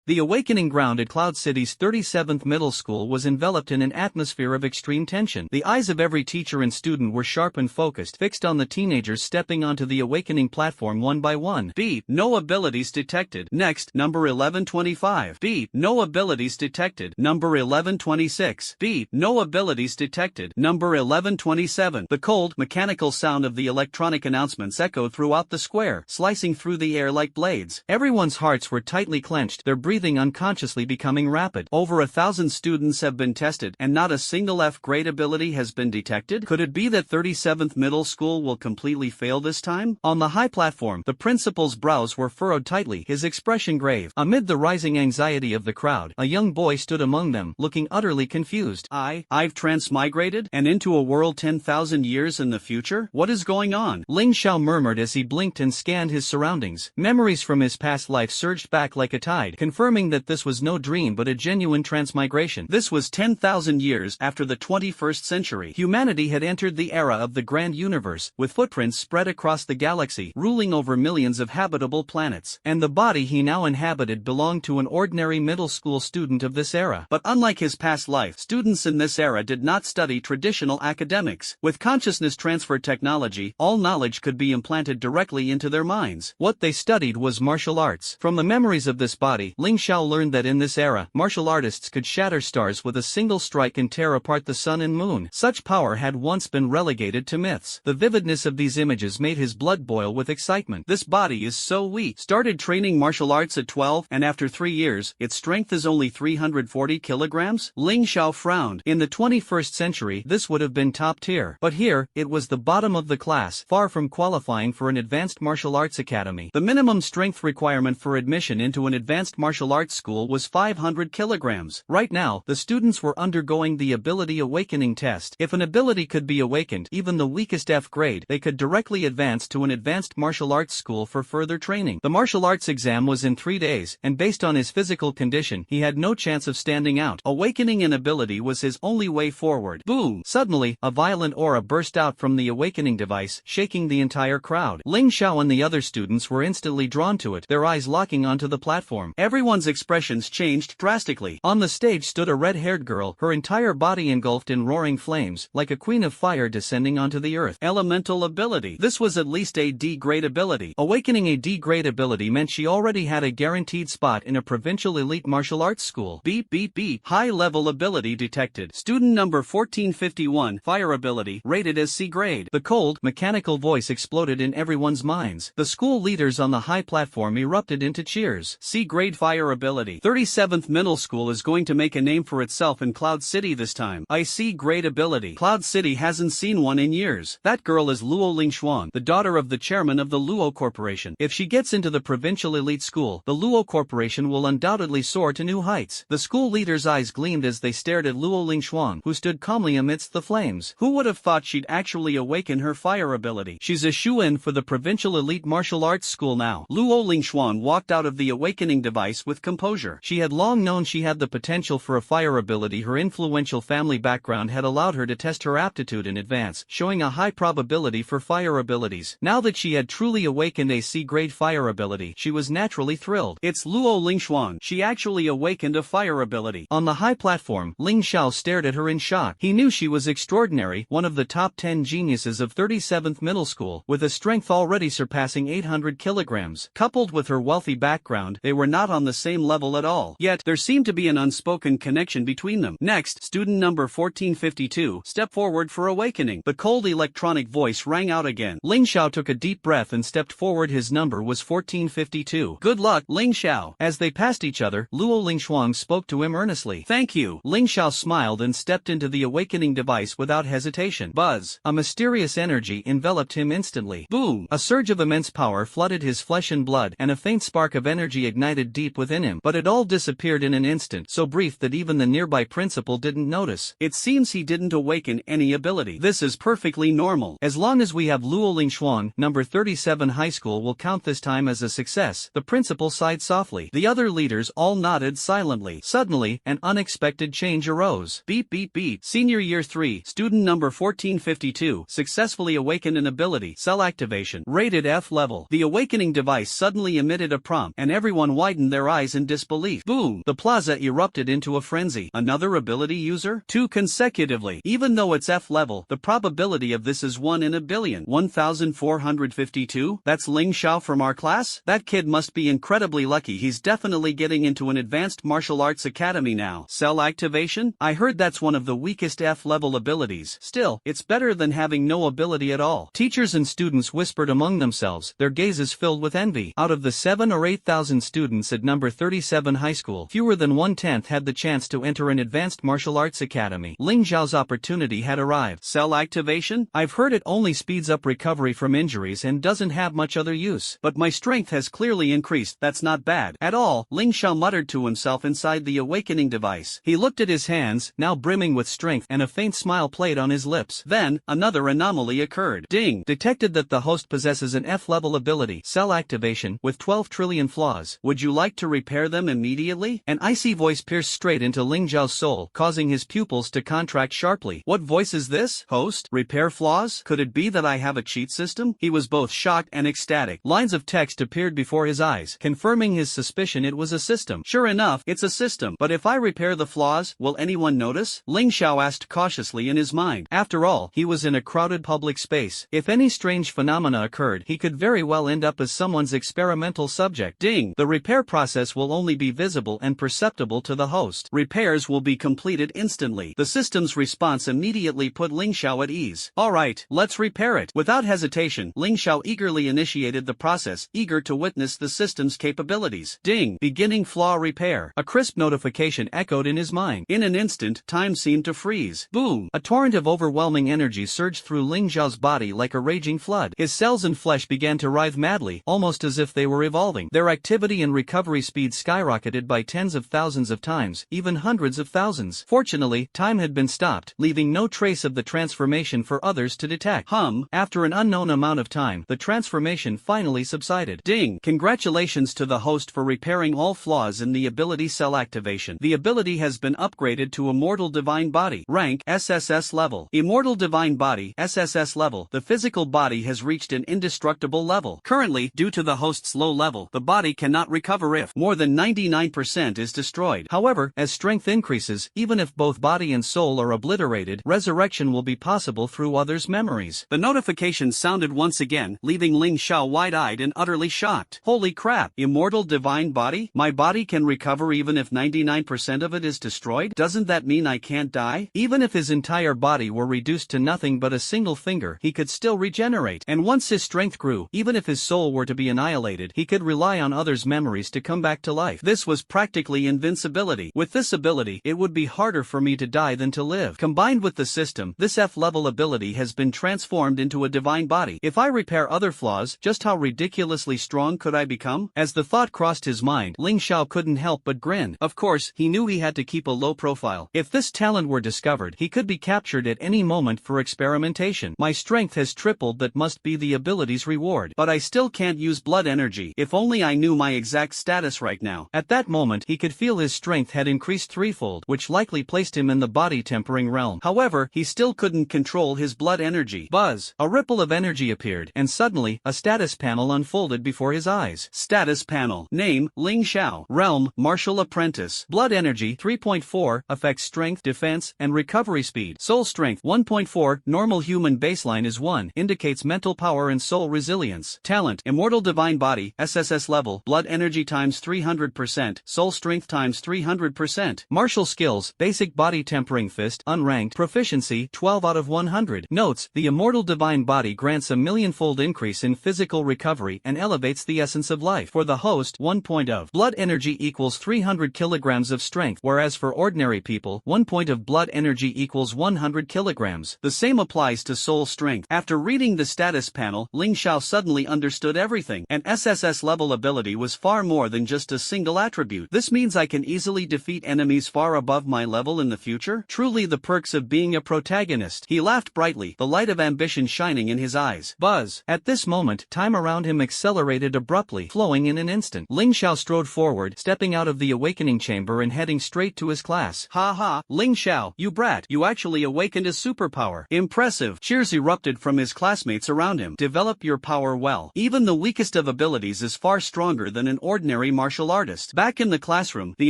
The awakening ground at Cloud City's 37th middle school was enveloped in an atmosphere of extreme tension. The eyes of every teacher and student were sharp and focused, fixed on the teenagers stepping onto the awakening platform one by one. Beep. No abilities detected. Next, number 1125. Beep. No abilities detected. Number 1126. Beep. No abilities detected. Number 1127. The cold, mechanical sound of the electronic announcements echoed throughout the square, slicing through the air like blades. Everyone's hearts were tightly clenched, their breathing unconsciously becoming rapid. Over 1,000 students have been tested, and not a single F-grade ability has been detected? Could it be that 37th Middle School will completely fail this time? On the high platform, the principal's brows were furrowed tightly, his expression grave. Amid the rising anxiety of the crowd, a young boy stood among them, looking utterly confused. I've transmigrated? And into a world 10,000 years in the future? What is going on? Ling Xiao murmured as he blinked and scanned his surroundings. Memories from his past life surged back like a tide, confirming that this was no dream but a genuine transmigration. This was 10,000 years after the 21st century. Humanity had entered the era of the grand universe, with footprints spread across the galaxy, ruling over millions of habitable planets. And the body he now inhabited belonged to an ordinary middle school student of this era. But unlike his past life, students in this era did not study traditional academics. With consciousness transfer technology, all knowledge could be implanted directly into their minds. What they studied was martial arts. From the memories of this body, Ling Xiao learned that in this era, martial artists could shatter stars with a single strike and tear apart the sun and moon. Such power had once been relegated to myths. The vividness of these images made his blood boil with excitement. This body is so weak. Started training martial arts at 12, and after 3 years, its strength is only 340 kilograms? Ling Xiao frowned. In the 21st century, this would have been top tier. But here, it was the bottom of the class, far from qualifying for an advanced martial arts academy. The minimum strength requirement for admission into an advanced martial arts school was 500 kilograms. Right now, the students were undergoing the ability awakening test. If an ability could be awakened, even the weakest F grade, they could directly advance to an advanced martial arts school for further training. The martial arts exam was in 3 days, and based on his physical condition, he had no chance of standing out. Awakening an ability was his only way forward. Boom! Suddenly, a violent aura burst out from the awakening device, shaking the entire crowd. Ling Xiao and the other students were instantly drawn to it, their eyes locking onto the platform. Everyone's expressions changed drastically. On the stage stood a red-haired girl, her entire body engulfed in roaring flames, like a queen of fire descending onto the earth. Elemental ability. This was at least a D-grade ability. Awakening a D-grade ability meant she already had a guaranteed spot in a provincial elite martial arts school. Beep beep beep. High-level ability detected. Student number 1451, fire ability, rated as C-grade. The cold, mechanical voice exploded in everyone's minds. The school leaders on the high platform erupted into cheers. C-grade fire ability. 37th Middle School is going to make a name for itself in Cloud City this time. I C-grade ability. Cloud City hasn't seen one in years. That girl is Luo Lingshuan, the daughter of the chairman of the Luo Corporation. If she gets into the provincial elite school, the Luo Corporation will undoubtedly soar to new heights. The school leaders' eyes gleamed as they stared at Luo Lingshuan, who stood calmly amidst the flames. Who would have thought she'd actually awaken her fire ability? She's a shoo-in for the provincial elite martial arts school now. Luo Lingshuan walked out of the awakening device with composure. She had long known she had the potential for a fire ability. Her influential family background had allowed her to test her aptitude in advance, showing a high probability for fire abilities. Now that she had truly awakened a C-grade fire ability, she was naturally thrilled. It's Luo Lingshuan. She actually awakened a fire ability. On the high platform, Ling Xiao stared at her in shock. He knew she was extraordinary, one of the top 10 geniuses of 37th Middle School, with a strength already surpassing 800 kilograms. Coupled with her wealthy background, they were not on the same level at all. Yet, there seemed to be an unspoken connection between them. Next, student number 1452, step forward for awakening. The cold electronic voice rang out again. Ling Xiao took a deep breath and stepped forward. His number was 1452. Good luck, Ling Xiao. As they passed each other, Luo Lingshuang spoke to him earnestly. Thank you. Ling Xiao smiled and stepped into the awakening device without hesitation. Buzz. A mysterious energy enveloped him instantly. Boom. A surge of immense power flooded his flesh and blood, and a faint spark of energy ignited deep within him. But it all disappeared in an instant, so brief that even the nearby principal didn't notice. It seems he didn't awaken any ability. This is perfectly normal. As long as we have Luo Lingshuan, number 37 high school will count this time as a success. The principal sighed softly. The other leaders all nodded silently. Suddenly, an unexpected change arose. Beep beep beep. Senior year 3, student number 1452, successfully awakened an ability. Cell activation. Rated F level. The awakening device suddenly emitted a prompt, and everyone widened their their eyes in disbelief. Boom! The plaza erupted into a frenzy. Another ability user? 2 consecutively. Even though it's F level, the probability of this is 1 in a billion. 1452? That's Ling Xiao from our class? That kid must be incredibly lucky. He's definitely getting into an advanced martial arts academy now. Cell activation? I heard that's one of the weakest F level abilities. Still, it's better than having no ability at all. Teachers and students whispered among themselves, their gazes filled with envy. Out of the 7 or 8,000 students at number 37 high school, fewer than 1/10 had the chance to enter an advanced martial arts academy. Ling Xiao's opportunity had arrived. Cell activation? I've heard it only speeds up recovery from injuries and doesn't have much other use. But my strength has clearly increased. That's not bad at all, Ling Xiao muttered to himself inside the awakening device. He looked at his hands, now brimming with strength, and a faint smile played on his lips. Then, another anomaly occurred. Ding! Detected that the host possesses an F-level ability, cell activation, with 12 trillion flaws. Would you like to repair them immediately? An icy voice pierced straight into Ling Xiao's soul, causing his pupils to contract sharply. What voice is this? Host? Repair flaws? Could it be that I have a cheat system? He was both shocked and ecstatic. Lines of text appeared before his eyes, confirming his suspicion it was a system. Sure enough, it's a system. But if I repair the flaws, will anyone notice? Ling Xiao asked cautiously in his mind. After all, he was in a crowded public space. If any strange phenomena occurred, he could very well end up as someone's experimental subject. Ding! The repair process will only be visible and perceptible to the host. Repairs will be completed instantly. The system's response immediately put Ling Xiao at ease. Alright, let's repair it. Without hesitation, Ling Xiao eagerly initiated the process, eager to witness the system's capabilities. Ding! Beginning flaw repair. A crisp notification echoed in his mind. In an instant, time seemed to freeze. Boom! A torrent of overwhelming energy surged through Ling Xiao's body like a raging flood. His cells and flesh began to writhe madly, almost as if they were evolving. Their activity and recovery speed skyrocketed by tens of thousands of times, even hundreds of thousands. Fortunately, time had been stopped, leaving no trace of the transformation for others to detect. After an unknown amount of time, the transformation finally subsided. Ding! Congratulations to the host for repairing all flaws in the ability cell activation. The ability has been upgraded to Immortal Divine Body. Rank, SSS level. Immortal Divine Body, SSS level. The physical body has reached an indestructible level. Currently, due to the host's low level, the body cannot recover if more than 99% is destroyed. However, as strength increases, even if both body and soul are obliterated, resurrection will be possible through others' memories. The notification sounded once again, leaving Ling Xiao wide-eyed and utterly shocked. Holy crap! Immortal Divine Body? My body can recover even if 99% of it is destroyed? Doesn't that mean I can't die? Even if his entire body were reduced to nothing but a single finger, he could still regenerate. And once his strength grew, even if his soul were to be annihilated, he could rely on others' memories to come back to life. This was practically invincibility. With this ability, it would be harder for me to die than to live. Combined with the system, this F-level ability has been transformed into a divine body. If I repair other flaws, just how ridiculously strong could I become? As the thought crossed his mind, Ling Xiao couldn't help but grin. Of course, he knew he had to keep a low profile. If this talent were discovered, he could be captured at any moment for experimentation. My strength has tripled, that must be the ability's reward. But I still can't use blood energy. If only I knew my exact status right now. At that moment, he could feel his strength had increased threefold, which likely placed him in the body-tempering realm. However, he still couldn't control his blood energy. Buzz! A ripple of energy appeared, and suddenly, a status panel unfolded before his eyes. Status panel. Name, Ling Xiao. Realm, Martial Apprentice. Blood energy, 3.4, affects strength, defense, and recovery speed. Soul strength, 1.4, normal human baseline is 1, indicates mental power and soul resilience. Talent, Immortal Divine Body, SSS level, blood energy times 300%, soul strength times 300%. Martial skills, basic body tempering fist, unranked, proficiency, 12 out of 100. Notes, the Immortal Divine Body grants a millionfold increase in physical recovery and elevates the essence of life. For the host, 1 point of blood energy equals 300 kilograms of strength, whereas for ordinary people, 1 point of blood energy equals 100 kilograms. The same applies to soul strength. After reading the status panel, Ling Xiao suddenly understood everything. An SSS level ability was far more than just a single attribute. This means I can easily defeat enemies far above my level in the future? Truly the perks of being a protagonist. He laughed brightly, the light of ambition shining in his eyes. Buzz! At this moment, time around him accelerated abruptly, flowing in an instant. Ling Xiao strode forward, stepping out of the awakening chamber and heading straight to his class. Ha ha, Ling Xiao, you brat, you actually awakened a superpower. Impressive. Cheers erupted from his classmates around him. Develop your power well. Even the weakest of abilities is far stronger than an ordinary martial artists. Back in the classroom, the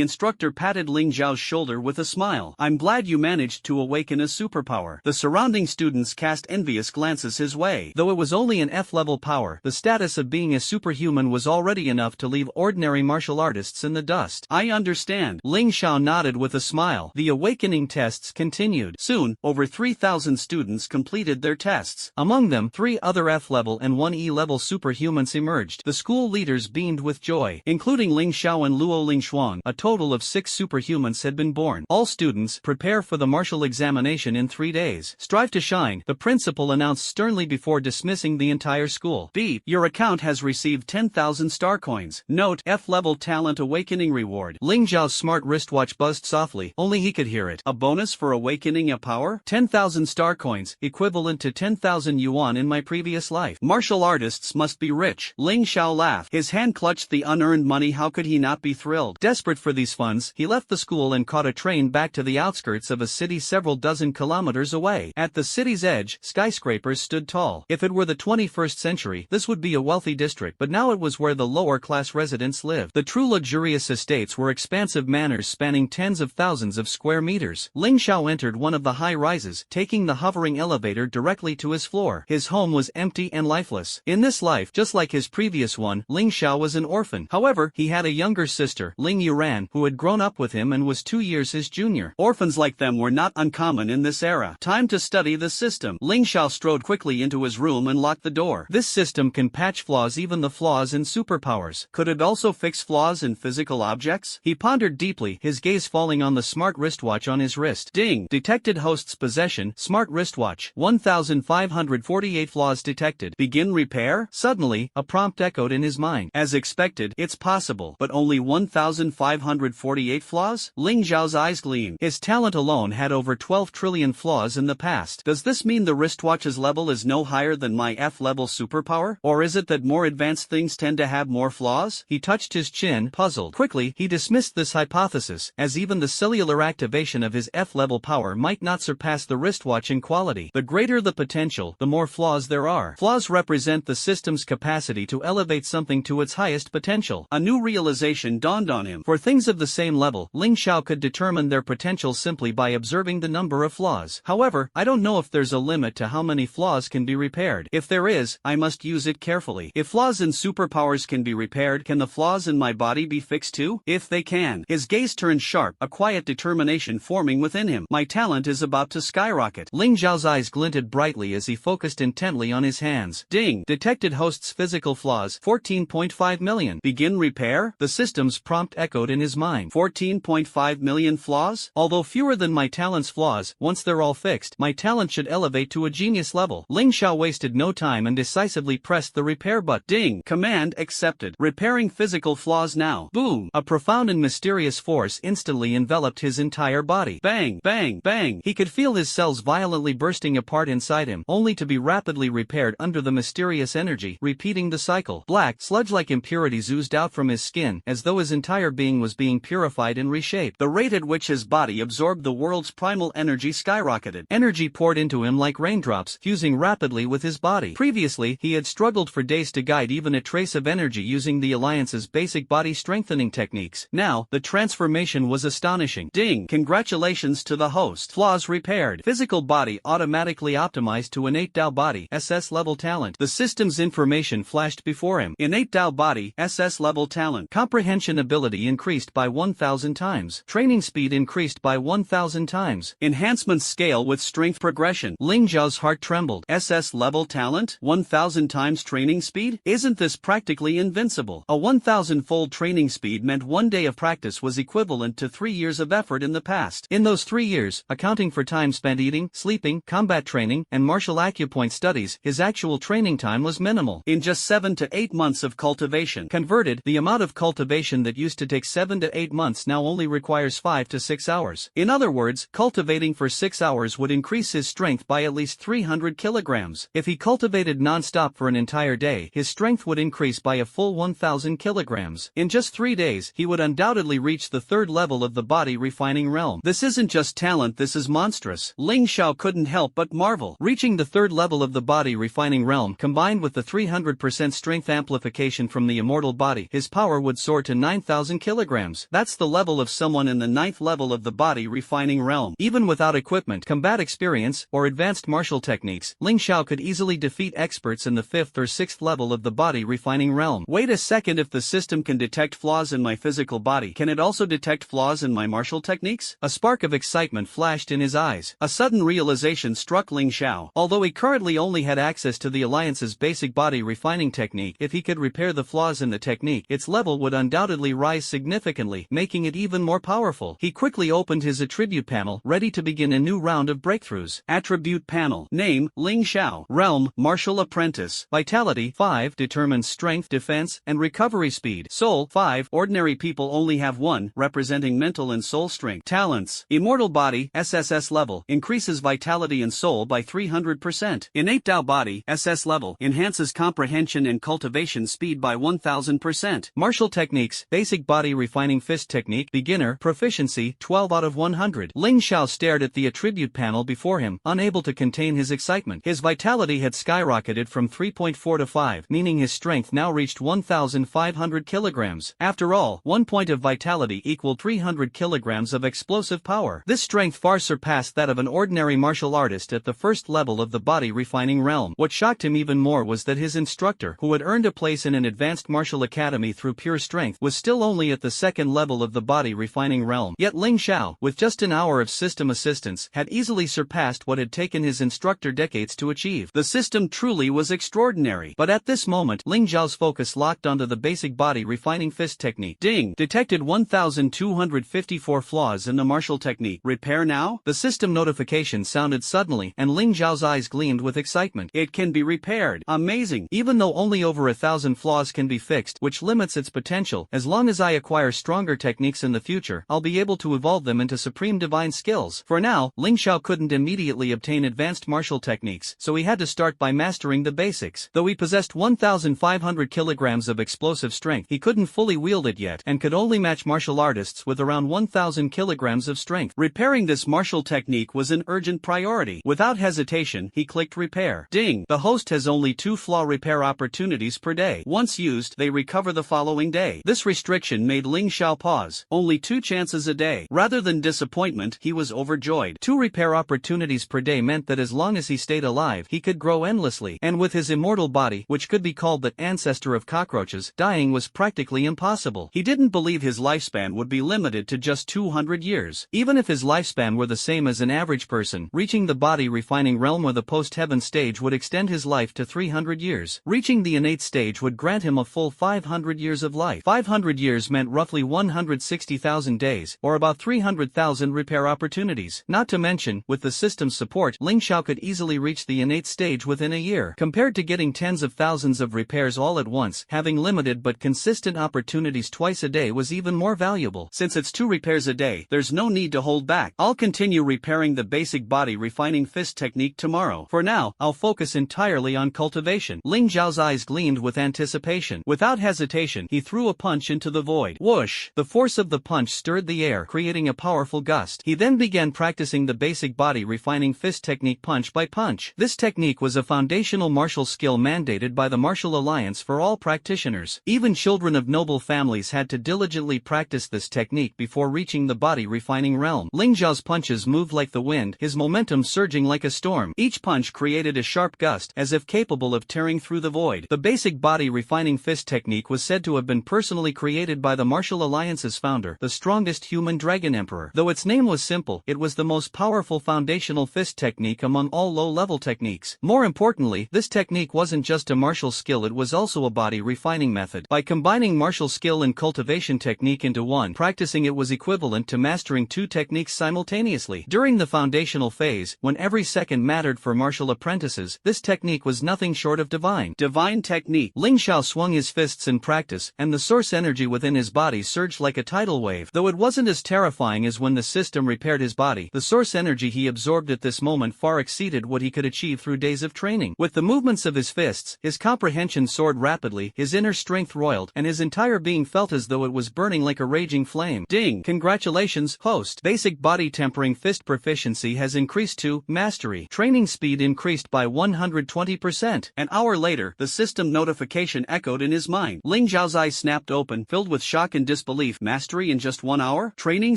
instructor patted Ling Zhao's shoulder with a smile. I'm glad you managed to awaken a superpower. The surrounding students cast envious glances his way. Though it was only an F-level power, the status of being a superhuman was already enough to leave ordinary martial artists in the dust. I understand. Ling Zhao nodded with a smile. The awakening tests continued. Soon, over 3,000 students completed their tests. Among them, 3 other F-level and 1 E-level superhumans emerged. The school leaders beamed with joy. Including Ling Xiao and Luo Lingshuang, a total of 6 superhumans had been born. All students, prepare for the martial examination in 3 days. Strive to shine, the principal announced sternly before dismissing the entire school. Beep, your account has received 10,000 star coins. Note, F-level talent awakening reward. Ling Zhao's smart wristwatch buzzed softly, only he could hear it. A bonus for awakening a power? 10,000 star coins, equivalent to 10,000 yuan in my previous life. Martial artists must be rich. Ling Xiao laughed. His hand clutched the unearned money. How could he not be thrilled? Desperate for these funds, he left the school and caught a train back to the outskirts of a city several dozen kilometers away. At the city's edge, skyscrapers stood tall. If it were the 21st century, this would be a wealthy district, but now it was where the lower-class residents lived. The true luxurious estates were expansive manors spanning tens of thousands of square meters. Ling Xiao entered one of the high rises, taking the hovering elevator directly to his floor. His home was empty and lifeless. In this life, just like his previous one, Ling Xiao was an orphan. However, he had a younger sister, Ling Yuran, who had grown up with him and was 2 years his junior. Orphans like them were not uncommon in this era. Time to study the system. Ling Xiao strode quickly into his room and locked the door. This system can patch flaws, even the flaws in superpowers. Could it also fix flaws in physical objects? He pondered deeply, his gaze falling on the smart wristwatch on his wrist. Ding! Detected host's possession, smart wristwatch. 1,548 flaws detected. Begin repair? Suddenly, a prompt echoed in his mind. As expected, it's possible, but only 1,548 flaws? Ling Zhao's eyes gleamed. His talent alone had over 12 trillion flaws in the past. Does this mean the wristwatch's level is no higher than my F-level superpower? Or is it that more advanced things tend to have more flaws? He touched his chin, puzzled. Quickly, he dismissed this hypothesis, as even the cellular activation of his F-level power might not surpass the wristwatch in quality. The greater the potential, the more flaws there are. Flaws represent the system's capacity to elevate something to its highest potential. A new realization dawned on him. For things of the same level, Ling Xiao could determine their potential simply by observing the number of flaws. However, I don't know if there's a limit to how many flaws can be repaired. If there is, I must use it carefully. If flaws in superpowers can be repaired, can the flaws in my body be fixed too? If they can. His gaze turned sharp, a quiet determination forming within him. My talent is about to skyrocket. Ling Zhao's eyes glinted brightly as he focused intently on his hands. Ding! Detected host's physical flaws, 14.5 million. Begin repair? The system's prompt echoed in his mind. 14.5 million flaws? Although fewer than my talent's flaws, once they're all fixed, my talent should elevate to a genius level. Ling Xiao wasted no time and decisively pressed the repair button. Ding! Command accepted. Repairing physical flaws now. Boom! A profound and mysterious force instantly enveloped his entire body. Bang! Bang! Bang! He could feel his cells violently bursting apart inside him, only to be rapidly repaired under the mysterious energy, repeating the cycle. Black, sludge-like impurities oozed out from his skin, as though his entire being was being purified and reshaped. The rate at which his body absorbed the world's primal energy skyrocketed. Energy poured into him like raindrops, fusing rapidly with his body. Previously, he had struggled for days to guide even a trace of energy using the Alliance's basic body strengthening techniques. Now, the transformation was astonishing. Ding! Congratulations to the host. Flaws repaired. Physical body automatically optimized to innate Tao body, SS level talent. The system's information flashed before him. Innate Tao body, SS level talent. Comprehension ability increased by 1,000 times. Training speed increased by 1,000 times. Enhancement scale with strength progression. Ling Zhao's heart trembled. SS level talent? 1,000 times training speed? Isn't this practically invincible? A 1,000-fold training speed meant 1 day of practice was equivalent to 3 years of effort in the past. In those 3 years, accounting for time spent eating, sleeping, combat training, and martial acupoint studies, his actual training time was minimal. In just 7 to 8 months of cultivation converted, the amount of cultivation that used to take 7 to 8 months now only requires 5 to 6 hours. In other words, cultivating for 6 hours would increase his strength by at least 300 kilograms. If he cultivated non-stop for an entire day, his strength would increase by a full 1,000 kilograms. In just 3 days, he would undoubtedly reach the 3rd level of the body refining realm. This isn't just talent, this is monstrous. Ling Xiao couldn't help but marvel. Reaching the 3rd level of the body refining realm, combined with the 300% strength amplification from the immortal body, his power would soar to 9,000 kilograms. That's the level of someone in the 9th level of the body refining realm. Even without equipment, combat experience, or advanced martial techniques, Ling Xiao could easily defeat experts in the 5th or 6th level of the body refining realm. Wait a second, if the system can detect flaws in my physical body, can it also detect flaws in my martial techniques? A spark of excitement flashed in his eyes. A sudden realization struck Ling Xiao. Although he currently only had access to the Alliance's basic body refining technique, if he could repair the flaws in the technique, its level would undoubtedly rise significantly, making it even more powerful. He quickly opened his attribute panel, ready to begin a new round of breakthroughs. Attribute panel. Name, Ling Xiao. Realm, Martial Apprentice. Vitality, 5, determines strength, defense, and recovery speed. Soul, 5, ordinary people only have 1, representing mental and soul strength. Talents. Immortal body, SSS level, increases vitality and soul by 300%. Innate Tao body, SS level, enhances comprehension and cultivation speed by 1000%. Martial techniques, basic body refining fist technique, beginner, proficiency, 12 out of 100. Ling Xiao stared at the attribute panel before him, unable to contain his excitement. His vitality had skyrocketed from 3.4 to 5, meaning his strength now reached 1,500 kilograms. After all, 1 point of vitality equaled 300 kilograms of explosive power. This strength far surpassed that of an ordinary martial artist at the 1st level of the body refining realm. What shocked him even more was that his instructor, who had earned a place in an advanced martial academy through pure strength, was still only at the 2nd level of the body refining realm. Yet Ling Xiao, with just an hour of system assistance, had easily surpassed what had taken his instructor decades to achieve. The system truly was extraordinary. But at this moment, Ling Xiao's focus locked onto the basic body refining fist technique. Ding! Detected 1,254 flaws in the martial technique. Repair now? The system notification sounded suddenly, and Ling Xiao's eyes gleamed with excitement. It can be repaired. Amazing! Even though only over 1,000 flaws can be fixed, which limits its potential, as long as I acquire stronger techniques in the future, I'll be able to evolve them into supreme divine skills. For now, Ling Xiao couldn't immediately obtain advanced martial techniques, so he had to start by mastering the basics. Though he possessed 1,500 kilograms of explosive strength, he couldn't fully wield it yet, and could only match martial artists with around 1,000 kilograms of strength. Repairing this martial technique was an urgent priority. Without hesitation, he clicked repair. Ding! The host has only 2 flaw repair opportunities per day. Once used, they recover the following day. This restriction made Ling Xiao pause. Only 2 chances a day. Rather than disappointment, he was overjoyed. 2 repair opportunities per day meant that as long as he stayed alive, he could grow endlessly. And with his immortal body, which could be called the ancestor of cockroaches, dying was practically impossible. He didn't believe his lifespan would be limited to just 200 years. Even if his lifespan were the same as an average person, reaching the body refining realm or the post-heaven stage would extend his life to 300 years. Reaching the innate stage would grant him a full 500 years of life. 500 years meant roughly 160,000 days, or about 300,000 repair opportunities. Not to mention, with the system's support, Ling Xiao could easily reach the innate stage within a year. Compared to getting tens of thousands of repairs all at once, having limited but consistent opportunities twice a day was even more valuable. Since it's 2 repairs a day, there's no need to hold back. I'll continue repairing the basic body refining fist technique tomorrow. For now, I'll focus entirely on cultivation. Ling Xiao's eyes gleamed with anticipation. Without hesitation, he threw a punch into the void. Whoosh! The force of the punch stirred the air, creating a powerful gust. He then began practicing the basic body refining fist technique punch by punch. This technique was a foundational martial skill mandated by the Martial Alliance for all practitioners. Even children of noble families had to diligently practice this technique before reaching the body refining realm. Ling Xiao's punches moved like the wind, his momentum surging like a storm. Each punch created a sharp gust, as if capable of tearing through the void. The basic body refining fist technique was said to have been personally created by the Martial Alliance's founder, the strongest human dragon emperor. Though its name was simple, it was the most powerful foundational fist technique among all low-level techniques. More importantly, this technique wasn't just a martial skill, it was also a body refining method. By combining martial skill and cultivation technique into one, practicing it was equivalent to mastering 2 techniques simultaneously. During the foundational phase, when every second mattered for martial apprentices, this technique was nothing short of divine. Divine technique. Ling Xiao swung his fists in practice, and the source energy within his body surged like a tidal wave. Though it wasn't as terrifying as when the system repaired his body, the source energy he absorbed at this moment far exceeded what he could achieve through days of training. With the movements of his fists, his comprehension soared rapidly, his inner strength roiled, and his entire being felt as though it was burning like a raging flame. Ding! Congratulations, host. Basic body tempering fist proficiency has increased to mastery. Training speed increased by 120%. An hour later, the system notification echoed in his mind. Ling Xiao's Xiao's eyes snapped open, filled with shock and disbelief. Mastery in just 1 hour? Training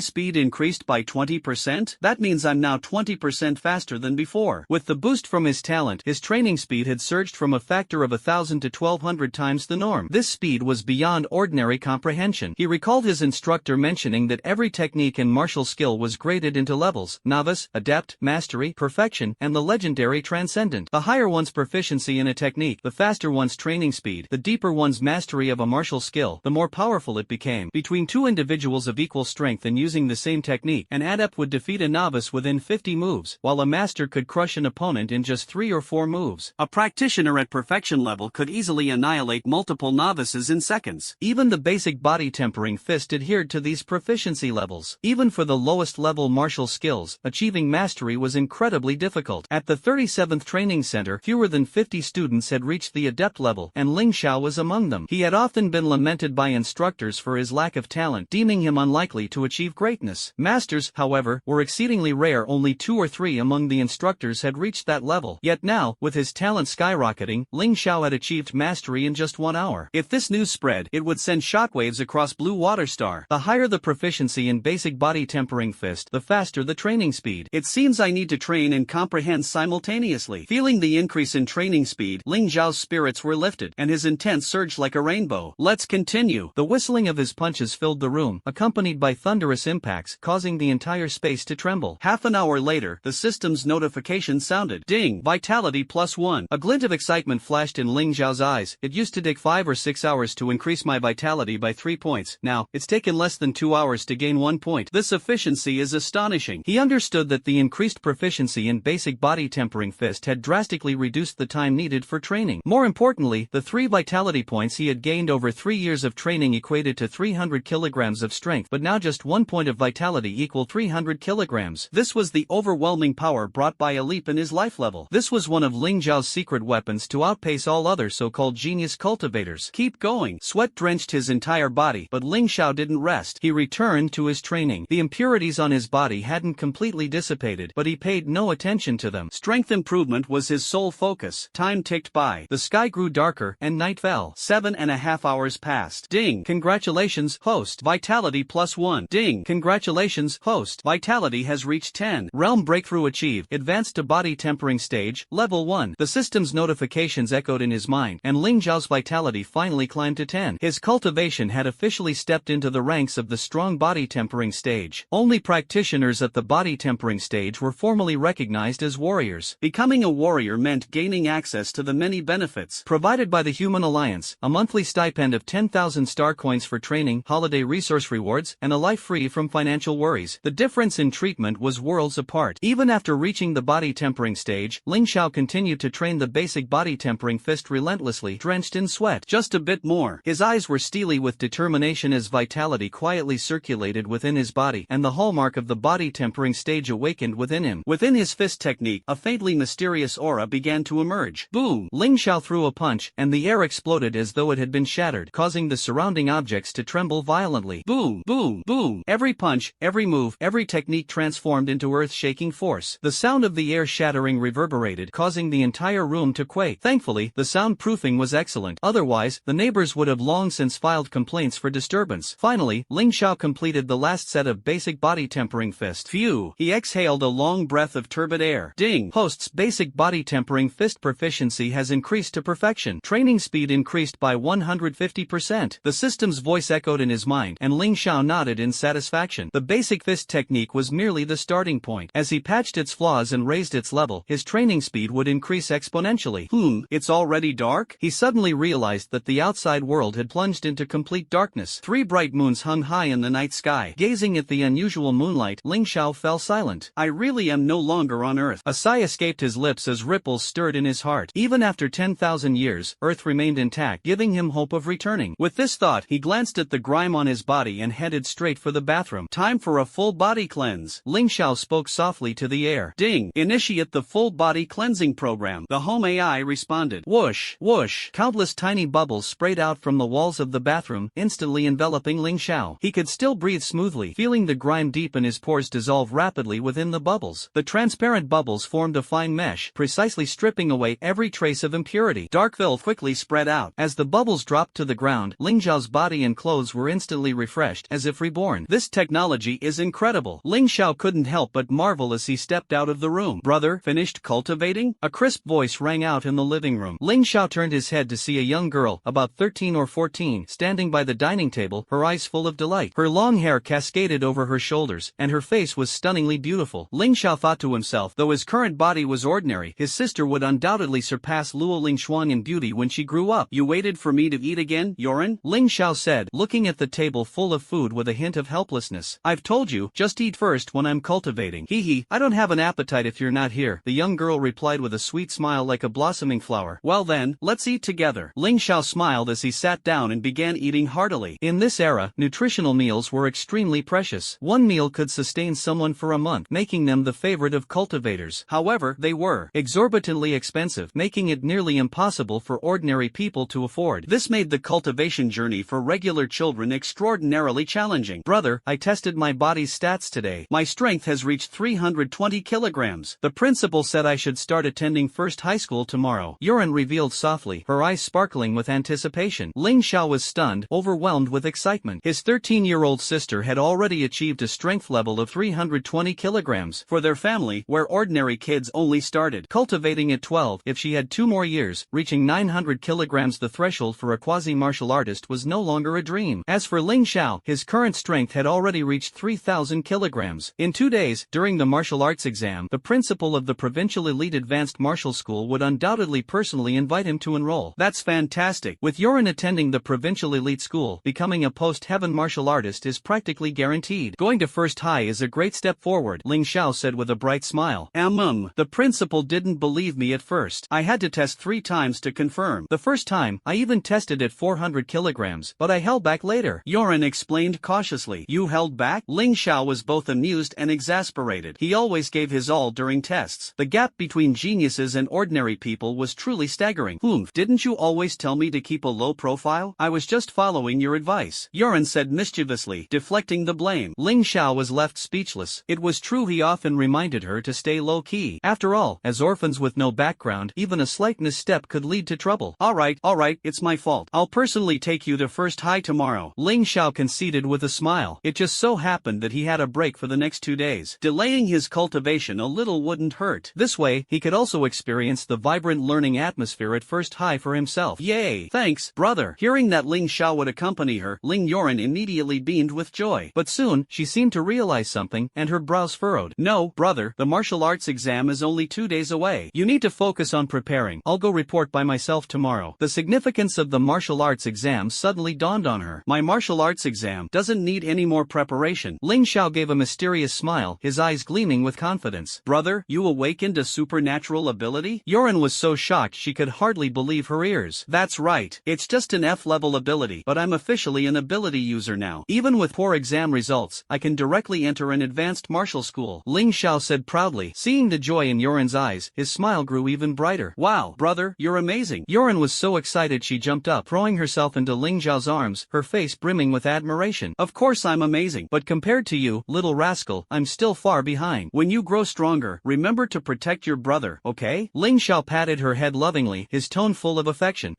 speed increased by 20%? That means I'm now 20% faster than before. With the boost from his talent, his training speed had surged from a factor of 1,000 to 1,200 times the norm. This speed was beyond ordinary comprehension. He recalled his instructor mentioning that every technique and martial skill was graded into levels: novice, adept, mastery, perfection, and the legendary transcendent. The higher one's proficiency in a technique, the faster one's training speed, the deeper one's mastery of a martial skill, the more powerful it became. Between two individuals of equal strength and using the same technique, an adept would defeat a novice within 50 moves, while a master could crush an opponent in just 3 or 4 moves. A practitioner at perfection level could easily annihilate multiple novices in seconds. Even the basic body tempering fist adhered to these proficiency levels. Even for the lowest level martial skills, achieving mastery was incredibly difficult. At the 37th training center, fewer than 50 students had reached the adept level, and Ling Xiao was among them. He had often been lamented by instructors for his lack of talent, deeming him unlikely to achieve greatness. Masters, however, were exceedingly rare. Only 2 or 3 among the instructors had reached that level. Yet now, with his talent skyrocketing, Ling Xiao had achieved mastery in just 1 hour. If this news spread, it would send shockwaves across Blue Water Star. The higher the proficiency in basic body tempering fist, the faster the training speed. It seems I need to train and comprehend simultaneously. Feeling the increase in training speed, Ling Xiao's spirits were lifted, and his intent surged like a rainbow. Let's continue. The whistling of his punches filled the room, accompanied by thunderous impacts, causing the entire space to tremble. Half an hour later, the system's notification sounded. Ding! Vitality +1. A glint of excitement flashed in Ling Xiao's eyes. It used to take 5 or 6 hours to increase my vitality by 3 points. Now, it's taken less than 2 hours to gain 1 point. This efficiency is astonishing. He understood that the increased proficiency in basic body tempering fist had drastically reduced the time needed for training. More importantly, the 3 vitality points he had gained over 3 years of training equated to 300 kilograms of strength, but now just 1 point of vitality equaled 300 kilograms. This was the overwhelming power brought by a leap in his life level. This was one of Ling Xiao's secret weapons to outpace all other so-called genius cultivators. Keep going. Sweat drenched his entire body, but Ling Xiao didn't rest. He returned to his training. The impurities on his body hadn't completely dissipated, but he paid no attention to them. Strength improvement was his sole focus. Time ticked by. The sky grew darker, and night fell. 7.5 hours passed. Ding! Congratulations, host. Vitality +1. Ding! Congratulations, host. Vitality has reached 10. Realm breakthrough achieved. Advanced to body tempering stage, level 1. The system's notifications echoed in his mind, and Ling Xiao's vitality finally climbed to 10. His cultivation had officially stepped into the ranks of the strong body tempering stage. Only practitioners at the body tempering stage were formally recognized as warriors. Becoming a warrior meant gaining access to the many benefits provided by the Human Alliance: a monthly stipend of 10,000 star coins for training, holiday resource rewards, and a life free from financial worries. The difference in treatment was worlds apart. Even after reaching the body tempering stage, Ling Xiao continued to train the basic body tempering fist relentlessly, drenched in sweat. Just a bit more. His eyes were steely with determination as vitality quietly circulated within his body, and the hallmark of the body tempering stage awakened within him. Within his fist technique, a faintly mysterious aura began to emerge. Boom! Ling Xiao threw a punch, and the air exploded as though it had been shattered, causing the surrounding objects to tremble violently. Boom! Boom! Boom! Every punch, every move, every technique transformed into earth-shaking force. The sound of the air shattering reverberated, causing the entire room to quake. Thankfully, the soundproofing was excellent. Otherwise, the neighbors would have long since filed complaints for disturbance. Finally, Ling Xiao completed the last set of basic body tempering fist. Phew! He exhaled a long breath of turbid air. Ding! Host's basic body tempering fist proficiency has increased to perfection. Training speed increased by 150%. The system's voice echoed in his mind, and Ling Xiao nodded in satisfaction. The basic fist technique was merely the starting point. As he patched its flaws and raised its level, his training speed would increase exponentially. It's already dark? He suddenly realized that the outside world had plunged into complete darkness. 3 bright moons hung high in the night sky. Gazing at the unusual moonlight, Ling Xiao fell silent. I really am no longer on Earth. A sigh escaped his lips as ripples stirred in his heart. Even after 10,000 years, Earth remained intact, giving him hope of returning. With this thought, he glanced at the grime on his body and headed straight for the bathroom. Time for a full body cleanse. Ling Xiao spoke softly to the air. Ding! Initiate the full body cleansing program. The home AI responded. Whoosh! Whoosh! Countless tiny bubbles sprayed out from the walls of the bathroom, instantly enveloping Ling Xiao. He could still breathe smoothly, feeling the grime deep in his pores dissolve rapidly within the bubbles. The transparent bubbles formed a fine mesh, precisely stripping away every trace of impurity. Dark filth quickly spread out. As the bubbles dropped to to the ground, Ling Xiao's body and clothes were instantly refreshed, as if reborn. This technology is incredible. Ling Xiao couldn't help but marvel as he stepped out of the room. Brother, finished cultivating? A crisp voice rang out in the living room. Ling Xiao turned his head to see a young girl, about 13 or 14, standing by the dining table, her eyes full of delight. Her long hair cascaded over her shoulders, and her face was stunningly beautiful. Ling Xiao thought to himself, though his current body was ordinary, his sister would undoubtedly surpass Luo Lingshuan in beauty when she grew up. You waited for me to eat again, Yoren? Ling Xiao said, looking at the table full of food with a hint of helplessness. I've told you, just eat first when I'm cultivating. Hee, I don't have an appetite if you're not here, the young girl replied with a sweet smile like a blossoming flower. Well then, let's eat together. Ling Xiao smiled as he sat down and began eating heartily. In this era, nutritional meals were extremely precious. One meal could sustain someone for a month, making them the favorite of cultivators. However, they were exorbitantly expensive, making it nearly impossible for ordinary people to afford. This made the cultivation journey for regular children extraordinarily challenging. Brother, I tested my body's stats today. My strength has reached 320 kilograms. The principal said I should start attending first high school tomorrow, Yoren revealed softly, her eyes sparkling with anticipation. Ling Xiao was stunned, overwhelmed with excitement. His 13-year-old sister had already achieved a strength level of 320 kilograms. For their family, where ordinary kids only started cultivating at 12, if she had 2 more years, reaching 900 kilograms, the threshold for a quasi-martial artist was no longer a dream. As for Ling Xiao, his current strength had already reached 3,000 kilograms. In 2 days, during the martial arts exam, the principal of the provincial elite advanced martial school would undoubtedly personally invite him to enroll. That's fantastic. With Yoren attending the provincial elite school, becoming a post-heaven martial artist is practically guaranteed. Going to first high is a great step forward, Ling Xiao said with a bright smile. The principal didn't believe me at first. I had to test 3 times to confirm. The first time, I even tested at 400 kilograms, but I held back later, Yoren explained cautiously. You held back? Ling Xiao was both amused and exasperated. He always gave his all during tests. The gap between geniuses and ordinary people was truly staggering. Didn't you always tell me to keep a low profile? I was just following your advice, Yoren said mischievously, deflecting the blame. Ling Xiao was left speechless. It was true, he often reminded her to stay low-key. After all, as orphans with no background, even a slight misstep could lead to trouble. Alright, it's my fault. I'll personally take you to first high tomorrow, Ling Xiao conceded with a smile. It just so happened that he had a break for the next 2 days. Delaying his cultivation a little wouldn't hurt. This way, he could also experience the vibrant learning atmosphere at first high for himself. Yay! Thanks, brother. Hearing that Ling Xiao would accompany her, Ling Yoren immediately beamed with joy. But soon, she seemed to realize something, and her brows furrowed. No, brother, the martial arts exam is only 2 days away. You need to focus on preparing. I'll go report by myself tomorrow. The significance of the martial arts exam suddenly dawned on her. My martial arts exam doesn't need any more preparation. Ling Xiao gave a mysterious smile, his eyes gleaming with confidence. Brother, you awakened a supernatural ability? Yoren was so shocked she could hardly believe her ears. That's right. It's just an F-level ability, but I'm officially an ability user now. Even with poor exam results, I can directly enter an advanced martial school, Ling Xiao said proudly. Seeing the joy in Yoren's eyes, his smile grew even brighter. Wow, brother, you're amazing. Yoren was so excited she jumped up, throwing herself into Ling Xiao's arms, her face brimming with admiration. Of course I'm amazing, but compared to you, little rascal, I'm still far behind. When you grow stronger, remember to protect your brother, okay? Ling Xiao patted her head lovingly, his tone full of affection.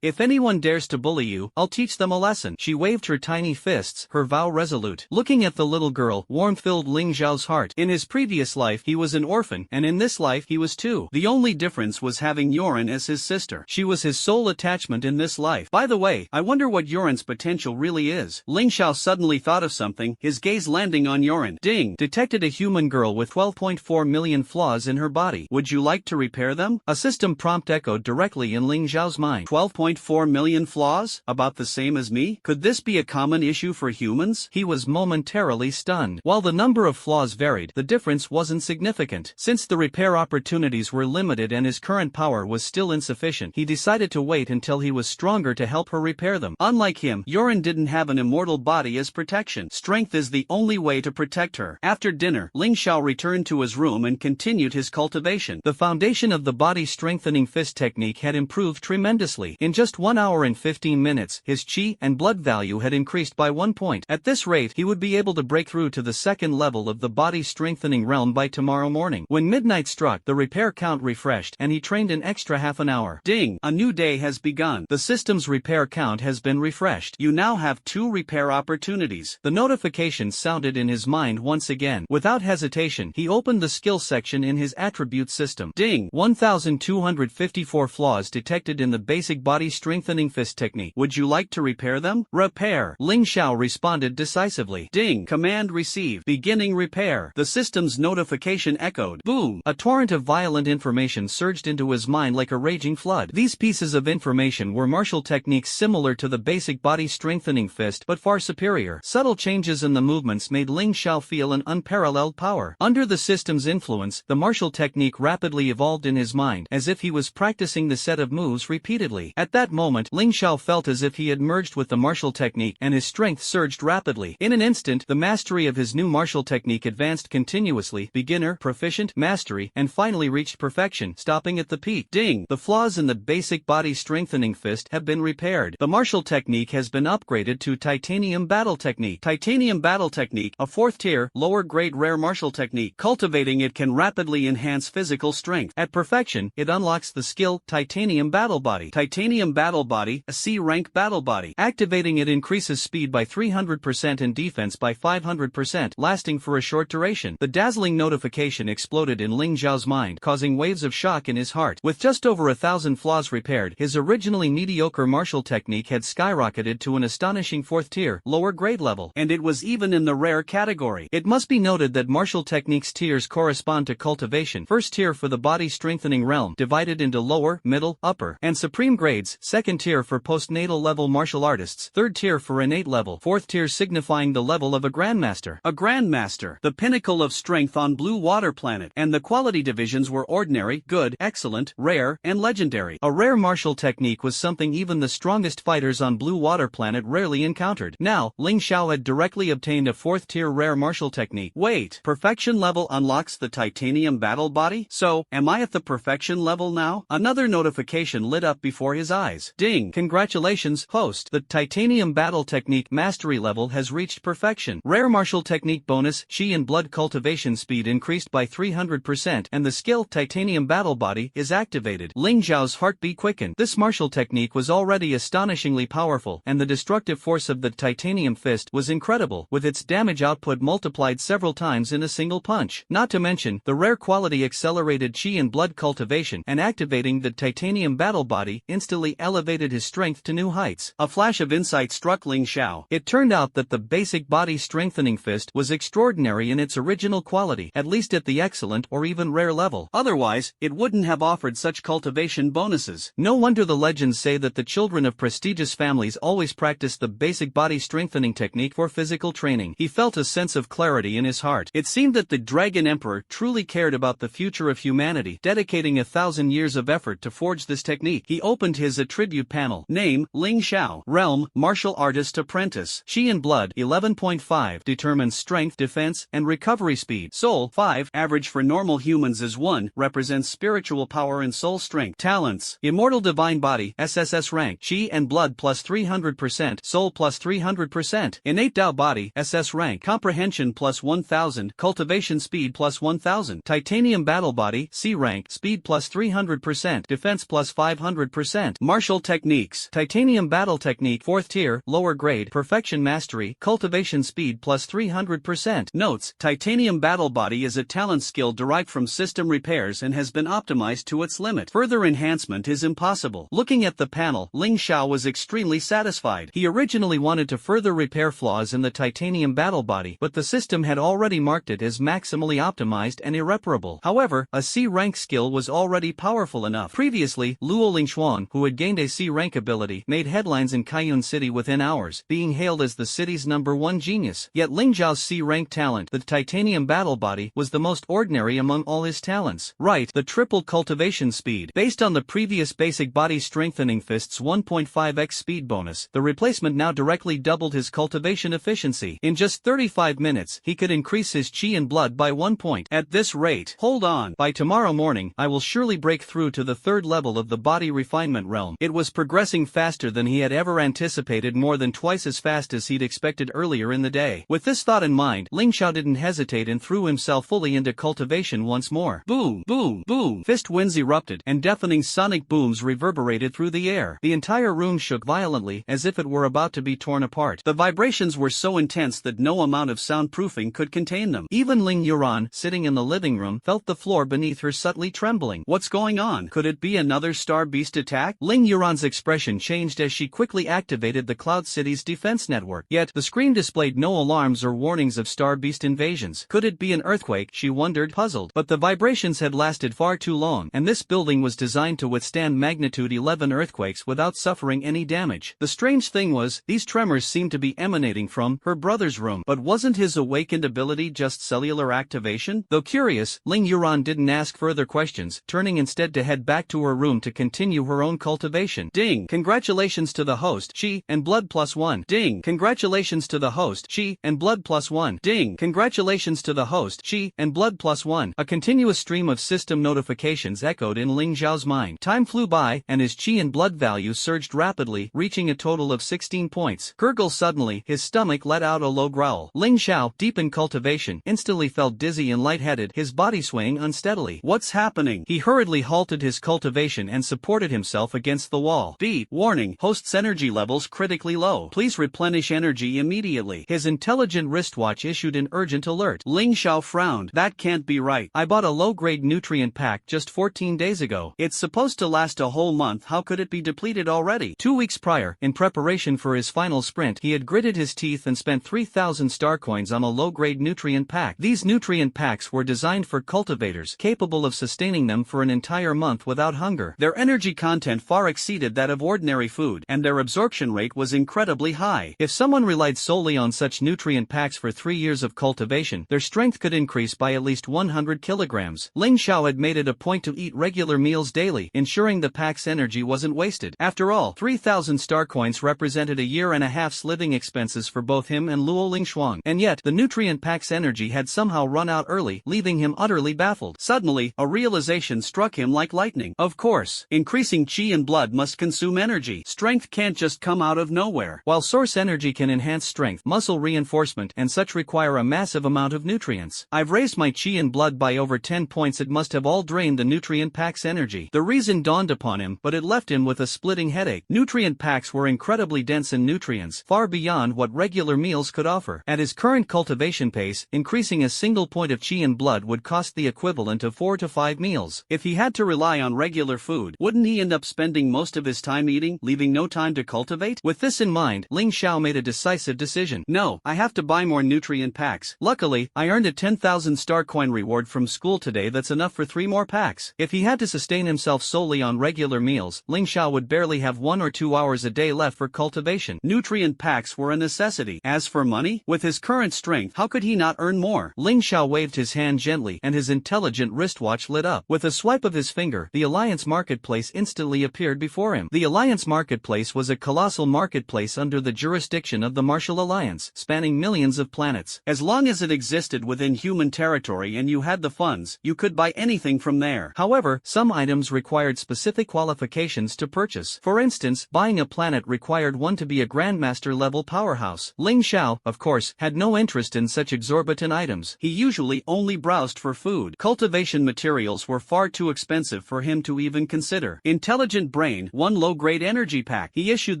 If anyone dares to bully you, I'll teach them a lesson. She waved her tiny fists, her vow resolute. Looking at the little girl, warmth filled Ling Xiao's heart. In his previous life he was an orphan, and in this life he was too. The only difference was having Yoren as his sister. She was his sole attachment in this life. By the way, I wonder what Yoren's potential really is. Ling Xiao suddenly thought of something, his gaze landing on Yoren. Ding! Detected a human girl with 12.4 million flaws in her body. Would you like to repair them? A system prompt echoed directly in Ling Xiao's mind. 12.4 million flaws? About the same as me? Could this be a common issue for humans? He was momentarily stunned. While the number of flaws varied, the difference wasn't significant. Since the repair opportunities were limited and his current power was still insufficient, he decided to wait until he was stronger to help her repair them. Unlike him, Yoren didn't have an immortal body as protection. Strength is the only way to protect her. After dinner, Ling Xiao returned to his room and continued his cultivation. The foundation of the body strengthening fist technique had improved tremendously. In just 1 hour and 15 minutes, his chi and blood value had increased by 1 point. At this rate, he would be able to break through to the second level of the body strengthening realm by tomorrow morning. When midnight struck, the repair count refreshed, and he trained an extra half an hour. Ding! A new day has begun. The system system's repair count has been refreshed. You now have 2 repair opportunities. The notification sounded in his mind once again. Without hesitation, he opened the skill section in his attributes system. Ding! 1,254 flaws detected in the basic body strengthening fist technique. Would you like to repair them? Repair. Ling Xiao responded decisively. Ding! Command received. Beginning repair. The system's notification echoed. Boom! A torrent of violent information surged into his mind like a raging flood. These pieces of information were martial techniques similar to the basic body strengthening fist but far superior. Subtle changes in the movements made Ling Xiao feel an unparalleled power. Under the system's influence, the martial technique rapidly evolved in his mind, as if he was practicing the set of moves repeatedly. At that moment, Ling Xiao felt as if he had merged with the martial technique, and his strength surged rapidly. In an instant, the mastery of his new martial technique advanced continuously: beginner, proficient, mastery, and finally reached perfection, stopping at the peak. Ding! The flaws in the basic body strengthening fist have been repaired. The martial technique has been upgraded to Titanium Battle Technique. Titanium Battle Technique, a 4th tier, lower grade rare martial technique. Cultivating it can rapidly enhance physical strength. At perfection, it unlocks the skill Titanium Battle Body. Titanium Battle Body, a C rank battle body. Activating it increases speed by 300% and defense by 500%, lasting for a short duration. The dazzling notification exploded in Ling Xiao's mind, causing waves of shock in his heart. With just over 1,000 flaws repaired, his originally mediocre martial technique had skyrocketed to an astonishing 4th tier, lower grade level, and it was even in the rare category. It must be noted that martial techniques tiers correspond to cultivation. 1st tier for the body strengthening realm, divided into lower, middle, upper, and supreme grades. 2nd tier for postnatal level martial artists. 3rd tier for innate level. 4th tier signifying the level of a grandmaster. A grandmaster, the pinnacle of strength on Blue Water Planet, and the quality divisions were ordinary, good, excellent, rare, and legendary. A rare martial technique was something even the strongest fighters on Blue Water Planet rarely encountered. Now, Ling Xiao had directly obtained a 4th tier rare martial technique. Wait, perfection level unlocks the Titanium Battle Body? So, am I at the perfection level now? Another notification lit up before his eyes. Ding! Congratulations, host. The Titanium Battle Technique mastery level has reached perfection. Rare martial technique bonus, Qi and blood cultivation speed increased by 300%, and the skill Titanium Battle Body is activated. Ling Xiao's heartbeat quickened. This martial technique was already astonishingly powerful, and the destructive force of the Titanium Fist was incredible, with its damage output multiplied several times in a single punch. Not to mention, the rare quality accelerated Qi and blood cultivation, and activating the Titanium Battle Body instantly elevated his strength to new heights. A flash of insight struck Ling Xiao. It turned out that the basic body strengthening fist was extraordinary in its original quality, at least at the excellent or even rare level. Otherwise, it wouldn't have offered such cultivation bonuses. No wonder the legends say that the children of prestigious families always practice the basic body strengthening technique for physical training. He felt a sense of clarity in his heart. It seemed that the Dragon Emperor truly cared about the future of humanity, dedicating 1,000 years of effort to forge this technique. He opened his attribute panel. Name, Ling Xiao. Realm, Martial Artist Apprentice. Qi and blood, 11.5, determines strength, defense, and recovery speed. Soul, 5, average for normal humans is 1, represents spiritual power and soul strength. Talents, Immortal Divine Body, SSS rank, Qi and blood plus 300%, soul plus 300%. Innate Tao Body, SS rank, comprehension plus 1000, cultivation speed plus 1000. Titanium Battle Body, C rank, speed plus 300%, defense plus 500%. Martial Techniques, Titanium Battle Technique, 4th tier, lower grade, perfection mastery, cultivation speed plus 300%. Notes, Titanium Battle Body is a talent skill derived from system repairs and has been optimized to its limit. Further enhancement is impossible. Looking at the panel, Ling Xiao was extremely satisfied. He originally wanted to further repair flaws in the Titanium Battle Body, but the system had already marked it as maximally optimized and irreparable. However, a C rank skill was already powerful enough. Previously, Luo Lingxuan, who had gained a C rank ability, made headlines in Kaiyun City within hours, being hailed as the city's #1 genius. Yet Ling Zhao's C rank talent, the Titanium Battle Body, was the most ordinary among all his talents. Right, the triple cultivation speed. Based on the previous basic body strengthening fist's 1.5x speed bonus, the replacement now directly doubled his cultivation efficiency. In just 35 minutes, he could increase his Qi and blood by 1 point. At this rate, hold on, by tomorrow morning, I will surely break through to the 3rd level of the body refinement realm. It was progressing faster than he had ever anticipated, more than twice as fast as he'd expected earlier in the day. With this thought in mind, Ling Xiao didn't hesitate and threw himself fully into cultivation once more. Boom, boom, boom. Fist winds erupted, and deafening sonic booms reverberated through the air. air. The entire room shook violently as if it were about to be torn apart. The vibrations were so intense that no amount of soundproofing could contain them. Even Ling Yuran, sitting in the living room, felt the floor beneath her subtly trembling. What's going on? Could it be another Star Beast attack? Ling Yuran's expression changed as she quickly activated the Cloud City's defense network. Yet, the screen displayed no alarms or warnings of Star Beast invasions. Could it be an earthquake? She wondered, puzzled. But the vibrations had lasted far too long, and this building was designed to withstand magnitude 11 earthquakes without suffering any damage. The strange thing was, these tremors seemed to be emanating from her brother's room. But wasn't his awakened ability just cellular activation? Though curious, Ling Yuran didn't ask further questions, turning instead to head back to her room to continue her own cultivation. Ding! Congratulations to the host, Chi, and Blood +1. Ding! Congratulations to the host, Chi, and Blood +1. Ding! Congratulations to the host, Chi, and Blood +1. A continuous stream of system notifications echoed in Ling Zhao's mind. Time flew by, and his Chi and blood value surged rapidly, reaching a total of 16 points. Gurgle suddenly, his stomach let out a low growl. Ling Zhao, deep in cultivation, instantly felt dizzy and lightheaded, his body swaying unsteadily. What's happening? He hurriedly halted his cultivation and supported himself against the wall. Beep! Warning, host's energy levels critically low. Please replenish energy immediately. His intelligent wristwatch issued an urgent alert. Ling Zhao frowned. That can't be right. I bought a low-grade nutrient pack just 14 days ago. It's supposed to last a whole month. How could it be depleted already? 2 weeks prior, in preparation for his final sprint, he had gritted his teeth and spent 3,000 star coins on a low-grade nutrient pack. These nutrient packs were designed for cultivators, capable of sustaining them for an entire month without hunger. Their energy content far exceeded that of ordinary food, and their absorption rate was incredibly high. If someone relied solely on such nutrient packs for 3 years of cultivation, their strength could increase by at least 100 kilograms. Ling Zhao had made it a point to eat regular meals daily, ensuring the pack's energy wasn't wasted. After all, 3,000 star coins represented a year and a half's living expenses for both him and Luo Lingshuang. And yet, the nutrient pack's energy had somehow run out early, leaving him utterly baffled. Suddenly, a realization struck him like lightning. Of course, increasing chi and blood must consume energy. Strength can't just come out of nowhere. While source energy can enhance strength, muscle reinforcement, and such require a massive amount of nutrients. I've raised my chi and blood by over 10 points. It must have all drained the nutrient pack's energy. The reason dawned upon him, but it left him with a splitting headache. Nutrient packs were incredibly dense in nutrients, far beyond what regular meals could offer. At his current cultivation pace, increasing a single point of chi and blood would cost the equivalent of 4 to 5 meals. If he had to rely on regular food, wouldn't he end up spending most of his time eating, leaving no time to cultivate? With this in mind, Ling Zhao made a decisive decision. No, I have to buy more nutrient packs. Luckily, I earned a 10,000 star coin reward from school today that's enough for 3 more packs. If he had to sustain himself solely on regular meals, Ling Zhao would barely have 1 or 2 hours a day left for cultivation. Nutrient packs were a necessity. As for money, with his current strength, how could he not earn more? Ling Zhao waved his hand gently, and his intelligent wristwatch lit up. With a swipe of his finger, the Alliance Marketplace instantly appeared before him. The Alliance Marketplace was a colossal marketplace under the jurisdiction of the Martial Alliance, spanning millions of planets. As long as it existed within human territory and you had the funds, you could buy anything from there. However, some items required specific qualifications to purchase. For instance, buying a planet required one to be a Grandmaster-level powerhouse. Ling Zhao, of course, had no interest in such exorbitant items. He usually only browsed for food. Cultivation materials were far too expensive for him to even consider. Intelligent Brain, 1 low-grade energy pack. He issued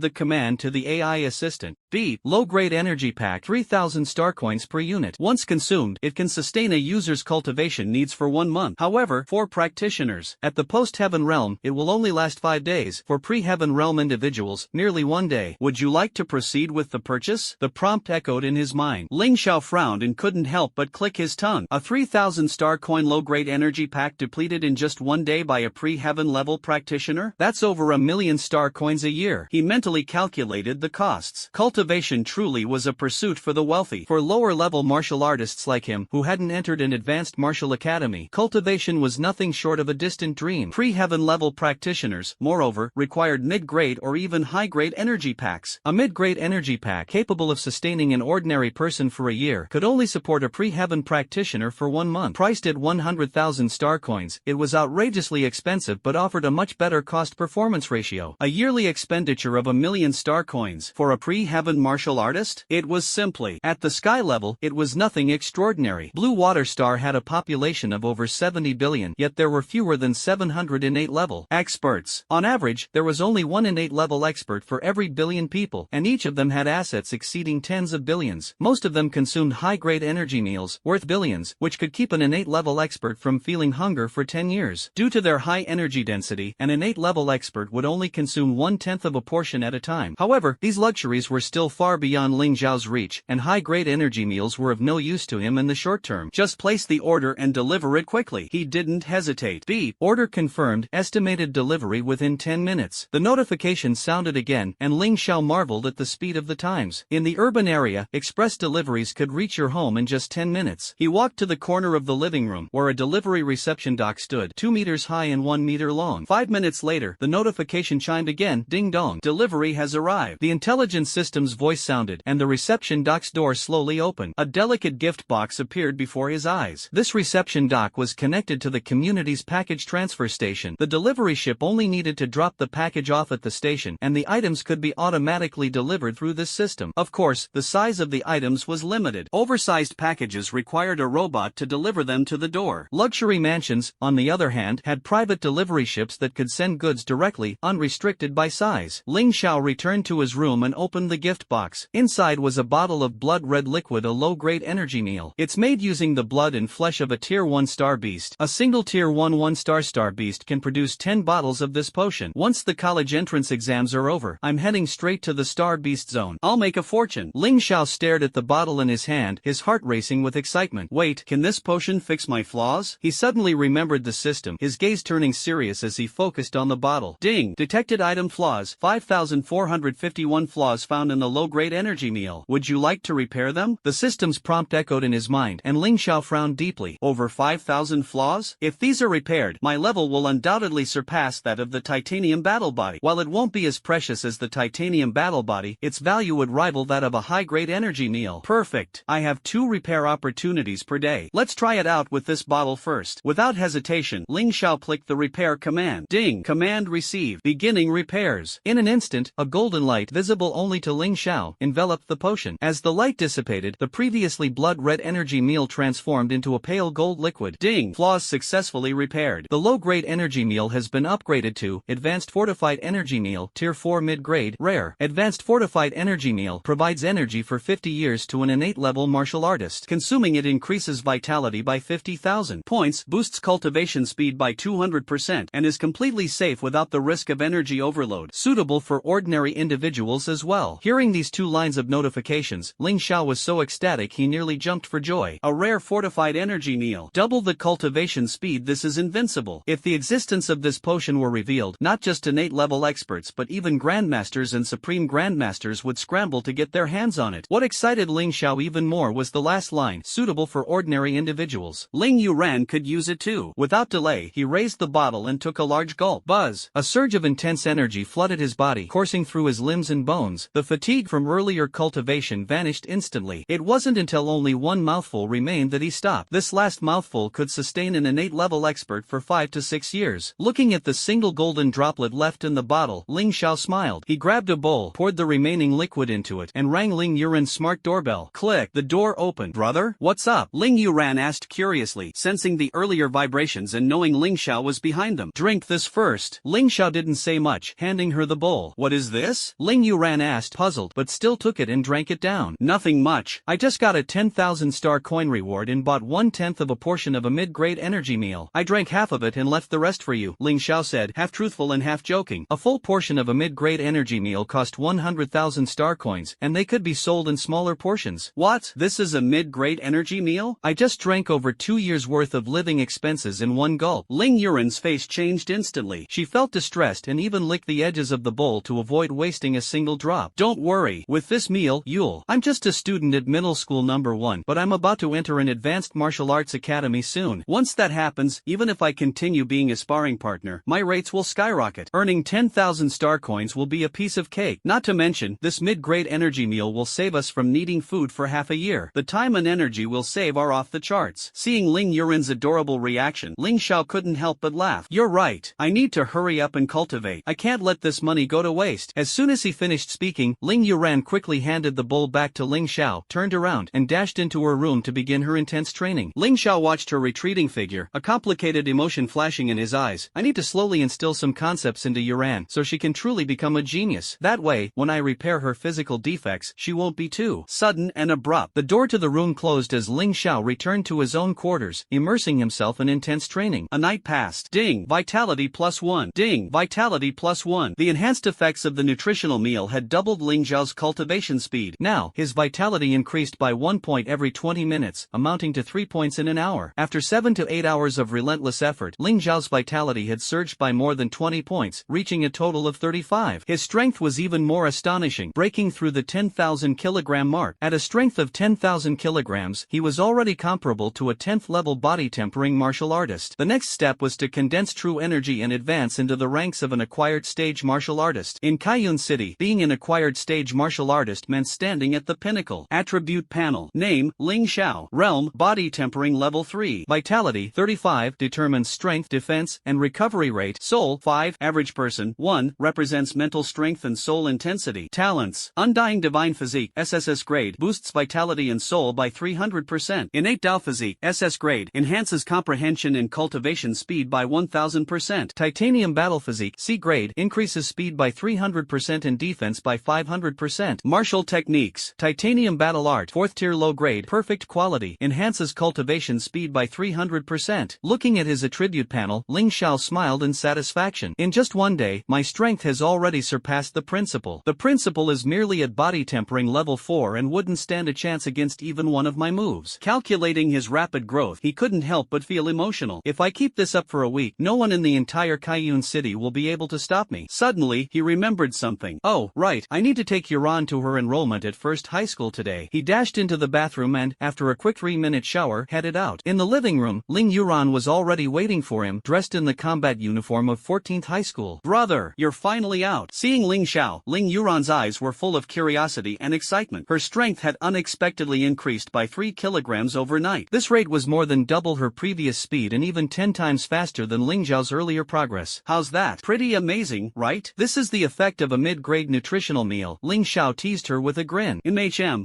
the command to the AI assistant. Beep. Low-grade energy pack, 3,000 star coins per unit. Once consumed, it can sustain a user's cultivation needs for 1 month. However, for practitioners, at the post-heaven realm, it will only last 5 days. For pre-heaven realm individuals, merely 1 day. Would you like to proceed with the purchase? The prompt echoed in his mind. Ling Zhao frowned and couldn't help but click his tongue. A 3,000 star coin low-grade energy pack depleted in just 1 day by a pre-heaven level practitioner? That's over 1,000,000 star coins a year. He mentally calculated the costs. Cultivation truly was a pursuit for the wealthy. For lower-level martial artists like him, who hadn't entered an advanced martial academy, cultivation was nothing short of a distant dream. Pre-heaven level practitioners, moreover, required mid-grade or even high-grade energy packs. A mid-grade energy pack capable of sustaining an ordinary person for a year could only support a pre-heaven practitioner for 1 month. Priced at 100,000 star coins, it was outrageously expensive but offered a much better cost-performance ratio. A yearly expenditure of 1,000,000 star coins for a pre-heaven martial artist? It was simply, at the sky level, it was nothing extraordinary. Blue Water Star had a population of over 70 billion, yet there were fewer than 708 level experts. On average, there there was only one innate level expert for every billion people, and each of them had assets exceeding tens of billions. Most of them consumed high-grade energy meals, worth billions, which could keep an innate level expert from feeling hunger for 10 years. Due to their high energy density, an innate level expert would only consume 1/10 of a portion at a time. However, these luxuries were still far beyond Ling Xiao's reach, and high-grade energy meals were of no use to him in the short term. Just place the order and deliver it quickly. He didn't hesitate. Beep. Order confirmed. Estimated delivery within 10 minutes. The notification sounded again, and Ling Xiao marveled at the speed of the times. In the urban area, express deliveries could reach your home in just 10 minutes. He walked to the corner of the living room, where a delivery reception dock stood, 2 meters high and 1 meter long. 5 minutes later, the notification chimed again. Ding dong. Delivery has arrived. The intelligence system's voice sounded, and the reception dock's door slowly opened. A delicate gift box appeared before his eyes. This reception dock was connected to the community's package transfer station. The delivery ship only needed to drop the package off at the station, and the items could be automatically delivered through this system. Of course, the size of the items was limited. Oversized packages required a robot to deliver them to the door. Luxury mansions, on the other hand, had private delivery ships that could send goods directly, unrestricted by size. Ling Xiao returned to his room and opened the gift box. Inside was a bottle of blood-red liquid, a low-grade energy meal. It's made using the blood and flesh of a Tier 1 star beast. A single Tier 1 1-star beast can produce 10 bottles of this potion. Once the college entrance exams are over, I'm heading straight to the star beast zone. I'll make a fortune. Ling Xiao stared at the bottle in his hand, his heart racing with excitement. Wait, can this potion fix my flaws? He suddenly remembered the system, his gaze turning serious as he focused on the bottle. Ding! Detected item flaws. 5,451 flaws found in the low-grade energy meal. Would you like to repair them? The system's prompt echoed in his mind, and Ling Xiao frowned deeply. Over 5,000 flaws? If these are repaired, my level will undoubtedly surpass that of the titanium battle body. While it won't be as precious as the titanium battle body, its value would rival that of a high-grade energy meal. Perfect. I have 2 repair opportunities per day. Let's try it out with this bottle first. Without hesitation, Ling Xiao clicked the repair command. Ding! Command received. Beginning repairs. In an instant, a golden light, visible only to Ling Xiao, enveloped the potion. As the light dissipated, the previously blood-red energy meal transformed into a pale gold liquid. Ding! Flaws successfully repaired. The low-grade energy meal has been upgraded to Advanced Fortified Energy Meal, Tier 4 mid-grade, rare. Advanced Fortified Energy Meal provides energy for 50 years to an innate level martial artist. Consuming it increases vitality by 50,000 points, boosts cultivation speed by 200%, and is completely safe without the risk of energy overload. Suitable for ordinary individuals as well. Hearing these 2 lines of notifications, Ling Xiao was so ecstatic he nearly jumped for joy. A rare fortified energy meal. Double the cultivation speed. This is invincible. If the existence of this potion were revealed, not just innate level experts but even grandmasters and supreme grandmasters would scramble to get their hands on it. What excited Ling Xiao even more was the last line, suitable for ordinary individuals. Ling Yuran could use it too. Without delay, he raised the bottle and took a large gulp. Buzz! A surge of intense energy flooded his body, coursing through his limbs and bones. The fatigue from earlier cultivation vanished instantly. It wasn't until only one mouthful remained that he stopped. This last mouthful could sustain an innate level expert for 5 to 6 years. Looking at the single golden droplet left in the bottle, Ling Xiao smiled. He grabbed a bowl, poured the remaining liquid into it, and rang Ling Yuran's smart doorbell. Click. The door opened. Brother? What's up? Ling Yuran asked curiously, sensing the earlier vibrations and knowing Ling Xiao was behind them. Drink this first. Ling Xiao didn't say much, handing her the bowl. What is this? Ling Yuran asked, puzzled, but still took it and drank it down. Nothing much. I just got a 10,000 star coin reward and bought 1/10 of a portion of a mid-grade energy meal. I drank half of it and left the rest for you, Ling Xiao said, half truthful and half joking. A full portion of a mid-grade energy meal cost 100,000 star coins, and they could be sold in smaller portions. What? This is a mid-grade energy meal? I just drank over 2 years' worth of living expenses in one gulp. Ling Yuran's face changed instantly. She felt distressed and even licked the edges of the bowl to avoid wasting a single drop. Don't worry. With this meal, I'm just a student at middle school number 1, but I'm about to enter an advanced martial arts academy soon. Once that happens, even if I continue being a sparring partner, my rates will skyrocket. Earning 10,000 star coins will be a piece of cake. Not to mention, this mid-grade energy meal will save us from needing food for half a year. The time and energy we'll save are off the charts. Seeing Ling Yuran's adorable reaction, Ling Xiao couldn't help but laugh. You're right. I need to hurry up and cultivate. I can't let this money go to waste. As soon as he finished speaking, Ling Yuran quickly handed the bowl back to Ling Xiao, turned around, and dashed into her room to begin her intense training. Ling Xiao watched her retreating figure, a complicated emotion flashing in his eyes. I need to slowly instill some concepts into into Uran so she can truly become a genius. That way, when I repair her physical defects, she won't be too sudden and abrupt. The door to the room closed as Ling Xiao returned to his own quarters, immersing himself in intense training. A night passed. Ding! Vitality +1. Ding! Vitality +1. The enhanced effects of the nutritional meal had doubled Ling Xiao's cultivation speed. Now, his vitality increased by 1 point every 20 minutes, amounting to 3 points in an hour. After 7 to 8 hours of relentless effort, Ling Xiao's vitality had surged by more than 20 points, reaching a total of 35. His strength was even more astonishing, breaking through the 10,000 kilogram mark. At a strength of 10,000 kilograms, he was already comparable to a 10th level body tempering martial artist. The next step was to condense true energy and advance into the ranks of an acquired stage martial artist. In Kaiyun City, being an acquired stage martial artist meant standing at the pinnacle. Attribute panel. Name, Ling Xiao. Realm, body tempering level 3. Vitality, 35, determines strength, defense, and recovery rate. Soul, 5, average person. 1, represents mental strength and soul intensity. Talents, undying divine physique, SSS grade, boosts vitality and soul by 300%. Innate Dao physique, SS grade, enhances comprehension and cultivation speed by 1000%. Titanium battle physique, C grade, increases speed by 300% and defense by 500%. Martial techniques, titanium battle art, 4th tier low grade, perfect quality, enhances cultivation speed by 300%. Looking at his attribute panel, Ling Xiao smiled in satisfaction. In just one day, my strength has already surpassed the principal. The principal is merely at body tempering level 4 and wouldn't stand a chance against even one of my moves. Calculating his rapid growth, he couldn't help but feel emotional. If I keep this up for a week, no one in the entire Kaiyun City will be able to stop me. Suddenly, he remembered something. Oh, right, I need to take Yuran to her enrollment at First High School today. He dashed into the bathroom and, after a quick 3-minute shower, headed out. In the living room, Ling Yuran was already waiting for him, dressed in the combat uniform of 14th High School. Brother, you're finally out. Seeing Ling Xiao, Ling Yuran's eyes were full of curiosity and excitement. Her strength had unexpectedly increased by 3 kilograms overnight. This rate was more than double her previous speed and even 10 times faster than Ling Xiao's earlier progress. How's that? Pretty amazing, right? This is the effect of a mid-grade nutritional meal. Ling Xiao teased her with a grin.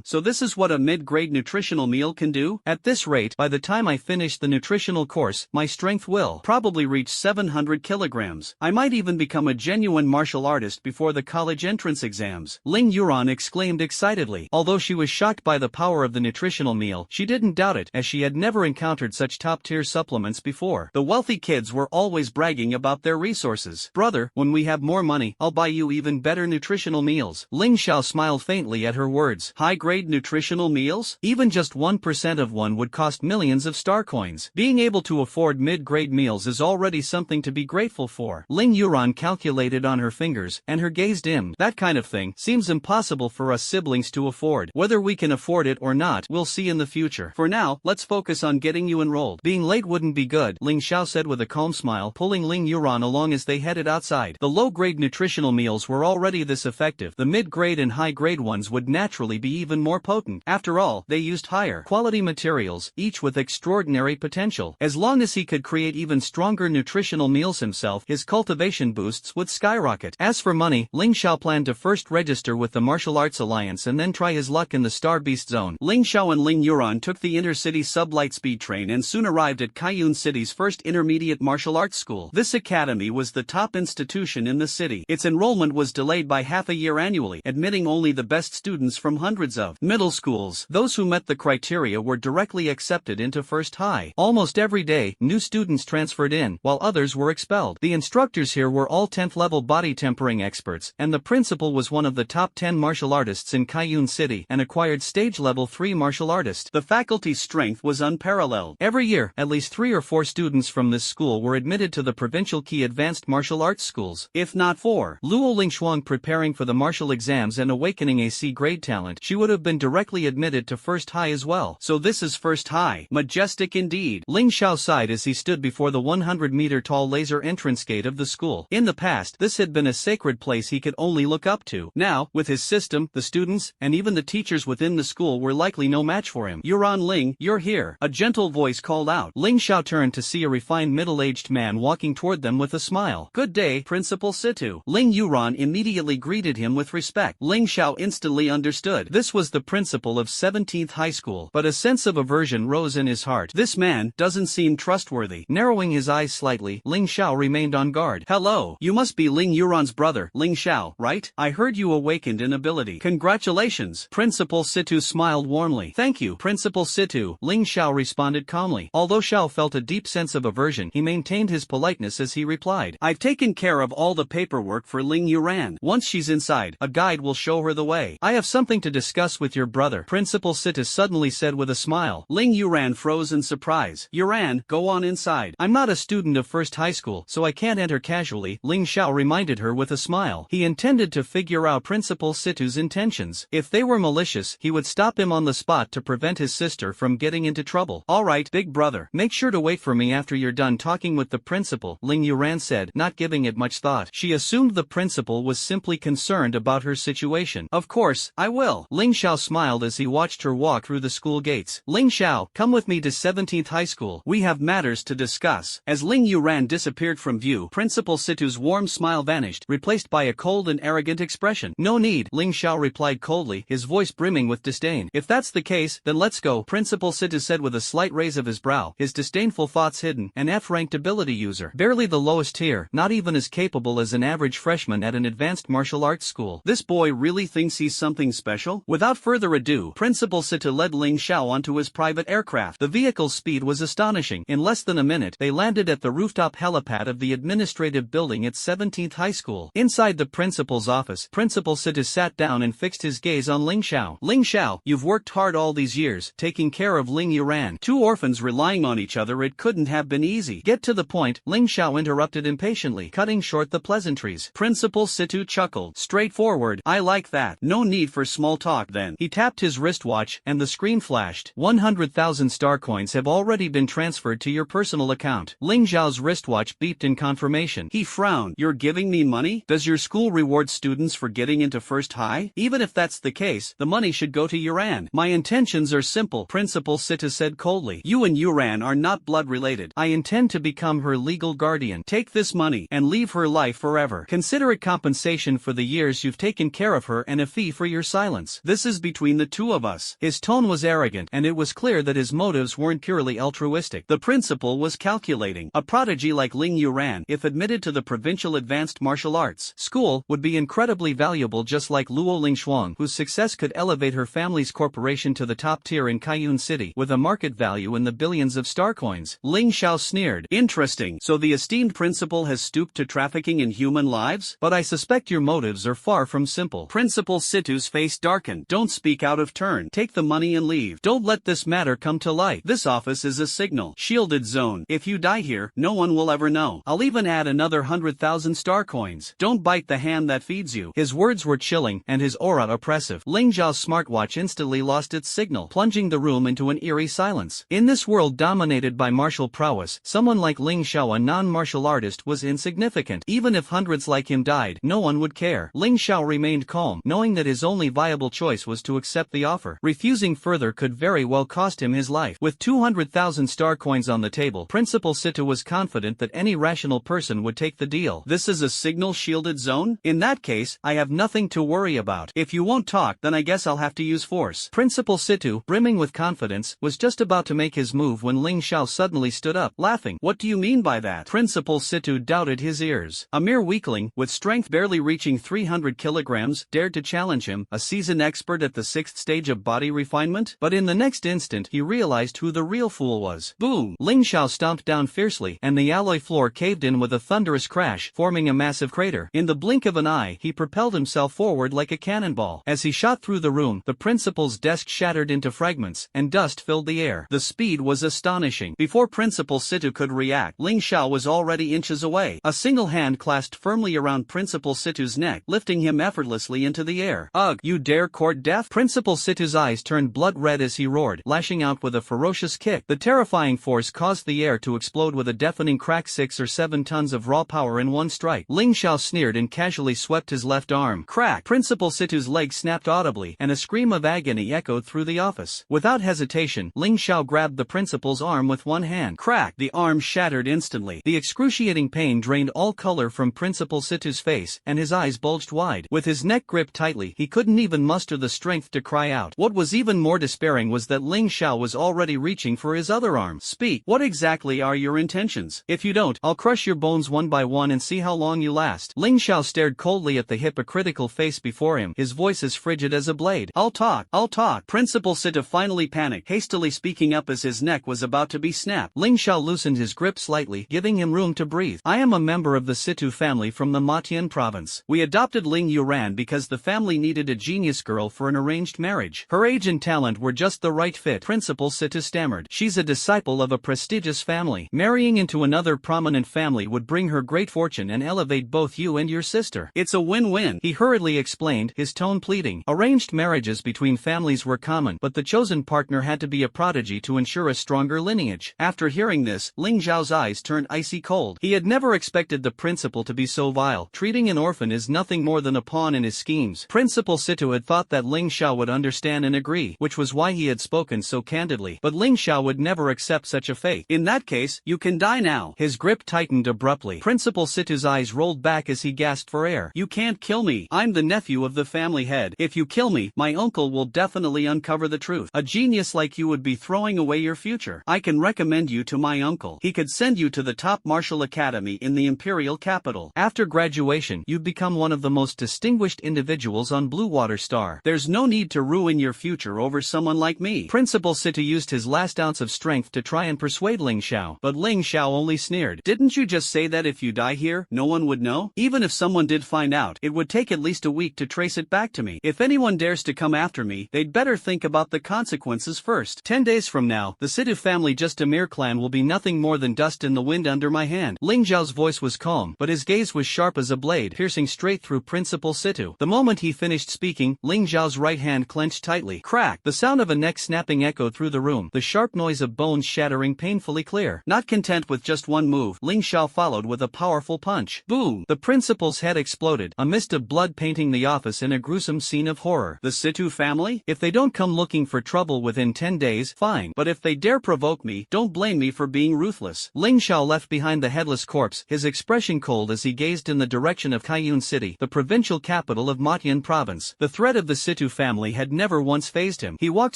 So this is what a mid-grade nutritional meal can do? At this rate, by the time I finish the nutritional course, my strength will probably reach 700 kilograms. I might even become a genuine martial artist before the college entrance exams. Ling Yuran exclaimed excitedly. Although she was shocked by the power of the nutritional meal, she didn't doubt it, as she had never encountered such top-tier supplements before. The wealthy kids were always bragging about their resources. Brother, when we have more money, I'll buy you even better nutritional meals. Ling Xiao smiled faintly at her words. High-grade nutritional meals? Even just 1% of one would cost millions of star coins. Being able to afford mid-grade meals is already something to be grateful for. Ling Yuran calculated on her fingers, and her gaze dimmed. That kind of thing seems impossible for us siblings to afford. Whether we can afford it or not, we'll see in the future. For now, let's focus on getting you enrolled. Being late wouldn't be good, Ling Xiao said with a calm smile, pulling Ling Yuran along as they headed outside. The low-grade nutritional meals were already this effective. The mid-grade and high-grade ones would naturally be even more potent. After all, they used higher quality materials, each with extraordinary potential. As long as he could create even stronger nutritional meals himself, his cultivation boosts would skyrocket. As for money, Ling Xiao planned to first register with the Martial Arts Alliance and then try his luck in the Star Beast Zone. Ling Xiao and Ling Yuran took the intercity sublight speed train and soon arrived at Kaiyun City's first intermediate martial arts school. This academy was the top institution in the city. Its enrollment was delayed by half a year annually, admitting only the best students from hundreds of middle schools. Those who met the criteria were directly accepted into First High. Almost every day, new students transferred in, while others were expelled. The instructors here were all 10th level body tempering experts, and the principal was one of the top 10 martial artists in Kaiyun City, an acquired stage level 3 martial artist. The faculty's strength was unparalleled. Every year, at least 3 or 4 students from this school were admitted to the provincial key advanced martial arts schools. If not for Luo Lingshuang preparing for the martial exams and awakening a C-grade talent, she would have been directly admitted to First High as well. So this is First High. Majestic indeed. Ling Xiao sighed as he stood before the 100-meter-tall laser entrance gate of the school. In the past, this had been a sacred place he could only look up to. Now, with his system, the students, and even the teachers within the school were likely no match for him. Yuran Ling, you're here. A gentle voice called out. Ling Xiao turned to see a refined middle-aged man walking toward them with a smile. Good day, Principal Situ. Ling Yuran immediately greeted him with respect. Ling Xiao instantly understood. This was the principal of 17th High School, but a sense of aversion rose in his heart. This man doesn't seem trustworthy. Narrowing his eyes slightly, Ling Xiao remained on guard. Hello. So, you must be Ling Yuran's brother, Ling Xiao, right? I heard you awakened in ability. Congratulations. Principal Situ smiled warmly. Thank you, Principal Situ, Ling Xiao responded calmly. Although Xiao felt a deep sense of aversion, he maintained his politeness as he replied, I've taken care of all the paperwork for Ling Yuran. Once she's inside, a guide will show her the way. I have something to discuss with your brother, Principal Situ suddenly said with a smile. Ling Yuran froze in surprise. Yuran, go on inside. I'm not a student of First High School, so I can't enter casually, Ling Xiao reminded her with a smile. He intended to figure out Principal Situ's intentions. If they were malicious, he would stop him on the spot to prevent his sister from getting into trouble. Alright, big brother, make sure to wait for me after you're done talking with the principal, Ling Yuran said, not giving it much thought. She assumed the principal was simply concerned about her situation. Of course, I will. Ling Xiao smiled as he watched her walk through the school gates. Ling Xiao, come with me to 17th High School. We have matters to discuss. As Ling Yuran disappeared from view, Principal Situ's warm smile vanished, replaced by a cold and arrogant expression. No need, Ling Xiao replied coldly, his voice brimming with disdain. If that's the case, then let's go, Principal Situ said with a slight raise of his brow, his disdainful thoughts hidden. An F-ranked ability user, barely the lowest tier, not even as capable as an average freshman at an advanced martial arts school. This boy really thinks he's something special? Without further ado, Principal Situ led Ling Xiao onto his private aircraft. The vehicle's speed was astonishing. In less than a minute, they landed at the rooftop helipad of the administrative building at 17th High School. Inside the principal's office, Principal Situ sat down and fixed his gaze on Ling Xiao. Ling Xiao, you've worked hard all these years, taking care of Ling Yuran. Two orphans relying on each other, it couldn't have been easy. Get to the point, Ling Xiao interrupted impatiently, cutting short the pleasantries. Principal Situ chuckled. Straightforward, I like that. No need for small talk then. He tapped his wristwatch, and the screen flashed. 100,000 star coins have already been transferred to your personal account. Ling Xiao's wristwatch beeped in confirmation. He frowned. You're giving me money? Does your school reward students for getting into First High? Even if that's the case, the money should go to Yuran. My intentions are simple, Principal Situ said coldly. You and Yuran are not blood related. I intend to become her legal guardian. Take this money and leave her life forever. Consider it compensation for the years you've taken care of her and a fee for your silence. This is between the two of us. His tone was arrogant, and it was clear that his motives weren't purely altruistic. The principal was calculating. A prodigy like Ling Yuran, if admitted to the provincial advanced martial arts school, would be incredibly valuable, just like Luo Lingshuang, whose success could elevate her family's corporation to the top tier in Kaiyun City, with a market value in the billions of star coins. Ling Xiao sneered. Interesting. So the esteemed principal has stooped to trafficking in human lives? But I suspect your motives are far from simple. Principal Situ's face darkened. Don't speak out of turn. Take the money and leave. Don't let this matter come to light. This office is a signal. Shielded zone. If you die here, no one will ever know. I'll even add another 100,000 star coins. Don't bite the hand that feeds you. His words were chilling, and his aura oppressive. Ling Zhao's smartwatch instantly lost its signal, plunging the room into an eerie silence. In this world dominated by martial prowess, someone like Ling Xiao, a non-martial artist, was insignificant. Even if hundreds like him died, no one would care. Ling Xiao remained calm, knowing that his only viable choice was to accept the offer. Refusing further could very well cost him his life. With 200,000 star coins on the table, Principal Situ was confident that any rational person would take the deal. This is a signal-shielded zone? In that case, I have nothing to worry about. If you won't talk, then I guess I'll have to use force. Principal Situ, brimming with confidence, was just about to make his move when Ling Xiao suddenly stood up, laughing. What do you mean by that? Principal Situ doubted his ears. A mere weakling, with strength barely reaching 300 kilograms, dared to challenge him, a seasoned expert at the 6th stage of body refinement? But in the next instant, he realized who the real fool was. Boom! Ling Xiao stomped down fiercely, and the alloy floor caved in with a thunderous crash, forming a massive crater. In the blink of an eye, he propelled himself forward like a cannonball. As he shot through the room, the principal's desk shattered into fragments, and dust filled the air. The speed was astonishing. Before Principal Situ could react, Ling Xiao was already inches away. A single hand clasped firmly around Principal Situ's neck, lifting him effortlessly into the air. Ugh, you dare court death? Principal Situ's eyes turned blood red as he roared, lashing out with a ferocious kick. The terrifying force caused the air to explode with a deafening crack. 6 or 7 tons of raw power in one strike. Ling Xiao sneered and casually swept his left arm. Crack! Principal Situ's leg snapped audibly, and a scream of agony echoed through the office. Without hesitation, Ling Xiao grabbed the principal's arm with one hand. Crack! The arm shattered instantly. The excruciating pain drained all color from Principal Situ's face, and his eyes bulged wide. With his neck gripped tightly, he couldn't even muster the strength to cry out. What was even more despairing was that Ling Xiao was already reaching for his other arm. Speak! What exactly are your intentions? If you don't, I'll crush your bones one by by one and see how long you last. Ling Xiao stared coldly at the hypocritical face before him, his voice as frigid as a blade. I'll talk. Principal Sita finally panicked, hastily speaking up as his neck was about to be snapped. Ling Xiao loosened his grip slightly, giving him room to breathe. I am a member of the Situ family from the Matian province. We adopted Ling Yuran because the family needed a genius girl for an arranged marriage. Her age and talent were just the right fit, Principal Situ stammered. She's a disciple of a prestigious family. Marrying into another prominent family would bring her great fortune and elevate both you and your sister. It's a win-win, he hurriedly explained, his tone pleading. Arranged marriages between families were common, but the chosen partner had to be a prodigy to ensure a stronger lineage. After hearing this, Ling Zhao's eyes turned icy cold. He had never expected the principal to be so vile, treating an orphan as nothing more than a pawn in his schemes. Principal Situ had thought that Ling Xiao would understand and agree, which was why he had spoken so candidly. But Ling Xiao would never accept such a fate. In that case, you can die now. His grip tightened abruptly. Principal Situ's eyes rolled back as he gasped for air. You can't kill me. I'm the nephew of the family head. If you kill me, my uncle will definitely uncover the truth. A genius like you would be throwing away your future. I can recommend you to my uncle. He could send you to the top martial academy in the imperial capital. After graduation, you'd become one of the most distinguished individuals on Blue Water Star. There's no need to ruin your future over someone like me. Principal Situ used his last ounce of strength to try and persuade Ling Xiao, but Ling Xiao only sneered. Didn't you just say that if you die here, no one would know? Even if someone did find out, it would take at least a week to trace it back to me. If anyone dares to come after me, they'd better think about the consequences first. 10 days from now, the Situ family Justamir clan will be nothing more than dust in the wind under my hand. Ling Xiao's voice was calm, but his gaze was sharp as a blade, piercing straight through Principal Situ. The moment he finished speaking, Ling Xiao's right hand clenched tightly. Crack! The sound of a neck snapping echoed through the room, the sharp noise of bones shattering painfully clear. Not content with just one move, Ling Xiao followed with a powerful punch. Boom! The principal's head exploded, a mist of blood painting the office in a gruesome scene of horror. The Situ family? If they don't come looking for trouble within 10 days, fine. But if they dare provoke me, don't blame me for being ruthless. Ling Xiao left behind the headless corpse, his expression cold as he gazed in the direction of Kaiyun City, the provincial capital of Matian province. The threat of the Situ family had never once fazed him. He walked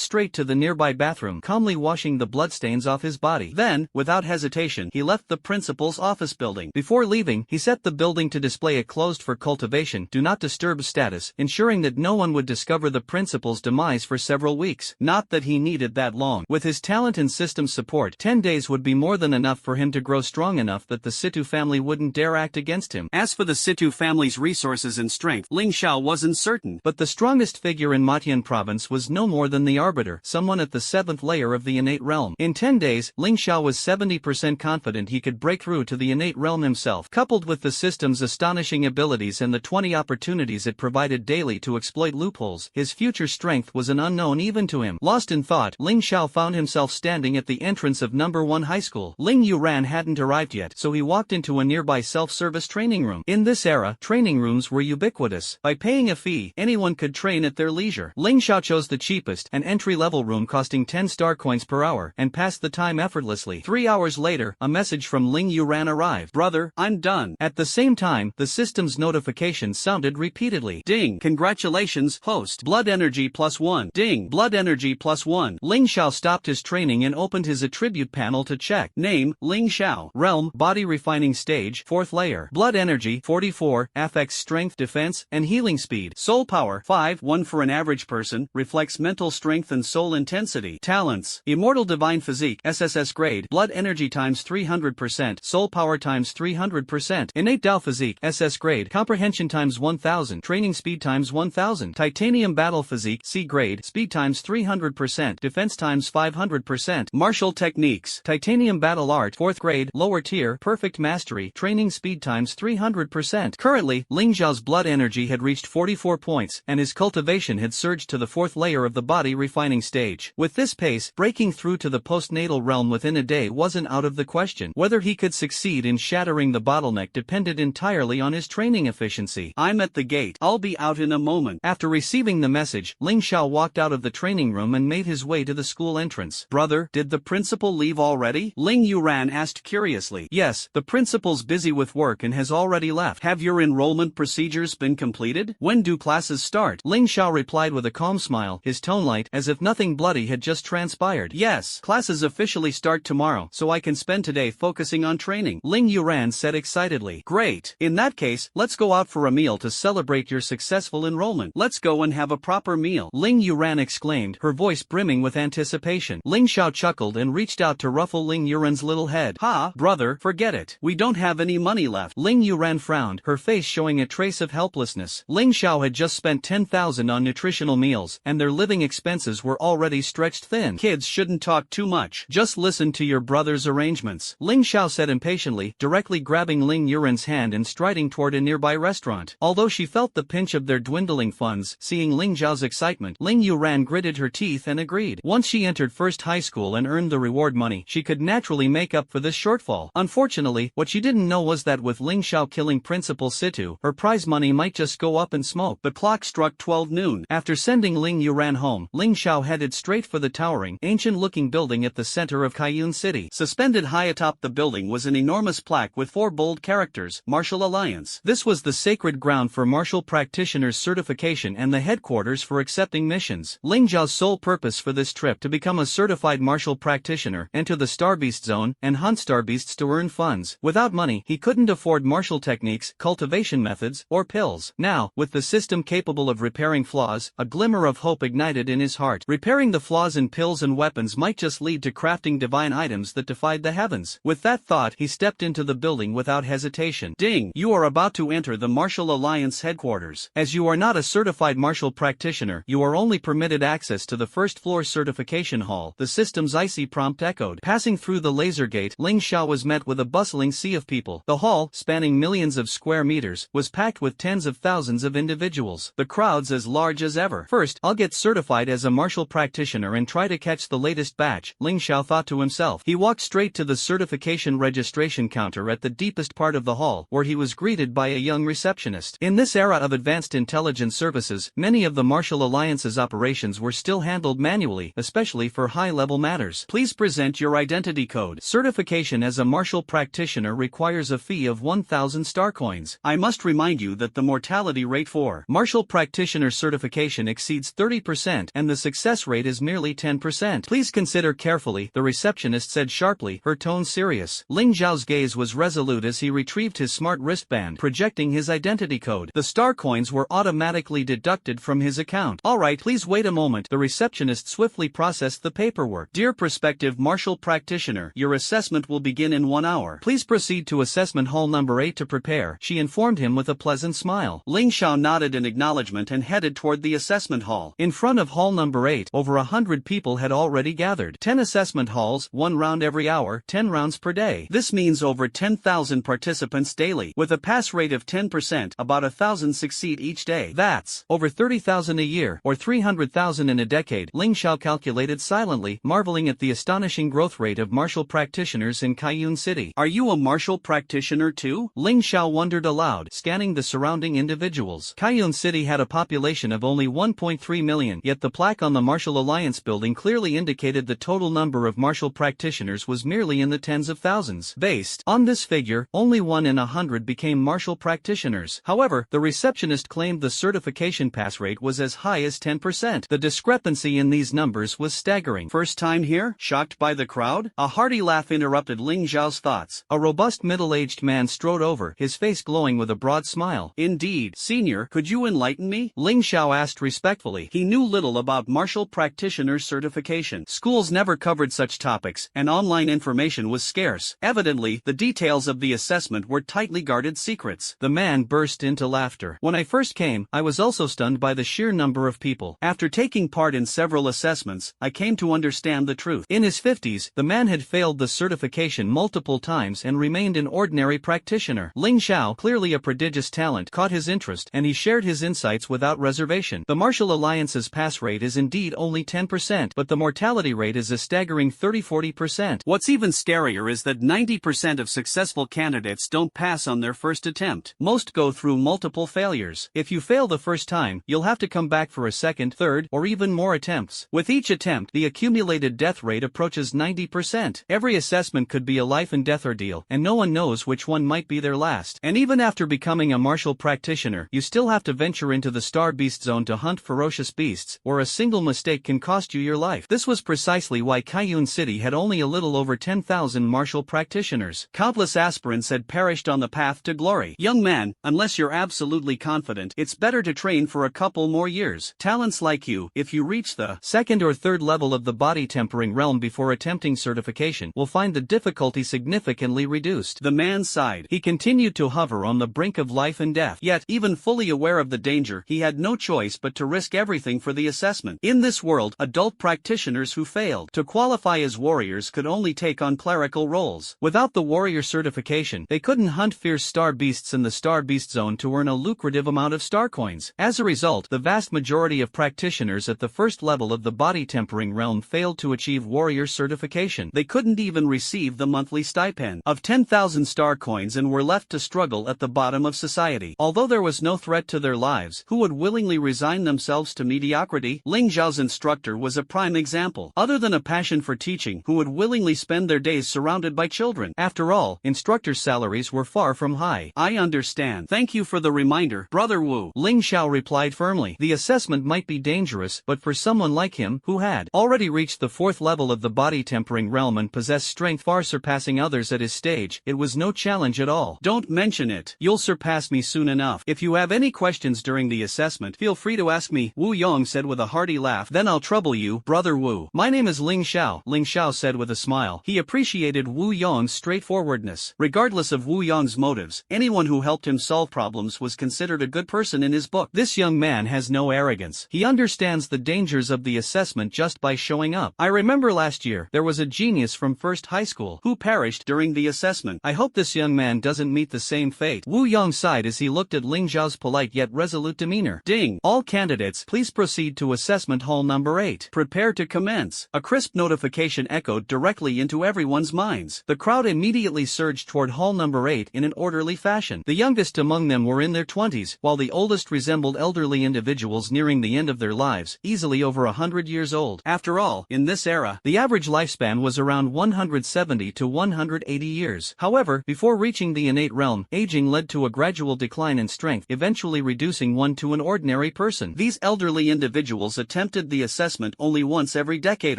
straight to the nearby bathroom, calmly washing the bloodstains off his body. Then, without hesitation, he left the principal's office building. Before leaving, he set the building to display a closed for cultivation, do not disturb status, ensuring that no one would discover the principal's demise for several weeks. Not that he needed that long. With his talent and system support, 10 days would be more than enough for him to grow strong enough that the Situ family wouldn't dare act against him. As for the Situ family's resources and strength, Ling Xiao wasn't certain. But the strongest figure in Matian province was no more than the Arbiter, someone at the 7th layer of the innate realm. In 10 days, Ling Xiao was 70% confident he could break through to the innate realm himself. Coupled with the system's astonishing abilities and the 20 opportunities it provided daily to exploit loopholes, his future strength was an unknown even to him. Lost in thought, Ling Xiao found himself standing at the entrance of No. 1 high school. Ling Yuran hadn't arrived yet, so he walked into a nearby self-service training room. In this era, training rooms were ubiquitous. By paying a fee, anyone could train at their leisure. Ling Xiao chose the cheapest, an entry-level room costing 10 star coins per hour, and passed the time effortlessly. 3 hours later, a message from Ling Yuran arrived. Brother, I'm done. At the same time, the system's notification sounded repeatedly. Ding! Congratulations, host. Blood energy +1. Ding! Blood energy +1. Ling Xiao stopped his training and opened his attribute panel to check. Name, Ling Xiao. Realm, body refining stage, 4th layer. Blood energy, 44, affects strength, defense, and healing speed. Soul power, 5, 1 for an average person, reflects mental strength and soul intensity. Talents, immortal divine physique, SSS grade, blood energy times 300%, soul power times 300%, innate Dao physique, SS grade, comprehension times 1000, training speed times 1000, titanium battle physique, C grade, speed times 300%, defense times 500%, martial techniques, titanium battle art, 4th grade, lower tier, perfect mastery, training speed times 300%. Currently, Ling Xiao's blood energy had reached 44 points, and his cultivation had surged to the 4th layer of the body refining stage. With this pace, breaking through to the postnatal realm within a day wasn't out of the question. Whether he could succeed in shattering the bottleneck depended entirely on his training efficiency. I'm at the gate. I'll be out in a moment. After receiving the message, Ling Xiao walked out of the training room and made his way to the school entrance. Brother, did the principal leave already? Ling Yuran asked curiously. Yes, the principal's busy with work and has already left. Have your enrollment procedures been completed? When do classes start? Ling Xiao replied with a calm smile, his tone light, as if nothing bloody had just transpired. Yes, classes officially start tomorrow, so I can spend today focusing on training. Ling Yuran said excitedly. Great. In that case, let's go out for a meal to celebrate your successful enrollment. Let's go and have a proper meal, Ling Yuran exclaimed, her voice brimming with anticipation. Ling Xiao chuckled and reached out to ruffle Ling Yuran's little head. Ha, brother, forget it. We don't have any money left. Ling Yuran frowned, her face showing a trace of helplessness. Ling Xiao had just spent 10,000 on nutritional meals, and their living expenses were already stretched thin. Kids shouldn't talk too much. Just listen to your brother's arrangements, Ling Xiao said impatiently, directly grabbing Ling Yuran's hand and striding toward a nearby restaurant. Although she felt the pinch of their dwindling funds, seeing Ling Xiao's excitement, Ling Yuran gritted her teeth and agreed. Once she entered first high school and earned the reward money, she could naturally make up for this shortfall. Unfortunately, what she didn't know was that with Ling Xiao killing Principal Situ, her prize money might just go up in smoke. The clock struck 12 noon. After sending Ling Yuran home, Ling Xiao headed straight for the towering, ancient-looking building at the center of Kaiyun City. Suspended high atop the building was an enormous plaque with 4 bold characters, Martial Alliance. This was the sacred ground for martial practitioners' certification and the headquarters for accepting missions. Ling Xiao's sole purpose for this trip to become a certified martial practitioner, enter the Starbeast Zone, and hunt starbeasts to earn funds. Without money, he couldn't afford martial techniques, cultivation methods, or pills. Now, with the system capable of repairing flaws, a glimmer of hope ignited in his heart. Repairing the flaws in pills and weapons might just lead to crafting divine items that defied the heavens. With that thought, he stepped into the building without hesitation. Ding! You are about to enter the Martial Alliance headquarters. As you are not a certified martial practitioner, you are only permitted access to the first-floor certification hall, the system's icy prompt echoed. Passing through the laser gate, Ling Xiao was met with a bustling sea of people. The hall, spanning millions of square meters, was packed with tens of thousands of individuals. The crowds as large as ever. First, I'll get certified as a martial practitioner and try to catch the latest batch, Ling Xiao thought to himself. He walked straight to the certification registration counter at the deepest part of the hall, where he was greeted by a young receptionist. In this era of advanced intelligence services, many of the Martial Alliance's operations were still handled manually, especially for high-level matters. Please present your identity code. Certification as a martial practitioner requires a fee of 1,000 star coins. I must remind you that the mortality rate for martial practitioner certification exceeds 30% and the success rate is merely 10%. Please consider carefully, the receptionist said sharply, her tone serious. Ling Xiao's gaze was resolute as he retrieved his smart wristband, projecting his identity code. The star coins were automatically deducted from his account. Alright, please wait a moment. The receptionist swiftly processed the paperwork. Dear prospective martial practitioner, your assessment will begin in 1 hour. Please proceed to assessment hall number 8 to prepare, she informed him with a pleasant smile. Ling Xiao nodded in acknowledgement and headed toward the assessment hall. In front of hall number 8, over 100 people had already gathered. 10 assessment halls, 1 round every hour, 10 rounds per day. This means over 10,000 participants daily. With a pass rate of 10%, about 1,000 succeed each day. That's over 30,000 a year, or 300,000 in a decade, Ling Xiao calculated silently, marveling at the astonishing growth rate of martial practitioners in Kaiyun City. Are you a martial practitioner too? Ling Xiao wondered aloud, scanning the surrounding individuals. Kaiyun City had a population of only 1.3 million, yet the plaque on the Martial Alliance building clearly indicated the total number of martial practitioners was merely in the tens of thousands. Based on this figure, only 1 in 100 became martial practitioners. However, the receptionist claimed the certification pass rate was as high as 10%. The discrepancy in these numbers was staggering. First time here? Shocked by the crowd? A hearty laugh interrupted Ling Xiao's thoughts. A robust middle-aged man strode over, his face glowing with a broad smile. Indeed, senior, could you enlighten me? Ling Xiao asked respectfully. He knew little about martial practitioner certification. Schools never covered such topics, and online information was scarce. Evidently, the details of the assessment were tightly guarded secrets. The man burst into laughter. When I first came, I was also stunned by the sheer number of people. After taking part in several assessments, I came to understand the truth. In his 50s, the man had failed the certification multiple times and remained an ordinary practitioner. Ling Xiao, clearly a prodigious talent, caught his interest, and he shared his insights without reservation. The Martial Alliance's pass rate is indeed only 10%, but the mortality rate is a staggering 30–40%. What's even scarier is that 90% of successful candidates don't pass on their first attempt. Most go through multiple failures. If you fail the first time, you'll have to come back for a second, third, or even more attempts. With each attempt, the accumulated death rate approaches 90%. Every assessment could be a life and death ordeal, and no one knows which one might be their last. And even after becoming a martial practitioner, you still have to venture into the Star Beast Zone to hunt ferocious beasts, where a single mistake can cost you your life. This was precisely why Kaiyun City had only a little over 10,000 martial practitioners. Countless aspirants had perished on the path to glory. Young man, unless you're absolutely confident, it's better to train for a couple more years. Talents like you, if you reach the second or third level of the body tempering realm before attempting certification, will find the difficulty significantly reduced. The man sighed. He continued to hover on the brink of life and death. Yet, even fully aware of the danger, he had no choice but to risk everything for the assessment. In this world, adult practitioners who failed to qualify as warriors could only take on clerical roles. Without the warrior certification, they couldn't hunt fierce star beasts in the star beast zone to earn a lucrative amount of star coins. As a result, the vast majority of practitioners at the first level of the body tempering realm failed to achieve warrior certification. They couldn't even receive the monthly stipend of 10,000 star coins and were left to struggle at the bottom of society. Although there was no threat to their lives, who would willingly resign themselves to mediocrity? Ling Zhao's instructor was a prime example. Other than a passion for teaching, who would willingly spend their days surrounded by children? After all, instructors' salaries were far from high. I understand. Thank you for the reminder, Brother Wu. Ling Xiao replied firmly. The assessment might be dangerous, but for someone like him, who had already reached the fourth level of the body tempering realm and possessed strength far surpassing others at his stage, it was no challenge at all. Don't mention it. You'll surpass me soon enough. If you have any questions during the assessment, feel free to ask me, Wu Yong said with a hearty laugh. Then I'll trouble you, Brother Wu. My name is Ling Xiao, Ling Xiao said with a smile. He appreciated Wu Yong's straightforwardness. Regardless of Wu Yong's motives, anyone who helped him solve problems was considered a good person in his book. This young man has no arrogance. He understands the dangers of the assessment just by showing up. I remember last year, there was a genius from first high school who perished during the assessment. I hope this young man doesn't meet the same fate. Wu Yong sighed as he looked at Ling Zhao's polite yet resolute demeanor. Ding! All candidates, please proceed to assessment hall number 8. Prepare to commence. A crisp notification echoed directly into everyone's minds. The crowd immediately surged toward hall number 8 in an orderly fashion. The youngest among them were in their 20s, while the oldest resembled elderly individuals nearing the end of their lives, easily over 100 years old. After all, in this era, the average lifespan was around 170 to 180 years. However, before reaching the innate realm, aging led to a gradual decline in strength, eventually reducing one to an ordinary person. These elderly individuals attempted the assessment only once every decade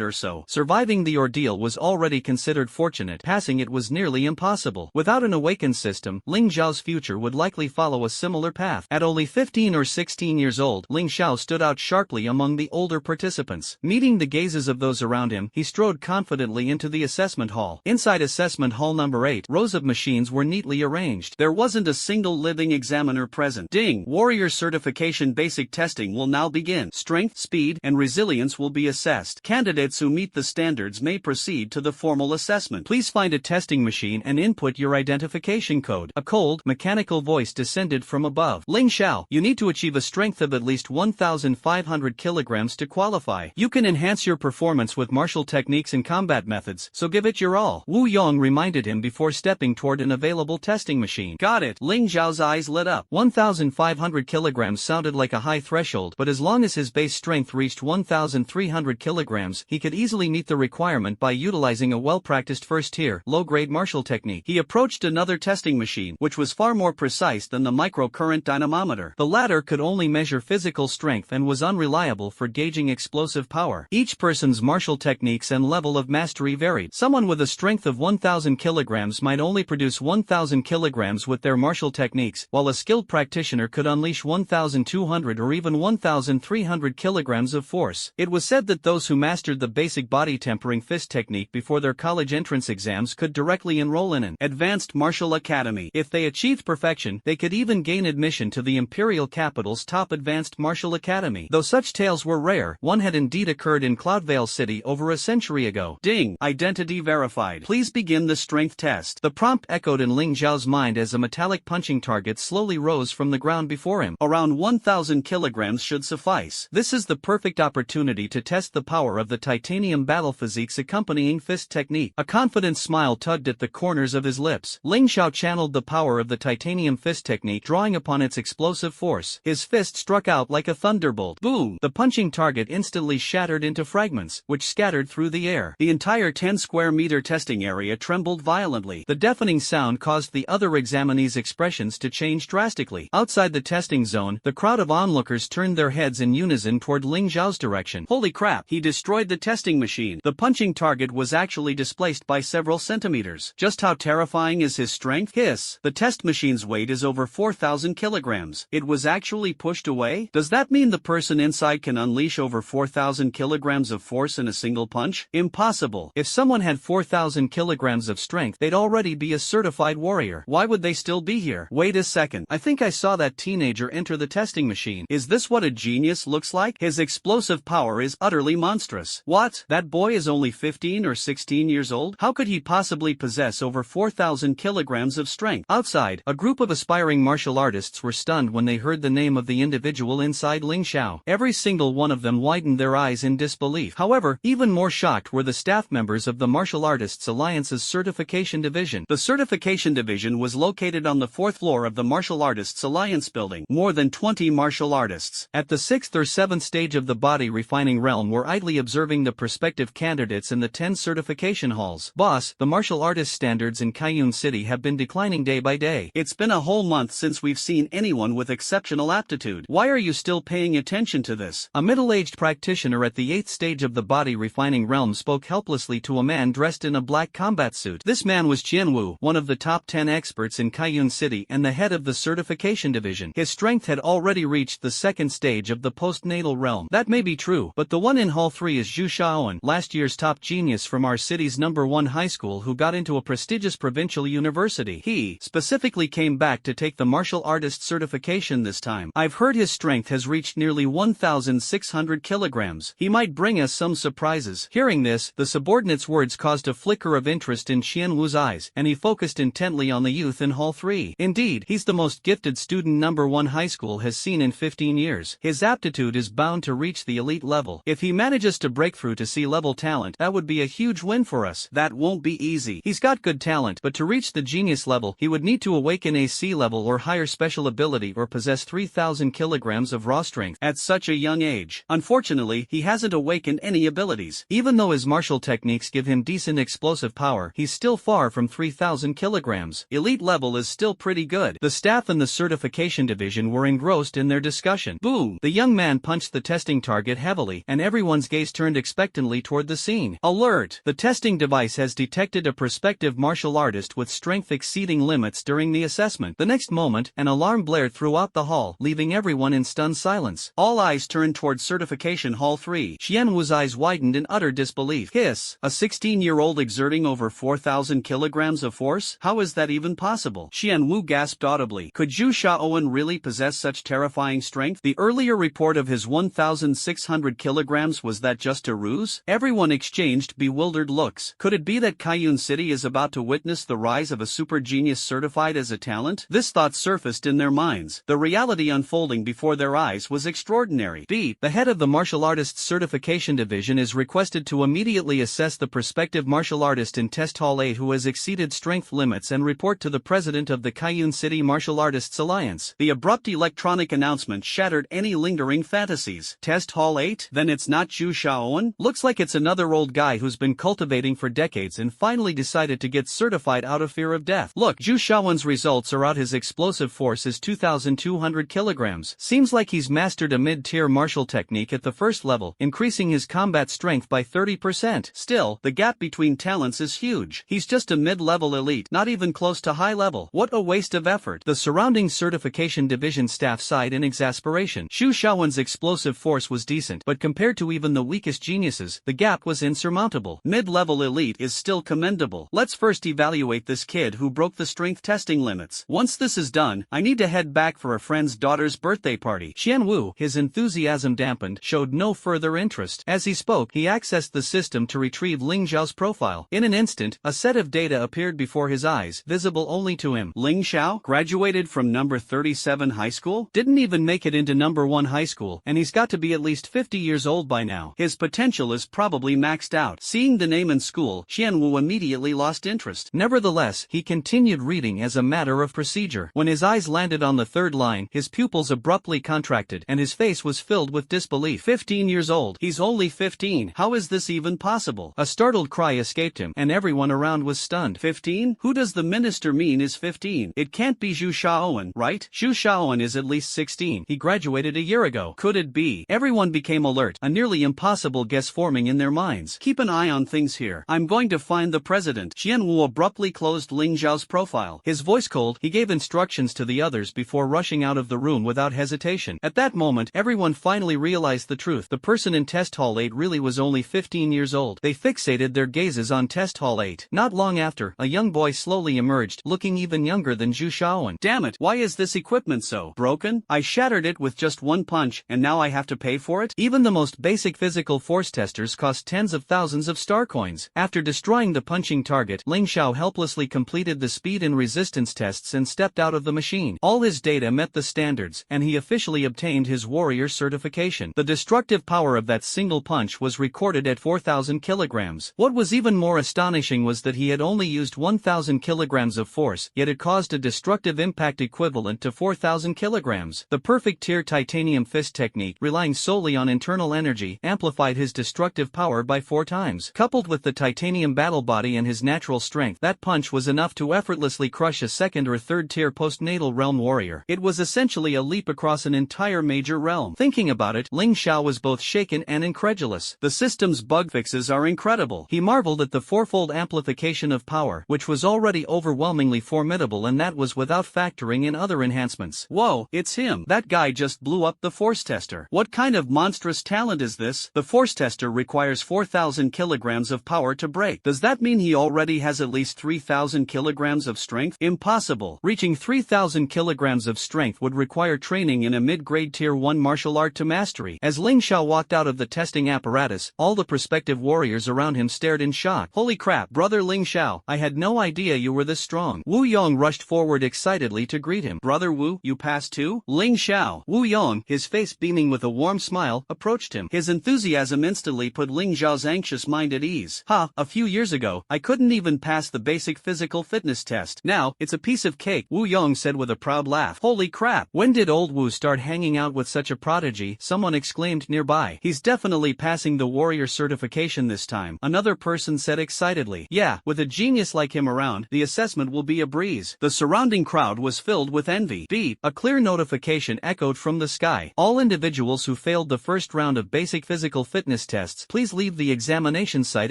or so. Surviving the ordeal was already considered fortunate. Passing it was nearly impossible. Without an awakened system, Ling Zhao's future would likely follow a similar path. At only 15 or 16 years old, Ling Xiao stood out sharply among the older participants. Meeting the gazes of those around him, he strode confidently into the assessment hall. Inside assessment hall number 8, rows of machines were neatly arranged. There wasn't a single living examiner present. Ding! Warrior certification basic testing will now begin. Strength, speed, and resilience will be assessed. Candidates who meet the standards may proceed to the formal assessment. Please find a testing machine and input your identification code. A cold, mechanical voice descended from above. Ling Xiao, you need to achieve a strength of at least 1,500 kilograms to qualify. You can enhance your performance with martial techniques and combat methods, so give it your all. Wu Yong reminded him before stepping toward an available testing machine. Got it. Ling Zhao's eyes lit up. 1,500 kilograms sounded like a high threshold, but as long as his base strength reached 1,300 kilograms, he could easily meet the requirement by utilizing a well-practiced first-tier, low-grade martial technique. He approached another testing machine, which was far more precise than the microcurrent dynamometer. The latter could only measure physical strength and was unreliable for gauging explosive power. Each person's martial techniques and level of mastery varied. Someone with a strength of 1,000 kilograms might only produce 1,000 kilograms with their martial techniques, while a skilled practitioner could unleash 1,200 or even 1,300 kilograms of force. It was said that those who mastered the basic body tempering fist technique before their college entrance exams could directly enroll in an advanced martial academy. If they achieved perfection, they could even gain admission to the imperial capital's top advanced martial academy. Though such tales were rare, one had indeed occurred in Cloudvale City over a century ago. Ding! Identity verified. Please begin the strength test. The prompt echoed in Ling Zhao's mind as a metallic punching target slowly rose from the ground before him. Around 1,000 kilograms should suffice. This is the perfect opportunity to test the power of the titanium battle physique's accompanying fist technique. A confident smile tugged at the corners of his lips. Ling Xiao channeled the power of the titanium fist technique, drawing upon its explosive force. His fist struck out like a thunderbolt. Boom! The punching target instantly shattered into fragments, which scattered through the air. The entire 10 square meter testing area trembled violently. The deafening sound caused the other examinees' expressions to change drastically. Outside the testing zone, the crowd of onlookers turned their heads in unison toward Ling Zhao's direction. Holy crap, he destroyed the testing machine. The punching target was actually displaced by several centimeters. Just how terrible terrifying is his strength? Hiss. The test machine's weight is over 4,000 kilograms. It was actually pushed away? Does that mean the person inside can unleash over 4,000 kilograms of force in a single punch? Impossible. If someone had 4,000 kilograms of strength, they'd already be a certified warrior. Why would they still be here? Wait a second. I think I saw that teenager enter the testing machine. Is this what a genius looks like? His explosive power is utterly monstrous. What? That boy is only 15 or 16 years old? How could he possibly possess over 4,000 kilograms of strength? Outside, a group of aspiring martial artists were stunned when they heard the name of the individual inside Ling Xiao. Every single one of them widened their eyes in disbelief. However, even more shocked were the staff members of the Martial Artists Alliance's Certification Division. The Certification Division was located on the 4th floor of the Martial Artists Alliance building. More than 20 martial artists at the 6th or 7th stage of the body refining realm were idly observing the prospective candidates in the 10 certification halls. Boss, the martial artist standards in Kaiyun City have been declining day by day. It's been a whole month since we've seen anyone with exceptional aptitude. Why are you still paying attention to this? A middle-aged practitioner at the 8th stage of the body refining realm spoke helplessly to a man dressed in a black combat suit. This man was Qian Wu, one of the top 10 experts in Kaiyun City and the head of the certification division. His strength had already reached the 2nd stage of the postnatal realm. That may be true, but the one in Hall 3 is Zhu Shaoan, last year's top genius from our city's #1 high school who got into a prestigious provincial university. He specifically came back to take the martial artist certification this time. I've heard his strength has reached nearly 1,600 kilograms. He might bring us some surprises. Hearing this, the subordinate's words caused a flicker of interest in Qian Wu's eyes, and he focused intently on the youth in Hall 3. Indeed, he's the most gifted student #1 high school has seen in 15 years. His aptitude is bound to reach the elite level. If he manages to break through to C-level talent, that would be a huge win for us. That won't be easy. He's got good talent, but to reach the genius level, he would need to awaken a C-level or higher special ability or possess 3,000 kilograms of raw strength at such a young age. Unfortunately, he hasn't awakened any abilities. Even though his martial techniques give him decent explosive power, he's still far from 3,000 kilograms. Elite level is still pretty good. The staff in the certification division were engrossed in their discussion. Boom! The young man punched the testing target heavily, and everyone's gaze turned expectantly toward the scene. Alert! The testing device has detected a prospective martial artist with strength exceeding limits during the assessment. The next moment, an alarm blared throughout the hall, leaving everyone in stunned silence. All eyes turned toward Certification Hall 3. Qian Wu's eyes widened in utter disbelief. Hiss! A 16-year-old exerting over 4,000 kilograms of force? How is that even possible? Qian Wu gasped audibly. Could Zhu Shaoan really possess such terrifying strength? The earlier report of his 1,600 kilograms, was that just a ruse? Everyone exchanged bewildered looks. Could it be that Kaiyun City is about to witness the rise of a super genius certified as a talent? This thought surfaced in their minds. The reality unfolding before their eyes was extraordinary. B. The head of the Martial Artists Certification Division is requested to immediately assess the prospective martial artist in Test Hall 8 who has exceeded strength limits and report to the president of the Kaiyun City Martial Artists Alliance. The abrupt electronic announcement shattered any lingering fantasies. Test Hall 8? Then it's not Zhu Shaoan? Looks like it's another old guy who's been cultivating for decades and finally decided to get certified out of fear of death. Look, Zhu Shaoan's results are out. His explosive force is 2,200 kilograms. Seems like he's mastered a mid-tier martial technique at the first level, increasing his combat strength by 30%. Still, the gap between talents is huge. He's just a mid-level elite, not even close to high level. What a waste of effort. The surrounding certification division staff sighed in exasperation. Zhu Shaoan's explosive force was decent, but compared to even the weakest geniuses, the gap was insurmountable. Mid-level elite is still commendable. Let's first evaluate this kid who broke the strength testing limits. Once this is done, I need to head back for a friend's daughter's birthday party. Qian Wu, his enthusiasm dampened, showed no further interest. As he spoke, he accessed the system to retrieve Ling Xiao's profile. In an instant, a set of data appeared before his eyes, visible only to him. Ling Xiao graduated from number 37 high school? Didn't even make it into number 1 high school, and he's got to be at least 50 years old by now. His potential is probably maxed out. Seeing the name in school, Qian Wu immediately lost interest. Nevertheless, he continued reading as a matter of procedure. When his eyes landed on the 3rd line, his pupils abruptly contracted, and his face was filled with disbelief. 15 years old. He's only 15. How is this even possible? A startled cry escaped him, and everyone around was stunned. 15? Who does the minister mean is 15? It can't be Zhu Shaoan, right? Zhu Shaoan is at least 16. He graduated a year ago. Could it be? Everyone became alert, a nearly impossible guess forming in their minds. Keep an eye on things here. I'm going to find the president. Qian Wu abruptly abruptly closed Ling Xiao's profile. His voice cold, he gave instructions to the others before rushing out of the room without hesitation. At that moment, everyone finally realized the truth. The person in Test Hall 8 really was only 15 years old. They fixated their gazes on Test Hall 8. Not long after, a young boy slowly emerged, looking even younger than Zhu Shaowen. Damn it, why is this equipment so broken? I shattered it with just one punch, and now I have to pay for it? Even the most basic physical force testers cost tens of thousands of star coins. After destroying the punching target, Ling Xiao helplessly completed the speed and resistance tests and stepped out of the machine. All his data met the standards, and he officially obtained his warrior certification. The destructive power of that single punch was recorded at 4,000 kilograms. What was even more astonishing was that he had only used 1,000 kilograms of force, yet it caused a destructive impact equivalent to 4,000 kilograms. The perfect tier titanium fist technique, relying solely on internal energy, amplified his destructive power by 4 times. Coupled with the titanium battle body and his natural strength, that punch was enough to effortlessly crush a second or third tier postnatal realm warrior. It was essentially a leap across an entire major realm. Thinking about it, Ling Xiao was both shaken and incredulous. The system's bug fixes are incredible. He marveled at the fourfold amplification of power, which was already overwhelmingly formidable, and that was without factoring in other enhancements. Whoa, it's him. That guy just blew up the force tester. What kind of monstrous talent is this? The force tester requires 4,000 kilograms of power to break. Does that mean he already has at least 3,000 kilograms of strength? Impossible. Reaching 3,000 kilograms of strength would require training in a mid-grade tier 1 martial art to mastery. As Ling Xiao walked out of the testing apparatus, all the prospective warriors around him stared in shock. Holy crap, brother Ling Xiao, I had no idea you were this strong. Wu Yong rushed forward excitedly to greet him. Brother Wu, you passed too? Ling Xiao. Wu Yong, his face beaming with a warm smile, approached him. His enthusiasm instantly put Ling Xiao's anxious mind at ease. A few years ago, I couldn't even pass the basic physical fitness test. Now, it's a piece of cake, Wu Yong said with a proud laugh. Holy crap, when did old Wu start hanging out with such a prodigy? Someone exclaimed nearby. He's definitely passing the warrior certification this time, another person said excitedly. Yeah, with a genius like him around, the assessment will be a breeze. The surrounding crowd was filled with envy. Beep, a clear notification echoed from the sky. All individuals who failed the first round of basic physical fitness tests, please leave the examination site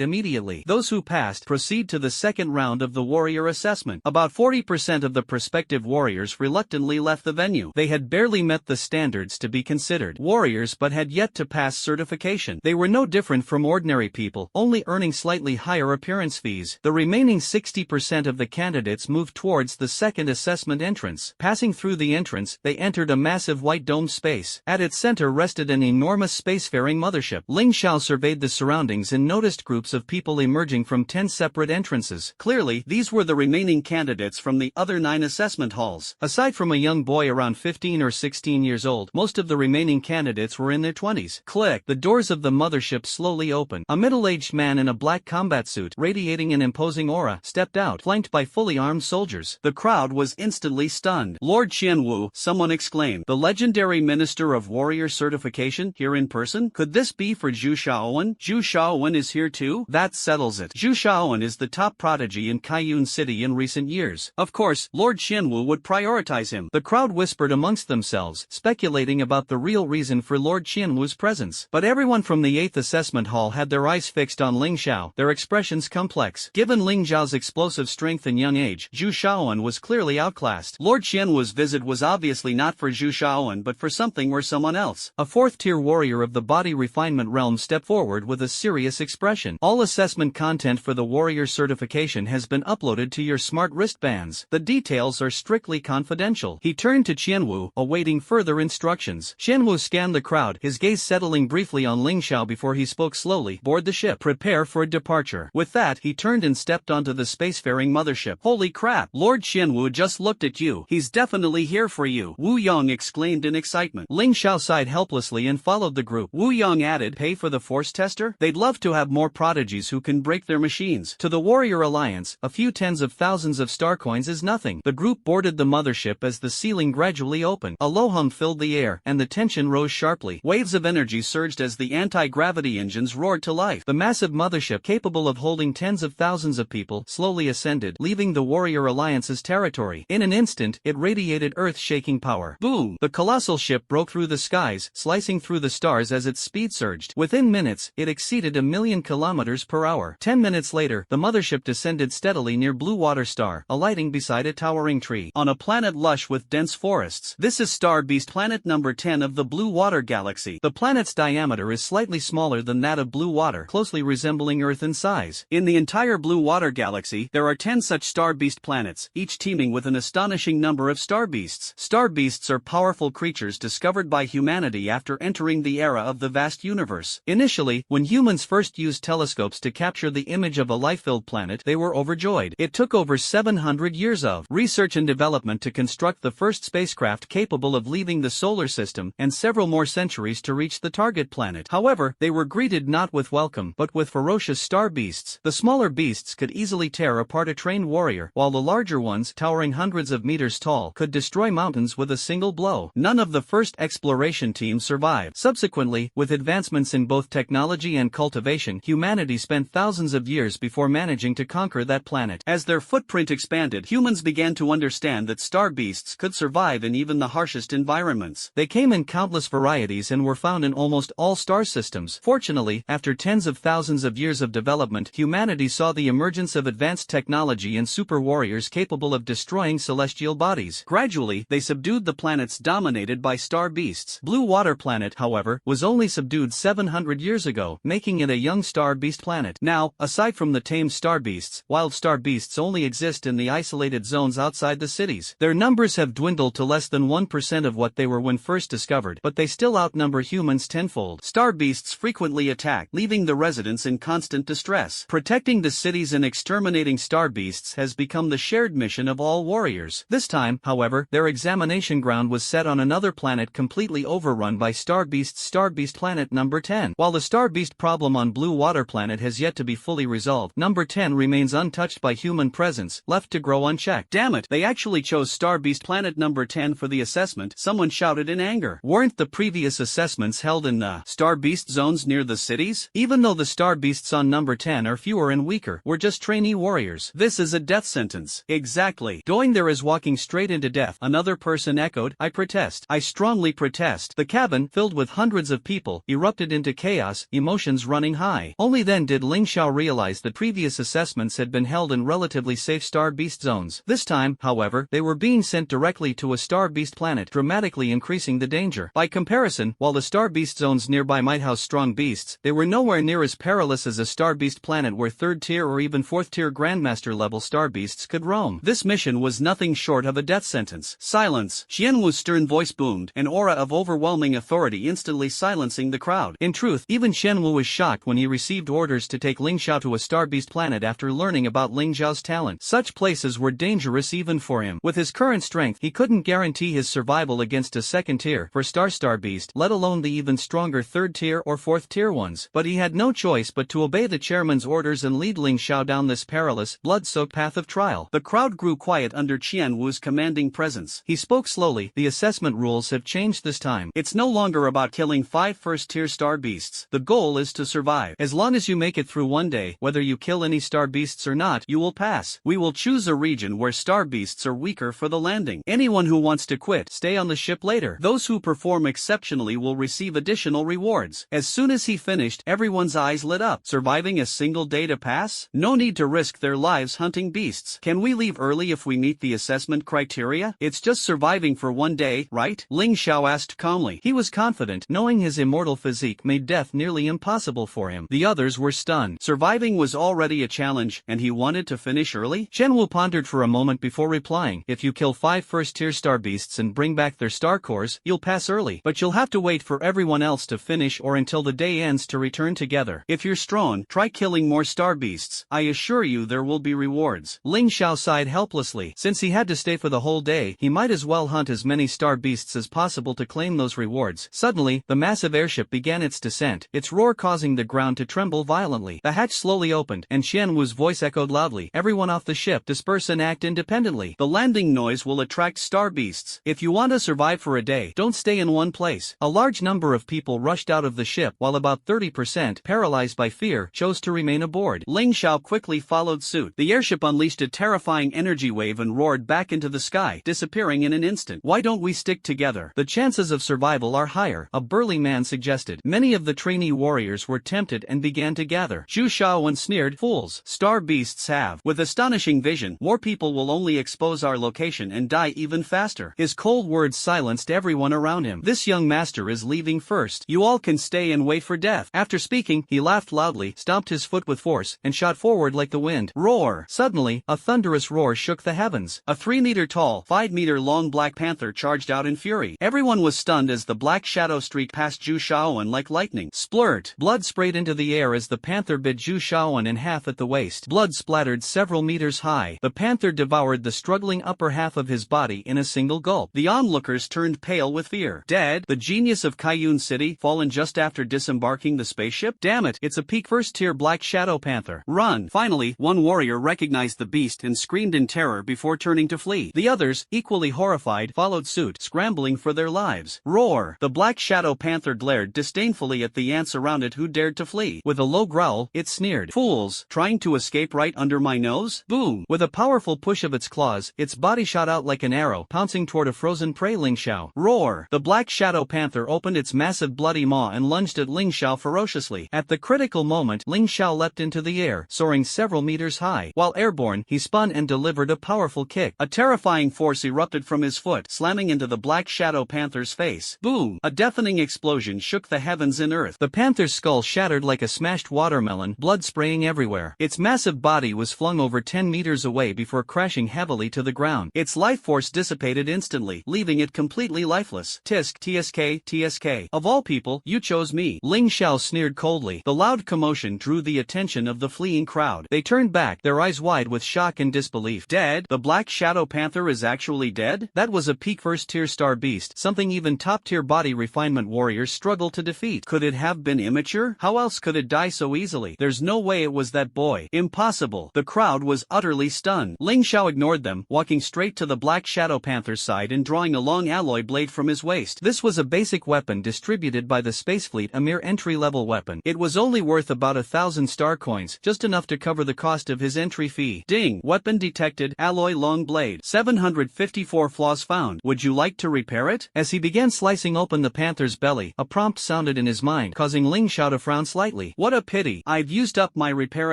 immediately. Those who passed proceed to the second round of the warrior assessment. About 40% of the prospective warriors reluctantly left the venue. They had barely met the standards to be considered warriors but had yet to pass certification. They were no different from ordinary people, only earning slightly higher appearance fees. The remaining 60% of the candidates moved towards the second assessment entrance. Passing through the entrance, they entered a massive white domed space. At its center rested an enormous spacefaring mothership. Ling Xiao surveyed the surroundings and noticed groups of people emerging from 10 separate entrances. Clearly, these were the remaining candidates from the other 9 assessment halls. Aside from a young boy around 15 or 16 years old, most of the remaining candidates were in their 20s. Click. The doors of the mothership slowly opened. A middle-aged man in a black combat suit, radiating an imposing aura, stepped out, flanked by fully armed soldiers. The crowd was instantly stunned. Lord Qianwu, someone exclaimed. The legendary Minister of Warrior Certification, here in person? Could this be for Zhu Shaowen? Zhu Shaowen is here too? That settles it. Zhu Shaowen is the top prodigy in Kaiyun City in recent years. Of course, Lord Qianwu would prioritize him. The crowd whispered amongst themselves, speculating about the real reason for Lord Qianwu's presence. But everyone from the 8th assessment hall had their eyes fixed on Ling Xiao, their expressions complex. Given Ling Xiao's explosive strength and young age, Zhu Shaowen was clearly outclassed. Lord Qianwu's visit was obviously not for Zhu Shaowen but for something or someone else. A 4th-tier warrior of the body refinement realm stepped forward with a serious expression. All assessment content for the warrior certification has been uploaded to your smart wristbands. The details are strictly confidential. He turned to Qianwu, awaiting further instructions. Qianwu scanned the crowd, his gaze settling briefly on Ling Xiao before he spoke slowly. Board the ship. Prepare for a departure. With that, he turned and stepped onto the spacefaring mothership. Holy crap, Lord Qianwu just looked at you. He's definitely here for you, Wu Yong exclaimed in excitement. Ling Xiao sighed helplessly and followed the group. Wu Yong added, pay for the force tester? They'd love to have more prodigies who can break their machines. To the Warrior Alliance, a few tens of thousands of star coins is nothing. The group boarded the mothership as the ceiling gradually opened. A low hum filled the air, and the tension rose sharply. Waves of energy surged as the anti-gravity engines roared to life. The massive mothership, capable of holding tens of thousands of people, slowly ascended, leaving the Warrior Alliance's territory. In an instant, it radiated earth-shaking power. Boom! The colossal ship broke through the skies, slicing through the stars as its speed surged. Within minutes, it exceeded 1,000,000 kilometers per hour. 10 minutes later, the mothership descended ascended steadily near Blue Water Star, alighting beside a towering tree. On a planet lush with dense forests. This is Star Beast Planet number 10 of the Blue Water Galaxy. The planet's diameter is slightly smaller than that of Blue Water, closely resembling Earth in size. In the entire Blue Water Galaxy, there are 10 such Star Beast planets, each teeming with an astonishing number of star beasts. Star beasts are powerful creatures discovered by humanity after entering the era of the vast universe. Initially, when humans first used telescopes to capture the image of a life-filled planet, they were overjoyed. It took over 700 years of research and development to construct the first spacecraft capable of leaving the solar system, and several more centuries to reach the target planet. However, they were greeted not with welcome, but with ferocious star beasts. The smaller beasts could easily tear apart a trained warrior, while the larger ones, towering hundreds of meters tall, could destroy mountains with a single blow. None of the first exploration teams survived. Subsequently, with advancements in both technology and cultivation, humanity spent thousands of years before managing to conquer that planet. As their footprint expanded, humans began to understand that star beasts could survive in even the harshest environments. They came in countless varieties and were found in almost all star systems. Fortunately, after tens of thousands of years of development, humanity saw the emergence of advanced technology and super warriors capable of destroying celestial bodies. Gradually, they subdued the planets dominated by star beasts. Blue Water Planet, however, was only subdued 700 years ago, making it a young star beast planet. Now, aside from the tame star beasts, wild star beasts only exist in the isolated zones outside the cities. Their numbers have dwindled to less than 1% of what they were when first discovered, but they still outnumber humans tenfold. Star beasts frequently attack, leaving the residents in constant distress. Protecting the cities and exterminating star beasts has become the shared mission of all warriors. This time, however, their examination ground was set on another planet completely overrun by star beasts. Star Beast Planet number 10. While the star beast problem on Blue Water Planet has yet to be fully resolved, number 10 remains untouched by human presence, left to grow unchecked. Damn it, they actually chose Star Beast Planet number 10 for the assessment, someone shouted in anger. Weren't the previous assessments held in the star beast zones near the cities? Even though the star beasts on number 10 are fewer and weaker, we're just trainee warriors. This is a death sentence. Exactly. Going there is walking straight into death, another person echoed. I protest. I strongly protest. The cabin, filled with hundreds of people, erupted into chaos, emotions running high. Only then did Ling Xiao realize that previous assessments had been held in relatively safe star beast zones. This time, however, they were being sent directly to a star beast planet, dramatically increasing the danger. By comparison, while the star beast zones nearby might house strong beasts, they were nowhere near as perilous as a star beast planet where 3rd tier or even 4th tier grandmaster level star beasts could roam. This mission was nothing short of a death sentence. Silence. Xianwu's stern voice boomed, an aura of overwhelming authority instantly silencing the crowd. In truth, even Xianwu was shocked when he received orders to take Ling Xiao to a star beast planet after learning about Ling Xiao's talent. Such places were dangerous even for him. With his current strength, he couldn't guarantee his survival against a 2nd tier for star beast, let alone the even stronger 3rd tier or 4th tier ones. But he had no choice but to obey the chairman's orders and lead Ling Xiao down this perilous, blood-soaked path of trial. The crowd grew quiet under Qianwu's commanding presence. He spoke slowly. The assessment rules have changed this time. It's no longer about killing 5 first-tier star beasts. The goal is to survive. As long as you make it through one day, whether you kill any star beasts or not, you will pass. We will choose a region where star beasts are weaker for the landing. Anyone who wants to quit, stay on the ship later. Those who perform exceptionally will receive additional rewards. As soon as he finished, everyone's eyes lit up. Surviving a single day to pass? No need to risk their lives hunting beasts. Can we leave early if we meet the assessment criteria? It's just surviving for one day, right? Ling Xiao asked calmly. He was confident, knowing his immortal physique made death nearly impossible for him. The others were stunned. Surviving was already a challenge, and he wanted to finish early? Qianwu pondered for a moment before replying. If you kill 5 first-tier star beasts and bring back their star cores, you'll pass early. But you'll have to wait for everyone else to finish or until the day ends to return together. If you're strong, try killing more star beasts. I assure you there will be rewards. Ling Xiao sighed helplessly. Since he had to stay for the whole day, he might as well hunt as many star beasts as possible to claim those rewards. Suddenly, the massive airship began its descent, its roar causing the ground to tremble violently. The hatch slowly opened, and Xianwu's voice echoed loudly. Everyone off the ship, disperse and act independently. The landing noise will attract star beasts. If you want to survive for a day, don't stay in one place. A large number of people rushed out of the ship, while about 30%, paralyzed by fear, chose to remain aboard. Ling Xiao quickly followed suit. The airship unleashed a terrifying energy wave and roared back into the sky, disappearing in an instant. Why don't we stick together? The chances of survival are higher, a burly man suggested. Many of the trainee warriors were tempted and began to gather. Zhu Shaowen sneered, fools. Star beasts have. With astonishing vision, more people will only expose our location and die even faster. His cold words silenced everyone around him. This young master is leaving first. You all can stay and wait for death. After speaking, he laughed loudly, stomped his foot with force, and shot forward like the wind. Roar! Suddenly, a thunderous roar shook the heavens. A 3-meter-tall, 5-meter-long Black Panther charged out in fury. Everyone was stunned as the black shadow streaked past Zhu Shaoan like lightning. Splurt! Blood sprayed into the air as the panther bit Zhu Shaoan in half at the waist. Blood splattered several meters high. The panther devoured the struggling upper half of his body in a single gulp. The onlookers turned pale with fear. Dead? The genius of Kaiyun City, fallen just after disembarking the spaceship? Damn it, it's a peak first-tier Black Shadow Panther. Run! Finally, one warrior recognized the beast and screamed in terror before turning to flee. The others, equally horrified, followed suit, scrambling for their lives. Roar! The Black Shadow Panther glared disdainfully at the ants around it who dared to flee. With a low growl, it sneered. Fools! Trying to escape right under my nose? Boom! With a powerful push of its claws, its body shot out like an arrow, pouncing toward a frozen prey Ling Xiao. Roar! The Black Shadow Panther opened its massive bloody maw and lunged at Ling Xiao ferociously. At the critical moment, Ling Xiao leapt into the air, soaring several meters high. While airborne, he spun and delivered a powerful kick. A terrifying force erupted from his foot, slamming into the Black Shadow Panther's face. Boom! A deafening explosion shook the heavens and earth. The panther's skull shattered like a smashed watermelon, blood spraying everywhere. Its massive body was flung over 10 meters away before crashing heavily to the ground. Its life force dissipated instantly, leaving it completely lifeless. Tisk, TSK, TSK. Of all people, you chose me. Ling Xiao sneered coldly. The loud commotion drew the attention of the fleeing crowd. They turned back, their eyes wide with shock and disbelief. Dead? The Black Shadow Panther is actually dead? That was a peak first-tier star beast, something even top-tier body refinement warriors struggled to defeat. Could it have been immature? How else could it die so easily? There's no way it was that boy. Impossible. The crowd was utterly stunned. Ling Xiao ignored them, walking straight to the Black Shadow Panther's side and drawing a long alloy blade from his waist. This was a basic weapon distributed by the Space Fleet, a mere entry-level weapon. It was only worth about 1,000 star coins, just enough to cover the cost of his entry fee. Ding! Weapon detected, alloy long blade. 754 flaws found. Would you like to repair it? As he began slicing open the panther's belly, a prompt sounded in his mind, causing Ling Xiao to frown slightly. What a pity. I've used up my repair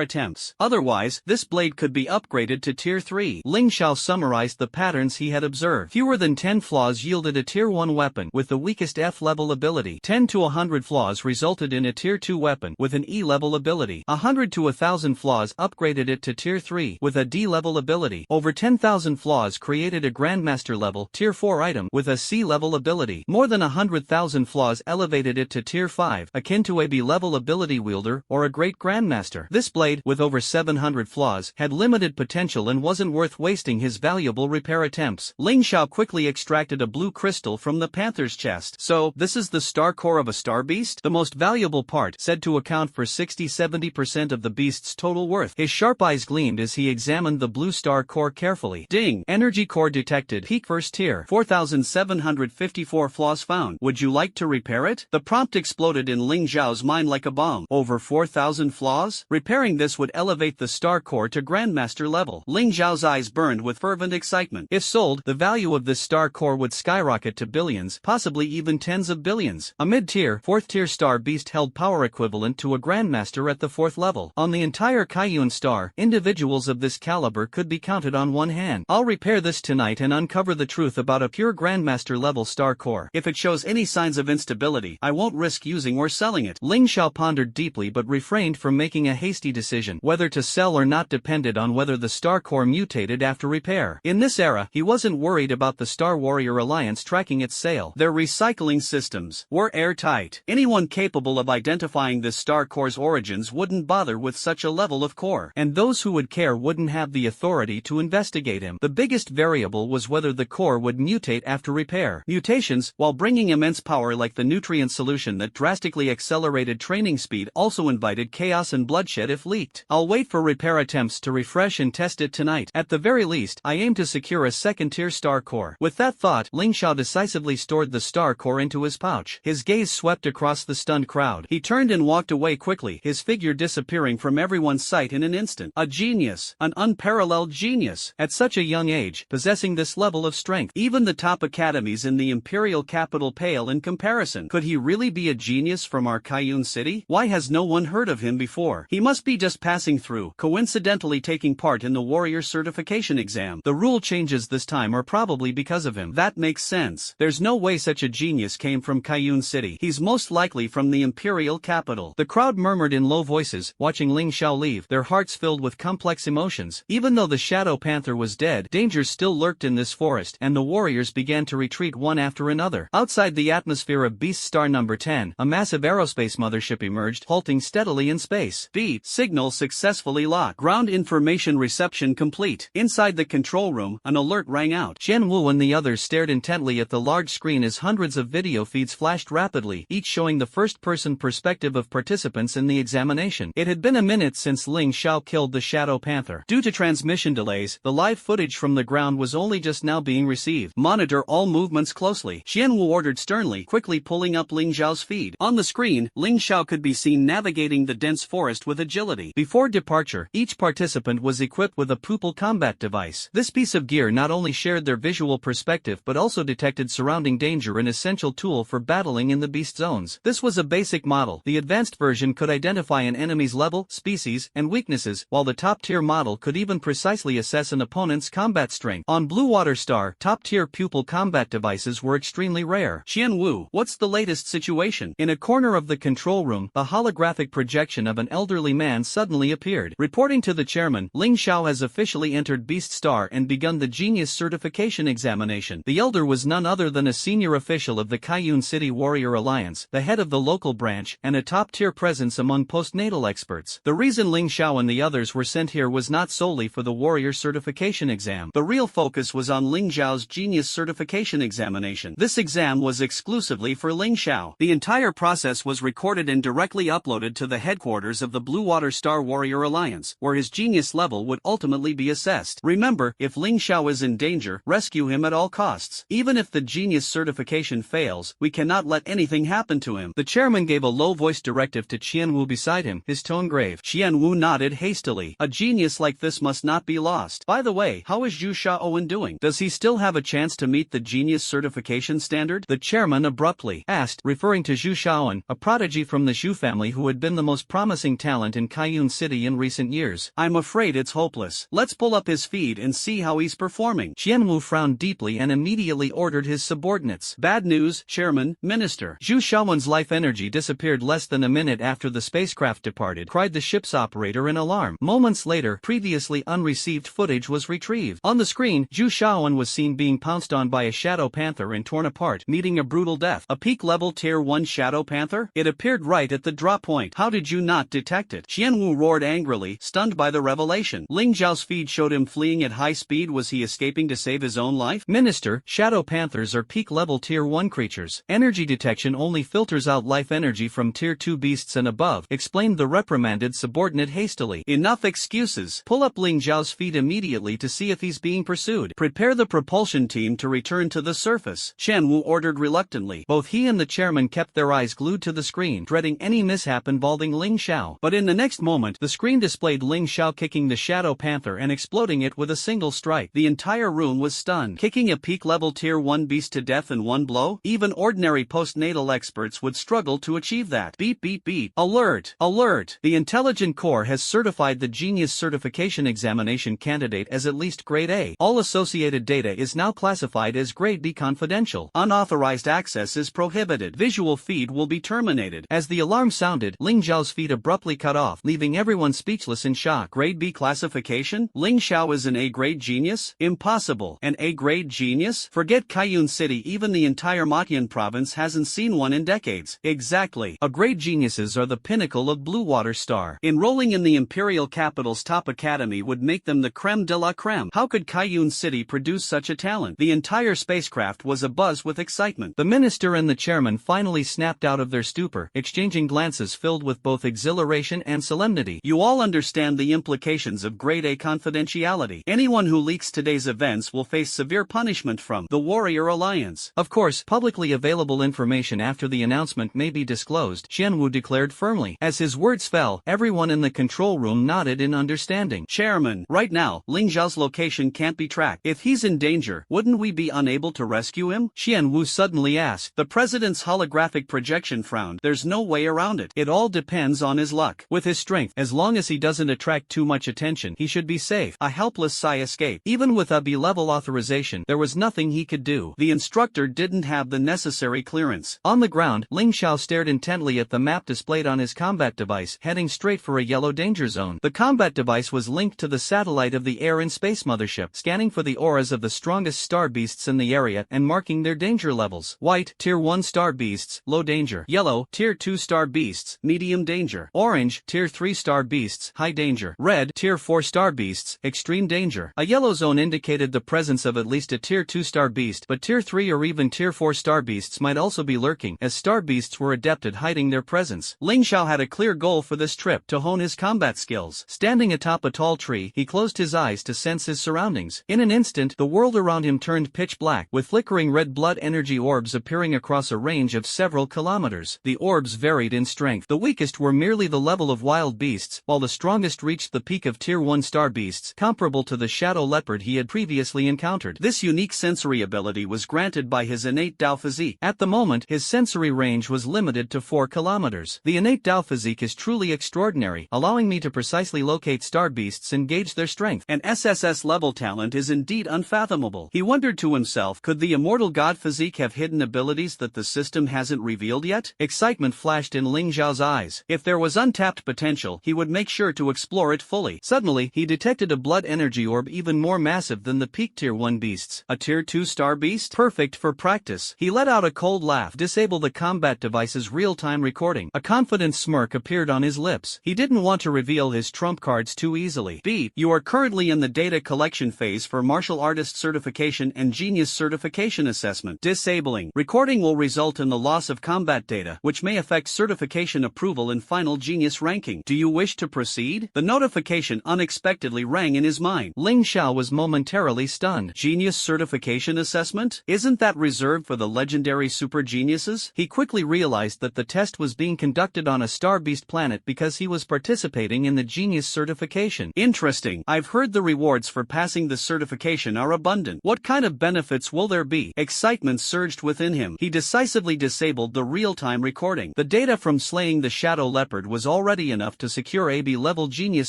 attempts. Otherwise, this blade could be upgraded to Tier 3. Ling Xiao summarized the patterns he had observed. Fewer than 10 flaws yielded a Tier 1 weapon with the weakest F-level ability. 10 to 100 flaws resulted in a Tier 2 weapon with an E-level ability. 100 to 1,000 flaws upgraded it to Tier 3 with a D-level ability. Over 10,000 flaws created a Grandmaster level Tier 4 item with a C-level ability. More than 100,000 flaws elevated it to Tier 5, akin to a B-level ability wielder or a Great Grandmaster. This blade, with over 700 flaws, had limited potential and wasn't worth wasting his valuable repair attempts. Ling Xiao quickly extracted a blue crystal from the panther's chest. So, this is the star core of a star beast? The most valuable part, said to account for 60-70% of the beast's total worth. His sharp eyes gleamed as he examined the blue star core carefully. Ding! Energy core detected. Peak first tier. 4,754 flaws found. Would you like to repair it? The prompt exploded in Ling Xiao's mind like a bomb. Over 4,000 flaws? Repairing this would elevate the star core to Grandmaster level. Ling Xiao's eyes burned with fervent excitement. If sold, the value of this star core would skyrocket to billions, possibly even tens of billions. A mid-tier, 4th-tier star beast held power equivalent to a Grandmaster at the 4th level. On the entire Kaiyun star, individuals of this caliber could be counted on one hand. I'll repair this tonight and uncover the truth about a pure Grandmaster level star core. If it shows any signs of instability, I won't risk using or selling it. Ling Xiao pondered deeply but refrained from making a hasty decision. Whether to sell or not depended on whether the star core mutated after repair. In this era, he wasn't worried about the Star Warrior Alliance tracking its sale. Their recycling systems were airtight. Anyone capable of identifying this star core's origins wouldn't bother with such a level of core, and those who would care wouldn't have the authority to investigate him. The biggest variable was whether the core would mutate after repair. Mutations, while bringing immense power like the nutrient solution that drastically accelerated training speed, also invited chaos and bloodshed if leaked. I'll wait for repair attempts to refresh and test it tonight. At the very least, I aim to secure a 2nd-tier star core. With that thought, Ling Xiao decisively stored the star core into his pouch. His gaze swept across the stunned crowd. He turned and walked away quickly, his figure disappearing from everyone's sight in an instant. A genius. An unparalleled genius. At such a young age, possessing this level of strength, even the top academies in the imperial capital pale in comparison. Could he really be a genius from our Kaiyun city? Why has no one heard of him before? He must be just passing through. Situ, coincidentally taking part in the warrior certification exam. The rule changes this time are probably because of him. That makes sense. There's no way such a genius came from Kaiyun City. He's most likely from the imperial capital. The crowd murmured in low voices, watching Ling Xiao leave, their hearts filled with complex emotions. Even though the Shadow Panther was dead, dangers still lurked in this forest, and the warriors began to retreat one after another. Outside the atmosphere of Beast Star Number 10, a massive aerospace mothership emerged, halting steadily in space. Beep. Signal successfully locked. Ground information reception complete. Inside the control room, an alert rang out. Qian Wu and the others stared intently at the large screen as hundreds of video feeds flashed rapidly, each showing the first-person perspective of participants in the examination. It had been a minute since Ling Xiao killed the Shadow Panther. Due to transmission delays, the live footage from the ground was only just now being received. Monitor all movements closely. Qian Wu ordered sternly, quickly pulling up Ling Xiao's feed. On the screen, Ling Xiao could be seen navigating the dense forest with agility. Before departure, each participant was equipped with a pupil combat device. This piece of gear not only shared their visual perspective but also detected surrounding danger, an essential tool for battling in the beast zones. This was a basic model. The advanced version could identify an enemy's level, species, and weaknesses, while the top-tier model could even precisely assess an opponent's combat strength. On Blue Water Star, top-tier pupil combat devices were extremely rare. Qian Wu, what's the latest situation? In a corner of the control room, a holographic projection of an elderly man suddenly appeared. Reporting to the chairman, Ling Xiao has officially entered Beast Star and begun the Genius Certification examination. The elder was none other than a senior official of the Kaiyun City Warrior Alliance, the head of the local branch, and a top-tier presence among postnatal experts. The reason Ling Xiao and the others were sent here was not solely for the Warrior Certification exam. The real focus was on Ling Xiao's Genius Certification examination. This exam was exclusively for Ling Xiao. The entire process was recorded and directly uploaded to the headquarters of the Blue Water Star Warrior Alliance, where his genius level would ultimately be assessed. Remember, if Ling Xiao is in danger, rescue him at all costs. Even if the Genius Certification fails, we cannot let anything happen to him. The chairman gave a low-voiced directive to Qian Wu beside him, his tone grave. Qian Wu nodded hastily. A genius like this must not be lost. By the way, how is Zhu Shaowen doing? Does he still have a chance to meet the Genius Certification standard? The chairman abruptly asked, referring to Zhu Shaowen, a prodigy from the Zhu family who had been the most promising talent in Kaiyun City in recent years. I'm afraid it's hopeless. Let's pull up his feed and see how he's performing. Qian Wu frowned deeply and immediately ordered his subordinates. Bad news, Chairman, Minister. Zhu Shaowen's life energy disappeared less than a minute after the spacecraft departed, cried the ship's operator in alarm. Moments later, previously unreceived footage was retrieved. On the screen, Zhu Shaowen was seen being pounced on by a Shadow Panther and torn apart, meeting a brutal death. A peak-level Tier 1 Shadow Panther? It appeared right at the drop point. How did you not detect it? Qian Wu roared angrily, stunned by the revelation. Ling Zhao's feed showed him fleeing at high speed. Was he escaping to save his own life? Minister, Shadow Panthers are peak-level Tier 1 creatures. Energy detection only filters out life energy from Tier 2 beasts and above, explained the reprimanded subordinate hastily. Enough excuses. Pull up Ling Zhao's feed immediately to see if he's being pursued. Prepare the propulsion team to return to the surface. Qian Wu ordered reluctantly. Both he and the chairman kept their eyes glued to the screen, dreading any mishap involving Ling Xiao. But in the next moment, the screen displayed Ling Xiao kicking the Shadow Panther and exploding it with a single strike. The entire room was stunned. Kicking a peak-level Tier 1 beast to death in one blow? Even ordinary postnatal experts would struggle to achieve that. Beep beep beep. Alert! Alert! The Intelligent Corps has certified the Genius Certification examination candidate as at least Grade A. All associated data is now classified as Grade B confidential. Unauthorized access is prohibited. Visual feed will be terminated. As the alarm sounded, Ling Zhao's feed abruptly cut off, leaving everyone speechless in shock. Grade B classification? Ling Xiao is an A-grade genius? Impossible. An A-grade genius? Forget Kaiyun City, even the entire Matian province hasn't seen one in decades. Exactly. A-grade geniuses are the pinnacle of Blue Water Star. Enrolling in the imperial capital's top academy would make them the creme de la creme. How could Kaiyun City produce such a talent? The entire spacecraft was abuzz with excitement. The minister and the chairman finally snapped out of their stupor, exchanging glances filled with both exhilaration and solemnity. You all understand the implications of Grade A confidentiality. Anyone who leaks today's events will face severe punishment from the Warrior Alliance. Of course, publicly available information after the announcement may be disclosed, Qian Wu declared firmly. As his words fell, everyone in the control room nodded in understanding. Chairman, right now, Ling Zhao's location can't be tracked. If he's in danger, wouldn't we be unable to rescue him? Qian Wu suddenly asked. The president's holographic projection frowned. There's no way around it. It all depends on his luck. With his strength, as long as he he doesn't attract too much attention, he should be safe. A helpless sigh escaped. Even with a B-level authorization, there was nothing he could do. The instructor didn't have the necessary clearance. On the ground, Ling Xiao stared intently at the map displayed on his combat device, heading straight for a yellow danger zone. The combat device was linked to the satellite of the Air and Space Mothership, scanning for the auras of the strongest star beasts in the area and marking their danger levels. White, Tier 1 star beasts, low danger. Yellow, Tier 2 star beasts, medium danger. Orange, Tier 3 star beasts, high danger. Red, Tier 4 star beasts, extreme danger. A yellow zone indicated the presence of at least a Tier 2 star beast, but Tier 3 or even Tier 4 star beasts might also be lurking, as star beasts were adept at hiding their presence. Ling Xiao had a clear goal for this trip: to hone his combat skills. Standing atop a tall tree, he closed his eyes to sense his surroundings. In an instant, the world around him turned pitch black, with flickering red blood energy orbs appearing across a range of several kilometers. The orbs varied in strength. The weakest were merely the level of wild beasts, while the strongest reached the peak of Tier 1 star beasts, comparable to the shadow leopard he had previously encountered. This unique sensory ability was granted by his innate Dao physique. At the moment, his sensory range was limited to 4 kilometers. The innate Dao physique is truly extraordinary, allowing me to precisely locate star beasts and gauge their strength. An SSS level talent is indeed unfathomable. He wondered to himself, could the immortal god physique have hidden abilities that the system hasn't revealed yet? Excitement flashed in Ling Xiao's eyes. If there was untapped potential, he would make sure to explore it fully. Suddenly, he detected a blood energy orb even more massive than the peak Tier 1 beasts. A Tier 2 star beast? Perfect for practice. He let out a cold laugh. Disable the combat device's real-time recording. A confident smirk appeared on his lips. He didn't want to reveal his trump cards too easily. Beep. You are currently in the data collection phase for martial artist certification and genius certification assessment. Disabling. Recording will result in the loss of combat data, which may affect certification approval and final genius ranking. Do you wish to proceed? The notification unexpectedly rang in his mind. Ling Xiao was momentarily stunned. Genius certification assessment? Isn't that reserved for the legendary super geniuses? He quickly realized that the test was being conducted on a star beast planet because he was participating in the genius certification. Interesting. I've heard the rewards for passing the certification are abundant. What kind of benefits will there be? Excitement surged within him. He decisively disabled the real-time recording. The data from slaying the shadow leopard was already enough to secure a B-level genius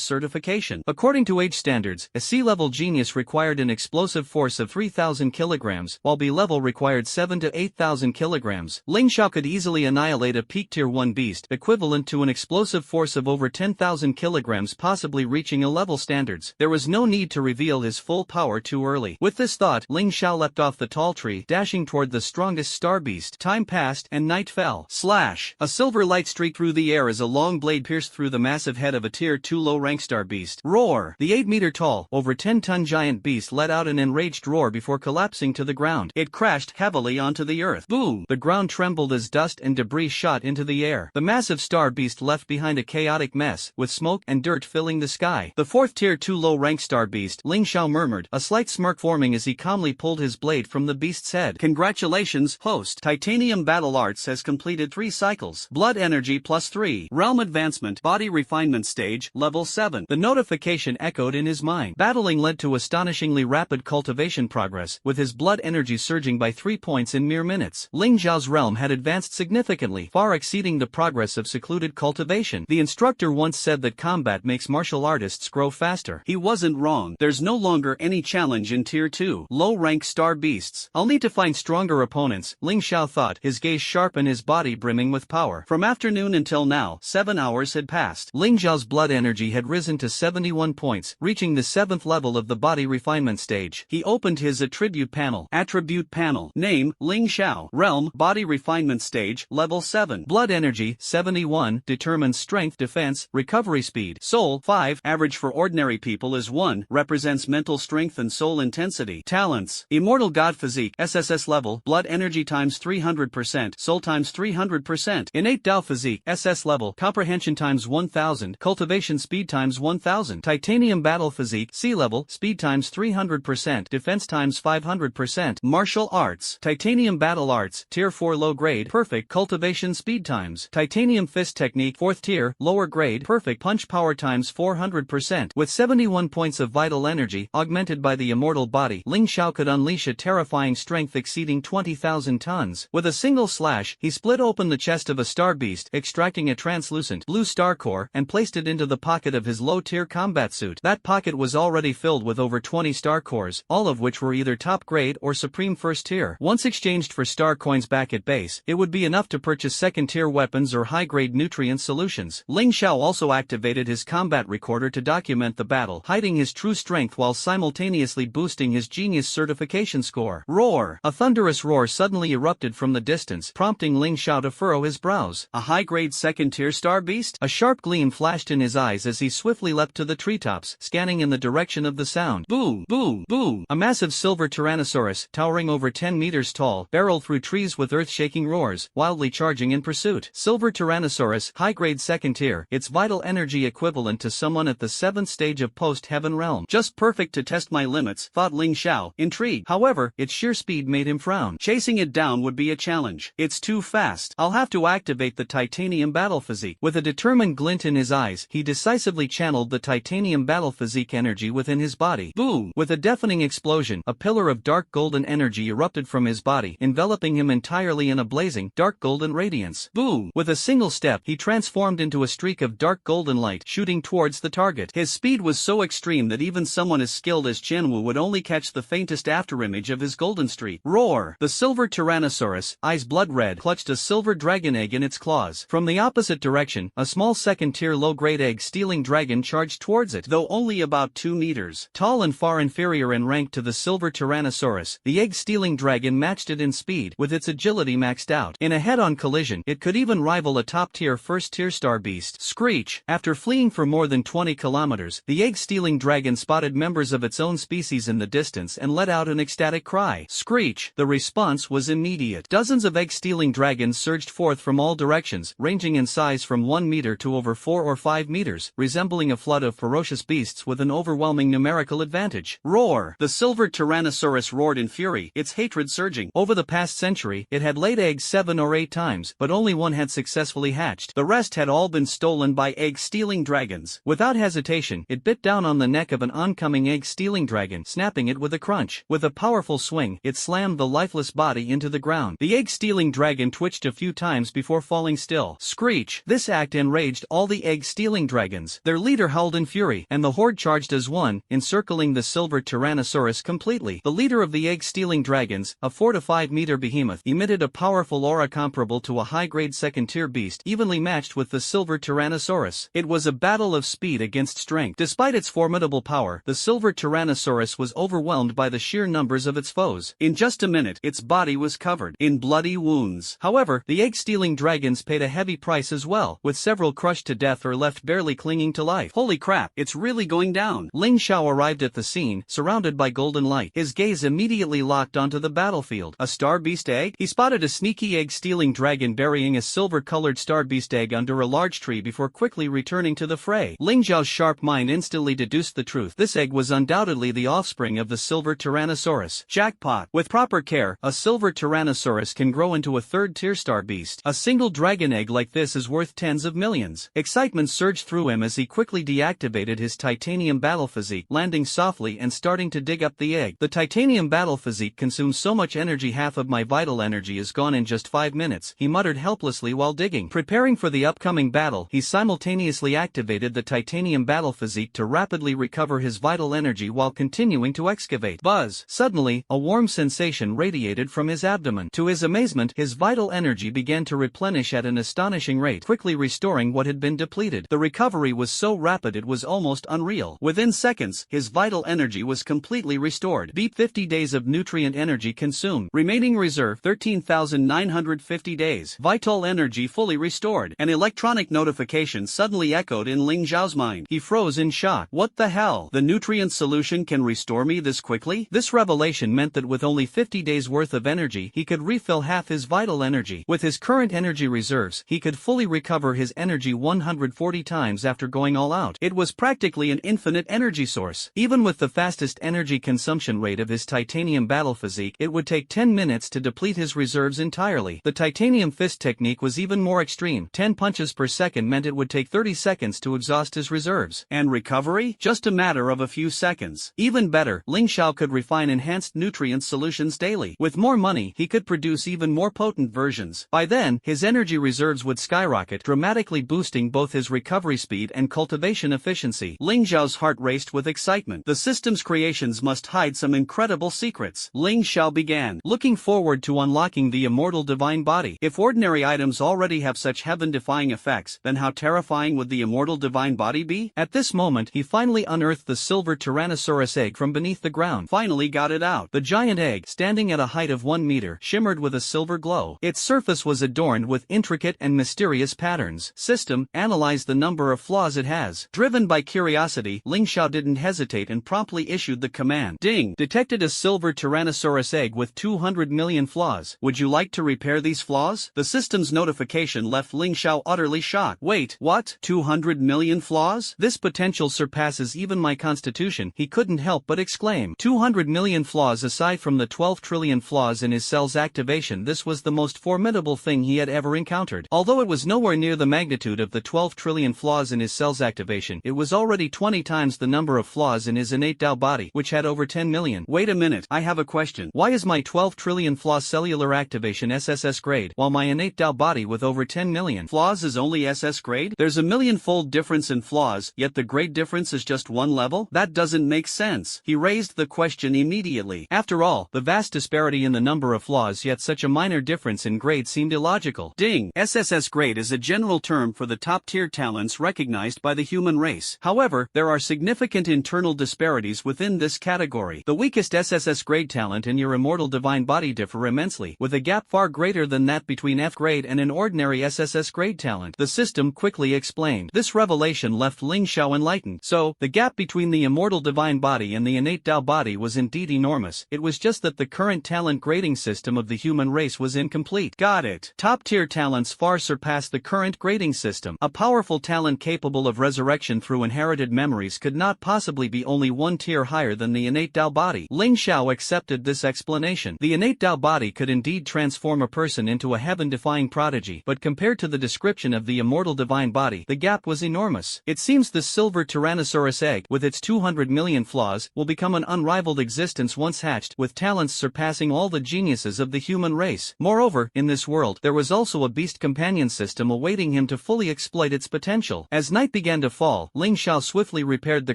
certification. According to H standards, a C-level genius required an explosive force of 3,000 kilograms, while B-level required 7 to 8,000 kilograms. Ling Xiao could easily annihilate a peak Tier 1 beast, equivalent to an explosive force of over 10,000 kilograms, possibly reaching A-level standards. There was no need to reveal his full power too early. With this thought, Ling Xiao leapt off the tall tree, dashing toward the strongest star beast. Time passed, and night fell. Slash! A silver light streaked through the air as a long blade pierced through the massive head of a Tier 2 low-rank star beast. Roar! The 8-meter-tall, over 10-ton giant beast let out an enraged roar before collapsing to the ground. It crashed heavily onto the earth. Boom! The ground trembled as dust and debris shot into the air. The massive star beast left behind a chaotic mess, with smoke and dirt filling the sky. The 4th Tier 2 low-rank star beast, Ling Xiao murmured, a slight smirk forming as he calmly pulled his blade from the beast's head. Congratulations, host. Titanium Battle Arts has completed 3 cycles. Blood energy +3. Realm advancement, body refinement stage, level 7. The notification echoed in his mind. Battling led to astonishingly rapid cultivation progress, with his blood energy surging by 3 points in mere minutes. Ling Xiao's realm had advanced significantly, far exceeding the progress of secluded cultivation. The instructor once said that combat makes martial artists grow faster. He wasn't wrong. There's no longer any challenge in Tier 2 low-rank star beasts. I'll need to find stronger opponents, Ling Xiao thought, his gaze sharp and his body brimming with power. From afternoon until now, 7 hours had passed. Ling Xiao's blood energy had risen to 71 points, reaching the 7th level of the body refinement stage. He opened his attribute panel. Attribute panel. Name, Ling Xiao. Realm, body refinement stage, level 7. Blood energy, 71, determines strength, defense, recovery speed. Soul, 5, average for ordinary people is 1, represents mental strength and soul intensity. Talents, immortal god physique, SSS level, blood energy times 300%, soul times 300%. Innate Dao physique, SS level, comprehension times 1000, cultivation speed times 1000. Titanium battle physique, C level, speed times 300%, defense times 500%. Martial arts, titanium battle arts, tier 4 low grade, perfect, cultivation speed times. Titanium fist technique, 4th tier, lower grade, perfect, punch power times 400%. With 71 points of vital energy, augmented by the immortal body, Ling Xiao could unleash a terrifying strength exceeding 20,000 tons. With a single slash, he split open the chest of a star beast, extracting a translucent blue star core, and placed it into the pocket of his low-tier combat suit. That pocket was already filled with over 20 star cores, all of which were either top grade or supreme first tier. Once exchanged for star coins back at base, it would be enough to purchase second-tier weapons or high-grade nutrient solutions. Ling Xiao also activated his combat recorder to document the battle, hiding his true strength while simultaneously boosting his genius certification score. Roar! A thunderous roar suddenly erupted from the distance, prompting Ling Xiao to furrow his brows. A high-grade second-tier star beast? A sharp gleam flashed in his eyes as he swiftly leapt to the treetops, scanning in the direction of the sound. Boom! Boom! Boom! A massive silver tyrannosaurus, towering over 10 meters tall, barreled through trees with earth-shaking roars, wildly charging in pursuit. Silver tyrannosaurus, high-grade second tier, its vital energy equivalent to someone at the 7th stage of post-heaven realm. Just perfect to test my limits, thought Ling Xiao, intrigued. However, its sheer speed made him frown. Chasing it down would be a challenge. It's too fast. I'll have to activate the titanium battle physique. With a determined glint in his eyes, he decisively channeled the titanium battle physique energy within his body. Boom! With a deafening explosion, a pillar of dark golden energy erupted from his body, enveloping him entirely in a blazing, dark golden radiance. Boom! With a single step, he transformed into a streak of dark golden light, shooting towards the target. His speed was so extreme that even someone as skilled as Qianwu would only catch the faintest afterimage of his golden streak. Roar! The silver tyrannosaurus, eyes blood red, clutched a silver dragon egg in its claws. From the opposite direction, a small second-tier low-grade egg-stealing dragon charged towards it. Though only about 2 meters tall and far inferior in rank to the silver tyrannosaurus, the egg-stealing dragon matched it in speed, with its agility maxed out. In a head-on collision, it could even rival a top-tier first-tier star beast. Screech! After fleeing for more than 20 kilometers, the egg-stealing dragon spotted members of its own species in the distance and let out an ecstatic cry. Screech! The response was immediate. Dozens of egg-stealing dragons surged forth from all directions, ranging in size from 1 meter to over 4 or 5 meters, resembling a flood of ferocious beasts with an overwhelming numerical advantage. Roar! The silver tyrannosaurus roared in fury, its hatred surging. Over the past century, it had laid eggs 7 or 8 times, but only one had successfully hatched. The rest had all been stolen by egg-stealing dragons. Without hesitation, it bit down on the neck of an oncoming egg-stealing dragon, snapping it with a crunch. With a powerful swing, it slammed the lifeless body into the ground. The egg-stealing dragon twitched a few times before falling still. Screech! This act enraged all the egg-stealing dragons. Their leader howled in fury, and the horde charged as one, encircling the silver tyrannosaurus completely. The leader of the egg-stealing dragons, a 4 to 5 meter behemoth, emitted a powerful aura comparable to a high-grade second-tier beast, evenly matched with the silver tyrannosaurus. It was a battle of speed against strength. Despite its formidable power, the silver tyrannosaurus was overwhelmed by the sheer numbers of its foes. In just a minute, its body was covered in bloody wounds. However, the egg-stealing dragons paid a heavy price as well, with several crushed to death or left barely clinging to life. Holy crap, it's really going down. Ling Xiao arrived at the scene, surrounded by golden light. His gaze immediately locked onto the battlefield. A star beast egg? He spotted a sneaky egg-stealing dragon burying a silver-colored star beast egg under a large tree before quickly returning to the fray. Ling Xiao's sharp mind instantly deduced the truth. This egg was undoubtedly the offspring of the silver tyrannosaurus. Jackpot! With proper care, a silver tyrannosaurus can grow into a third-tier star beast. A single dragon egg like this is worth tens of millions. Excitement surged through him as he quickly deactivated his titanium battle physique, landing softly and starting to dig up the egg. The titanium battle physique consumes so much energy, half of my vital energy is gone in just 5 minutes, he muttered helplessly while digging. Preparing for the upcoming battle, he simultaneously activated the titanium battle physique to rapidly recover his vital energy while continuing to excavate. Buzz! Suddenly, a warm sensation radiated from his abdomen. To his amazement, his vital energy began to replenish at an astonishing rate, quickly restoring what had been depleted. The recovery was so rapid it was almost unreal. Within seconds, his vital energy was completely restored. Beep. 50 days of nutrient energy consumed. Remaining reserve 13,950 days. Vital energy fully restored. An electronic notification suddenly echoed in Ling Xiao's mind. He froze in shock. What the hell? The nutrient solution can restore me this quickly? This revelation meant that with only 50 days worth of energy, he could refill half his vital energy. With his current energy reserves, he could fully recover his energy 140 times after going all out. It was practically an infinite energy source. Even with the fastest energy consumption rate of his titanium battle physique, it would take 10 minutes to deplete his reserves entirely. The titanium fist technique was even more extreme. 10 punches per second meant it would take 30 seconds to exhaust his reserves. And recovery? Just a matter of a few seconds. Even better, Ling Xiao could refine enhanced nutrient solutions daily. With more money, he could produce even more potent versions. By then, his energy reserves would skyrocket, dramatically boosting both his recovery recovery speed and cultivation efficiency. Ling Xiao's heart raced with excitement. The system's creations must hide some incredible secrets. Ling Xiao began, looking forward to unlocking the immortal divine body. If ordinary items already have such heaven-defying effects, then how terrifying would the immortal divine body be? At this moment, he finally unearthed the silver Tyrannosaurus egg from beneath the ground. Finally got it out. The giant egg, standing at a height of 1 meter, shimmered with a silver glow. Its surface was adorned with intricate and mysterious patterns. System, analyze the number of flaws it has. Driven by curiosity, Ling Xiao didn't hesitate and promptly issued the command. Ding! Detected a silver Tyrannosaurus egg with 200 million flaws. Would you like to repair these flaws? The system's notification left Ling Xiao utterly shocked. Wait, what? 200 million flaws? This potential surpasses even my constitution, he couldn't help but exclaim. 200 million flaws. Aside from the 12 trillion flaws in his cell's activation, this was the most formidable thing he had ever encountered. Although it was nowhere near the magnitude of the 12 trillion flaws in his cell's activation, it was already 20 times the number of flaws in his innate Tao body, which had over 10 million. Wait a minute, I have a question. Why is my 12 trillion flaw cellular activation SSS grade, while my innate Tao body with over 10 million flaws is only SS grade? There's a million-fold difference in flaws, yet the grade difference is just one level? That doesn't make sense. He raised the question immediately. After all, the vast disparity in the number of flaws, yet such a minor difference in grade seemed illogical. Ding! SSS grade is a general term for the top-tier talents recognized by the human race. However, there are significant internal disparities within this category. The weakest SSS grade talent and your immortal divine body differ immensely, with a gap far greater than that between F grade and an ordinary SSS grade talent. The system quickly explained. This revelation left Ling Xiao enlightened. So, the gap between the immortal divine body and the innate Tao body was indeed enormous. It was just that the current talent grading system of the human race was incomplete. Got it. Top-tier talents far surpass the current grading system. A powerful talent capable of resurrection through inherited memories could not possibly be only one tier higher than the innate Tao body. Ling Xiao accepted this explanation. The innate Tao body could indeed transform a person into a heaven-defying prodigy, but compared to the description of the immortal divine body, the gap was enormous. It seems the silver Tyrannosaurus egg, with its 200 million flaws, will become an unrivaled existence once hatched, with talents surpassing all the geniuses of the human race. Moreover, in this world, there was also a beast companion system awaiting him to fully exploit its potential. As night began to fall, Ling Xiao swiftly repaired the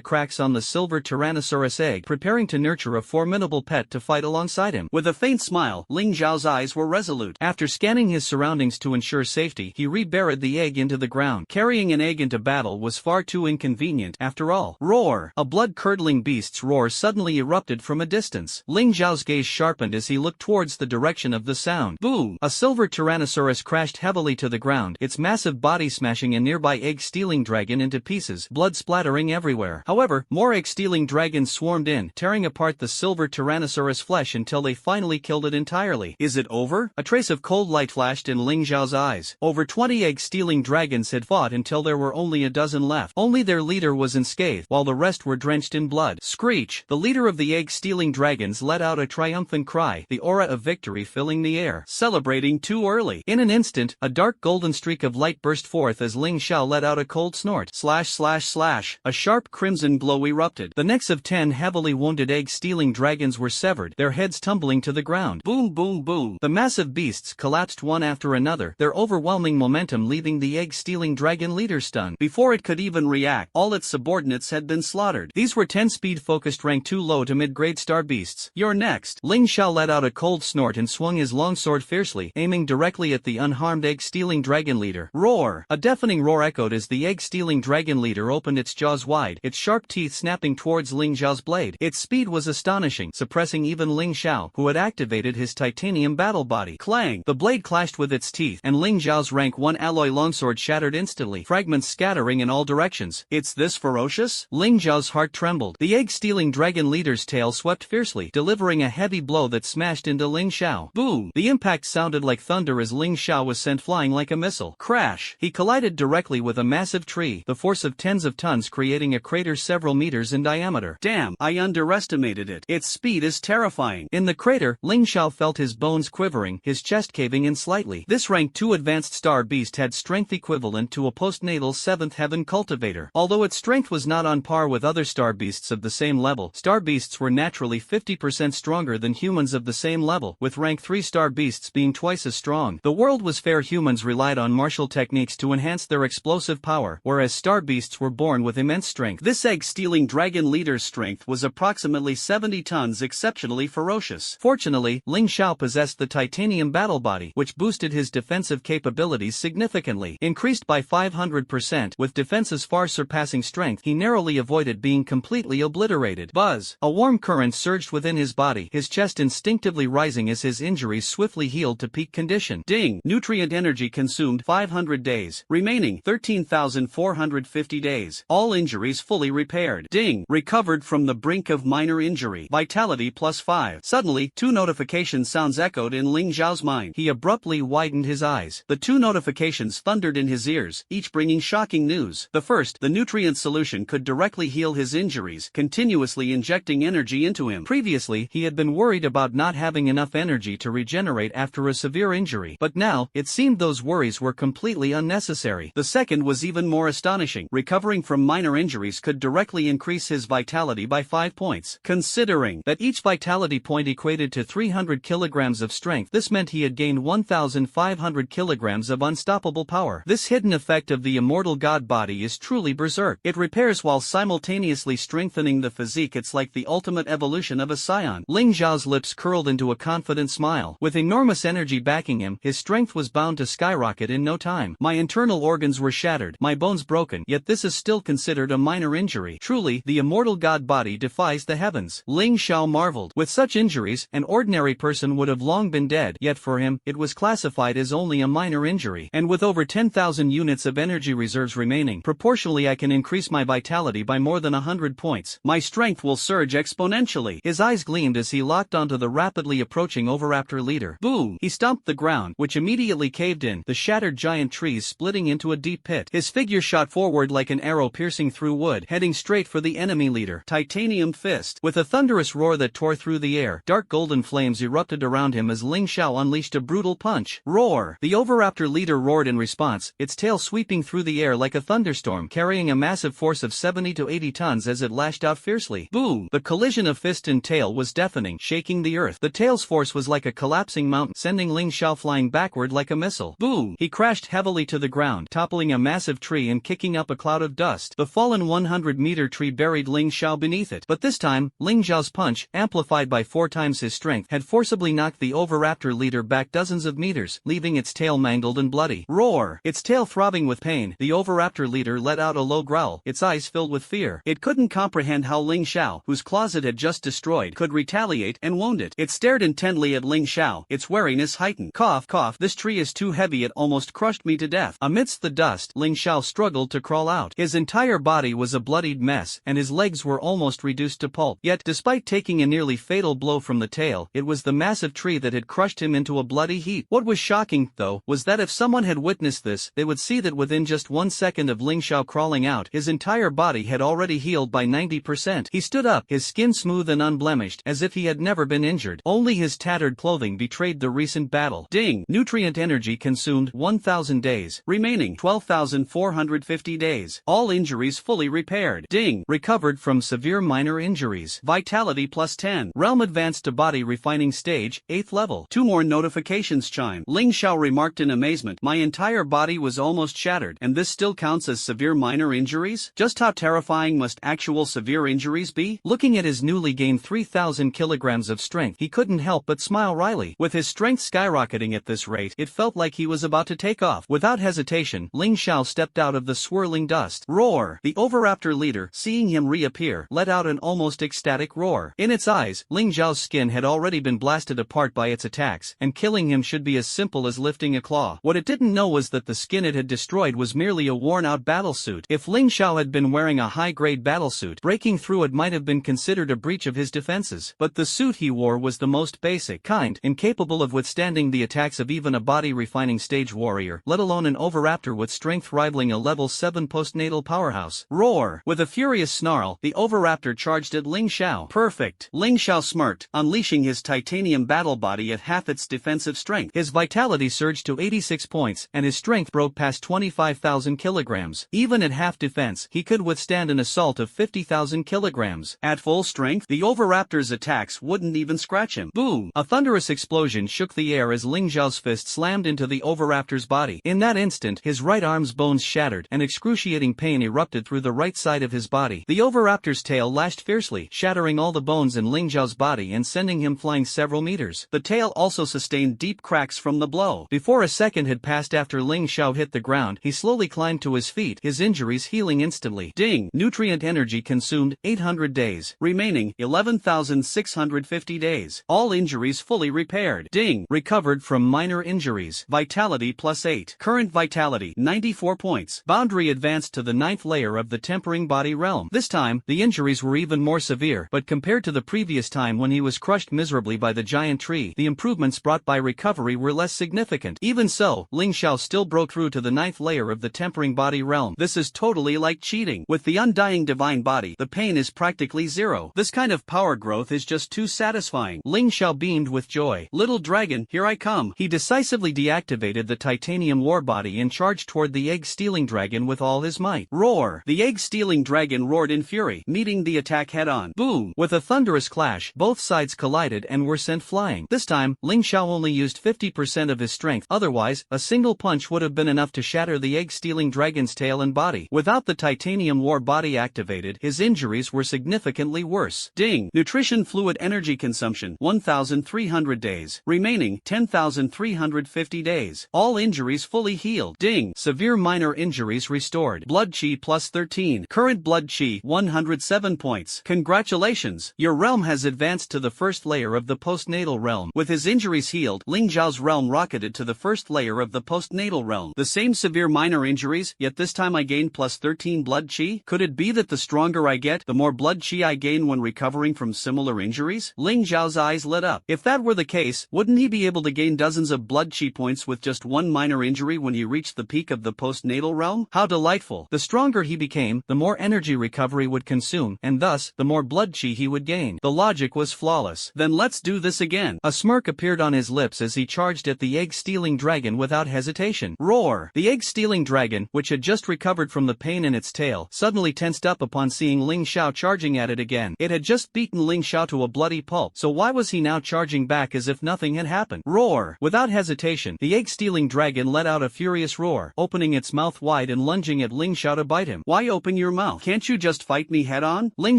cracks on the silver Tyrannosaurus egg, preparing to nurture a formidable pet to fight alongside him. With a faint smile, Ling Xiao's eyes were resolute. After scanning his surroundings to ensure safety, he reburied the egg into the ground. Carrying an egg into battle was far too inconvenient, after all. Roar! A blood-curdling beast's roar suddenly erupted from a distance. Ling Xiao's gaze sharpened as he looked towards the direction of the sound. Boom! A silver Tyrannosaurus crashed heavily to the ground, its massive body smashing a nearby egg-stealing dragon into pieces, blood splattering everywhere. However, more egg-stealing dragons swarmed in, tearing apart the silver Tyrannosaurus flesh until they finally killed it entirely. Is it over? A trace of cold light flashed in Ling Xiao's eyes. Over 20 egg-stealing dragons had fought until there were only a dozen left. Only their leader was unscathed, while the rest were drenched in blood. Screech! The leader of the egg-stealing dragons let out a triumphant cry, the aura of victory filling the air. Celebrating too early. In an instant, a dark golden streak of light burst forth as Ling Xiao let out a cold snort. Slash slash slash. A sharp crimson glow erupted. The necks of 10 heavily wounded egg-stealing dragons were severed, their heads tumbling to the ground. Boom boom boom. The massive beasts collapsed one after another, their overwhelming momentum leaving the egg-stealing dragon leader stunned. Before it could even react, all its subordinates had been slaughtered. These were 10 speed-focused rank 2 low to mid-grade star beasts. You're next. Ling Xiao let out a cold snort and swung his longsword fiercely, aiming directly at the unharmed egg-stealing dragon leader. Roar! A deafening roar echoed as the egg-stealing dragon leader opened its jaws wide, its sharp teeth snapping towards Ling Xiao's blade. Its speed was astonishing, suppressing even Ling Xiao, who had activated his titanium battle body. Clang! The blade clashed with its teeth, and Ling Xiao's rank 1 alloy longsword shattered instantly, fragments scattering in all directions. It's this ferocious? Ling Xiao's heart trembled. The egg-stealing dragon leader's tail swept fiercely, delivering a heavy blow that smashed into Ling Xiao. Boom! The impact sounded like thunder as Ling Xiao was sent flying like a missile. Crash! He collided directly with a massive tree, the force of tens of tons creating a crater several meters in diameter. Damn, I underestimated it. Its speed is terrifying. In the crater, Ling Xiao felt his bones quivering, his chest caving in slightly. This rank 2 advanced star beast had strength equivalent to a postnatal 7th heaven cultivator. Although its strength was not on par with other star beasts of the same level, star beasts were naturally 50% stronger than humans of the same level, with rank 3 star beasts being twice as strong. The world was fair. Humans relied on martial techniques to enhance their explosive explosive power, whereas star beasts were born with immense strength. This egg-stealing dragon leader's strength was approximately 70 tons, exceptionally ferocious. Fortunately, Ling Xiao possessed the titanium battle body, which boosted his defensive capabilities significantly. Increased by 500%, with defenses far surpassing strength, he narrowly avoided being completely obliterated. Buzz! A warm current surged within his body, his chest instinctively rising as his injuries swiftly healed to peak condition. Ding! Nutrient energy consumed 500 days, remaining 13,450 days. All injuries fully repaired. Ding! Recovered from the brink of minor injury. Vitality +5. Suddenly, 2 notification sounds echoed in Ling Xiao's mind. He abruptly widened his eyes. The 2 notifications thundered in his ears, each bringing shocking news. The first, the nutrient solution could directly heal his injuries, continuously injecting energy into him. Previously, he had been worried about not having enough energy to regenerate after a severe injury, but now, it seemed those worries were completely unnecessary. The second was even more astonishing. Recovering from minor injuries could directly increase his vitality by 5 points. Considering that each vitality point equated to 300 kilograms of strength, this meant he had gained 1,500 kilograms of unstoppable power. This hidden effect of the immortal god body is truly berserk. It repairs while simultaneously strengthening the physique. It's like the ultimate evolution of a scion. Ling Xiao's lips curled into a confident smile. With enormous energy backing him, his strength was bound to skyrocket in no time. My internal organs were shattered, my bones broken, yet this is still considered a minor injury. Truly, the immortal god body defies the heavens. Ling Xiao marveled. With such injuries, an ordinary person would have long been dead, yet for him, it was classified as only a minor injury. And with over 10,000 units of energy reserves remaining, proportionally I can increase my vitality by more than 100 points. My strength will surge exponentially. His eyes gleamed as he locked onto the rapidly approaching Oviraptor leader. Boom! He stomped the ground, which immediately caved in, the shattered giant trees splitting into a deep pit. His figure shot forward like an arrow piercing through wood, heading straight for the enemy leader. Titanium fist. With a thunderous roar that tore through the air, dark golden flames erupted around him as Ling Xiao unleashed a brutal punch. Roar! The Oviraptor leader roared in response, its tail sweeping through the air like a thunderstorm, carrying a massive force of 70 to 80 tons as it lashed out fiercely. Boom! The collision of fist and tail was deafening, shaking the earth. The tail's force was like a collapsing mountain, sending Ling Xiao flying backward like a missile. Boom! He crashed heavily to the ground, toppling a massive tree and kicking up a cloud of dust. The fallen 100-meter tree buried Ling Xiao beneath it. But this time, Ling Xiao's punch, amplified by 4 times his strength, had forcibly knocked the Oviraptor leader back dozens of meters, leaving its tail mangled and bloody. Roar! Its tail throbbing with pain, the Oviraptor leader let out a low growl, its eyes filled with fear. It couldn't comprehend how Ling Xiao, whose claws it had just destroyed, could retaliate and wound it. It stared intently at Ling Xiao, its wariness heightened. Cough, cough, this tree is too heavy, it almost crushed me to death. Amidst the dust, Ling Xiao struggled to crawl out. His entire body was a bloodied mess, and his legs were almost reduced to pulp. Yet, despite taking a nearly fatal blow from the tail, it was the massive tree that had crushed him into a bloody heap. What was shocking, though, was that if someone had witnessed this, they would see that within just 1 second of Ling Xiao crawling out, his entire body had already healed by 90%. He stood up, his skin smooth and unblemished, as if he had never been injured. Only his tattered clothing betrayed the recent battle. Ding! Nutrient energy consumed 1,000 days, remaining 12,450 days. All injuries fully repaired. Ding! Recovered from severe minor injuries. Vitality +10. Realm advanced to body refining stage, 8th level. 2 more notifications chime. Ling Xiao remarked in amazement, my entire body was almost shattered, and this still counts as severe minor injuries? Just how terrifying must actual severe injuries be? Looking at his newly gained 3,000 kilograms of strength, he couldn't help but smile wryly. With his strength skyrocketing at this rate, it felt like he was about to take off. Without hesitation, Ling Xiao stepped out of the swirling dust. Roar! The Oviraptor leader, seeing him reappear, let out an almost ecstatic roar. In its eyes, Ling Xiao's skin had already been blasted apart by its attacks, and killing him should be as simple as lifting a claw. What it didn't know was that the skin it had destroyed was merely a worn-out battlesuit. If Ling Xiao had been wearing a high-grade battlesuit, breaking through it might have been considered a breach of his defenses. But the suit he wore was the most basic kind, incapable of withstanding the attacks of even a body-refining stage warrior, let alone an Oviraptor with strength rivaling a level 7 postnatal powerhouse. Roar! With a furious snarl, the Oviraptor charged at Ling Xiao. Perfect! Ling Xiao smirked, unleashing his titanium battle body at half its defensive strength. His vitality surged to 86 points, and his strength broke past 25,000 kilograms. Even at half defense, he could withstand an assault of 50,000 kilograms. At full strength, the Oviraptor's attacks wouldn't even scratch him. Boom! A thunderous explosion shook the air as Ling Xiao's fist slammed into the Oviraptor's body. In that instant, his right arm's bone bones shattered, and excruciating pain erupted through the right side of his body. The Oviraptor's tail lashed fiercely, shattering all the bones in Ling Xiao's body and sending him flying several meters. The tail also sustained deep cracks from the blow. Before a second had passed after Ling Xiao hit the ground, he slowly climbed to his feet, his injuries healing instantly. Ding! Nutrient energy consumed, 800 days. Remaining, 11,650 days. All injuries fully repaired. Ding! Recovered from minor injuries. Vitality +8. Current vitality, 94 points. Boundary advanced to the 9th layer of the tempering body realm. This time, the injuries were even more severe, but compared to the previous time when he was crushed miserably by the giant tree, the improvements brought by recovery were less significant. Even so, Ling Xiao still broke through to the 9th layer of the tempering body realm. This is totally like cheating. With the undying divine body, the pain is practically zero. This kind of power growth is just too satisfying. Ling Xiao beamed with joy. Little dragon, here I come. He decisively deactivated the titanium war body and charged toward the egg-stealing dragon with all his might. Roar! The egg-stealing dragon roared in fury, meeting the attack head-on. Boom! With a thunderous clash, both sides collided and were sent flying. This time, Ling Xiao only used 50% of his strength, otherwise, a single punch would have been enough to shatter the egg-stealing dragon's tail and body. Without the titanium war body activated, his injuries were significantly worse. Ding! Nutrition fluid energy consumption, 1,300 days. Remaining, 10,350 days. All injuries fully healed. Ding! Severe minor injuries restored. Blood chi +13. Current blood chi, 107 points. Congratulations! Your realm has advanced to the 1st layer of the postnatal realm. With his injuries healed, Ling Xiao's realm rocketed to the 1st layer of the postnatal realm. The same severe minor injuries, yet this time I gained +13 blood chi? Could it be that the stronger I get, the more blood chi I gain when recovering from similar injuries? Ling Xiao's eyes lit up. If that were the case, wouldn't he be able to gain dozens of blood chi points with just one minor injury when he reached the peak of the postnatal realm? How delightful. The stronger he became, the more energy recovery would consume, and thus, the more blood chi he would gain. The logic was flawless. Then let's do this again. A smirk appeared on his lips as he charged at the egg-stealing dragon without hesitation. Roar! The egg-stealing dragon, which had just recovered from the pain in its tail, suddenly tensed up upon seeing Ling Xiao charging at it again. It had just beaten Ling Xiao to a bloody pulp, so why was he now charging back as if nothing had happened? Roar! Without hesitation, the egg-stealing dragon let out a furious roar, opening its mouth wide and lunging at Ling Xiao to bite him. Why open your mouth? Can't you just fight me head-on? Ling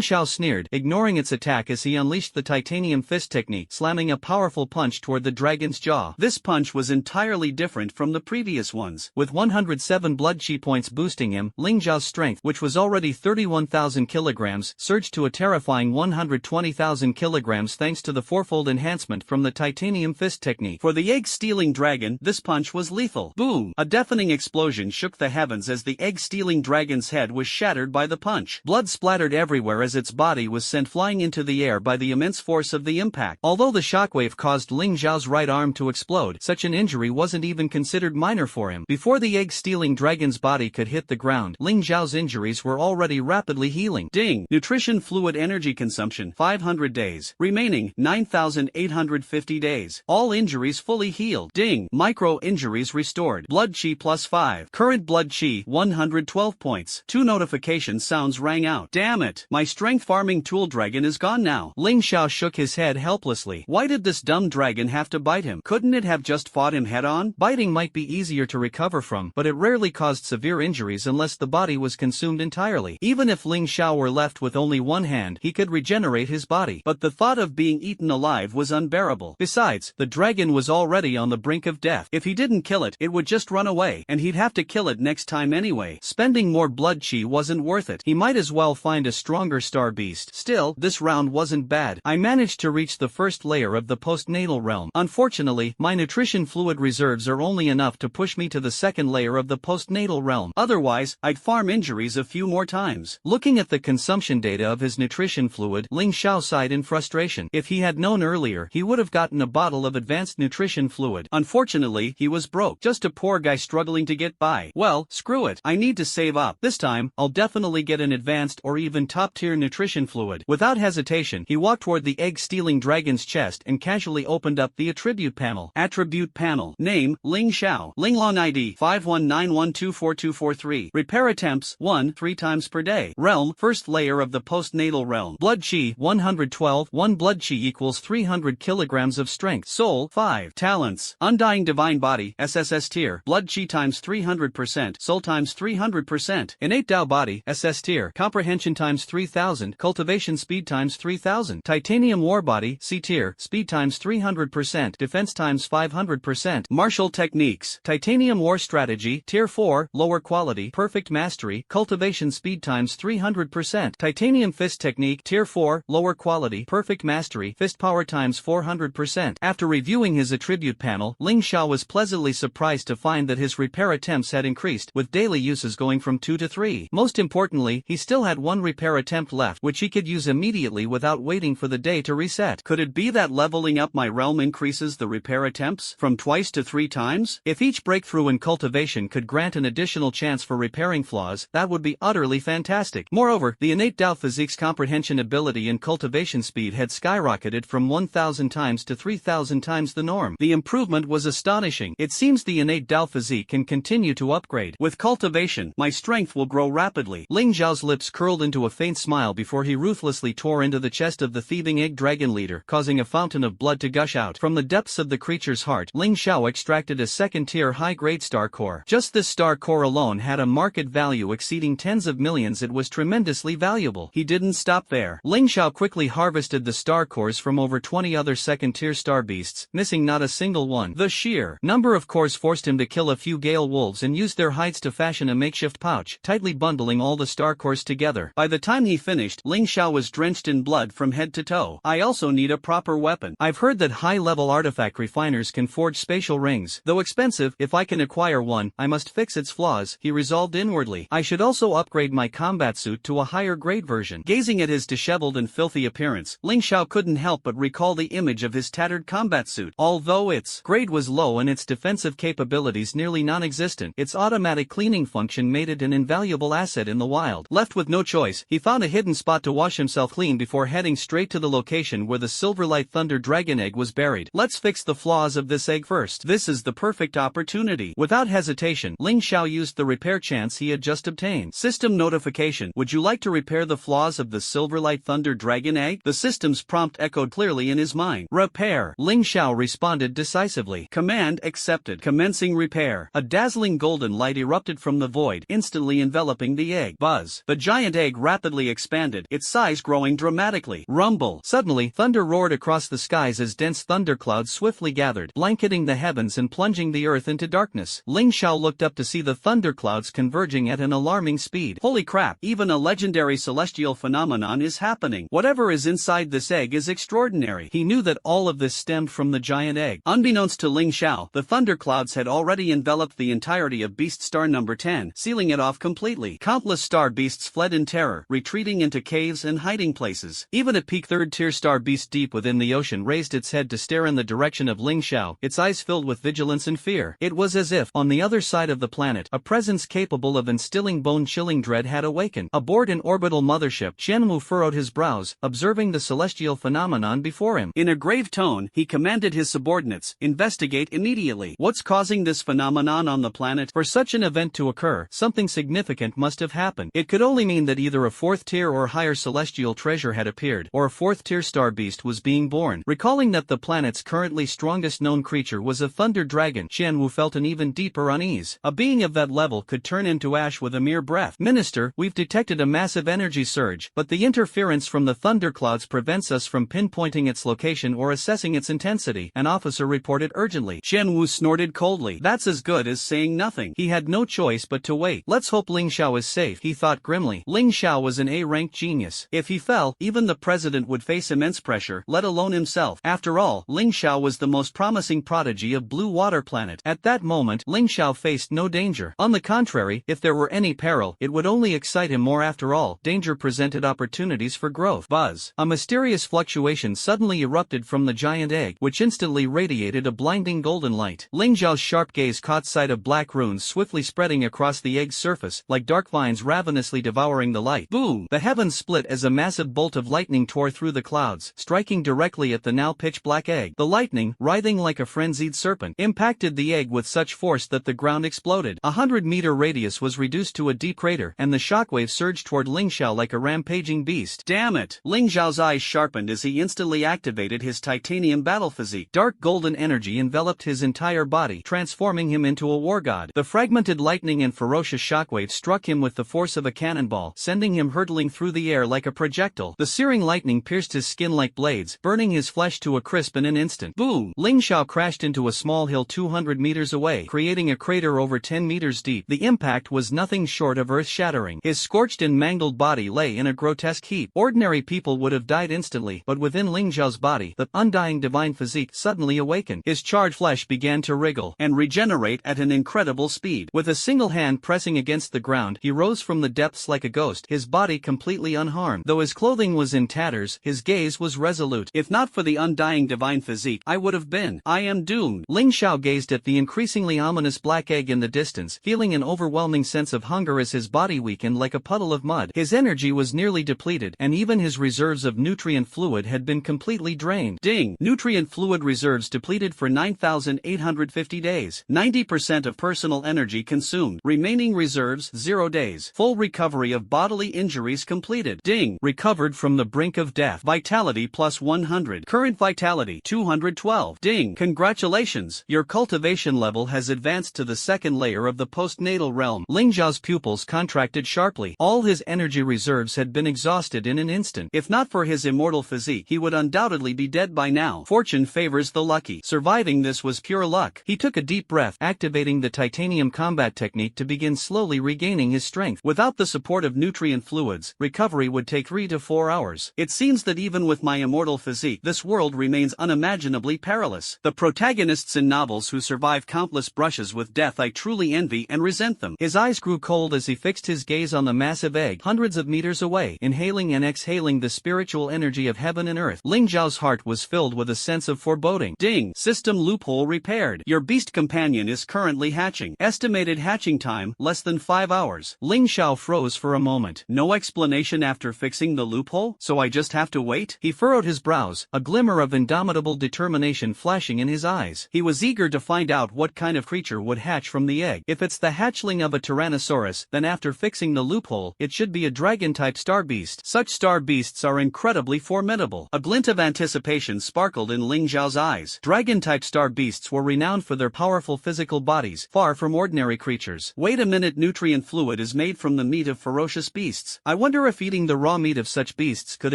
Xiao sneered, ignoring its attack as he unleashed the titanium fist technique, slamming a powerful punch toward the dragon's jaw. This punch was entirely different from the previous ones. With 107 blood chi points boosting him, Ling Xiao's strength, which was already 31,000 kilograms, surged to a terrifying 120,000 kilograms thanks to the fourfold enhancement from the titanium fist technique. For the egg-stealing dragon, this punch was lethal. Boom! A deafening explosion shook the heavens as the egg-stealing dragon's head was shattered by the punch. Blood splattered everywhere as its body was sent flying into the air by the immense force of the impact. Although the shockwave caused Ling Xiao's right arm to explode, such an injury wasn't even considered minor for him. Before the egg-stealing dragon's body could hit the ground, Ling Xiao's injuries were already rapidly healing. Ding! Nutrition fluid energy consumption, 500 days. Remaining, 9,850 days. All injuries fully healed. Ding! Micro injuries restored. Blood chi +5. Current blood chi, 112 points. 2 notification sounds rang out. Damn it! My strength farming tool dragon is gone now. Ling Xiao shook his head helplessly. Why did this dumb dragon have to bite him? Couldn't it have just fought him head-on? Biting might be easier to recover from, but it rarely caused severe injuries unless the body was consumed entirely. Even if Ling Xiao were left with only one hand, he could regenerate his body. But the thought of being eaten alive was unbearable. Besides, the dragon was already on the brink of death. If he didn't kill it, it would just run away, and he'd have to kill it next time anyway. Spending more blood chi wasn't worth it. He might as well find a stronger star beast. Still, this round wasn't bad. I managed to reach the 1st layer of the postnatal realm. Unfortunately, my nutrition fluid reserves are only enough to push me to the 2nd layer of the postnatal realm. Otherwise, I'd farm injuries a few more times. Looking at the consumption data of his nutrition fluid, Ling Xiao sighed in frustration. If he had known earlier, he would have gotten a bottle of advanced nutrition fluid. Unfortunately, he was broke. Just a poor guy struggling to get by. Well, screw it. I need to save up. This time, I'll definitely get an advanced or even top-tier nutrition fluid. Without hesitation, he walked toward the egg-stealing dragon's chest and casually opened up the attribute panel. Attribute panel. Name, Ling Xiao. Linglong ID, 519124243. Repair attempts, 1, 3 times per day. Realm, 1st layer of the postnatal realm. Blood chi, 112. 1 blood chi equals 300 kilograms of strength. Soul, 5. Talents. Undying divine body, SSS tier. Blood chi times 300 300%, soul times 300%. Innate Tao body, SS tier, comprehension times 3000, cultivation speed times 3000. Titanium war body, C tier, speed times 300%, defense times 500%. Martial techniques, titanium war strategy, tier 4, lower quality, perfect mastery, cultivation speed times 300%. Titanium fist technique, tier 4, lower quality, perfect mastery, fist power times 400%. After reviewing his attribute panel, Ling Xiao was pleasantly surprised to find that his repair attempts had increased, with daily uses going from 2 to 3. Most importantly, he still had one repair attempt left which he could use immediately without waiting for the day to reset. Could it be that leveling up my realm increases the repair attempts from twice to 3 times? If each breakthrough in cultivation could grant an additional chance for repairing flaws, that would be utterly fantastic. Moreover, the innate Tao physique's comprehension ability and cultivation speed had skyrocketed from 1000 times to 3000 times the norm. The improvement was astonishing. It seems the innate Tao physique can continue to upgrade. With cultivation, my strength will grow rapidly. Ling Xiao's lips curled into a faint smile before he ruthlessly tore into the chest of the thieving egg dragon leader, causing a fountain of blood to gush out. From the depths of the creature's heart, Ling Xiao extracted a second-tier high-grade star core. Just this star core alone had a market value exceeding tens of millions. It was tremendously valuable. He didn't stop there. Ling Xiao quickly harvested the star cores from over 20 other second-tier star beasts, missing not a single one. The sheer number of cores forced him to kill a few gale wolves and use their hides to fashion a makeshift pouch, tightly bundling all the star cores together. By the time he finished, Ling Xiao was drenched in blood from head to toe. I also need a proper weapon. I've heard that high-level artifact refiners can forge spatial rings. Though expensive, if I can acquire one, I must fix its flaws, he resolved inwardly. I should also upgrade my combat suit to a higher grade version. Gazing at his disheveled and filthy appearance, Ling Xiao couldn't help but recall the image of his tattered combat suit. Although its grade was low and its defensive capabilities nearly non-existent, its automatic cleaning function made it an invaluable asset in the wild. Left with no choice, he found a hidden spot to wash himself clean before heading straight to the location where the Silverlight Thunder Dragon egg was buried. Let's fix the flaws of this egg first. This is the perfect opportunity. Without hesitation, Ling Xiao used the repair chance he had just obtained. System notification. Would you like to repair the flaws of the Silverlight Thunder Dragon egg? The system's prompt echoed clearly in his mind. Repair. Ling Xiao responded decisively. Command accepted. Commencing repair. A dazzling golden light erupted from the void, instantly enveloping the egg. Buzz. The giant egg rapidly expanded, its size growing dramatically. Rumble. Suddenly, thunder roared across the skies as dense thunderclouds swiftly gathered, blanketing the heavens and plunging the earth into darkness. Ling Xiao looked up to see the thunderclouds converging at an alarming speed. Holy crap, even a legendary celestial phenomenon is happening. Whatever is inside this egg is extraordinary. He knew that all of this stemmed from the giant egg. Unbeknownst to Ling Xiao, the thunderclouds had already enveloped the entirety of Beast Star number 10, sealing it off completely. Countless star beasts fled in terror, retreating into caves and hiding places. Even a peak third-tier star beast deep within the ocean raised its head to stare in the direction of Ling Xiao, its eyes filled with vigilance and fear. It was as if, on the other side of the planet, a presence capable of instilling bone-chilling dread had awakened. Aboard an orbital mothership, Qianwu furrowed his brows, observing the celestial phenomenon before him. In a grave tone, he commanded his subordinates, investigate immediately. What's causing this phenomenon on the planet? For such an event to occur, something significant must have happened. It could only mean that either a fourth-tier or higher celestial treasure had appeared, or a fourth-tier star beast was being born. Recalling that the planet's currently strongest known creature was a thunder dragon, Qianwu felt an even deeper unease. A being of that level could turn into ash with a mere breath. Minister, we've detected a massive energy surge, but the interference from the thunderclouds prevents us from pinpointing its location or assessing its intensity, an officer reported urgently. Qianwu snorted coldly. That's as good as saying nothing. He had no choice but to wait. Let's hope Ling Xiao is safe, he thought grimly. Ling Xiao was an A-ranked genius. If he fell, even the president would face immense pressure, let alone himself. After all, Ling Xiao was the most promising prodigy of Blue Water Planet. At that moment, Ling Xiao faced no danger. On the contrary, if there were any peril, it would only excite him more. After all, danger presented opportunities for growth. Buzz. A mysterious fluctuation suddenly erupted from the giant egg, which instantly radiated a blinding golden light. Ling Xiao's sharp gaze caught sight of black runes swiftly spreading across the egg's surface, like dark vines ravenously devouring the light. Boom! The heavens split as a massive bolt of lightning tore through the clouds, striking directly at the now pitch-black egg. The lightning, writhing like a frenzied serpent, impacted the egg with such force that the ground exploded. A 100-meter radius was reduced to a deep crater, and the shockwave surged toward Ling Xiao like a rampaging beast. Damn it! Ling Xiao's eyes sharpened as he instantly activated his titanium battle physique. Dark golden energy enveloped his entire body, transforming him into a war god. The The fragmented lightning and ferocious shockwave struck him with the force of a cannonball, sending him hurtling through the air like a projectile. The searing lightning pierced his skin like blades, burning his flesh to a crisp in an instant. Boom! Ling Xiao crashed into a small hill 200 meters away, creating a crater over 10 meters deep. The impact was nothing short of earth-shattering. His scorched and mangled body lay in a grotesque heap. Ordinary people would have died instantly, but within Ling Xiao's body, the undying divine physique suddenly awakened. His charred flesh began to wriggle and regenerate at an incredible speed. With a single hand pressing against the ground, he rose from the depths like a ghost, his body completely unharmed. Though his clothing was in tatters, his gaze was resolute. If not for the undying divine physique, I would have been. I am doomed. Ling Xiao gazed at the increasingly ominous black egg in the distance, feeling an overwhelming sense of hunger as his body weakened like a puddle of mud. His energy was nearly depleted, and even his reserves of nutrient fluid had been completely drained. Ding! Nutrient fluid reserves depleted for 9,850 days. 90% of personal energy consumed. Remaining reserves 0 days. Full recovery of bodily injuries completed. Ding! Recovered from the brink of death. Vitality plus 100. Current vitality 212. Ding! Congratulations! Your cultivation level has advanced to the second layer of the postnatal realm. Ling Xiao's pupils contracted sharply. All his energy reserves had been exhausted in an instant. If not for his immortal physique, he would undoubtedly be dead by now. Fortune favors the lucky. Surviving this was pure luck. He took a deep breath, activating the titanium combat technique to begin slowly regaining his strength. Without the support of nutrient fluids, recovery would take 3 to 4 hours. It seems that even with my immortal physique, this world remains unimaginably perilous. The protagonists in novels who survive countless brushes with death, I truly envy and resent them. His eyes grew cold as he fixed his gaze on the massive egg, hundreds of meters away, inhaling and exhaling the spiritual energy of heaven and earth. Ling Xiao's heart was filled with a sense of foreboding. Ding! System loophole repaired. Your beast companion is currently hatching. Estimated hatching time, less than 5 hours. Ling Xiao froze for a moment. No explanation after fixing the loophole, so I just have to wait? He furrowed his brows, a glimmer of indomitable determination flashing in his eyes. He was eager to find out what kind of creature would hatch from the egg. If it's the hatchling of a Tyrannosaurus, then after fixing the loophole, it should be a dragon-type star beast. Such star beasts are incredibly formidable. A glint of anticipation sparkled in Ling Xiao's eyes. Dragon-type star beasts were renowned for their powerful physical bodies, far from ordinary creatures. Wait a minute, nutrient fluid is made from the meat of ferocious beasts. I wonder if eating the raw meat of such beasts could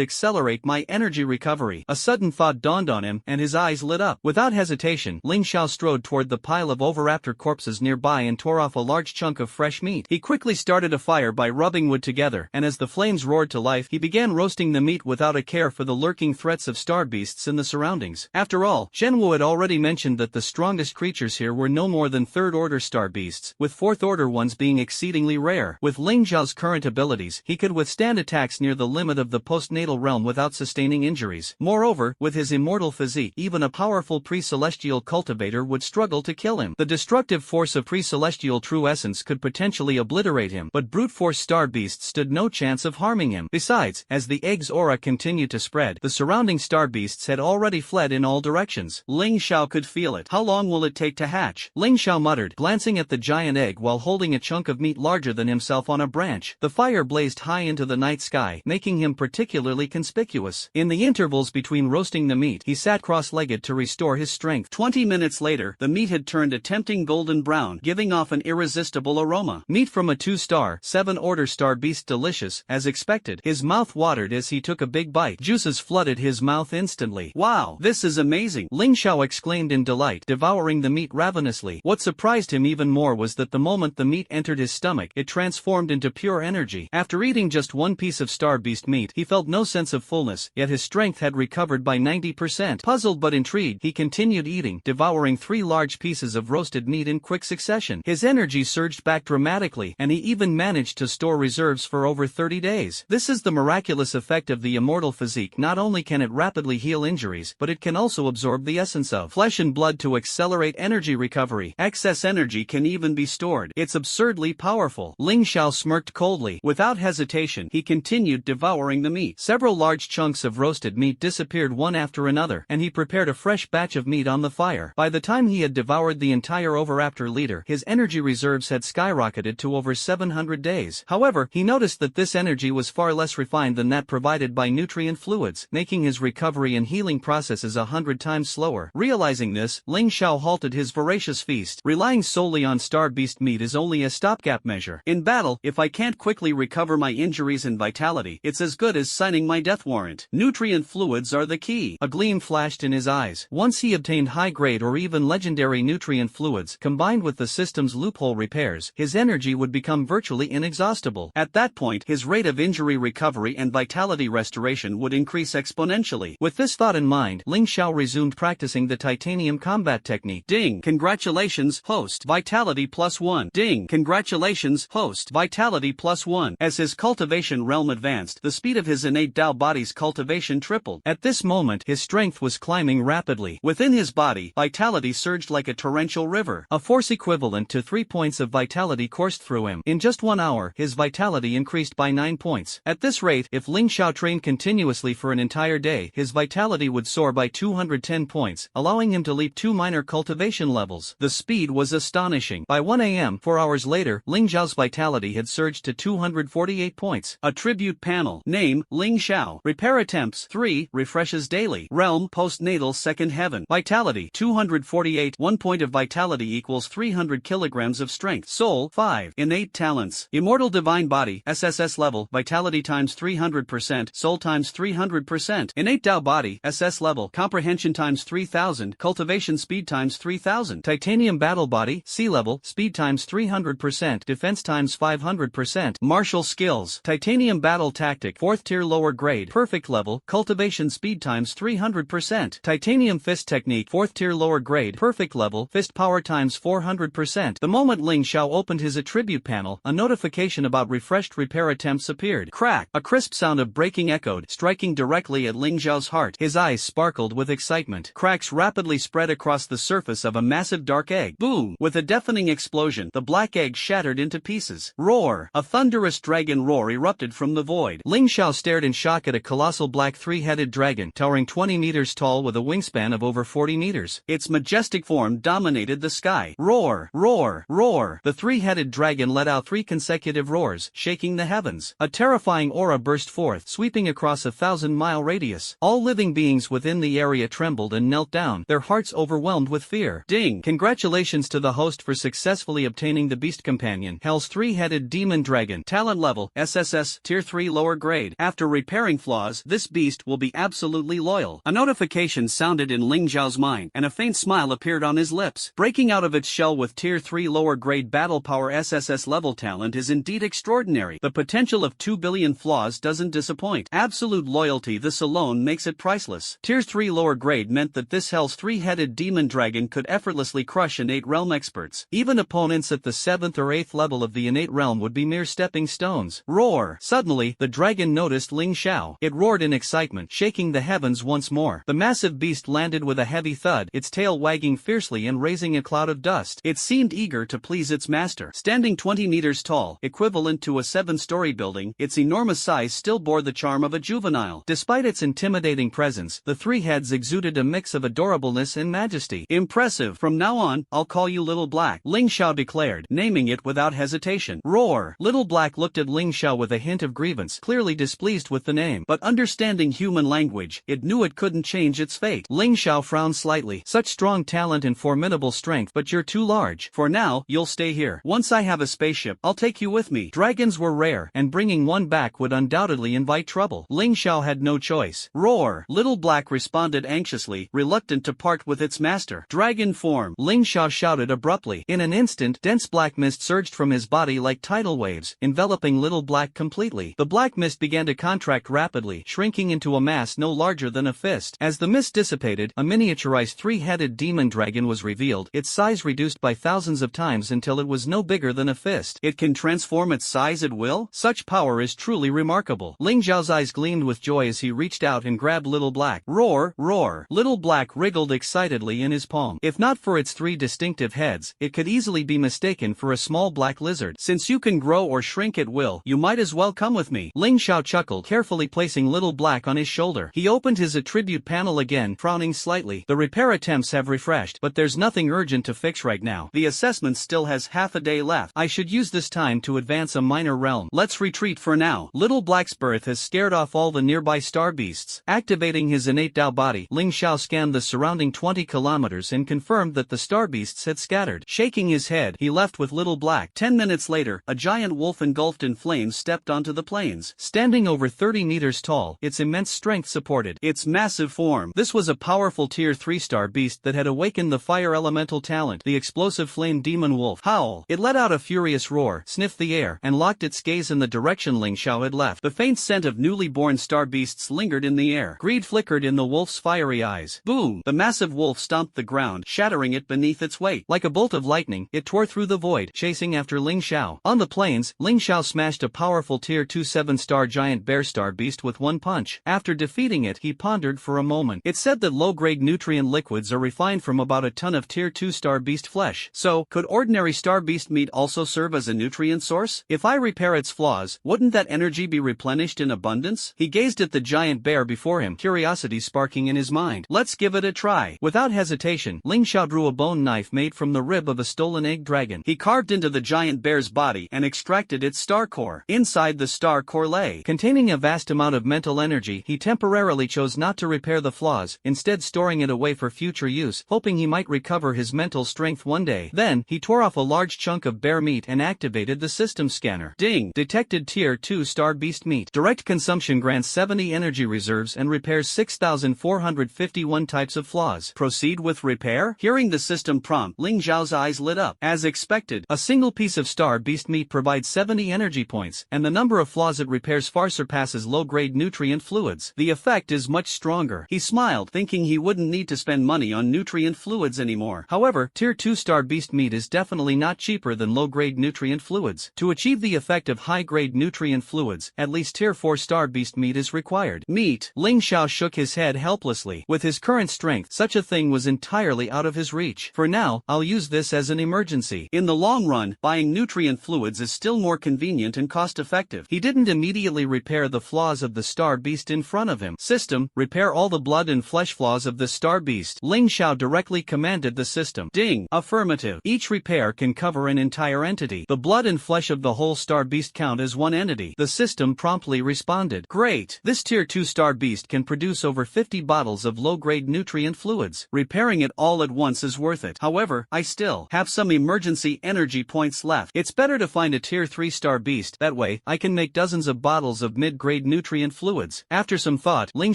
accelerate my energy recovery. A sudden thought dawned on him, and his eyes lit up. Without hesitation, Ling Xiao strode toward the pile of oviraptor corpses nearby and tore off a large chunk of fresh meat. He quickly started a fire by rubbing wood together, and as the flames roared to life, he began roasting the meat without a care for the lurking threats of star beasts in the surroundings. After all, Zhenwu had already mentioned that the strongest creatures here were no more than third-order star beasts, with fourth-order ones being exceedingly rare. With Ling Xiao's current abilities, he could withstand attacks near the limit of the postnatal realm without sustaining injuries. Moreover, with his immortal physique, even a powerful pre-celestial cultivator would struggle to kill him. The destructive force of pre-celestial true essence could potentially obliterate him, but brute force star beasts stood no chance of harming him. Besides, as the egg's aura continued to spread, the surrounding star beasts had already fled in all directions. Ling Xiao could feel it. How long will it take to hatch? Ling Xiao muttered, glancing at the giant egg while holding a chunk of meat larger than himself on a branch. The fire blazed high into the night sky, making him particularly conspicuous. In the intervals between roasting the meat, he sat cross-legged to restore his strength. 20 minutes later, the meat had turned a tempting golden brown, giving off an irresistible aroma. Meat from a 2-star, 7-order star beast, delicious, as expected. His mouth watered as he took a big bite. Juices flooded his mouth instantly. Wow, this is amazing! Ling Xiao exclaimed in delight, devouring the meat ravenously. What surprised him even more was that the moment the meat entered his stomach, it transformed into pure energy. After eating just one piece of star beast meat, he felt no sense of fullness, yet his strength had recovered by 90%. Puzzled but intrigued, he continued eating, devouring 3 large pieces of roasted meat in quick succession. His energy surged back dramatically, and he even managed to store reserves for over 30 days. This is the miraculous effect of the immortal physique. Not only can it rapidly heal injuries, but it can also absorb the essence of flesh and blood to accelerate energy recovery. Excess energy can even be stored. It's absurdly powerful. Ling Xiao smirked coldly. Without hesitation, he continued devouring the meat. Several large chunks of roasted meat disappeared one after another, and he prepared a fresh batch of meat on the fire. By the time he had devoured the entire oviraptor liter, his energy reserves had skyrocketed to over 700 days. However, he noticed that this energy was far less refined than that provided by nutrient fluids, making his recovery and healing processes 100 times slower. Realizing this, Ling Xiao halted his voracious feast. Relying solely solely on star beast meat is only a stopgap measure. In battle, if I can't quickly recover my injuries and vitality, it's as good as signing my death warrant. Nutrient fluids are the key. A gleam flashed in his eyes. Once he obtained high-grade or even legendary nutrient fluids, combined with the system's loophole repairs, his energy would become virtually inexhaustible. At that point, his rate of injury recovery and vitality restoration would increase exponentially. With this thought in mind, Ling Xiao resumed practicing the titanium combat technique. Ding! Congratulations, host. Vitality +1. Ding! Congratulations, host. Vitality +1. As his cultivation realm advanced, the speed of his innate Dao body's cultivation tripled. At this moment, his strength was climbing rapidly. Within his body, vitality surged like a torrential river. A force equivalent to 3 points of vitality coursed through him. In just 1 hour, his vitality increased by 9 points. At this rate, if Ling Xiao trained continuously for an entire day, his vitality would soar by 210 points, allowing him to leap 2 minor cultivation levels. The speed was astonishing. By 1 a.m., 4 hours later, Ling Xiao's vitality had surged to 248 points. Attribute panel. Name, Ling Xiao. Repair attempts, 3, refreshes daily. Realm, postnatal second heaven. Vitality, 248. 1 point of vitality equals 300 kilograms of strength. Soul, 5. Innate talents. Immortal divine body, SSS level, vitality times 300%, soul times 300%. Innate Dao body, SS level, comprehension times 3000, cultivation speed times 3000. Titanium battle body, C level, speed times 300%, defense times 500%. Martial skills. Titanium battle tactic, 4th tier lower grade, perfect level, cultivation speed times 300%. Titanium fist technique, 4th tier lower grade, perfect level, fist power times 400%. The moment Ling Xiao opened his attribute panel, a notification about refreshed repair attempts appeared. Crack! A crisp sound of breaking echoed, striking directly at Ling Xiao's heart. His eyes sparkled with excitement. Cracks rapidly spread across the surface of a massive dark egg. Boom! With a deafening explosion, the black egg shattered into pieces. Roar! A thunderous dragon roar erupted from the void. Ling Xiao stared in shock at a colossal black 3-headed dragon, towering 20 meters tall with a wingspan of over 40 meters. Its majestic form dominated the sky. Roar! Roar! Roar! The 3-headed dragon let out 3 consecutive roars, shaking the heavens. A terrifying aura burst forth, sweeping across a 1,000-mile radius. All living beings within the area trembled and knelt down, their hearts overwhelmed with fear. Ding! Congratulations to the host for successfully obtaining the Beast Companion, Hell's 3-headed demon dragon. Talent level, SSS, Tier 3 lower grade. After repairing flaws, this beast will be absolutely loyal. A notification sounded in Ling Xiao's mind, and a faint smile appeared on his lips. Breaking out of its shell with Tier 3 lower grade battle power SSS level talent is indeed extraordinary. The potential of 2 billion flaws doesn't disappoint. Absolute loyalty, this alone makes it priceless. Tier 3 lower grade meant that this Hell's 3-headed demon dragon could effortlessly crush innate realm experts. Even opponents at the 7th or 8th level of the innate realm would be mere stepping stones. Roar! Suddenly, the dragon noticed Ling Xiao. It roared in excitement, shaking the heavens once more. The massive beast landed with a heavy thud, its tail wagging fiercely and raising a cloud of dust. It seemed eager to please its master. Standing 20 meters tall, equivalent to a 7-story building, its enormous size still bore the charm of a juvenile. Despite its intimidating presence, the 3 heads exuded a mix of adorableness and majesty. Impressive. From now on, I'll call you Little Black, Ling Xiao declared, naming it without hesitation. Roar! Little Black looked at Ling Xiao with a hint of grievance, clearly displeased with the name. But understanding human language, it knew it couldn't change its fate. Ling Xiao frowned slightly. Such strong talent and formidable strength, but you're too large. For now, you'll stay here. Once I have a spaceship, I'll take you with me. Dragons were rare, and bringing one back would undoubtedly invite trouble. Ling Xiao had no choice. Roar! Little Black responded anxiously, reluctant to part with its master. Dragon form! Ling Xiao shouted abruptly. In an instant, dense black mist surged from his body like tidal waves, enveloping Little Black completely. The black mist began to contract rapidly, shrinking into a mass no larger than a fist. As the mist dissipated, a miniaturized 3-headed demon dragon was revealed, its size reduced by thousands of times until it was no bigger than a fist. It can transform its size at will? Such power is truly remarkable. Ling Xiao's eyes gleamed with joy as he reached out and grabbed Little Black. Roar! Roar! Little Black wriggled excitedly in his palm. If not for its 3 distinctive heads, it could easily be mistaken for a small black lizard. Since you can grow or shrink at will, you might as well come with me. Ling Xiao chuckled, carefully placing Little Black on his shoulder. He opened his attribute panel again, frowning slightly. The repair attempts have refreshed, but there's nothing urgent to fix right now. The assessment still has half a day left. I should use this time to advance a minor realm. Let's retreat for now. Little Black's birth has scared off all the nearby star beasts. Activating his innate Dao body, Ling Xiao scanned the surrounding 20 kilometers and confirmed that the star beasts had scattered. scared. Shaking his head, he left with Little Black. 10 minutes later, a giant wolf engulfed in flames stepped onto the plains. Standing over 30 meters tall, its immense strength supported its massive form. This was a powerful Tier 3 star beast that had awakened the fire elemental talent, the explosive flame demon wolf. Howl. It let out a furious roar, sniffed the air, and locked its gaze in the direction Ling Xiao had left. The faint scent of newly born star beasts lingered in the air. Greed flickered in the wolf's fiery eyes. Boom! The massive wolf stomped the ground, shattering it beneath its weight. Like a bolt of lightning, it tore through the void, chasing after Ling Xiao. On the plains, Ling Xiao smashed a powerful Tier 2 7-star giant bear star beast with one punch. After defeating it, he pondered for a moment. It said that low-grade nutrient liquids are refined from about a ton of Tier 2 star beast flesh. So, could ordinary star beast meat also serve as a nutrient source? If I repair its flaws, wouldn't that energy be replenished in abundance? He gazed at the giant bear before him, curiosity sparking in his mind. Let's give it a try. Without hesitation, Ling Xiao drew a bone knife made from the rib of a stolen egg dragon. He carved into the giant bear's body and extracted its star core. Inside the star core lay, containing a vast amount of mental energy. He temporarily chose not to repair the flaws, instead storing it away for future use, hoping he might recover his mental strength one day. Then, he tore off a large chunk of bear meat and activated the system scanner. Ding! Detected Tier 2 star beast meat. Direct consumption grants 70 energy reserves and repairs 6,451 types of flaws. Proceed with repair? Hearing the system prompt, Ling Xiao's eyes lit up. As expected, a single piece of star beast meat provides 70 energy points, and the number of flaws it repairs far surpasses low-grade nutrient fluids. The effect is much stronger. He smiled, thinking he wouldn't need to spend money on nutrient fluids anymore. However, Tier 2 star beast meat is definitely not cheaper than low-grade nutrient fluids. To achieve the effect of high-grade nutrient fluids, at least Tier 4 star beast meat is required. Meat. Ling Xiao shook his head helplessly. With his current strength, such a thing was entirely out of his reach. For now, I'll use this as an emergency. In the long run, buying nutrient fluids is still more convenient and cost-effective. He didn't immediately repair the flaws of the star beast in front of him. System, repair all the blood and flesh flaws of the star beast. Ling Xiao directly commanded the system. Ding! Affirmative. Each repair can cover an entire entity. The blood and flesh of the whole star beast count as one entity. The system promptly responded. Great! This Tier 2 star beast can produce over 50 bottles of low-grade nutrient fluids. Repairing it all at once is worth it. However, I still have some emergency energy points left. It's better to find a Tier 3 star beast. That way, I can make dozens of bottles of mid-grade nutrient fluids. After some thought, Ling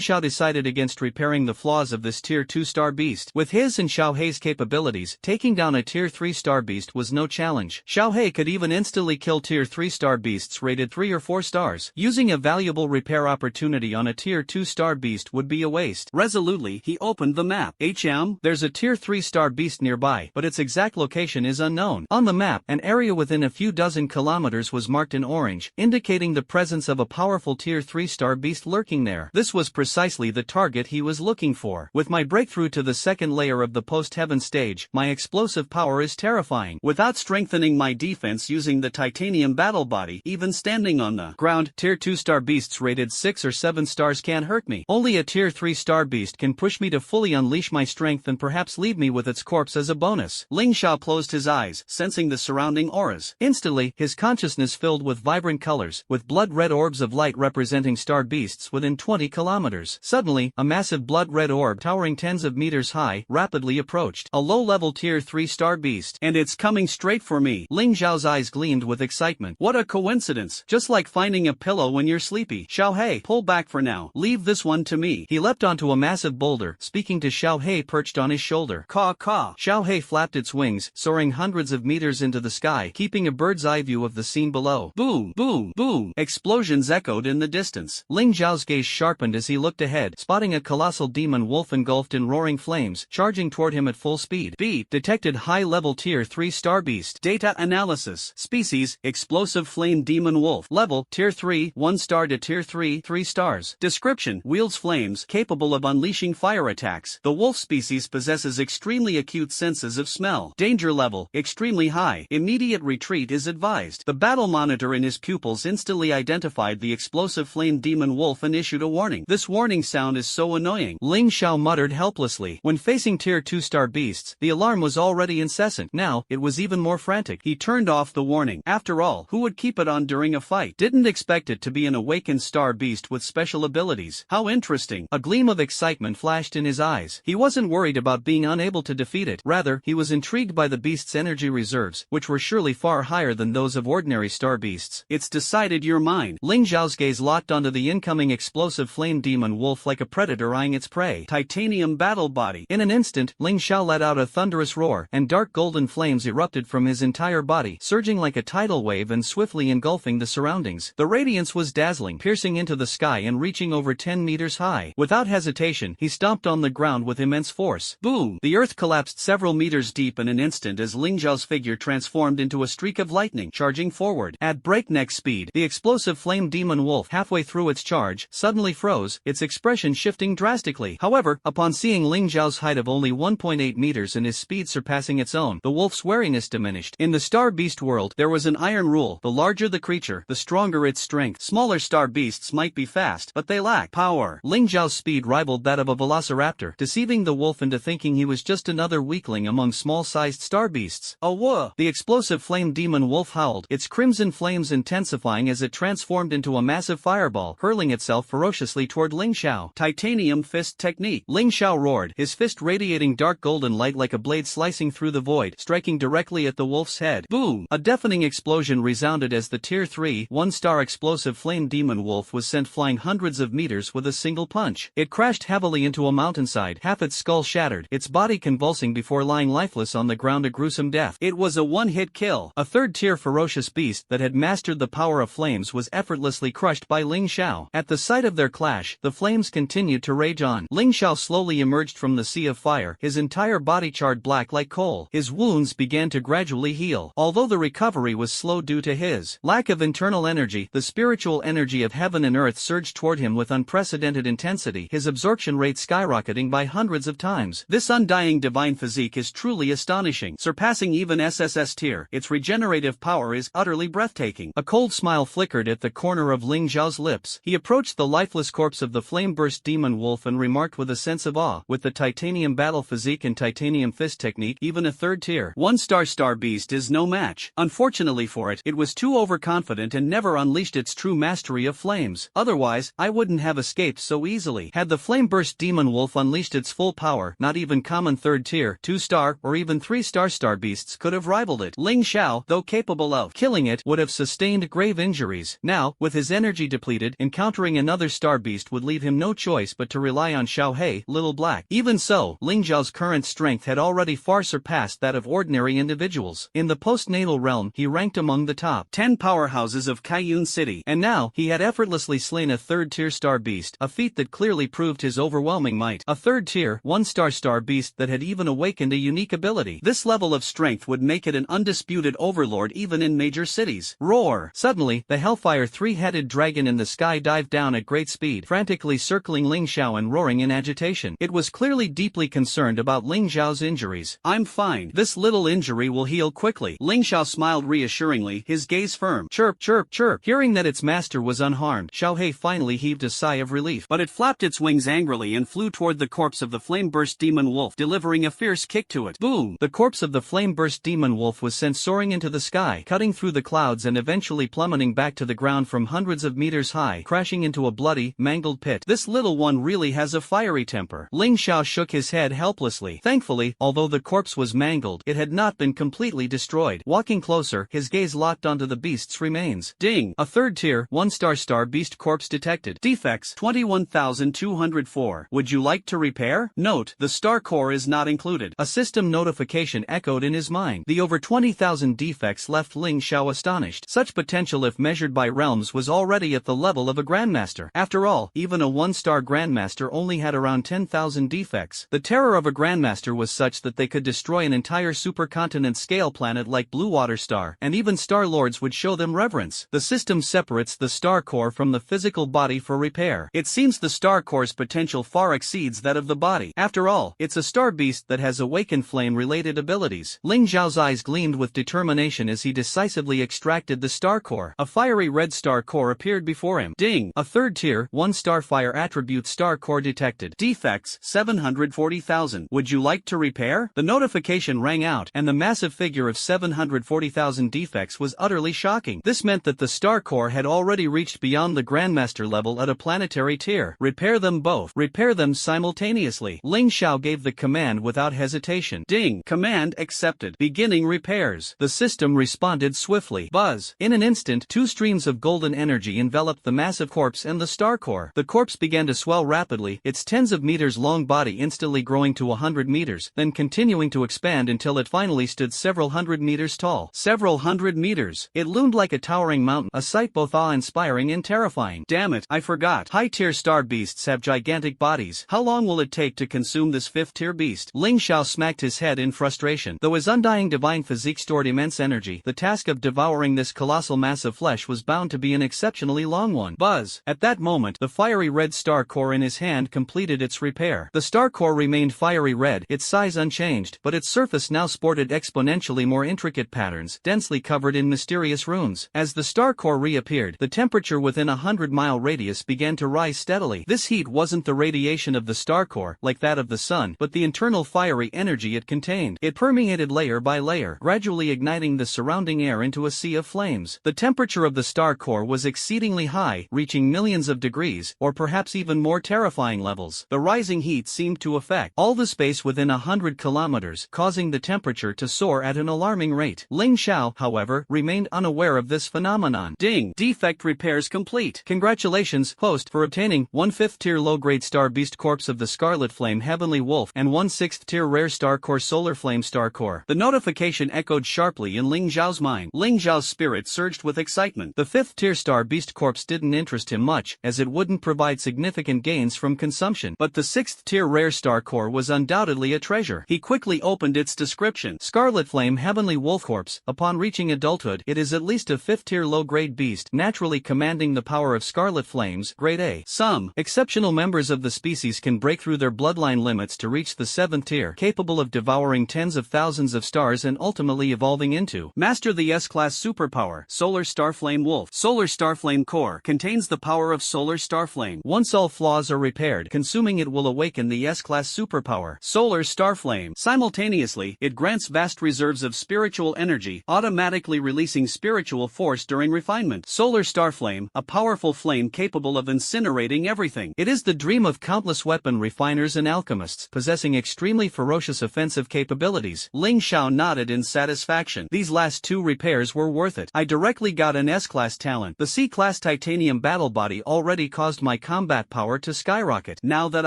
Xiao decided against repairing the flaws of this Tier 2 star beast. With his and Xiao Hei's capabilities, taking down a Tier 3 star beast was no challenge. Xiao Hei could even instantly kill Tier 3 star beasts rated 3 or 4 stars. Using a valuable repair opportunity on a Tier 2 star beast would be a waste. Resolutely, he opened the map. There's a Tier 3 star beast nearby, but its exact location is unknown. On the map, an area within a few dozen kilometers was marked in orange, indicating the presence of a powerful Tier 3 star beast lurking there. This was precisely the target he was looking for. With my breakthrough to the second layer of the post-heaven stage, my explosive power is terrifying. Without strengthening my defense using the titanium battle body, even standing on the ground, Tier 2 star beasts rated 6 or 7 stars can't hurt me. Only a Tier 3 star beast can push me to fully unleash my strength and perhaps leave me with its corpse as a bonus. Ling Xiao closed his eyes, sensing the surrounding auras. Instantly, his consciousness filled with vibrant colors, with blood-red orbs of light representing star beasts within 20 kilometers. Suddenly, a massive blood-red orb towering tens of meters high rapidly approached. A low-level Tier 3 star beast. And it's coming straight for me. Ling Xiao's eyes gleamed with excitement. What a coincidence. Just like finding a pillow when you're sleepy. Xiao Hei, pull back for now. Leave this one to me. He leapt onto a massive boulder, speaking to Xiao Hei perched on his shoulder. Caw caw. Xiao Hei flapped its wings, soaring hundreds of meters into the sky, keeping a bird's-eye view of the scene below. Boom, boom, boom. Explosions echoed in the distance. Ling Xiao's gaze sharpened as he looked ahead, spotting a colossal demon wolf engulfed in roaring flames, charging toward him at full speed. Beat. Detected high-level Tier 3 star beast. Data analysis. Species, explosive flame demon wolf. Level, Tier 3, 1 star to Tier 3, 3 stars. Description, wields flames, capable of unleashing fire attacks. The wolf species possesses extremely acute senses of smell. Danger level, extremely high. Immediate retreat is advised. The battle monitor in his pupils instantly identified the explosive flame demon wolf and issued a warning. This warning sound is so annoying. Ling Xiao muttered helplessly. When facing Tier 2 star beasts, the alarm was already incessant. Now, it was even more frantic. He turned off the warning. After all, who would keep it on during a fight? Didn't expect it to be an awakened star beast with special abilities. How interesting. A gleam of excitement flashed in his eyes. He wasn't worried about being unable to defeat it. Rather, he was intrigued intrigued by the beast's energy reserves, which were surely far higher than those of ordinary star beasts. It's decided you're mine. Ling Xiao's gaze locked onto the incoming explosive flame demon wolf like a predator eyeing its prey. Titanium battle body. In an instant, Ling Xiao let out a thunderous roar, and dark golden flames erupted from his entire body, surging like a tidal wave and swiftly engulfing the surroundings. The radiance was dazzling, piercing into the sky and reaching over 10 meters high. Without hesitation, he stomped on the ground with immense force. Boom! The earth collapsed several meters deep in an instant as Ling Xiao's figure transformed into a streak of lightning, charging forward. At breakneck speed, the explosive flame demon wolf, halfway through its charge, suddenly froze, its expression shifting drastically. However, upon seeing Ling Xiao's height of only 1.8 meters and his speed surpassing its own, the wolf's wariness diminished. In the star beast world, there was an iron rule: the larger the creature, the stronger its strength. Smaller star beasts might be fast, but they lack power. Ling Xiao's speed rivaled that of a velociraptor, deceiving the wolf into thinking he was just another weakling among small-sized star beasts. Oh whoa! The explosive flame demon wolf howled, its crimson flames intensifying as it transformed into a massive fireball, hurling itself ferociously toward Ling Xiao. Titanium fist technique. Ling Xiao roared, his fist radiating dark golden light like a blade slicing through the void, striking directly at the wolf's head. Boom! A deafening explosion resounded as the Tier 3, 1-star explosive flame demon wolf was sent flying hundreds of meters with a single punch. It crashed heavily into a mountainside, half its skull shattered, its body convulsing before lying lifeless on the ground, a gruesome death. It was a one-hit kill. A third-tier ferocious beast that had mastered the power of flames was effortlessly crushed by Ling Xiao. At the sight of their clash, the flames continued to rage on. Ling Xiao slowly emerged from the sea of fire, his entire body charred black like coal. His wounds began to gradually heal. Although the recovery was slow due to his lack of internal energy, the spiritual energy of heaven and earth surged toward him with unprecedented intensity, his absorption rate skyrocketing by hundreds of times. This undying divine physique is truly astonishing, surpassing even SSS tier. Its regenerative power is utterly breathtaking. A cold smile flickered at the corner of Ling Xiao's lips. He approached the lifeless corpse of the flame-burst demon wolf and remarked with a sense of awe, with the titanium battle physique and titanium fist technique, even a third-tier 1-star star beast is no match. Unfortunately for it, it was too overconfident and never unleashed its true mastery of flames. Otherwise, I wouldn't have escaped so easily. Had the flame-burst demon wolf unleashed its full power, not even common third-tier, 2-star, or even 3-star star beasts could have rivaled it. Ling Xiao, though capable of killing it, would have sustained grave injuries. Now, with his energy depleted, encountering another star beast would leave him no choice but to rely on Xiao He, Little Black. Even so, Ling Xiao's current strength had already far surpassed that of ordinary individuals. In the postnatal realm, he ranked among the top 10 powerhouses of Kaiyun City. And now, he had effortlessly slain a third-tier star beast, a feat that clearly proved his overwhelming might. A third-tier, 1-star star beast that had even awakened a unique ability. This level of strength would make it an undisputed overlord even in major cities. Roar! Suddenly, the Hellfire three-headed dragon in the sky dived down at great speed, frantically circling Ling Xiao and roaring in agitation. It was clearly deeply concerned about Ling Xiao's injuries. I'm fine. This little injury will heal quickly. Ling Xiao smiled reassuringly, his gaze firm. Chirp, chirp, chirp. Hearing that its master was unharmed, Xiao He finally heaved a sigh of relief. But it flapped its wings angrily and flew toward the corpse of the flame-burst demon wolf, delivering a fierce kick to it. Boom! The corpse of the flame-burst demon wolf was sent soaring into the sky, cutting through the clouds and eventually plummeting back to the ground from hundreds of meters high, crashing into a bloody, mangled pit. This little one really has a fiery temper. Ling Xiao shook his head helplessly. Thankfully, although the corpse was mangled, it had not been completely destroyed. Walking closer, his gaze locked onto the beast's remains. Ding! A third-tier, 1-star star beast corpse detected. Defects 21,204. Would you like to repair? Note, the star core is not included. A system notification echoed in his mind. The over 20,000 defects left Ling Xiao astonished. Such potential, if measured by realms, was already at the level of a grandmaster. After all, even a 1-star grandmaster only had around 10,000 defects. The terror of a grandmaster was such that they could destroy an entire supercontinent-scale planet like Bluewater Star, and even Star Lords would show them reverence. The system separates the star core from the physical body for repair. It seems the star core's potential far exceeds that of the body. After all, it's a star beast that has awakened flame-related abilities. Ling Xiao's eyes gleamed with determination as he decisively extracted the star core. A fiery red star core appeared before him. Ding! A third-tier, 1-star fire attribute star core detected. Defects 740,000. Would you like to repair? The notification rang out, and the massive figure of 740,000 defects was utterly shocking. This meant that the star core had already reached beyond the grandmaster level at a planetary tier. Repair them both. Repair them simultaneously. Ling Xiao gave the command without hesitation. Ding! Command accepted. Beginning repairs. The system responded swiftly. Buzz. In an instant, two streams of golden energy enveloped the massive corpse and the star core. The corpse began to swell rapidly, its tens of meters long body instantly growing to 100 meters, then continuing to expand until it finally stood several hundred meters tall. Several hundred meters. It loomed like a towering mountain, a sight both awe-inspiring and terrifying. Damn it, I forgot. High-tier star beasts have gigantic bodies. How long will it take to consume this fifth-tier beast? Ling Xiao smacked his head in frustration. Though his undying divine physique stored immense energy, the task of devouring this colossal mass of flesh was bound to be an exceptionally long one. Buzz. At that moment, the fiery red star core in his hand completed its repair. The star core remained fiery red, its size unchanged, but its surface now sported exponentially more intricate patterns, densely covered in mysterious runes. As the star core reappeared, the temperature within a 100-mile radius began to rise steadily. This heat wasn't the radiation of the star core, like that of the sun, but the internal fiery energy it contained. It permeated layer by layer, gradually igniting the surrounding air into a sea of flames. The temperature of the star core was exceedingly high, reaching millions of degrees, or perhaps even more terrifying levels. The rising heat seemed to affect all the space within 100 kilometers, causing the temperature to soar at an alarming rate. Ling Xiao, however, remained unaware of this phenomenon. Ding! Defect repairs complete. Congratulations, host, for obtaining 1 5th-tier low-grade star beast corpse of the Scarlet Flame Heavenly Wolf and 1 6th-tier rare star core Solar Flame Star Core. The notification echoed sharply in Ling Xiao's mind. Ling Xiao's spirit surged with excitement. The 5th-tier star beast corpse didn't interest him much, as it wouldn't provide significant gains from consumption, but the 6th-tier rare star core was undoubtedly a treasure. He quickly opened its description. Scarlet Flame Heavenly Wolf Corpse. Upon reaching adulthood, it is at least a 5th-tier low-grade beast, naturally commanding the power of Scarlet Flames, Grade A. Some exceptional members of the species can break through their bloodline limits to reach the 7th tier, capable of devouring tens of thousands of stars and ultimately evolving into Master the S-Class Superpower. Solar Starflame Wolf. Solar Starflame Core contains the power of Solar Starflame. Once all flaws are repaired, consuming it will awaken the S-Class Superpower. Solar Starflame. Simultaneously, it grants vast reserves of spiritual energy, automatically releasing spiritual force during refinement. Solar Starflame, a powerful flame capable of incinerating everything. It is the dream of countless weapon refiners and alchemists, possessing extremely ferocious offensive capabilities. Ling Xiao nodded in satisfaction. These last two repairs were worth it. I directly got an S-Class talent. The C-Class titanium battle body already caused my combat power to skyrocket. Now that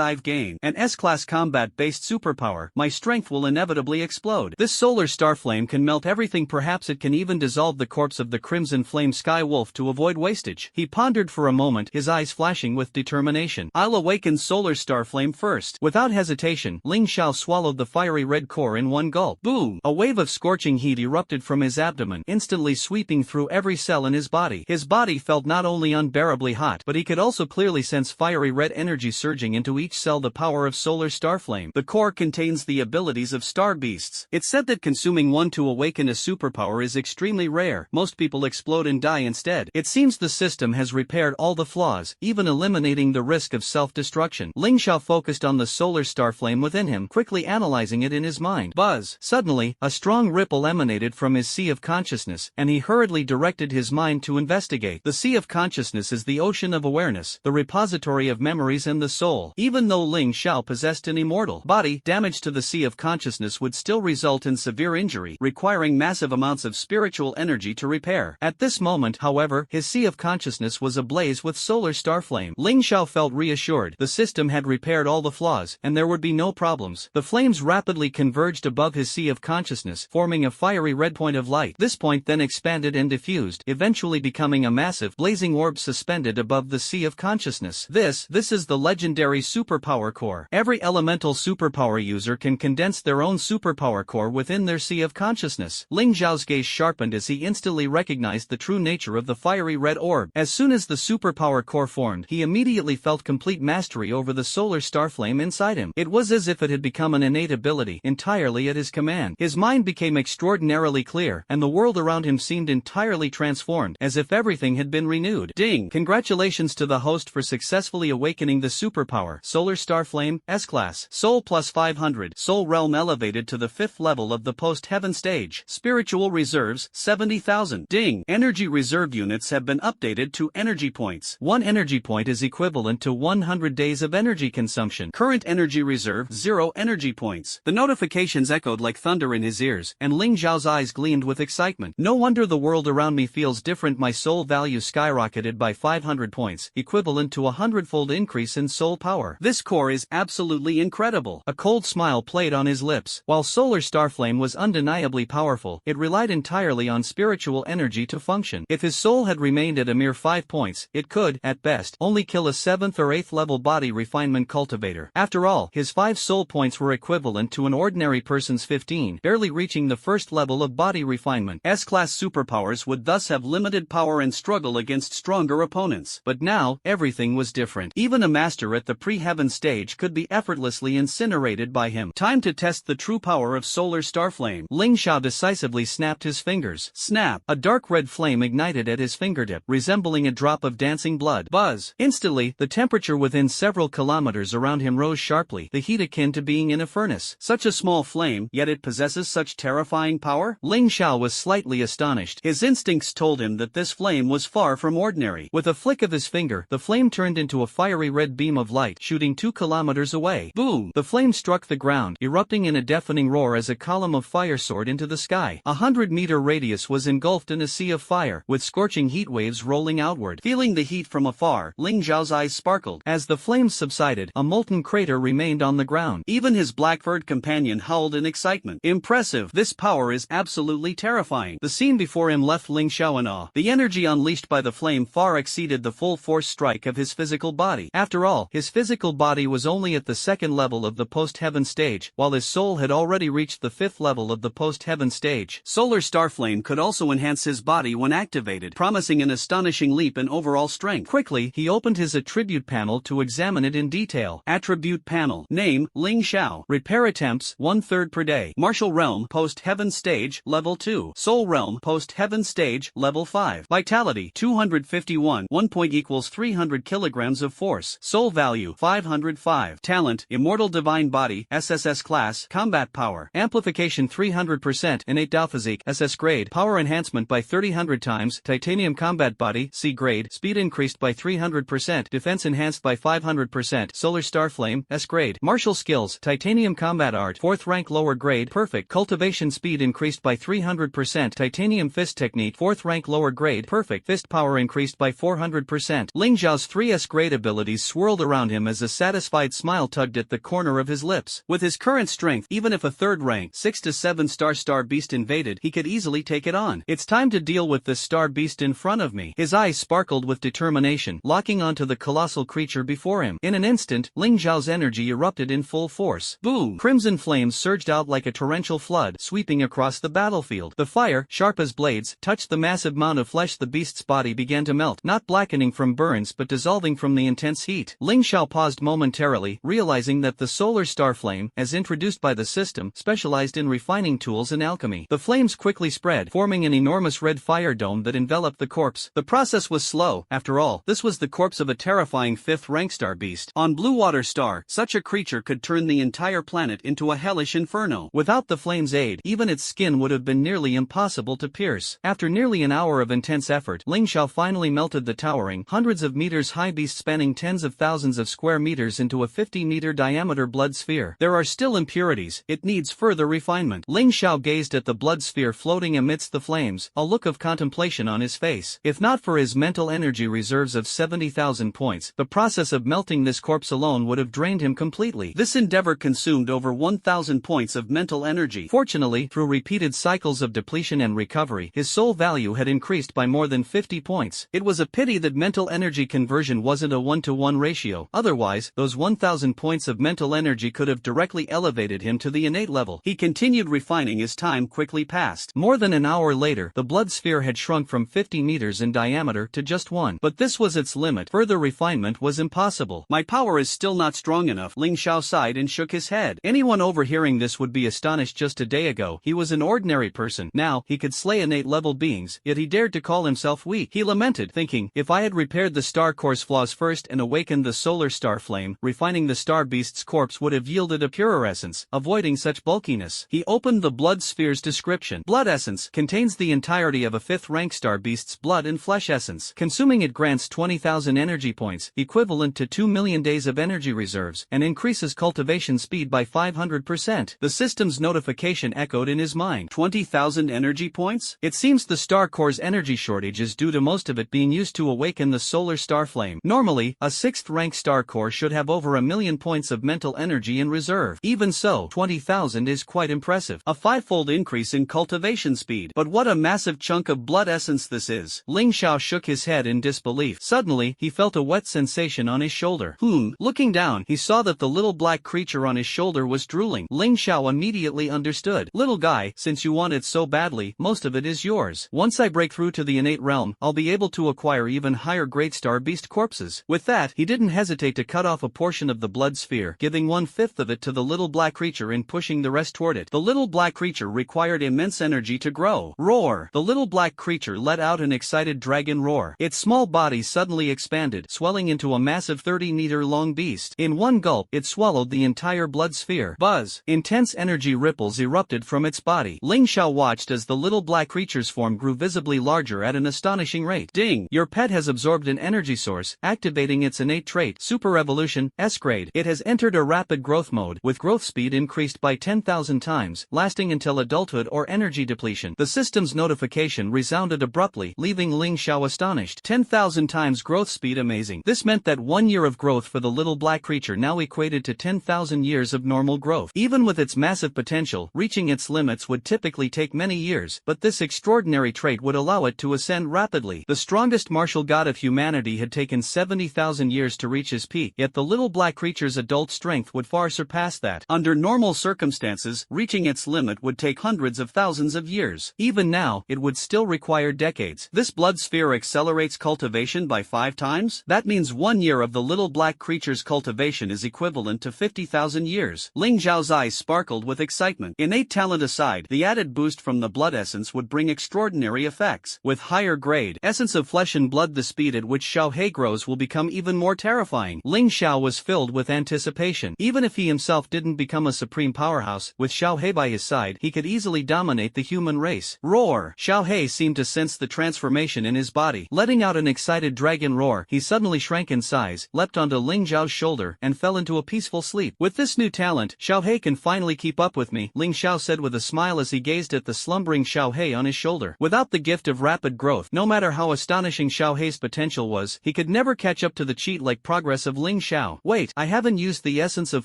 I've gained an S-Class combat-based superpower, my strength will inevitably explode. This Solar Starflame can melt everything, perhaps it can even dissolve the corpse of the Crimson Flame Sky Wolf to avoid wastage. He pondered for a moment, his eyes flashing with determination. I'll awaken Solar Starflame first. Without hesitation, Ling Xiao swallowed the fiery red core in one gulp. Boom! A wave of scorching heat erupted from his abdomen, instantly sweeping through every cell in his body. His body felt not only unbearably hot, but he could also clearly sense fiery red energy surging into each cell. The power of Solar Starflame. The core contains the abilities of star beasts. It's said that consuming one to awaken a superpower is extremely rare. Most people explode and die instead. It seems the system has repaired all the flaws, even eliminating the risk of self-destruction. Ling Xiao focused on the Solar Starflame within him, quickly analyzing it in his mind. Buzz! Suddenly, a strong ripple emanated from his sea of consciousness, and he hurriedly directed his mind to investigate. The sea of consciousness is the ocean of awareness, the repository of memories and the soul. Even though Ling Xiao possessed an immortal body, damage to the sea of consciousness would still result in severe injury, requiring massive amounts of spiritual energy to repair. At this moment, however, his sea of consciousness was ablaze with Solar Starflame. Ling Xiao felt reassured. The system had repaired all the flaws, and there would be no problems. The flames rapidly converged above his sea of consciousness, forming a fiery red point of light. This point then expanded and diffused, eventually becoming a massive, blazing orb suspended above the sea of consciousness. This is the legendary Superpower Core. Every elemental superpower user can condense their own superpower core within their sea of consciousness. Ling Xiao's gaze sharpened as he instantly recognized the true nature of the fiery red orb. As soon as the superpower core formed, he immediately felt complete mastery over the Solar Starflame inside him. It was as if it had become an innate ability, entirely at his command. His mind became extraordinarily clear, and the world around him seemed entirely transformed, as if everything had been renewed. Ding! Congratulations to the host for successfully awakening the superpower. Solar Starflame, S-Class. Soul plus 500. Soul Realm elevated to the 5th level of the post-heaven stage. Spiritual reserves, 70,000. Ding! Energy reserve units have been updated to energy points. One energy point is equivalent to 100 days of energy consumption. Current energy reserve, 0 energy points. The notification revelations echoed like thunder in his ears, and Ling Xiao's eyes gleamed with excitement. No wonder the world around me feels different. My soul value skyrocketed by 500 points, equivalent to a 100-fold increase in soul power. This core is absolutely incredible. A cold smile played on his lips. While Solar Starflame was undeniably powerful, it relied entirely on spiritual energy to function. If his soul had remained at a mere 5 points, it could, at best, only kill a 7th or 8th level body refinement cultivator. After all, his 5 soul points were equivalent to an ordinary person's 15, barely reaching the first level of body refinement. S-class superpowers would thus have limited power and struggle against stronger opponents. But now, everything was different. Even a master at the pre-heaven stage could be effortlessly incinerated by him. Time to test the true power of Solar Starflame. Ling Xiao decisively snapped his fingers. Snap! A dark red flame ignited at his fingertip, resembling a drop of dancing blood. Buzz! Instantly, the temperature within several kilometers around him rose sharply, the heat akin to being in a furnace. Such a small flame, yet it possesses such terrifying power? Ling Xiao was slightly astonished. His instincts told him that this flame was far from ordinary. With a flick of his finger, the flame turned into a fiery red beam of light, shooting 2 kilometers away. Boom! The flame struck the ground, erupting in a deafening roar as a column of fire soared into the sky. A 100-meter radius was engulfed in a sea of fire, with scorching heat waves rolling outward. Feeling the heat from afar, Ling Xiao's eyes sparkled. As the flames subsided, a molten crater remained on the ground. Even his black-furred companion howled in excitement. Impressive! This power is absolutely terrifying. The scene before him left Ling Xiao in awe. The energy unleashed by the flame far exceeded the full force strike of his physical body. After all, his physical body was only at the 2nd level of the post-heaven stage, while his soul had already reached the 5th level of the post-heaven stage. Solar Starflame could also enhance his body when activated, promising an astonishing leap in overall strength. Quickly, he opened his attribute panel to examine it in detail. Attribute panel. Name, Ling Xiao. Repair attempts, 1/3 per day. Martial Realm, post-heaven stage, level 2. Soul Realm, post-heaven stage, level 5. Vitality, 251. 1 point equals 300 kilograms of force. Soul value, 505. Talent, Immortal Divine Body, SSS class. Combat power. Amplification 300%. Innate Dao Physique, SS grade. Power enhancement by 300 times. Titanium Combat Body, C grade. Speed increased by 300%. Defense enhanced by 500%. Solar Starflame, S grade. Martial skills. Titanium Combat Art, 4th rank lower grade. Perfect. Cultivation speed increased by 300%. Titanium Fist Technique, 4th rank lower grade. Perfect. Fist power increased by 400%. Ling Xiao's 3S grade abilities swirled around him as a satisfied smile tugged at the corner of his lips. With his current strength, even if a 3rd rank, 6 to 7 star beast invaded, he could easily take it on. It's time to deal with this star beast in front of me. His eyes sparkled with determination, locking onto the colossal creature before him. In an instant, Ling Xiao's energy erupted in full force. Boom! Crimson flames surged out like a torrential flood, sweeping across the battlefield. The fire, sharp as blades, touched the massive mound of flesh. The beast's body began to melt, not blackening from burns but dissolving from the intense heat. Ling Xiao paused momentarily, realizing that the Solar Starflame, as introduced by the system, specialized in refining tools and alchemy. The flames quickly spread, forming an enormous red fire dome that enveloped the corpse. The process was slow. After all, this was the corpse of a terrifying 5th rank star beast. On Blue Water Star, such a creature could turn the entire planet into a hellish inferno. Without the flame's aid, even its skin would have been nearly impossible to pierce. After nearly an hour of intense effort, Ling Xiao finally melted the towering, hundreds of meters high beast spanning tens of thousands of square meters into a 50-meter diameter blood sphere. There are still impurities. It needs further refinement. Ling Xiao gazed at the blood sphere floating amidst the flames, a look of contemplation on his face. If not for his mental energy reserves of 70,000 points, the process of melting this corpse alone would have drained him completely. This endeavor consumed over 1,000 points of mental energy. Fortunately, through repeated cycles of depletion and recovery, his soul value had increased by more than 50 points. It was a pity that mental energy conversion wasn't a 1-to-1 ratio. Otherwise, those 1,000 points of mental energy could have directly elevated him to the innate level. He continued refining as time quickly passed. More than an hour later, the blood sphere had shrunk from 50 meters in diameter to just 1. But this was its limit. Further refinement was impossible. My power is still not strong enough. Ling Xiao sighed and shook his head. Anyone overhearing this would be astonished. Just a day ago, he was an ordinary person. Now, he could slay innate level beings, yet he dared to call himself weak. He lamented, thinking, if I had repaired the star core's flaws first and awakened the Solar Star Flame, refining the star beast's corpse would have yielded a purer essence, avoiding such bulkiness. He opened the blood sphere's description. Blood essence contains the entirety of a 5th rank star beast's blood and flesh essence. Consuming it grants 20,000 energy points, equivalent to 2 million days of energy reserves, and increases cultivation speed by 500%. 20%. The system's notification echoed in his mind. 20,000 energy points? It seems the star core's energy shortage is due to most of it being used to awaken the solar star flame. Normally, a 6th-rank star core should have over 1,000,000 points of mental energy in reserve. Even so, 20,000 is quite impressive. A 5-fold increase in cultivation speed. But what a massive chunk of blood essence this is. Ling Xiao shook his head in disbelief. Suddenly, he felt a wet sensation on his shoulder. Looking down, he saw that the little black creature on his shoulder was drooling. Ling Xiao immediately understood. Little guy, since you want it so badly, most of it is yours. Once I break through to the innate realm, I'll be able to acquire even higher great star beast corpses. With that, he didn't hesitate to cut off a portion of the blood sphere, giving 1/5 of it to the little black creature and pushing the rest toward it. The little black creature required immense energy to grow. Roar! The little black creature let out an excited dragon roar. Its small body suddenly expanded, swelling into a massive 30-meter-long beast. In one gulp, it swallowed the entire blood sphere. Buzz! Intense energy ripples erupted from its body. Ling Xiao watched as the little black creature's form grew visibly larger at an astonishing rate. Ding! Your pet has absorbed an energy source, activating its innate trait, Super Evolution, S-grade. It has entered a rapid growth mode, with growth speed increased by 10,000 times, lasting until adulthood or energy depletion. The system's notification resounded abruptly, leaving Ling Xiao astonished. 10,000 times growth speed, amazing. This meant that 1 year of growth for the little black creature now equated to 10,000 years of normal growth. Even with its massive potential, reaching its limits would typically take many years, but this extraordinary trait would allow it to ascend rapidly. The strongest martial god of humanity had taken 70,000 years to reach his peak, yet the little black creature's adult strength would far surpass that. Under normal circumstances, reaching its limit would take hundreds of thousands of years. Even now, it would still require decades. This blood sphere accelerates cultivation by 5 times? That means 1 year of the little black creature's cultivation is equivalent to 50,000 years. Ling Xiao's eyes sparkled with excitement. Innate talent aside, the added boost from the blood essence would bring extraordinary effects. With higher grade essence of flesh and blood, the speed at which Xiao He grows will become even more terrifying. Ling Xiao was filled with anticipation. Even if he himself didn't become a supreme powerhouse, with Xiao He by his side, he could easily dominate the human race. Roar! Xiao He seemed to sense the transformation in his body. Letting out an excited dragon roar, he suddenly shrank in size, leapt onto Ling Xiao's shoulder, and fell into a peaceful sleep. With this new talent, Xiao He can finally keep up with me, Ling Xiao said with a smile as he gazed at the slumbering Xiao He on his shoulder. Without the gift of rapid growth, no matter how astonishing Xiao He's potential was, he could never catch up to the cheat-like progress of Ling Xiao. Wait, I haven't used the essence of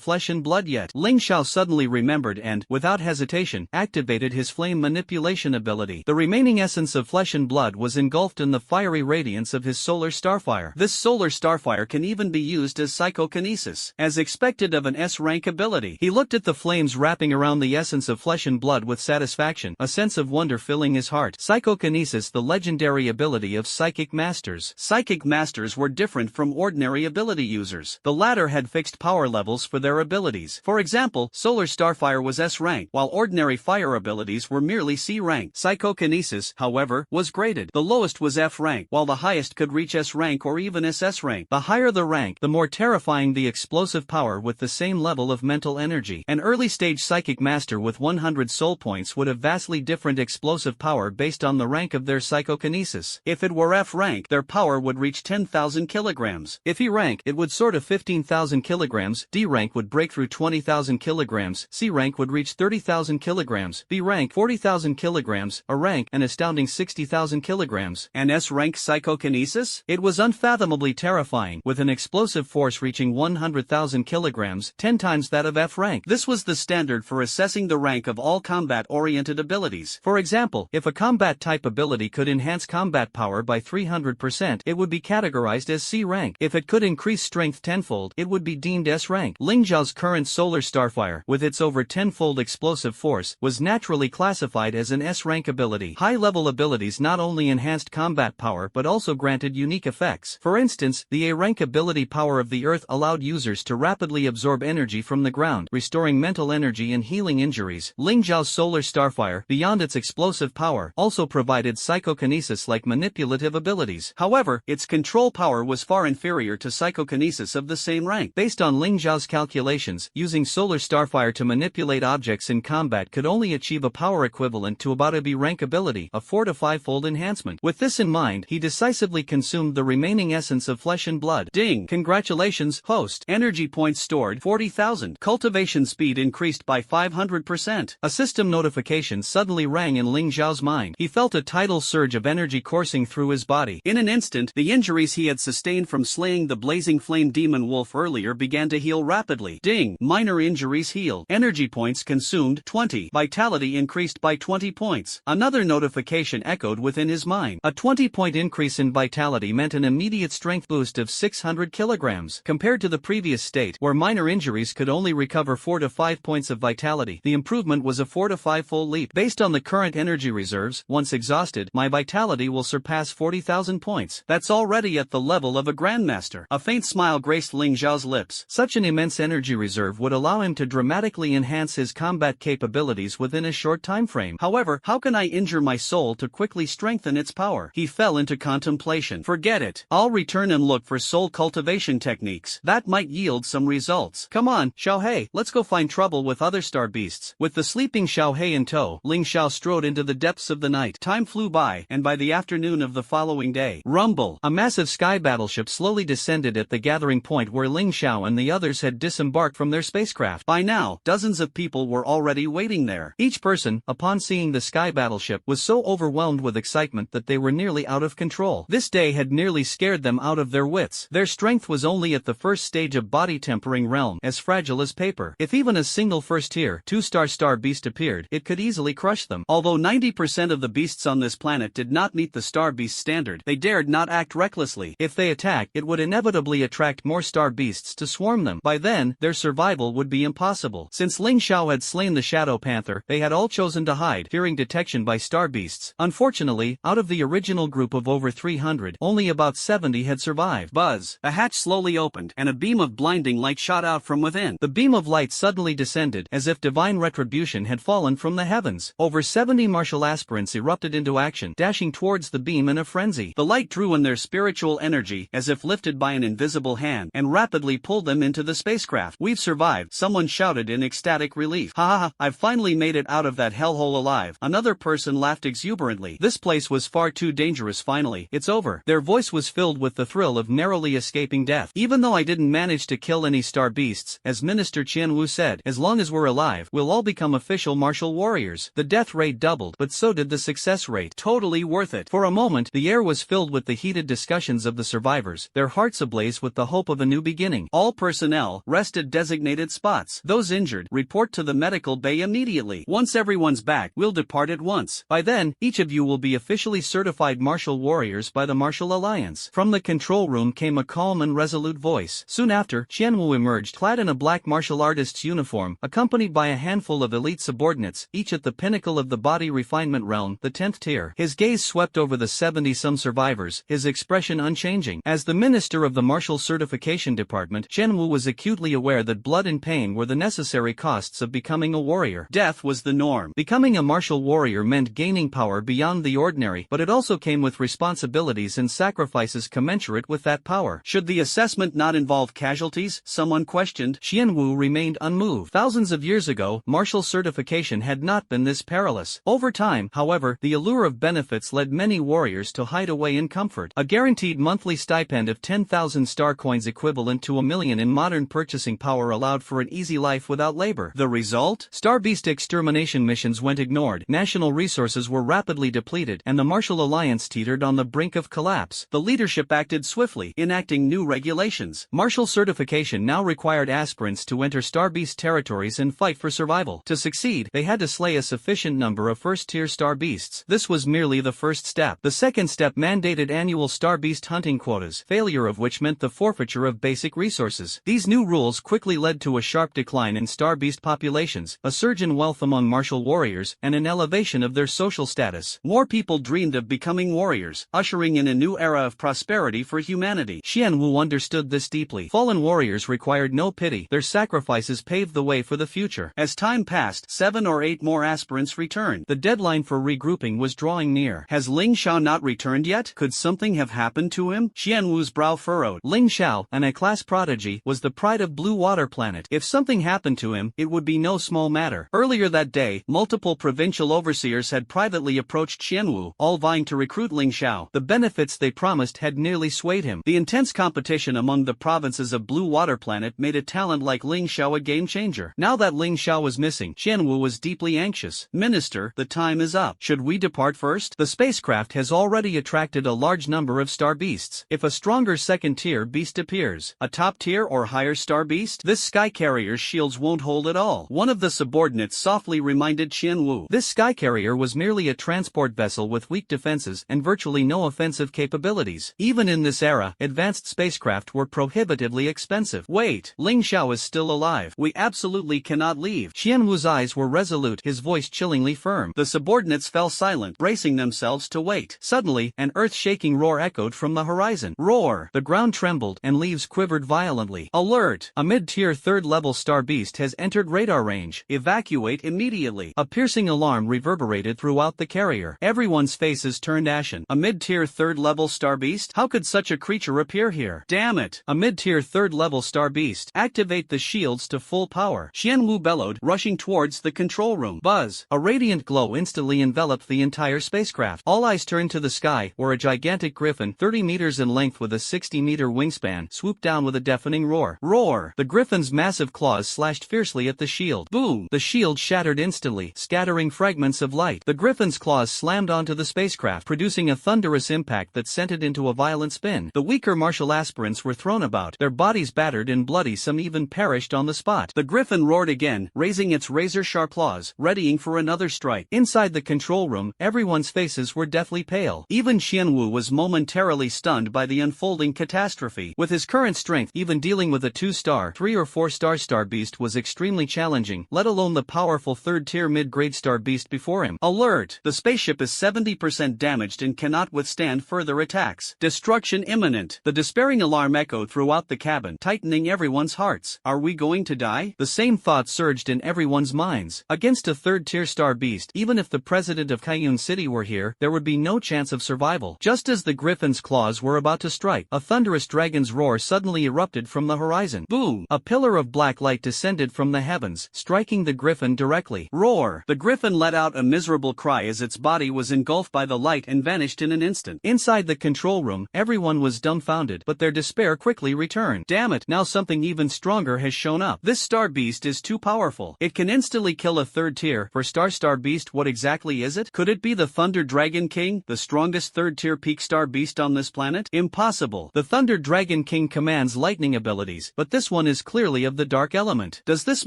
flesh and blood yet. Ling Xiao suddenly remembered and, without hesitation, activated his flame manipulation ability. The remaining essence of flesh and blood was engulfed in the fiery radiance of his solar starfire. This solar starfire can even be used as psychokinesis, as expected of an S-rank ability. He looked at the flames wrapping around the essence of flesh and blood with satisfaction, a sense of wonder filling his heart. Psychokinesis, the legendary ability of psychic masters. Psychic masters were different from ordinary ability users. The latter had fixed power levels for their abilities. For example, solar starfire was S-rank, while ordinary fire abilities were merely C-rank. Psychokinesis, however, was graded. The lowest was F-rank, while the highest could reach S-rank or even SS rank. The higher the rank, the more terrifying the explosive power with the same level of mental energy. An early-stage psychic master with 100 soul points would have vastly different explosive power based on the rank of their psychokinesis. If it were F-rank, their power would reach 10,000 kilograms. If E-rank, it would soar to 15,000 kilograms, D-rank would break through 20,000 kilograms, C-rank would reach 30,000 kilograms, B-rank 40,000 kilograms, A-rank an astounding 60,000 kilograms. And S-rank psychokinesis? It was unfathomably terrifying, with an explosive force reaching 100,000 kilograms, 10 times that of F-rank. This was the standard for assessing the rank of all combat-oriented abilities. For example, if a combat-type ability could enhance combat power by 300%, it would be categorized as C-rank. If it could increase strength tenfold, it would be deemed S-rank. Ling Xiao's current solar starfire, with its over 10-fold explosive force, was naturally classified as an S-rank ability. High-level abilities not only enhanced combat power but also granted unique effects. For instance, the A-rank ability Power of the Earth allowed users to rapidly absorb energy from the ground, restoring mental energy and healing injuries. Ling Xiao's solar starfire, beyond its explosive power, also provided psychokinesis-like manipulative abilities. However, its control power was far inferior to psychokinesis of the same rank. Based on Ling Xiao's calculations, using solar starfire to manipulate objects in combat could only achieve a power equivalent to about a B-rank ability, a 4 to 5-fold enhancement. With this in mind, he decisively consumed the remaining essence of flesh and blood. Ding! Congratulations, host. Energy points stored 40,000. Cultivation speed speed increased by 500%. A system notification suddenly rang in Ling Xiao's mind. He felt a tidal surge of energy coursing through his body. In an instant, the injuries he had sustained from slaying the blazing flame demon wolf earlier began to heal rapidly. Ding! Minor injuries healed. Energy points consumed 20. Vitality increased by 20 points. Another notification echoed within his mind. A 20-point increase in vitality meant an immediate strength boost of 600 kilograms. Compared to the previous state, where minor injuries could only recover 4 to 5 points of vitality, the improvement was a 4 to 5-fold leap. Based on the current energy reserves, once exhausted, my vitality will surpass 40,000 points. That's already at the level of a grandmaster. A faint smile graced Ling Xiao's lips. Such an immense energy reserve would allow him to dramatically enhance his combat capabilities within a short time frame. However, how can I injure my soul to quickly strengthen its power? He fell into contemplation. Forget it. I'll return and look for soul cultivation techniques. That might yield some results. Come on, Xiaohei, let's go find trouble with other star beasts. With the sleeping Xiaohei in tow, Ling Xiao strode into the depths of the night. Time flew by, and by the afternoon of the following day, rumble! A massive sky battleship slowly descended at the gathering point where Ling Xiao and the others had disembarked from their spacecraft. By now, dozens of people were already waiting there. Each person, upon seeing the sky battleship, was so overwhelmed with excitement that they were nearly out of control. This day had nearly scared them out of their wits. Their strength was only at the first stage of body tempering realm, as fragile as paper. If even a single first-tier, 2-star star beast appeared, it could easily crush them. Although 90% of the beasts on this planet did not meet the star beast standard, they dared not act recklessly. If they attacked, it would inevitably attract more star beasts to swarm them. By then, their survival would be impossible. Since Ling Xiao had slain the Shadow Panther, they had all chosen to hide, fearing detection by star beasts. Unfortunately, out of the original group of over 300, only about 70 had survived. Buzz! A hatch slowly opened, and a beam of blinding light shot out from within. The beam of light suddenly descended, as if divine retribution had fallen from the heavens. Over 70 martial aspirants erupted into action, dashing towards the beam in a frenzy. The light drew in their spiritual energy, as if lifted by an invisible hand, and rapidly pulled them into the spacecraft. We've survived, someone shouted in ecstatic relief. Ha ha ha, I've finally made it out of that hellhole alive. Another person laughed exuberantly. This place was far too dangerous. Finally, it's over. Their voice was filled with the thrill of narrowly escaping death. Even though I didn't manage to kill any star beasts, as Minister Qian Wu said, as long as we're alive, we'll all become official martial warriors. The death rate doubled, but so did the success rate. Totally worth it. For a moment, the air was filled with the heated discussions of the survivors, their hearts ablaze with the hope of a new beginning. All personnel, rest at designated spots. Those injured, report to the medical bay immediately. Once everyone's back, we'll depart at once. By then, each of you will be officially certified martial warriors by the Martial Alliance. From the control room came a calm and resolute voice. Soon after, Qian Wu emerged, clad in a black martial artist's uniform, accompanied by a handful of elite subordinates, each at the pinnacle of the body refinement realm, the 10th tier. His gaze swept over the 70-some survivors, his expression unchanging. As the minister of the Martial Certification Department, Qian Wu was acutely aware that blood and pain were the necessary costs of becoming a warrior. Death was the norm. Becoming a martial warrior meant gaining power beyond the ordinary, but it also came with responsibilities and sacrifices commensurate with that power. Should the assessment not involve casualties? Someone questioned. Qian Wu remained unmoved. Thousands of years ago, martial certification had not been this perilous. Over time, however, the allure of benefits led many warriors to hide away in comfort. A guaranteed monthly stipend of 10,000 star coins equivalent to $1 million in modern purchasing power allowed for an easy life without labor. The result? Star beast extermination missions went ignored, national resources were rapidly depleted, and the Martial Alliance teetered on the brink of collapse. The leadership acted swiftly, enacting new regulations. Martial certification now required aspirants to enter star beast territories and fight for survival. To succeed, they had to slay a sufficient number of first-tier star beasts. This was merely the first step. The second step mandated annual star beast hunting quotas, failure of which meant the forfeiture of basic resources. These new rules quickly led to a sharp decline in star beast populations, a surge in wealth among martial warriors, and an elevation of their social status. More people dreamed of becoming warriors, ushering in a new era of prosperity for humanity. Qian Wu understood this deeply. Fallen warriors required no pity, their sacrifices paved the way for the future. As time passed, 7 or 8 more aspirants returned. The deadline for regrouping was drawing near. Has Ling Xiao not returned yet? Could something have happened to him? Qian Wu's brow furrowed. Ling Xiao, an A-class prodigy, was the pride of Blue Water Planet. If something happened to him, it would be no small matter. Earlier that day, multiple provincial overseers had privately approached Qian Wu, all vying to recruit Ling Xiao. The benefits they promised had nearly swayed him. The intense competition among the provinces of Blue Water Planet made a talent like Ling Xiao a game changer. danger. Now that Ling Xiao was missing, Qianwu was deeply anxious. Minister, the time is up. Should we depart first? The spacecraft has already attracted a large number of star beasts. If a stronger second-tier beast appears, a top-tier or higher star beast, this sky carrier's shields won't hold at all. One of the subordinates softly reminded Qianwu. This sky carrier was merely a transport vessel with weak defenses and virtually no offensive capabilities. Even in this era, advanced spacecraft were prohibitively expensive. Wait, Ling Xiao is still alive. We absolutely cannot leave. Qianwu's eyes were resolute, his voice chillingly firm. The subordinates fell silent, bracing themselves to wait. Suddenly, an earth-shaking roar echoed from the horizon. Roar! The ground trembled, and leaves quivered violently. Alert! A mid-tier third-level star beast has entered radar range. Evacuate immediately. A piercing alarm reverberated throughout the carrier. Everyone's faces turned ashen. A mid-tier third-level star beast? How could such a creature appear here? Damn it! A mid-tier third-level star beast. Activate the shields to full power. Qianwu bellowed, rushing towards the control room. Buzz! A radiant glow instantly enveloped the entire spacecraft. All eyes turned to the sky, where a gigantic griffin, 30 meters in length with a 60-meter wingspan, swooped down with a deafening roar. Roar! The griffin's massive claws slashed fiercely at the shield. Boom! The shield shattered instantly, scattering fragments of light. The griffin's claws slammed onto the spacecraft, producing a thunderous impact that sent it into a violent spin. The weaker martial aspirants were thrown about, their bodies battered and bloody, some even perished on the spot. The griffin roared again, raising its razor-sharp claws, readying for another strike. Inside the control room, everyone's faces were deathly pale. Even Qianwu was momentarily stunned by the unfolding catastrophe. With his current strength, even dealing with a 2-star, 3 or 4-star star beast was extremely challenging, let alone the powerful third-tier mid-grade star beast before him. Alert! The spaceship is 70% damaged and cannot withstand further attacks. Destruction imminent. The despairing alarm echoed throughout the cabin, tightening everyone's hearts. Are we going to die? The same thought surged in everyone's minds. Against a third-tier star beast, even if the president of Kaiyun City were here, there would be no chance of survival. Just as the griffin's claws were about to strike, a thunderous dragon's roar suddenly erupted from the horizon. Boom! A pillar of black light descended from the heavens, striking the griffin directly. Roar! The griffin let out a miserable cry as its body was engulfed by the light and vanished in an instant. Inside the control room, everyone was dumbfounded, but their despair quickly returned. Damn it, now something even stronger has shown up. This star beast is too powerful. It can instantly kill a third-tier, 4-star beast. What exactly is it? Could it be the Thunder Dragon King, the strongest third-tier peak star beast on this planet? Impossible. The Thunder Dragon King commands lightning abilities, but this one is clearly of the dark element. Does this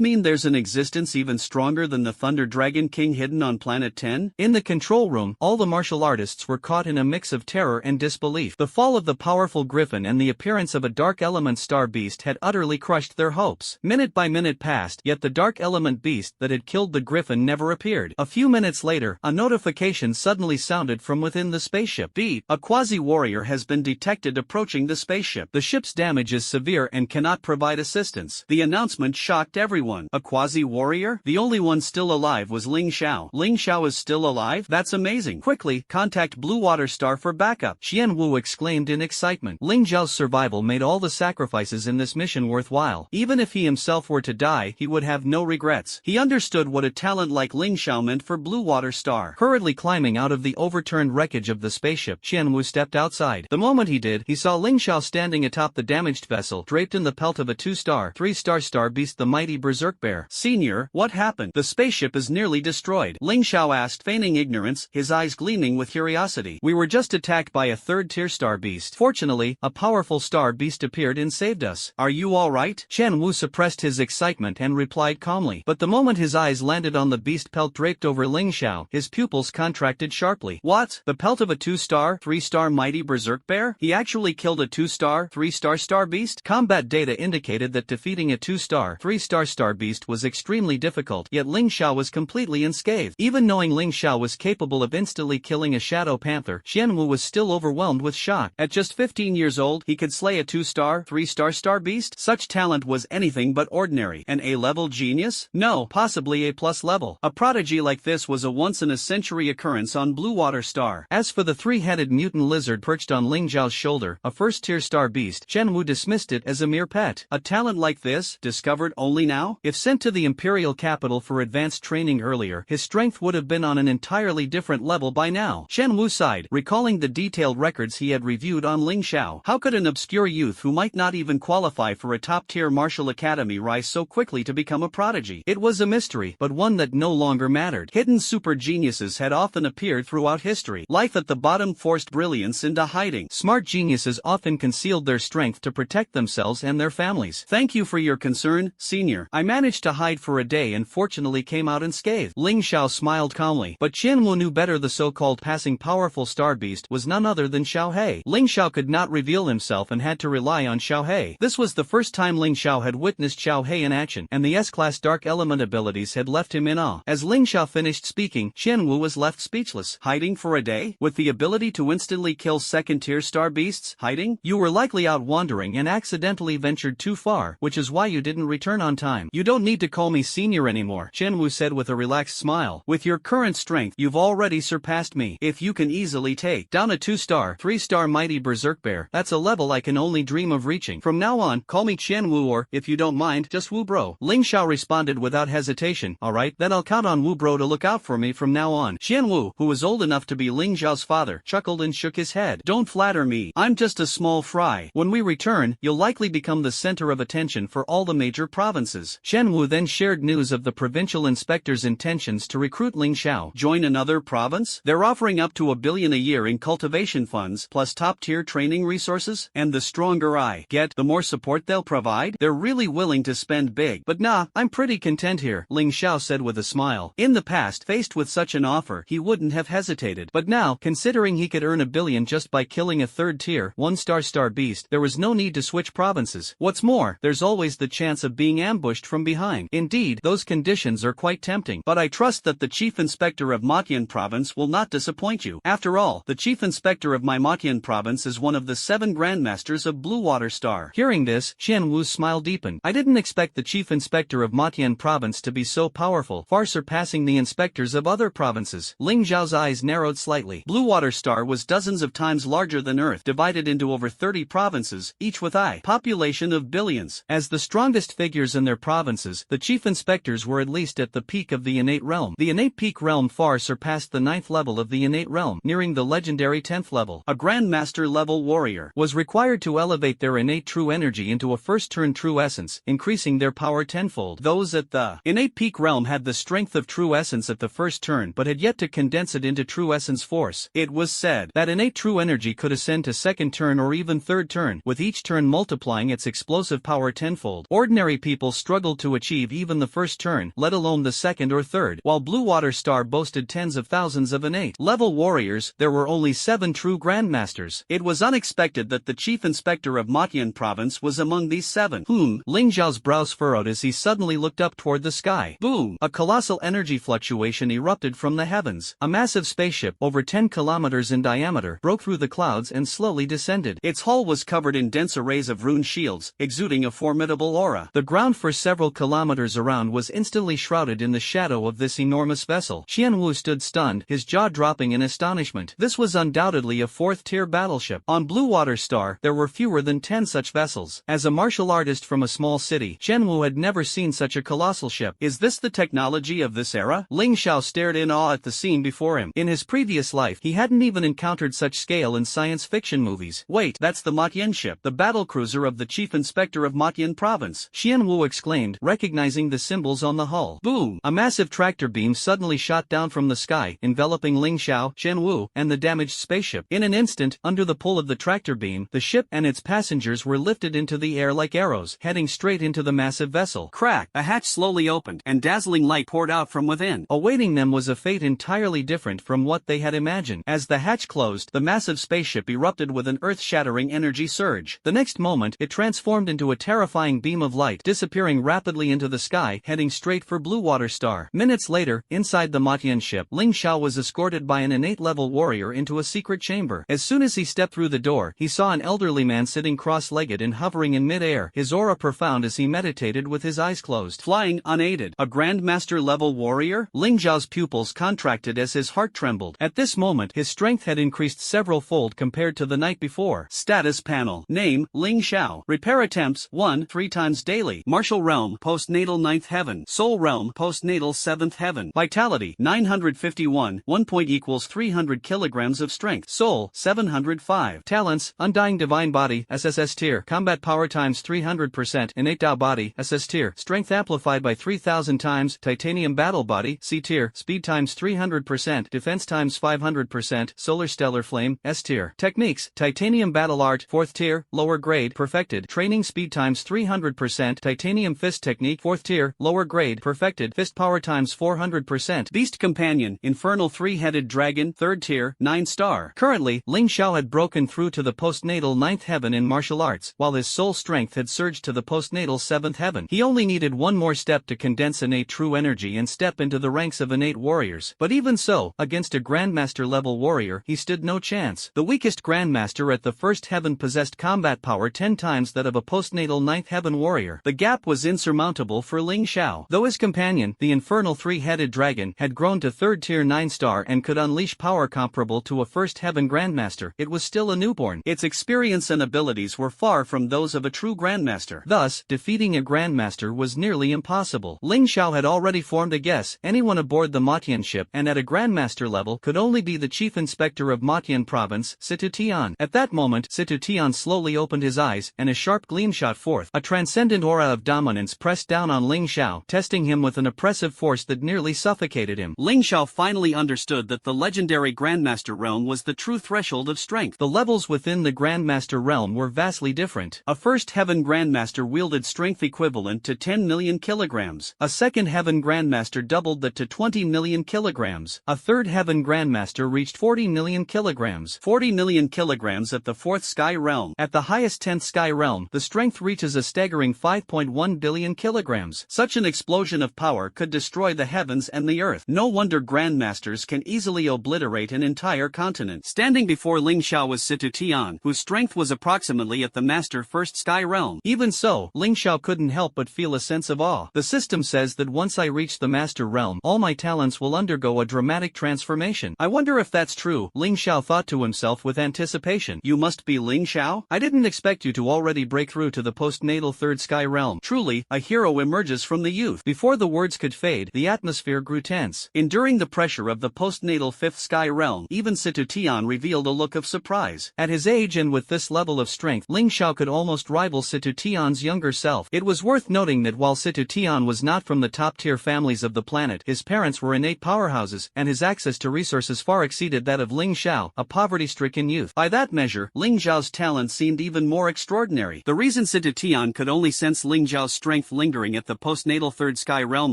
mean there's an existence even stronger than the Thunder Dragon King hidden on Planet 10? In the control room, all the martial artists were caught in a mix of terror and disbelief. The fall of the powerful griffin and the appearance of a dark element star beast had utterly crushed their hopes. Minute by minute passed, yet the dark element beast that had killed the griffin never appeared. A few minutes later, a notification suddenly sounded from within the spaceship. Beep! A quasi-warrior has been detected approaching the spaceship. The ship's damage is severe and cannot provide assistance. The announcement shocked everyone. A quasi-warrior? The only one still alive was Ling Xiao. Ling Xiao is still alive? That's amazing. Quickly, contact Blue Water Star for backup. Qianwu exclaimed in excitement. Ling Xiao's survival made all the sacrifices in this mission worthwhile. Even if he himself were to die, he would have no regrets. He understood what a talent like Ling Xiao meant for Blue Water Star. Hurriedly climbing out of the overturned wreckage of the spaceship, Qianwu stepped outside. The moment he did, he saw Ling Xiao standing atop the damaged vessel, draped in the pelt of a 2-star, 3-star star beast, the mighty Berserk Bear. Senior, what happened? The spaceship is nearly destroyed. Ling Xiao asked, feigning ignorance, his eyes gleaming with curiosity. We were just attacked by a third-tier star beast. Fortunately, a powerful star beast appeared and saved us. Are you all right? Qianwu suppressed his excitement and replied calmly. But the moment his eyes landed on the beast pelt draped over Ling Xiao, his pupils contracted sharply. What? The pelt of a 2-star, 3-star mighty Berserk Bear? He actually killed a 2-star, 3-star star beast? Combat data indicated that defeating a 2-star, 3-star star beast was extremely difficult, yet Ling Xiao was completely unscathed. Even knowing Ling Xiao was capable of instantly killing a shadow panther, Qianwu was still overwhelmed with shock. At just 15 years old, he could slay a 2-star, 3-star star beast? Such talent was anything but ordinary. An A-level genius? No, possibly A+ level. A prodigy like this was a once-in-a-century occurrence on Blue Water Star. As for the 3-headed mutant lizard perched on Ling Xiao's shoulder, a first-tier star beast, Qianwu dismissed it as a mere pet. A talent like this, discovered only now? If sent to the imperial capital for advanced training earlier, his strength would have been on an entirely different level by now. Qianwu sighed, recalling the detailed records he had reviewed on Ling Xiao. How could an obscure youth who might not even qualify for a top-tier martial academy rise so quickly to become a prodigy? It was a mystery, but one that no longer mattered. Hidden super geniuses had often appeared throughout history. Life at the bottom forced brilliance into hiding. Smart geniuses often concealed their strength to protect themselves and their families. Thank you for your concern, senior. I managed to hide for a day and fortunately came out unscathed. Ling Xiao smiled calmly, but Qianwu knew better. The so-called passing powerful star beast was none other than Xiao He. Ling Xiao could not reveal himself and had to rely on Xiao He. This was the first time Ling Xiao had witnessed Xiao He in action, and the S-class dark element abilities had left him in awe. As Ling Xiao finished speaking, Qianwu was left speechless. Hiding for a day? With the ability to instantly kill second-tier star beasts? Hiding? You were likely out wandering and accidentally ventured too far, which is why you didn't return on time. You don't need to call me senior anymore, Qianwu said with a relaxed smile. With your current strength, you've already surpassed me. If you can easily take down a 2-star, 3-star mighty berserk bear, that's a level I can only dream of reaching. From now on, call me Qianwu or, if you don't mind, just Wu Bro. Ling Xiao responded without hesitation. Alright, then I'll count on Wu Bro to look out for me from now on. Qianwu, who was old enough to be Ling Xiao's father, chuckled and shook his head. Don't flatter me. I'm just a small fry. When we return, you'll likely become the center of attention for all the major provinces. Qianwu then shared news of the provincial inspector's intentions to recruit Ling Xiao. Join another province? They're offering up to $1 billion a year in cultivation funds, plus top-tier training resources, and the stronger I get, the more support they'll provide. They're really willing to spend big. But nah, I'm pretty content here, Ling Xiao said with a smile. In the past, faced with such an offer, he wouldn't have hesitated. But now, considering he could earn $1 billion just by killing a third-tier, 1-star star beast, there was no need to switch provinces. What's more, there's always the chance of being ambushed from behind. Indeed, those conditions are quite tempting. But I trust that the Chief Inspector of Matian Province will not disappoint you. After all, the Chief Inspector of my Matian Province is one of the 7 Grandmasters of Blue Water Star. Hearing this, Qianwu's smile deepened. I didn't expect the Chief Inspector of Matian Province to be so powerful, far surpassing the inspectors of other provinces. Ling Zhao's eyes narrowed slightly. Blue Water Star was dozens of times larger than Earth, divided into over 30 provinces, each with a population of billions. As the strongest figures in their provinces, the chief inspectors were at least at the peak of the innate realm. The innate peak realm far surpassed the 9th level of the innate realm, nearing the legendary 10th level. A Grandmaster level warrior was required to elevate their innate true energy into a first-turn true essence, increasing their power tenfold. Those at the innate peak realm had the strength of true essence at the first turn but had yet to condense it into true essence force. It was said that innate true energy could ascend to second turn or even third turn, with each turn multiplying its explosive power tenfold. Ordinary people struggled to achieve even the first turn, let alone the second or third. While Blue Water Star boasted tens of thousands of innate level warriors, there were only 7 true Grandmasters. It was unexpected that the Chief Inspector of Matian Province was among these 7. Ling Zhao's brows furrowed as he suddenly looked up toward the sky. Boom! A colossal energy fluctuation erupted from the heavens. A massive spaceship, over 10 kilometers in diameter, broke through the clouds and slowly descended. Its hull was covered in dense arrays of rune shields, exuding a formidable aura. The ground for several kilometers around was instantly shrouded in the shadow of this enormous vessel. Qianwu stood stunned, his jaw dropping in astonishment. This was undoubtedly a 4th-tier battleship. On Blue Water Star, there were fewer than 10 such vessels. As a martial artist from a small city, Qianwu had never seen such a colossal ship. Is this the technology of this era? Ling Xiao stared in awe at the scene before him. In his previous life, he hadn't even encountered such scale in science fiction movies. Wait, that's the Matian ship, the battlecruiser of the Chief Inspector of Matian Province. Qianwu exclaimed, recognizing the symbols on the hull. Boom! A massive tractor beam suddenly shot down from the sky, enveloping Ling Xiao, Qianwu, and the damaged spaceship. In an instant, under the pull of the tractor beam, the ship and its passengers were lifted into the air like arrows, heading straight into the massive vessel. Crack! A hatch slowly opened, and dazzling light poured out from within. Awaiting them was a fate entirely different from what they had imagined. As the hatch closed, the massive spaceship erupted with an earth-shattering energy surge. The next moment, it transformed into a terrifying beam of light, disappearing rapidly into the sky, heading straight for Blue Water Star. Minutes later, inside the Matian ship, Ling Xiao was escorted by an innate-level warrior into a secret chamber. As soon as he stepped through the door, he saw an elderly man sitting cross-legged and hovering in mid-air, his aura profound as he meditated with his eyes closed. Flying unaided. A Grandmaster-level warrior? Ling Xiao's pupils contracted as his heart trembled. At this moment, his strength had increased several-fold compared to the night before. Status panel. Name, Ling Xiao. Repair attempts, 1, 3 times daily. Martial realm, postnatal 9th heaven. Soul realm, postnatal 7th heaven. Vitality, 951. 1 point equals 300 kilograms of strength. Soul, 705. Talents, Undying Divine Body, SSS tier. Combat power times 300%. Innate Tao Body, SS tier, strength amplified by 3000 times, titanium battle body, C tier, speed times 300%, defense times 500%, solar stellar flame, S tier. Techniques, titanium battle art, 4th tier, lower grade, perfected, training speed times 300%, titanium fist technique, 4th tier, lower grade, perfected, fist power times 400%. Beast companion, infernal three-headed dragon, 3rd tier, 9-star. Currently, Ling Xiao had broken through to the postnatal 9th heaven in martial arts, while his soul strength had surged to the postnatal 7th heaven. He only needed one more step to condense innate true energy and step into the ranks of innate warriors. But even so, against a grandmaster-level warrior, he stood no chance. The weakest grandmaster at the 1st heaven possessed combat power 10 times that of a postnatal 9th heaven warrior. The gap was insurmountable for Ling Xiao. Though his companion, the infernal three-headed dragon, had grown to 3rd tier 9-star and could unleash power comparable to a 1st heaven grandmaster, it was still a newborn. Its experience and abilities were far from those of a true grandmaster. Thus, defeating a grandmaster was nearly impossible. Ling Xiao had already formed a guess: anyone aboard the Matian ship and at a grandmaster level could only be the chief inspector of Matian province, Situ Tian. At that moment, Situ Tian slowly opened his eyes, and a sharp gleam shot forth. A transcendent aura of dominance pressed down on Ling Xiao, testing him with an oppressive force that nearly suffocated him. Ling Xiao finally understood that the legendary grandmaster realm was the true threshold of strength. The levels within the grandmaster realm were vastly different. A 1st heaven grandmaster wielded strength equivalent to 10 million kilograms. A 2nd heaven grandmaster doubled that to 20 million kilograms. A 3rd heaven grandmaster reached 40 million kilograms. 40 million kilograms at the 4th sky realm. At the highest 10th sky realm, the strength reaches a staggering 5.1 billion kilograms. Such an explosion of power could destroy the heavens and the earth. No wonder grandmasters can easily obliterate an entire continent. Standing before Ling Xiao was Situ Tian, whose strength was approximately at the master 1st sky realm. Even so, Ling Xiao couldn't help but feel a sense of awe. The system says that once I reach the master realm, all my talents will undergo a dramatic transformation. I wonder if that's true, Ling Xiao thought to himself with anticipation. You must be Ling Xiao? I didn't expect you to already break through to the postnatal 3rd sky realm. Truly, a hero emerges from the youth. Before the words could fade, the atmosphere grew tense. Enduring the pressure of the postnatal 5th sky realm, even Situ Tian revealed a look of surprise. At his age and with this level of strength, Ling Xiao could almost rival Situ Tian's younger self. It was worth noting that while Situ Tian was not from the top-tier families of the planet, his parents were innate powerhouses, and his access to resources far exceeded that of Ling Xiao, a poverty-stricken youth. By that measure, Ling Xiao's talent seemed even more extraordinary. The reason Situ Tian could only sense Ling Xiao's strength lingering at the postnatal 3rd sky realm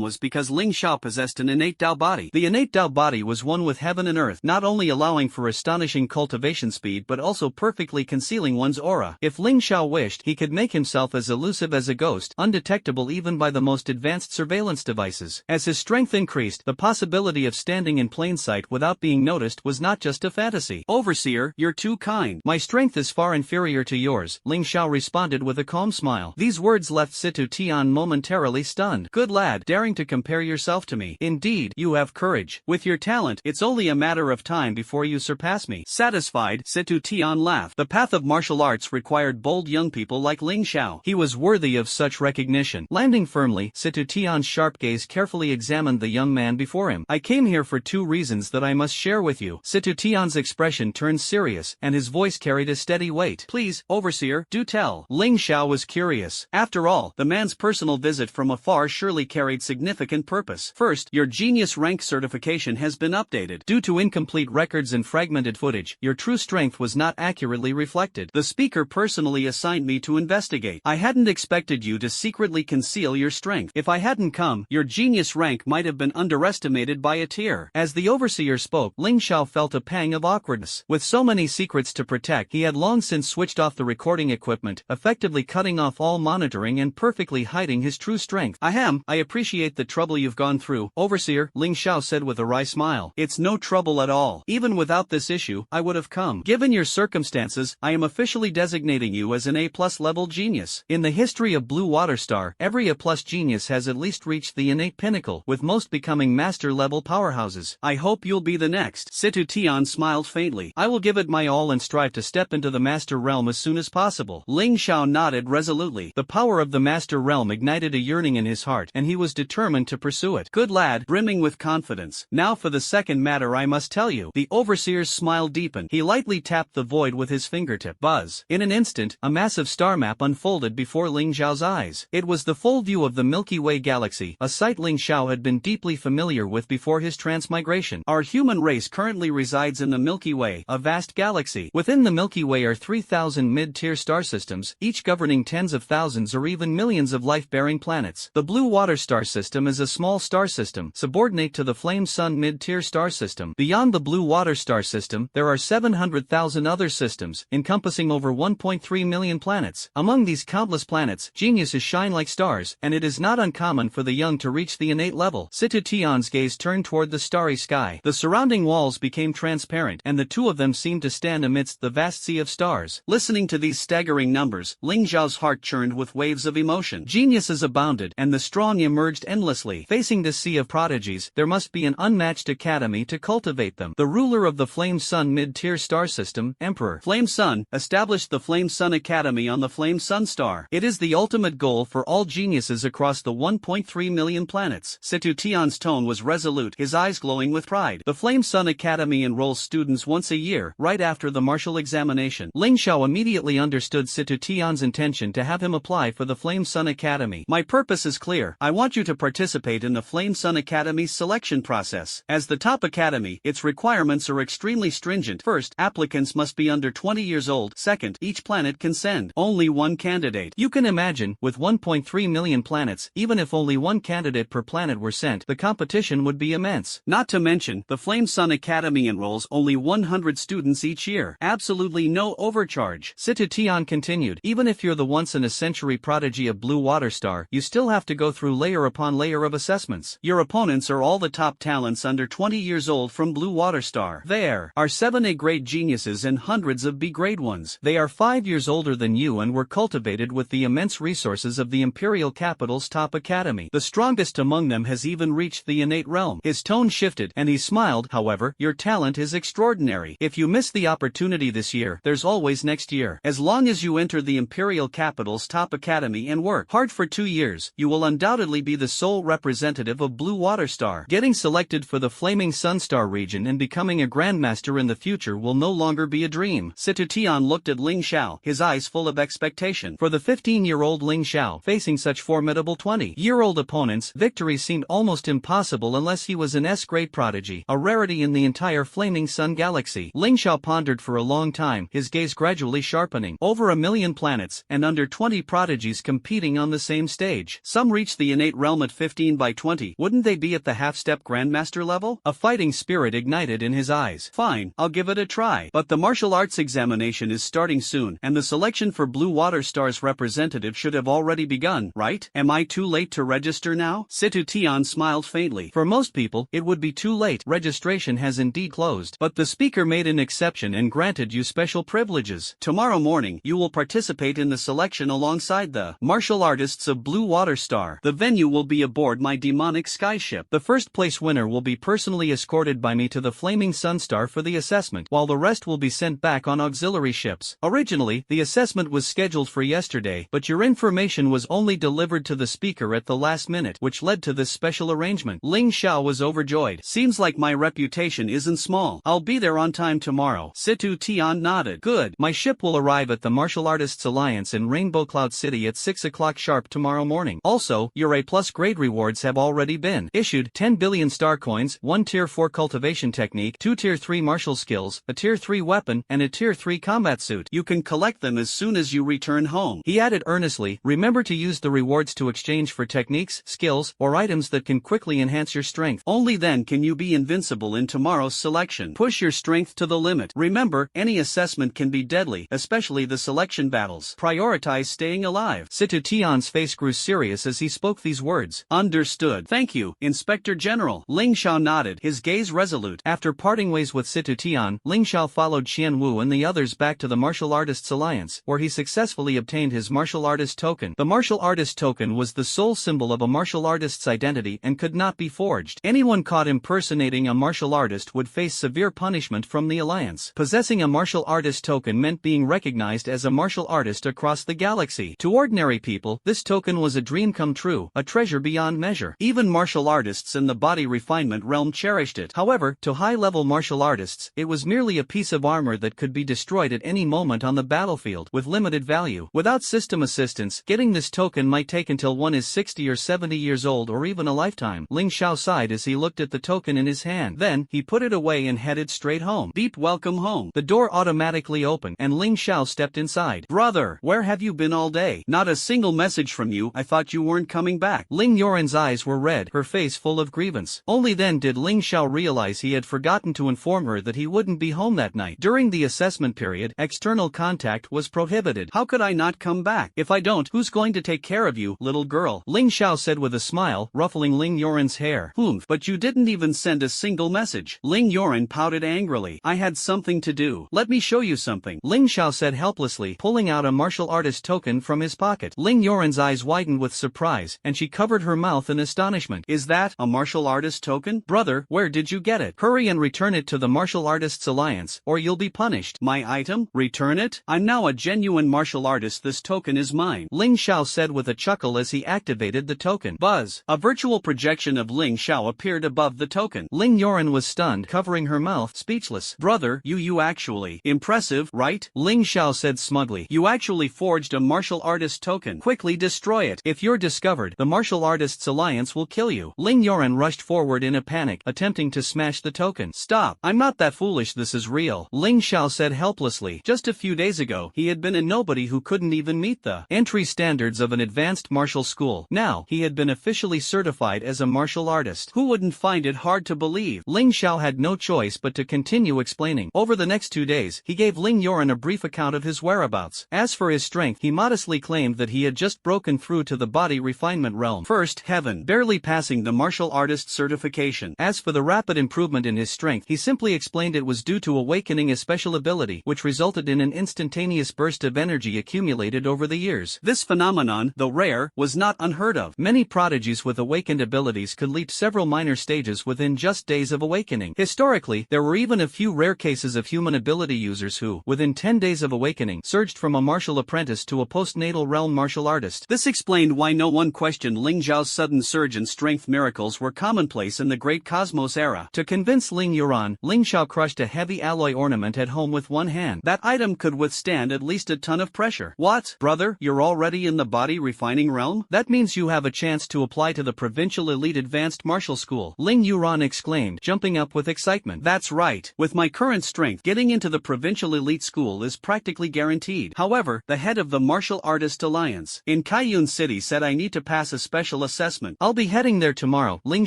was because Ling Xiao possessed an innate Dao body. The innate Dao body was one with heaven and earth, not only allowing for astonishing cultivation speed but also perfectly concealing one's aura. If Ling Xiao wished, he could make himself as elusive as a ghost, undetectable even by the most advanced surveillance devices. As his strength increased, the possibility of standing in plain sight without being noticed was not just a fantasy. Overseer, you're too kind. My strength is far inferior to yours, Ling Xiao responded with a calm smile. These words left Situ Tian momentarily stunned. Good lad, daring to compare yourself to me. Indeed, you have courage. With your talent, it's only a matter of time before you surpass me. Satisfied, Situ Tian laughed. The path of martial arts required bold young people like Ling Xiao. He was worthy of such recognition. Landing firmly, Situ Tian's sharp gaze carefully examined the young man before him. I came here for 2 reasons that I must share with you. Situ Tian's expression turned serious, and his voice carried a steady weight. Please, Overseer, do tell. Ling Xiao was curious. After all, the man's personal visit from afar surely carried significant purpose. First, your genius rank certification has been updated. Due to incomplete records and fragmented footage, your true strength was not accurately reflected. The speaker personally assigned me to investigate. I hadn't expected you to secretly conceal your strength. If I hadn't come, your genius rank might have been underestimated by a tier. As the overseer spoke, Ling Xiao felt a pang of awkwardness. With so many secrets to protect, he had long since switched off the recording equipment, effectively cutting off all monitoring and perfectly hiding his true strength. I appreciate the trouble you've gone through, Overseer, Ling Xiao said with a wry smile. It's no trouble at all. Even without this issue, I would have come. Given your circumstances, I am officially designating you as an A+ level genius. In the history of Blue Water Star, every A+ genius has at least reached the innate pinnacle, with most becoming master-level powerhouses. I hope you'll be the next. Situ Tian smiled faintly. I will give it my all and strive to step into the master realm as soon as possible. Ling Xiao nodded resolutely. The power of the master realm ignited a yearning in his heart, and he was determined to pursue it. Good lad, brimming with confidence. Now for the second matter I must tell you. The overseer's smile deepened. He lightly tapped the void with his fingertip. Buzz. In an instant, a massive star map unfolded before Ling Xiao's eyes. eyes. It was the full view of the Milky Way galaxy, a sight Ling Xiao had been deeply familiar with before his transmigration. Our human race currently resides in the Milky Way, a vast galaxy. Within the Milky Way are 3,000 mid-tier star systems, each governing tens of thousands or even millions of life-bearing planets. The Blue Water Star System is a small star system, subordinate to the Flame Sun mid-tier star system. Beyond the Blue Water Star System, there are 700,000 other systems, encompassing over 1.3 million planets. Among these countless planets, geniuses shine like stars, and it is not uncommon for the young to reach the innate level. Situ Tian's gaze turned toward the starry sky. The surrounding walls became transparent, and the two of them seemed to stand amidst the vast sea of stars. Listening to these staggering numbers, Ling Xiao's heart churned with waves of emotion. Geniuses abounded, and the strong emerged endlessly. Facing this sea of prodigies, there must be an unmatched academy to cultivate them. The ruler of the Flame Sun mid-tier star system, Emperor Flame Sun, established the Flame Sun Academy on the Flame Sun star. It is the ultimate goal for all geniuses across the 1.3 million planets. Situ Tian's tone was resolute, his eyes glowing with pride. The Flame Sun Academy enrolls students once a year, right after the martial examination. Ling Xiao immediately understood Situ Tian's intention to have him apply for the Flame Sun Academy. My purpose is clear. I want you to participate in the Flame Sun Academy's selection process. As the top academy, its requirements are extremely stringent. First, applicants must be under 20 years old. Second, each planet can send only one candidate. You can imagine, with 1.3 million planets, even if only one candidate per planet were sent, the competition would be immense. Not to mention, the Flame Sun Academy enrolls only 100 students each year. Absolutely no overcharge. Situ Tian continued, even if you're the once-in-a-century prodigy of Blue Water Star, you still have to go through layer upon layer of assessments. Your opponents are all the top talents under 20 years old from Blue Water Star. There are 7 A-grade geniuses and hundreds of B-grade ones. They are 5 years older than you and were cultivated with the immense resources of the Imperial Capital's top academy. The strongest among them has even reached the innate realm. His tone shifted, and he smiled. However, your talent is extraordinary. If you miss the opportunity this year, there's always next year. As long as you enter the Imperial Capital's top academy and work hard for 2 years, you will undoubtedly be the sole representative of Blue Water Star. Getting selected for the Flaming Sunstar region and becoming a Grandmaster in the future will no longer be a dream. Situ Tian looked at Ling Xiao, his eyes full of expectation. For the 15-year-old Ling Xiao, facing such formidable 20-year-old opponents, victory seemed almost impossible unless he was an S-grade prodigy, a rarity in the entire Flaming Sun galaxy. Ling Xiao pondered for a long time, his gaze gradually sharpening. Over 1 million planets, and under 20 prodigies competing on the same stage. Some reached the innate realm at 15 by 20. Wouldn't they be at the half-step Grandmaster level? A fighting spirit ignited in his eyes. Fine, I'll give it a try. But the martial arts examination is starting soon, and the selection for Blue Water Star's representative should have already begun, right? Am I too late to register now? Situ Tian smiled faintly. For most people, it would be too late. Registration has indeed closed. But the speaker made an exception and granted you special privileges. Tomorrow morning, you will participate in the selection alongside the martial artists of Blue Water Star. The venue will be aboard my demonic skyship. The first place winner will be personally escorted by me to the Flaming Sunstar for the assessment, while the rest will be sent back on auxiliary ships. Originally, the assessment was scheduled for yesterday, but your information was only delivered to the speaker at the last minute, which led to this special arrangement. Ling Xiao was overjoyed. Seems like my reputation isn't small. I'll be there on time tomorrow. Situ Tian nodded. Good. My ship will arrive at the Martial Artists Alliance in Rainbow Cloud City at 6 o'clock sharp tomorrow morning. Also, your A+ grade rewards have already been issued. 10 billion star coins, 1 Tier 4 cultivation technique, 2 Tier 3 martial skills, a Tier 3 weapon, and a Tier 3 combat suit. You can collect them as soon as you return home. He added earnestly, remember to use the rewards to exchange for techniques, skills, or items that can quickly enhance your strength. Only then can you be invincible in tomorrow's selection. Push your strength to the limit. Remember, any assessment can be deadly, especially the selection battles. Prioritize staying alive. Situ Tian's face grew serious as he spoke these words. Understood. Thank you, Inspector General. Ling Xiao nodded, his gaze resolute. After parting ways with Situ Tian, Ling Xiao followed Qian Wu and the others back to the Martial Artists Alliance, where he successfully obtained his martial artist token. The martial artist token was the sole symbol of a martial artist's identity and could not be forged. Anyone caught impersonating a martial artist would face severe punishment from the Alliance. Possessing a martial artist token meant being recognized as a martial artist across the galaxy. To ordinary people, this token was a dream come true, a treasure beyond measure. Even martial artists in the body refinement realm cherished it. However, to high-level martial artists, it was merely a piece of armor that could be destroyed at any moment on the battlefield, with limited value. Without system assistance, getting Getting this token might take until one is 60 or 70 years old or even a lifetime. Ling Xiao sighed as he looked at the token in his hand. Then, he put it away and headed straight home. Beep, welcome home. The door automatically opened and Ling Xiao stepped inside. Brother, where have you been all day? Not a single message from you. I thought you weren't coming back. Ling Yuran's eyes were red, her face full of grievance. Only then did Ling Xiao realize he had forgotten to inform her that he wouldn't be home that night. During the assessment period, external contact was prohibited. How could I not come back? If I don't, who's going to take care of you, little girl? Ling Xiao said with a smile, ruffling Ling Yuran's hair. But you didn't even send a single message. Ling Yuran pouted angrily. I had something to do. Let me show you something. Ling Xiao said helplessly, pulling out a martial artist token from his pocket. Ling Yuran's eyes widened with surprise, and she covered her mouth in astonishment. Is that a martial artist token? Brother, where did you get it? Hurry and return it to the Martial Artists Alliance, or you'll be punished. My item? Return it? I'm now a genuine martial artist. This token is mine. Ling Xiao said with a chuckle as he activated the token. Buzz. A virtual projection of Ling Xiao appeared above the token. Ling Yuran was stunned, covering her mouth, speechless. Brother, you actually. Impressive, right? Ling Xiao said smugly. You actually forged a martial artist token. Quickly destroy it. If you're discovered, the Martial Artists Alliance will kill you. Ling Yuran rushed forward in a panic, attempting to smash the token. Stop. I'm not that foolish. This is real. Ling Xiao said helplessly. Just a few days ago, he had been a nobody who couldn't even meet the entry standards of an advanced martial school. Now, he had been officially certified as a martial artist. Who wouldn't find it hard to believe? Ling Xiao had no choice but to continue explaining. Over the next 2 days, he gave Ling Yuran a brief account of his whereabouts. As for his strength, he modestly claimed that he had just broken through to the body refinement realm. First, heaven, barely passing the martial artist certification. As for the rapid improvement in his strength, he simply explained it was due to awakening a special ability, which resulted in an instantaneous burst of energy accumulated over the years. This phenomenon, though rare, was not unheard of. Many prodigies with awakened abilities could leap several minor stages within just days of awakening. Historically, there were even a few rare cases of human ability users who, within 10 days of awakening, surged from a martial apprentice to a postnatal realm martial artist. This explained why no one questioned Ling Zhao's sudden surge in strength. Miracles were commonplace in the Great Cosmos era. To convince Ling Yuran, Ling Xiao crushed a heavy alloy ornament at home with one hand. That item could withstand at least a ton of pressure. What? Brother, you're already in the body refining realm? That means you have a chance to apply to the Provincial Elite Advanced Martial School. Ling Yuran exclaimed, jumping up with excitement. That's right. With my current strength, getting into the Provincial Elite School is practically guaranteed. However, the head of the Martial Artist Alliance in Kaiyun City said I need to pass a special assessment. I'll be heading there tomorrow, Ling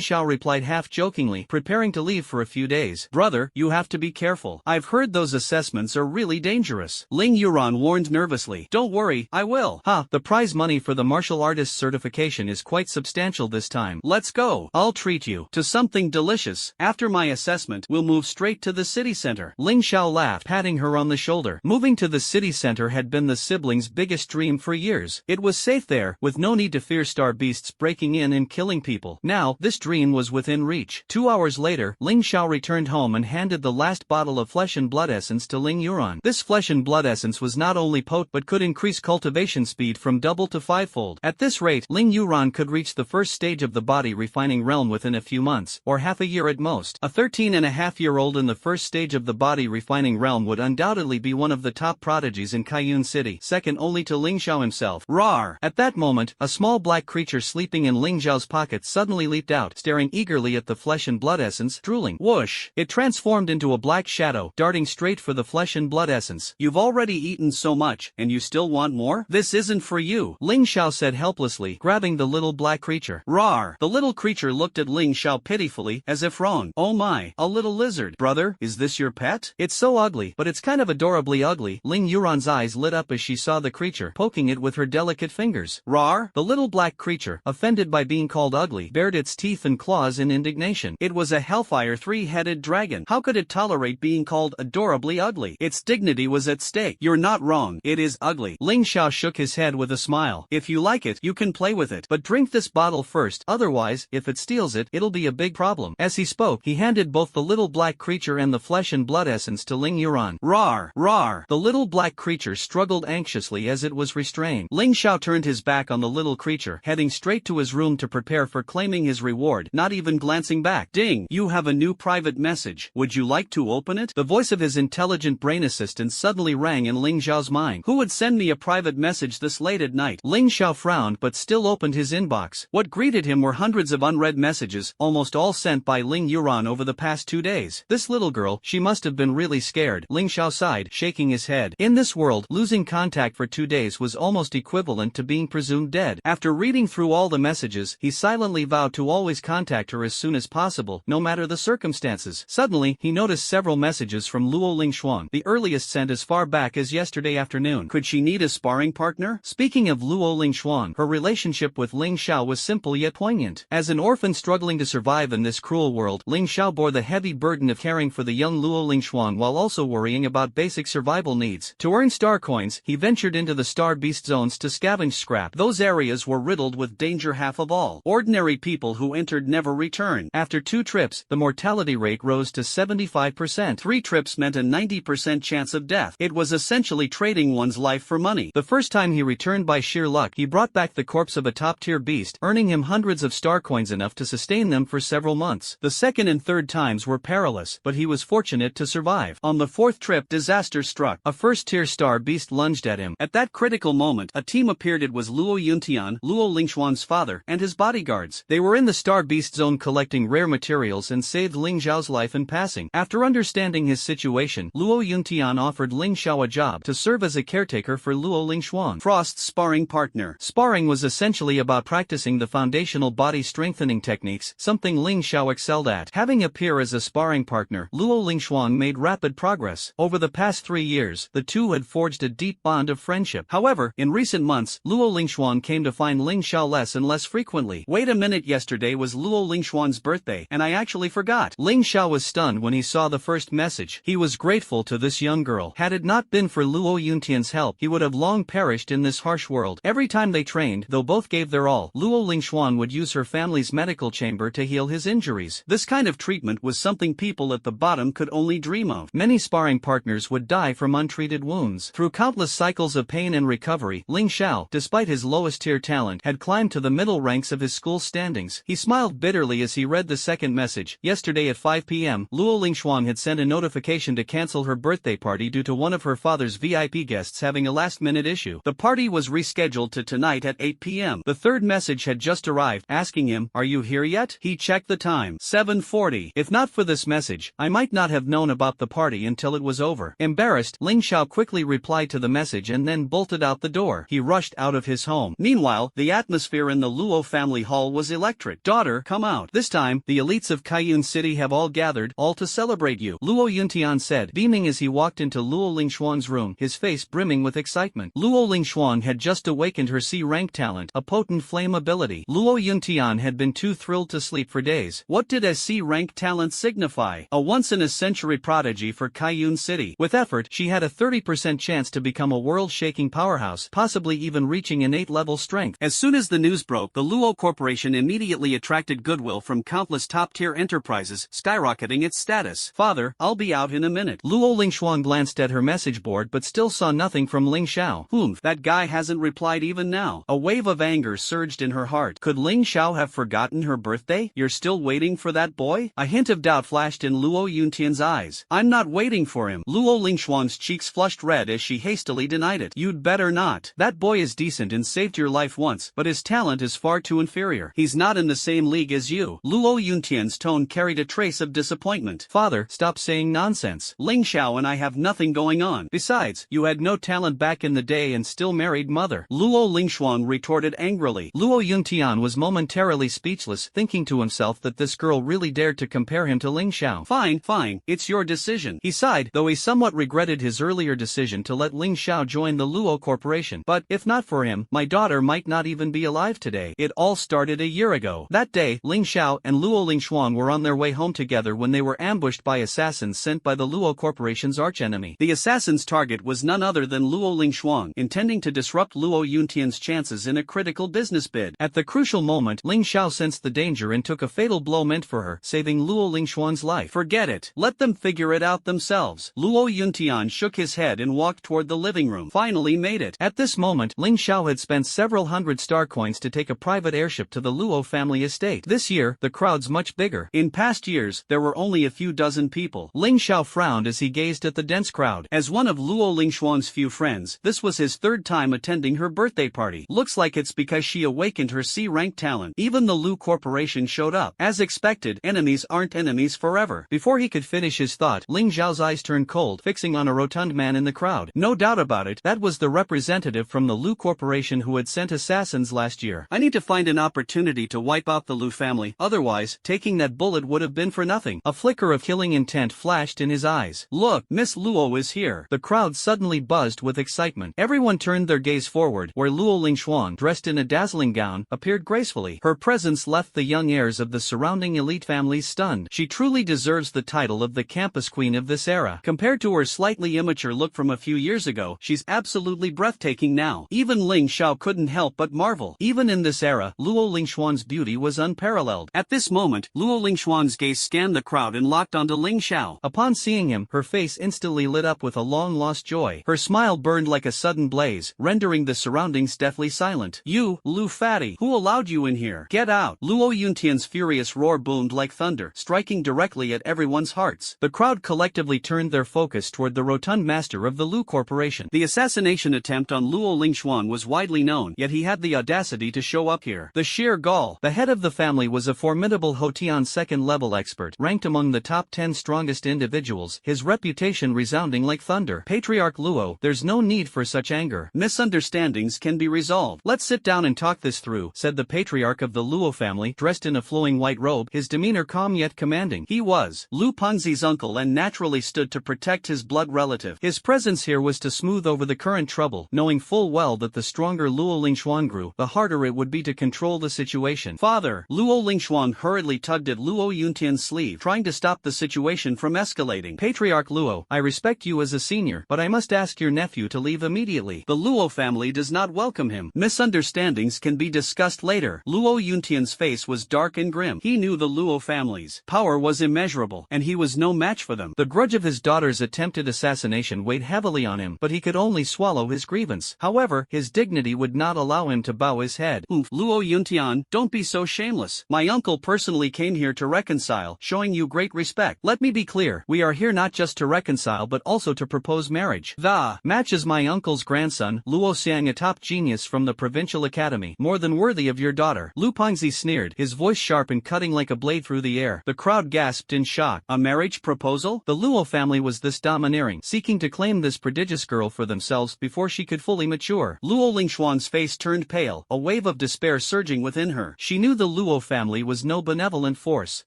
Xiao replied half-jokingly, preparing to leave for a few days. Brother, you have to be careful. I've heard those assessments are really dangerous. Ling Yuran warned nervously. Don't worry, I will. The prize money for the martial artist certification is quite substantial this time. Let's go. I'll treat you to something delicious. After my assessment, we'll move straight to the city center. Ling Xiao laughed, patting her on the shoulder. Moving to the city center had been the siblings' biggest dream for years. It was safe there, with no need to fear star beasts breaking in and killing people. Now, this dream was within reach. 2 hours later, Ling Xiao returned home and handed the last bottle of flesh and blood essence to Ling Yuran. This flesh and blood essence was not only potent but could increase cultivation speed from double to 5-fold. At this rate, Ling Yuran could reach the first stage of the body refining realm within a few months, or half a year at most. A 13-and-a-half-year-old in the first stage of the body refining realm would undoubtedly be one of the top prodigies in Kaiyun City, second only to Ling Xiao himself. Rawr! At that moment, a small black creature sleeping in Ling Xiao's pocket suddenly leaped out, staring eagerly at the flesh and blood essence, drooling. Whoosh! It transformed into a black shadow, darting straight for the flesh and blood essence. You've already eaten so much, and you still want more? This isn't for you, Ling Xiao said helplessly, grabbing the little black creature. Rawr! The little creature looked at Ling Xiao pitifully, as if wrong. Oh my, a little lizard. Brother, is this your pet? It's so ugly, but it's kind of adorably ugly. Ling Yuran's eyes lit up as she saw the creature, poking it with her delicate fingers. Rawr! The little black creature, offended by being called ugly, bared its teeth and claws in indignation. It was a hellfire 3-headed dragon. How could it tolerate being called adorably ugly? Its dignity was at stake. You're not wrong. It is ugly. Ling Xiao shook his head with a smile. If you like it, you can play with it. But drink this bottle first, otherwise, if it steals it, it'll be a big problem. As he spoke, he handed both the little black creature and the flesh and blood essence to Ling Yuran. Rawr! Rawr! The little black creature struggled anxiously as it was restrained. Ling Xiao turned his back on the little creature, heading straight to his room to prepare for claiming his reward, not even glancing back. Ding! You have a new private message. Would you like to open it? The voice of his intelligent brain assistant suddenly rang in Ling Xiao's mind. Who would send me a private message this late at night. Ling Xiao frowned but still opened his inbox. What greeted him were hundreds of unread messages, almost all sent by Ling Yuran over the past 2 days. This little girl, she must have been really scared. Ling Xiao sighed, shaking his head. In this world, losing contact for 2 days was almost equivalent to being presumed dead. After reading through all the messages, he silently vowed to always contact her as soon as possible, no matter the circumstances. Suddenly, he noticed several messages from Luo Lingshuang, the earliest sent as far back as yesterday afternoon. Could she need a sparring partner? Speaking of Luo Lingshuang, her relationship with Ling Xiao was simple yet poignant. As an orphan struggling to survive in this cruel world, Ling Xiao bore the heavy burden of caring for the young Luo Lingshuang while also worrying about basic survival needs. To earn star coins, he ventured into the star beast zones to scavenge scrap. Those areas were riddled with danger. Half of all ordinary people who entered never return. After 2 trips, the mortality rate rose to 75%. 3 trips meant a 90% chance of death. It was essentially trading one's life for money. The first time he returned by sheer luck, he brought back the corpse of a top-tier beast, earning him hundreds of star coins, enough to sustain them for several months. The second and third times were perilous, but he was fortunate to survive. On the 4th trip, disaster struck. A first-tier star beast lunged at him. At that critical moment, a team appeared. It was Luo Yuntian, Luo Lingshuan's father, and his bodyguards. They were in the star beast zone collecting rare materials and saved Ling Xiao's life in passing. After understanding his situation, Luo Yuntian offered Ling Xiao a job to serve as a caretaker for Luo Lingshuang, Frost's sparring partner. Sparring was essentially about practicing the foundational body strengthening techniques, something Ling Xiao excelled at. Having appear as a sparring partner, Luo Lingshuang made rapid progress. Over the past 3 years, the two had forged a deep bond of friendship. However, in recent months, Luo Lingshuang came to find Ling Xiao less and less frequently. Wait a minute, yesterday was Luo Lingshuang's birthday, and I actually forgot. Ling Xiao was stunned when he saw the first message. He was grateful to this young girl. Had it not been for Luo Yuntian's help, he would have long perished in this harsh world. Every time they trained, though both gave their all, Luo Lingshuang would use her family's medical chamber to heal his injuries. This kind of treatment was something people at the bottom could only dream of. Many sparring partners would die from untreated wounds. Through countless cycles of pain and recovery, Ling Xiao, despite his lowest tier talent, had climbed to the middle ranks of his school standings. He smiled bitterly as he read the second message. Yesterday at 5 p.m., Luo Lingshuang had sent a notification to cancel her birthday party due to one of her father's VIP guests having a last-minute issue. The party was rescheduled to tonight at 8 p.m. The third message had just arrived, asking him, "Are you here yet?" He checked the time. 7:40. If not for this message, I might not have known about the party until it was over. Embarrassed, Ling Xiao quickly replied to the message and then bolted out the door. He rushed out of his home. Meanwhile, the atmosphere in the Luo family hall was electric. "Daughter, come out. This time, the elites of Kaiyun City have all gathered, all to celebrate you," Luo Yuntian said, beaming as he walked into Luo Lingshuang's room, his face brimming with excitement. Luo Lingshuang had just awakened her C-rank talent, a potent flame ability. Luo Yuntian had been too thrilled to sleep for days. What did a C-rank talent signify? A once-in-a-century prodigy for Kaiyun City. With effort, she had a 30% chance to become a world-shaking powerhouse, possibly even reaching innate level strength. As soon as the news broke, the Luo Corporation immediately attracted goodwill from countless top-tier enterprises, skyrocketing its status. "Father, I'll be out in a minute." Luo Lingshuang glanced at her message board but still saw nothing from Ling Xiao. That guy hasn't replied even now. A wave of anger surged in her heart. Could Ling Xiao have forgotten her birthday? "You're still waiting for that boy?" A hint of doubt flashed in Luo Yuntian's eyes. "I'm not waiting for him." Luo Lingshuang's cheeks flushed red as she hastily denied it. "You'd better not. That boy is decent and saved your life once, but his talent is far too inferior. He's not in the same league as you." Luo Yuntian's tone carried a trace of disappointment. "Father, stop saying nonsense. Ling Xiao and I have nothing going on. Besides, you had no talent back in the day and still married mother." Luo Lingshuang retorted angrily. Luo Yuntian was momentarily speechless, thinking to himself that this girl really dared to compare him to Ling Xiao. Fine, it's your decision." He sighed, though he somewhat regretted his earlier decision to let Ling Xiao join the Luo Corporation. "But, if not for him, my daughter might not even be alive today." It all started a year ago. That day, Ling Xiao and Luo Lingshuang were on their way home together when they were ambushed by assassins sent by the Luo Corporation's archenemy. The assassin's target was none other than Luo Lingshuang, intending to disrupt Luo Yuntian's chances in a critical business bid. At the crucial moment, Ling Xiao sensed the danger and took a fatal blow meant for her, saving Luo Lingshuang's life. "Forget it. Let them figure it out themselves." Luo Yuntian shook his head and walked toward the living room. "Finally made it." At this moment, Ling Xiao had spent several hundred star coins to take a private airship to the Luo family estate. This year, the crowd's much bigger. In past years, there were only a few dozen people. Ling Xiao frowned as he gazed at the dense crowd. As one of Luo Lingshuang's few friends, this was his third time attending attending her birthday party. Looks like it's because she awakened her C-rank talent. Even the Lu Corporation showed up. As expected, enemies aren't enemies forever. Before he could finish his thought, Ling Zhao's eyes turned cold, fixing on a rotund man in the crowd. No doubt about it, that was the representative from the Lu Corporation who had sent assassins last year. I need to find an opportunity to wipe out the Lu family, otherwise, taking that bullet would have been for nothing. A flicker of killing intent flashed in his eyes. Look, Miss Luo is here. The crowd suddenly buzzed with excitement. Everyone turned their gaze forward, where Luo Lingxuan, dressed in a dazzling gown, appeared gracefully. Her presence left the young heirs of the surrounding elite families stunned. She truly deserves the title of the campus queen of this era. Compared to her slightly immature look from a few years ago, she's absolutely breathtaking now. Even Ling Xiao couldn't help but marvel. Even in this era, Luo Lingxuan's beauty was unparalleled. At this moment, Luo Lingxuan's gaze scanned the crowd and locked onto Ling Xiao. Upon seeing him, her face instantly lit up with a long-lost joy. Her smile burned like a sudden blaze, rendering the surroundings deathly silent. You, Lu Fatty, who allowed you in here? Get out! Luo Yuntian's furious roar boomed like thunder, striking directly at everyone's hearts. The crowd collectively turned their focus toward the rotund master of the Lu Corporation. The assassination attempt on Luo Lingxuan was widely known, yet he had the audacity to show up here. The sheer gall. The head of the family was a formidable Hotian second-level expert, ranked among the top 10 strongest individuals, his reputation resounding like thunder. Patriarch Luo, there's no need for such anger. Misunderstandings can be resolved. Let's sit down and talk this through, said the patriarch of the Luo family, dressed in a flowing white robe, his demeanor calm yet commanding. He was Lu Panzi's uncle and naturally stood to protect his blood relative. His presence here was to smooth over the current trouble, knowing full well that the stronger Luo Lingxuan grew, the harder it would be to control the situation. Father, Luo Lingxuan hurriedly tugged at Luo Yuntian's sleeve, trying to stop the situation from escalating. Patriarch Luo, I respect you as a senior, but I must ask your nephew to leave immediately. The Luo family does not welcome him. Misunderstandings can be discussed later. Luo Yuntian's face was dark and grim. He knew the Luo family's power was immeasurable, and he was no match for them. The grudge of his daughter's attempted assassination weighed heavily on him, but he could only swallow his grievance. However, his dignity would not allow him to bow his head. Luo Yuntian, don't be so shameless. My uncle personally came here to reconcile, showing you great respect. Let me be clear, we are here not just to reconcile but also to propose marriage. The match is my uncle's grandson, Luo Xiang, a top genius from the provincial academy, more than worthy of your daughter. Lu Pengzi sneered, his voice sharp and cutting like a blade through the air. The crowd gasped in shock. A marriage proposal? The Luo family was this domineering, seeking to claim this prodigious girl for themselves before she could fully mature. Luo Lingxuan's face turned pale, a wave of despair surging within her. She knew the Luo family was no benevolent force.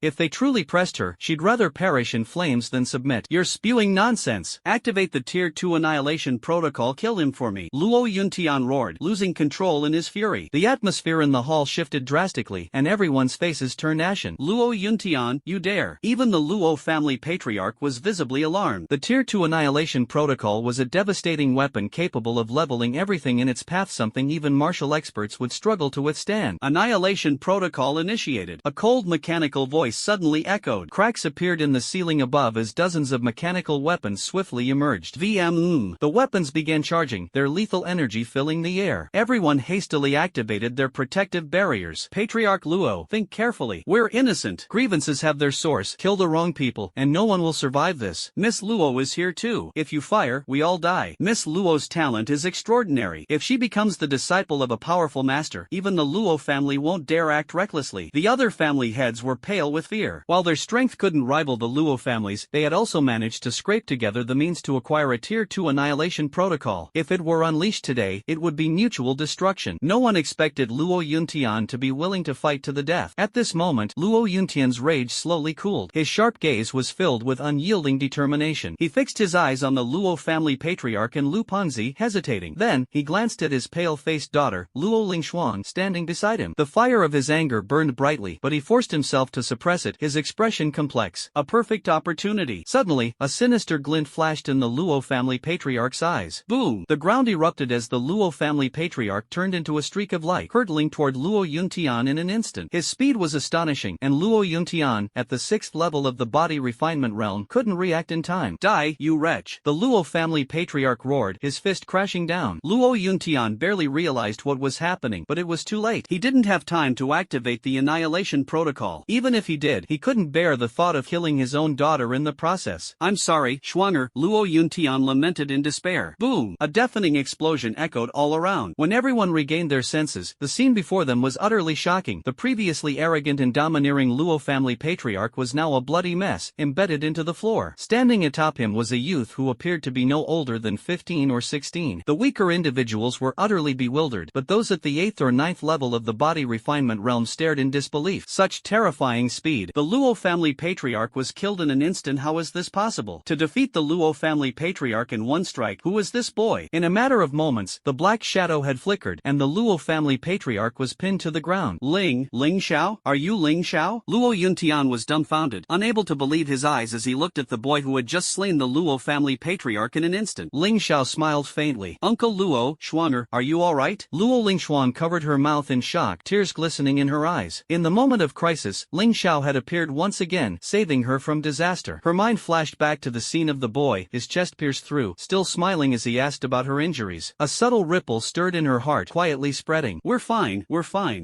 If they truly pressed her, she'd rather perish in flames than submit. You're spewing nonsense. Activate the Tier 2 annihilation protocol. Kill him for me. Luo Yuntian roared, losing control in his fury. The atmosphere in the hall shifted drastically, and everyone's faces turned ashen. Luo Yuntian, you dare. Even the Luo family patriarch was visibly alarmed. The Tier 2 annihilation protocol was a devastating weapon capable of leveling everything in its path, something even martial experts would struggle to withstand. Annihilation protocol initiated. A cold mechanical voice suddenly echoed. Cracks appeared in the ceiling above as dozens of mechanical weapons swiftly emerged. The weapons began charging, their lethal energy filling the air. Everyone hastily activated their protective barriers. Patriarch Luo, think carefully. We're innocent. Grievances have their source. Kill the wrong people, and no one will survive this. Miss Luo is here too. If you fire, we all die. Miss Luo's talent is extraordinary. If she becomes the disciple of a powerful master, even the Luo family won't dare act recklessly. The other family heads were pale with fear. While their strength couldn't rival the Luo family's, they had also managed to scrape together the means to acquire a Tier 2 annihilation protocol. If it were unleashed today, it would be mutual destruction. No one expected Luo Yuntian to be willing to fight to the death. At this moment, Luo Yuntian's rage slowly cooled. His sharp gaze was filled with unyielding determination. He fixed his eyes on the Luo family patriarch and Lu Panzi, hesitating. Then, he glanced at his pale-faced daughter, Luo Lingxuan, standing beside him. The fire of his anger burned brightly, but he forced himself to suppress it, his expression complex. A perfect opportunity. Suddenly, a sinister glint flashed in the Luo family patriarch's eyes. Boom! The ground erupted as the Luo family patriarch turned into a streak of light, hurtling toward Luo Yuntian in an instant. His speed was astonishing, and Luo Yuntian, at the 6th level of the body refinement realm, couldn't react in time. Die, you wretch! The Luo family patriarch roared, his fist crashing down. Luo Yuntian barely realized what was happening, but it was too late. He didn't have time to activate the annihilation protocol. Even if he did, he couldn't bear the thought of killing his own daughter in the process. I'm sorry, Schwanger, Luo Yuntian lamented in despair. Boom! A deafening explosion explosion echoed all around. When everyone regained their senses, the scene before them was utterly shocking. The previously arrogant and domineering Luo family patriarch was now a bloody mess, embedded into the floor. Standing atop him was a youth who appeared to be no older than 15 or 16. The weaker individuals were utterly bewildered, but those at the 8th or 9th level of the body refinement realm stared in disbelief. Such terrifying speed. The Luo family patriarch was killed in an instant. How is this possible? To defeat the Luo family patriarch in one strike, who was this boy? In a matter of moments, the black shadow had flickered, and the Luo family patriarch was pinned to the ground. Ling Xiao? Are you Ling Xiao? Luo Yuntian was dumbfounded, unable to believe his eyes as he looked at the boy who had just slain the Luo family patriarch in an instant. Ling Xiao smiled faintly. Uncle Luo, Xuaner, are you alright? Luo Lingxuan covered her mouth in shock, tears glistening in her eyes. In the moment of crisis, Ling Xiao had appeared once again, saving her from disaster. Her mind flashed back to the scene of the boy, his chest pierced through, still smiling as he asked about her injuries. A subtle ripple stirred in her heart, quietly spreading. We're fine.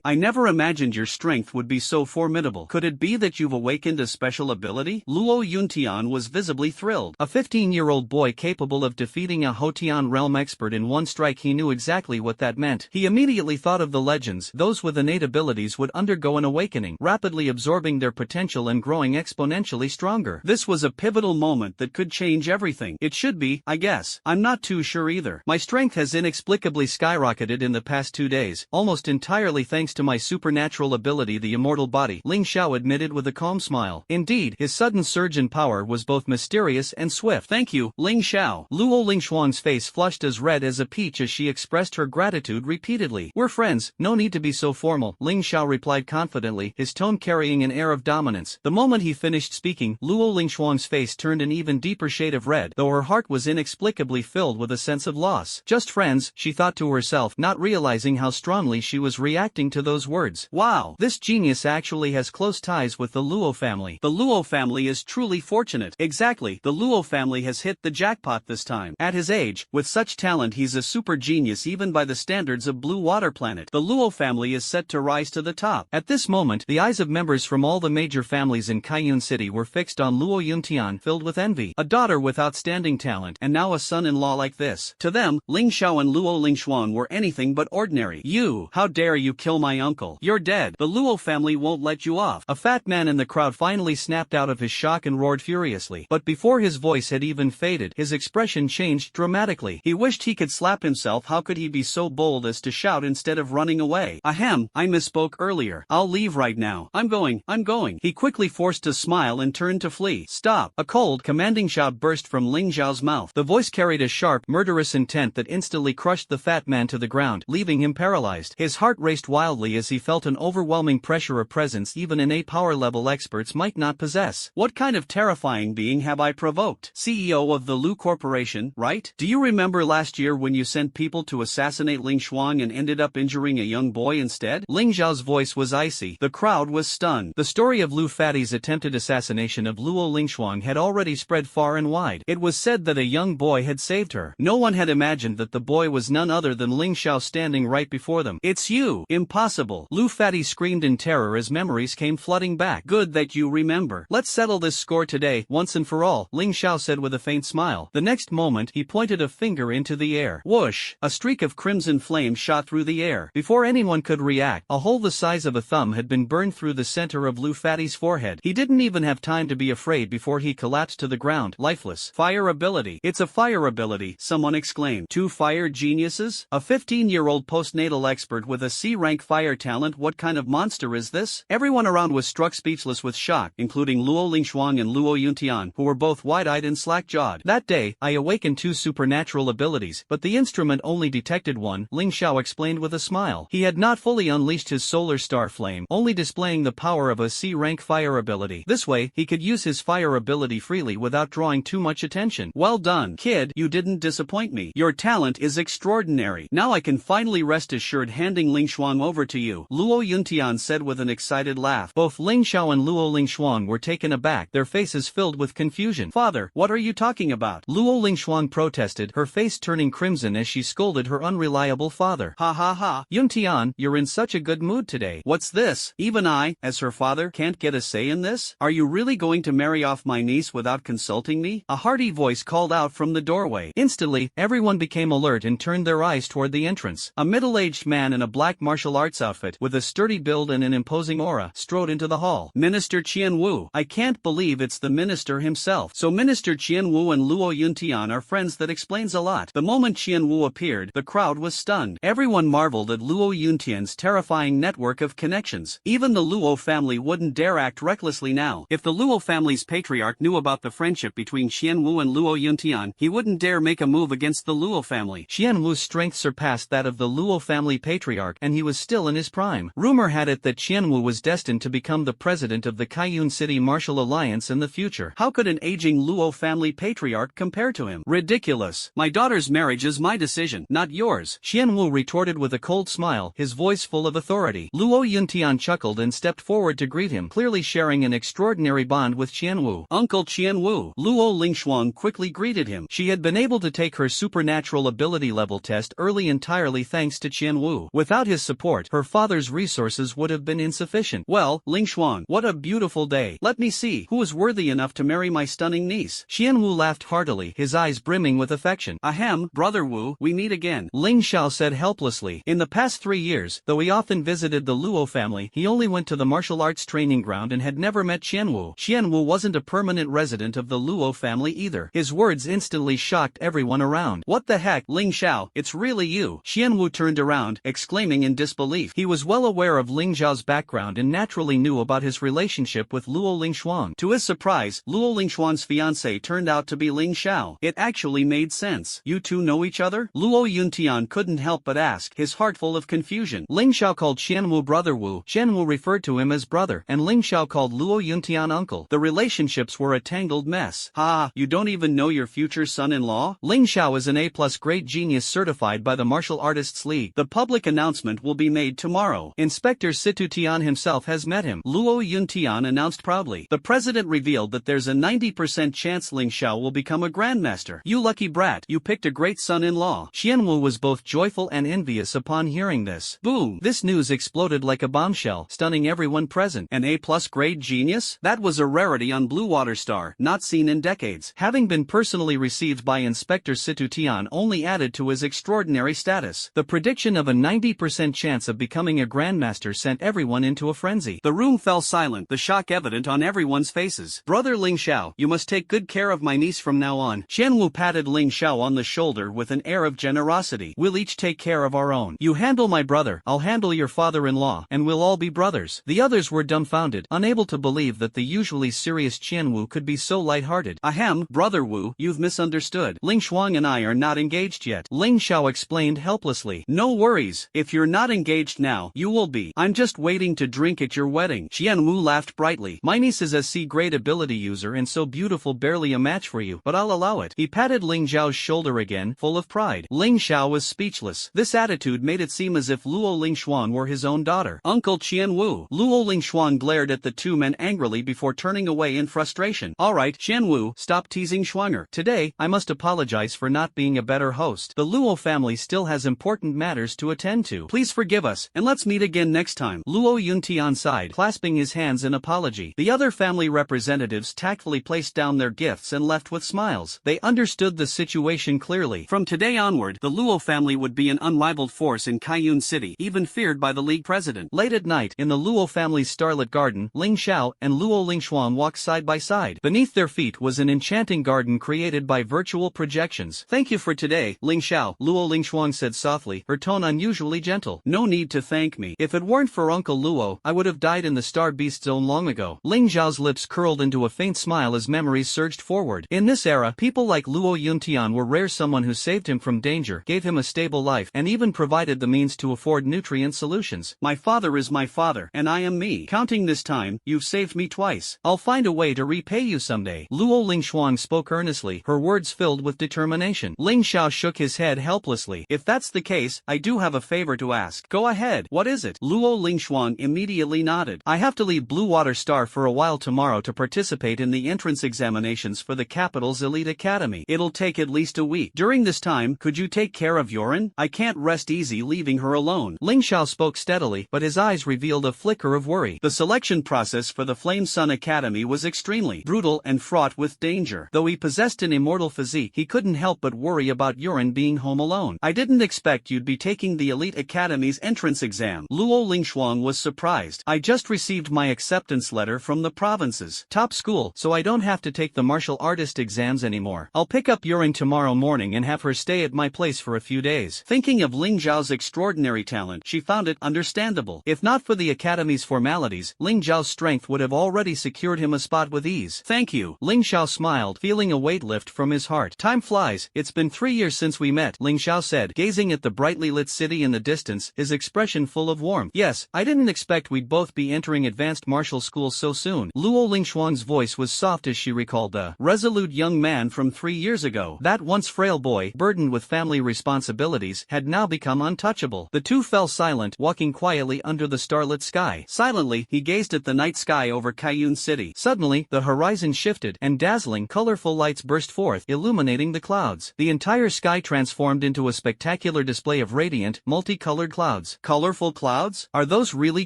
I never imagined your strength would be so formidable. Could it be that you've awakened a special ability? Luo Yuntian was visibly thrilled. A 15-year-old boy capable of defeating a Hotian realm expert in one strike. He knew exactly what that meant. He immediately thought of the legends. Those with innate abilities would undergo an awakening, rapidly absorbing their potential and growing exponentially stronger. This was a pivotal moment that could change everything. It should be, I guess. I'm not too sure either. My strength has inexplicably skyrocketed in the past 2 days, almost entirely thanks to my supernatural ability, the immortal body, Ling Xiao admitted with a calm smile. Indeed, his sudden surge in power was both mysterious and swift. Thank you, Ling Xiao. Luo Lingxuan's face flushed as red as a peach as she expressed her gratitude repeatedly. We're friends, no need to be so formal, Ling Xiao replied confidently, his tone carrying an air of dominance. The moment he finished speaking, Luo Lingxuan's face turned an even deeper shade of red, though her heart was inexplicably filled with a sense of loss. Just friends, she thought to herself, not realizing how strongly she was reacting to those words. Wow, this genius actually has close ties with the Luo family. The Luo family is truly fortunate. Exactly, the Luo family has hit the jackpot this time. At his age, with such talent, he's a super genius even by the standards of Blue Water Planet. The Luo family is set to rise to the top. At this moment, the eyes of members from all the major families in Kaiyun City were fixed on Luo Yuntian, filled with envy. A daughter with outstanding talent, and now a son-in-law like this. To them, Ling Xiao and Luo Lingxuan were anything but ordinary. You, how dare you kill my uncle? You're dead. The Luo family won't let you off. A fat man in the crowd finally snapped out of his shock and roared furiously. But before his voice had even faded, his expression changed dramatically. He wished he could slap himself. How could he be so bold as to shout instead of running away? Ahem, I misspoke earlier. I'll leave right now. I'm going. He quickly forced a smile and turned to flee. Stop! A cold, commanding shout burst from Ling Xiao's mouth. The voice carried a sharp, murderous intent that instantly crushed the fat man to the ground, leaving him paralyzed. His heart raced wildly as he felt an overwhelming pressure, a presence even innate power-level experts might not possess. What kind of terrifying being have I provoked? CEO of the Lu Corporation, right? Do you remember last year when you sent people to assassinate Ling Xuan and ended up injuring a young boy instead? Ling Xiao's voice was icy. The crowd was stunned. The story of Lu Fatty's attempted assassination of Luo Lingxuan had already spread far and wide. It was said that a young boy had saved her. No one had imagined that the boy was none other than Ling Xiao standing right before them. It's you! Impossible! Lu Fatty screamed in terror as memories came flooding back. Good that you remember. Let's settle this score today, once and for all, Ling Xiao said with a faint smile. The next moment, he pointed a finger into the air. Whoosh! A streak of crimson flame shot through the air. Before anyone could react, a hole the size of a thumb had been burned through the center of Lu Fatty's forehead. He didn't even have time to be afraid before he collapsed to the ground, lifeless. Fire ability. It's a fire ability, someone exclaimed. 2 fire geniuses? A 15-year-old postnatal expert with a C-rank fire talent? What kind of monster is this? Everyone around was struck speechless with shock, including Luo Lingxuan and Luo Yuntian, who were both wide-eyed and slack-jawed. That day, I awakened 2 supernatural abilities, but the instrument only detected one, Ling Xiao explained with a smile. He had not fully unleashed his solar star flame, only displaying the power of a C-rank fire ability. This way, he could use his fire ability freely without drawing too much attention. Well done, kid, you didn't disappoint me. Your talent is extraordinary. Now I can finally rest assured. Handing Ling Xuan over to you, Luo Yuntian said with an excited laugh. Both Ling Xiao and Luo Lingxuan were taken aback, their faces filled with confusion. Father, what are you talking about? Luo Lingxuan protested, her face turning crimson as she scolded her unreliable father. Ha ha ha. Yuntian, you're in such a good mood today. What's this? Even I, as her father, can't get a say in this? Are you really going to marry off my niece without consulting me? A hearty voice called out from the doorway. Instantly, everyone became alert. alert and turned their eyes toward the entrance. A middle-aged man in a black martial arts outfit, with a sturdy build and an imposing aura, strode into the hall. Minister Qianwu. I can't believe it's the minister himself. So Minister Qianwu and Luo Yuntian are friends. That explains a lot. The moment Qianwu appeared, the crowd was stunned. Everyone marveled at Luo Yuntian's terrifying network of connections. Even the Luo family wouldn't dare act recklessly now. If the Luo family's patriarch knew about the friendship between Qianwu and Luo Yuntian, he wouldn't dare make a move against the Luo family. Qianwu's strength surpassed that of the Luo family patriarch, and he was still in his prime. Rumor had it that Qianwu was destined to become the president of the Kaiyun City Martial Alliance in the future. How could an aging Luo family patriarch compare to him? Ridiculous. My daughter's marriage is my decision, not yours, Qianwu retorted with a cold smile, his voice full of authority. Luo Yuntian chuckled and stepped forward to greet him, clearly sharing an extraordinary bond with Qianwu. Uncle Qianwu. Luo Lingshuang quickly greeted him. She had been able to take her supernatural ability level test early entirely thanks to Qianwu. Without his support, her father's resources would have been insufficient. Well, Lingshuang, what a beautiful day. Let me see who is worthy enough to marry my stunning niece. Qianwu laughed heartily, his eyes brimming with affection. Ahem, brother Wu, we meet again, Ling Xiao said helplessly. In the past 3 years, though he often visited the Luo family, he only went to the martial arts training ground and had never met Qianwu. Qianwu wasn't a permanent resident of the Luo family either. His words instantly shocked everyone around. What the heck, Ling Xiao, it's really you. Qianwu turned around, exclaiming in disbelief. He was well aware of Ling Xiao's background and naturally knew about his relationship with Luo Lingshuang. To his surprise, Luo Lingshuang's fiancée turned out to be Ling Xiao. It actually made sense. You two know each other? Luo Yuntian couldn't help but ask, his heart full of confusion. Ling Xiao called Qianwu brother Wu, Qianwu referred to him as brother, and Ling Xiao called Luo Yuntian uncle. The relationships were a tangled mess. Ha, you don't even know your future son-in-law? Ling Xiao is an A+ great genius certified by the Martial Artists League. The public announcement will be made tomorrow. Inspector Situ Tian himself has met him, Luo Yuntian announced proudly. The president revealed that there's a 90% chance Ling Xiao will become a grandmaster. You lucky brat, you picked a great son-in-law. Qianwu was both joyful and envious upon hearing this. Boom! This news exploded like a bombshell, stunning everyone present. An A+ grade genius? That was a rarity on Blue Water Star, not seen in decades. Having been personally received by Inspector Situ Tian only added to his extraordinary status. The prediction of a 90% chance of becoming a grandmaster sent everyone into a frenzy. The room fell silent, the shock evident on everyone's faces. Brother Ling Xiao, you must take good care of my niece from now on. Qianwu patted Ling Xiao on the shoulder with an air of generosity. We'll each take care of our own. You handle my brother, I'll handle your father-in-law, and we'll all be brothers. The others were dumbfounded, unable to believe that the usually serious Qianwu could be so light-hearted. Ahem, brother Wu, you've misunderstood. Ling Shuang and I are not engaged yet, Ling Xiao explained helplessly. No worries, if you're not engaged now, you will be. I'm just waiting to drink at your wedding. Qianwu laughed brightly. My niece is a C-grade ability user and so beautiful, barely a match for you, but I'll allow it. He patted Ling Xiao's shoulder again, full of pride. Ling Xiao was speechless. This attitude made it seem as if Luo Lingshuang were his own daughter. Uncle Qianwu. Luo Lingshuang glared at the two men angrily before turning away in frustration. Alright, Qianwu, stop teasing Shuanger. Today, I must apologize for not being a better host. The Luo family still has important matters to attend to. Please forgive us, and let's meet again next time. Luo Yuntian sighed, clasping his hands in apology. The other family representatives tactfully placed down their gifts and left with smiles. They understood the situation clearly. From today onward, the Luo family would be an unrivaled force in Kaiyun City, even feared by the League president. Late at night, in the Luo family's starlit garden, Ling Xiao and Luo Lingshuang walked side by side. Beneath their feet was an enchanting garden created by virtual projections. Thank you for today, Ling Xiao, Luo Lingshuang said softly, her tone unusually gentle. No need to thank me. If it weren't for Uncle Luo, I would have died in the Star Beast Zone long ago. Ling Xiao's lips curled into a faint smile as memories surged forward. In this era, people like Luo Yuntian were rare. Someone who saved him from danger, gave him a stable life, and even provided the means to afford nutrient solutions. My father is my father, and I am me. Counting this time, you've saved me twice. I'll find a way to repay you someday. Luo Lingshuang spoke earnestly, her words filled with determination. Ling Xiao shook his head helplessly. If that's the case, I do have a favor to ask. Go ahead. What is it? Luo Lingshuang immediately nodded. I have to leave Blue Water Star for a while tomorrow to participate in the entrance examinations for the capital's elite academy. It'll take at least a week. During this time, could you take care of Yorin? I can't rest easy leaving her alone. Ling Xiao spoke steadily, but his eyes revealed a flicker of worry. The selection process for the Flame Sun Academy was extremely brutal and fraught with danger. Though he possessed an immortal physique, he couldn't help but worry about Yorin Yuran being home alone. I didn't expect you'd be taking the Elite Academy's entrance exam. Luo Lingshuang was surprised. I just received my acceptance letter from the province's top school, so I don't have to take the martial artist exams anymore. I'll pick up Yuran tomorrow morning and have her stay at my place for a few days. Thinking of Ling Zhao's extraordinary talent, she found it understandable. If not for the academy's formalities, Ling Zhao's strength would have already secured him a spot with ease. Thank you. Ling Xiao smiled, feeling a weight lift from his heart. Time flies. It's been 3 years since we met, Ling Xiao said, gazing at the brightly lit city in the distance, his expression full of warmth. Yes, I didn't expect we'd both be entering advanced martial school so soon. Luo Lingshuang's voice was soft as she recalled the resolute young man from 3 years ago. That once frail boy, burdened with family responsibilities, had now become untouchable. The two fell silent, walking quietly under the starlit sky. Silently, he gazed at the night sky over Kaiyun City. Suddenly, the horizon shifted, and dazzling, colorful lights burst forth, illuminating the clouds. The entire sky transformed into a spectacular display of radiant, multicolored clouds. Colorful clouds? Are those really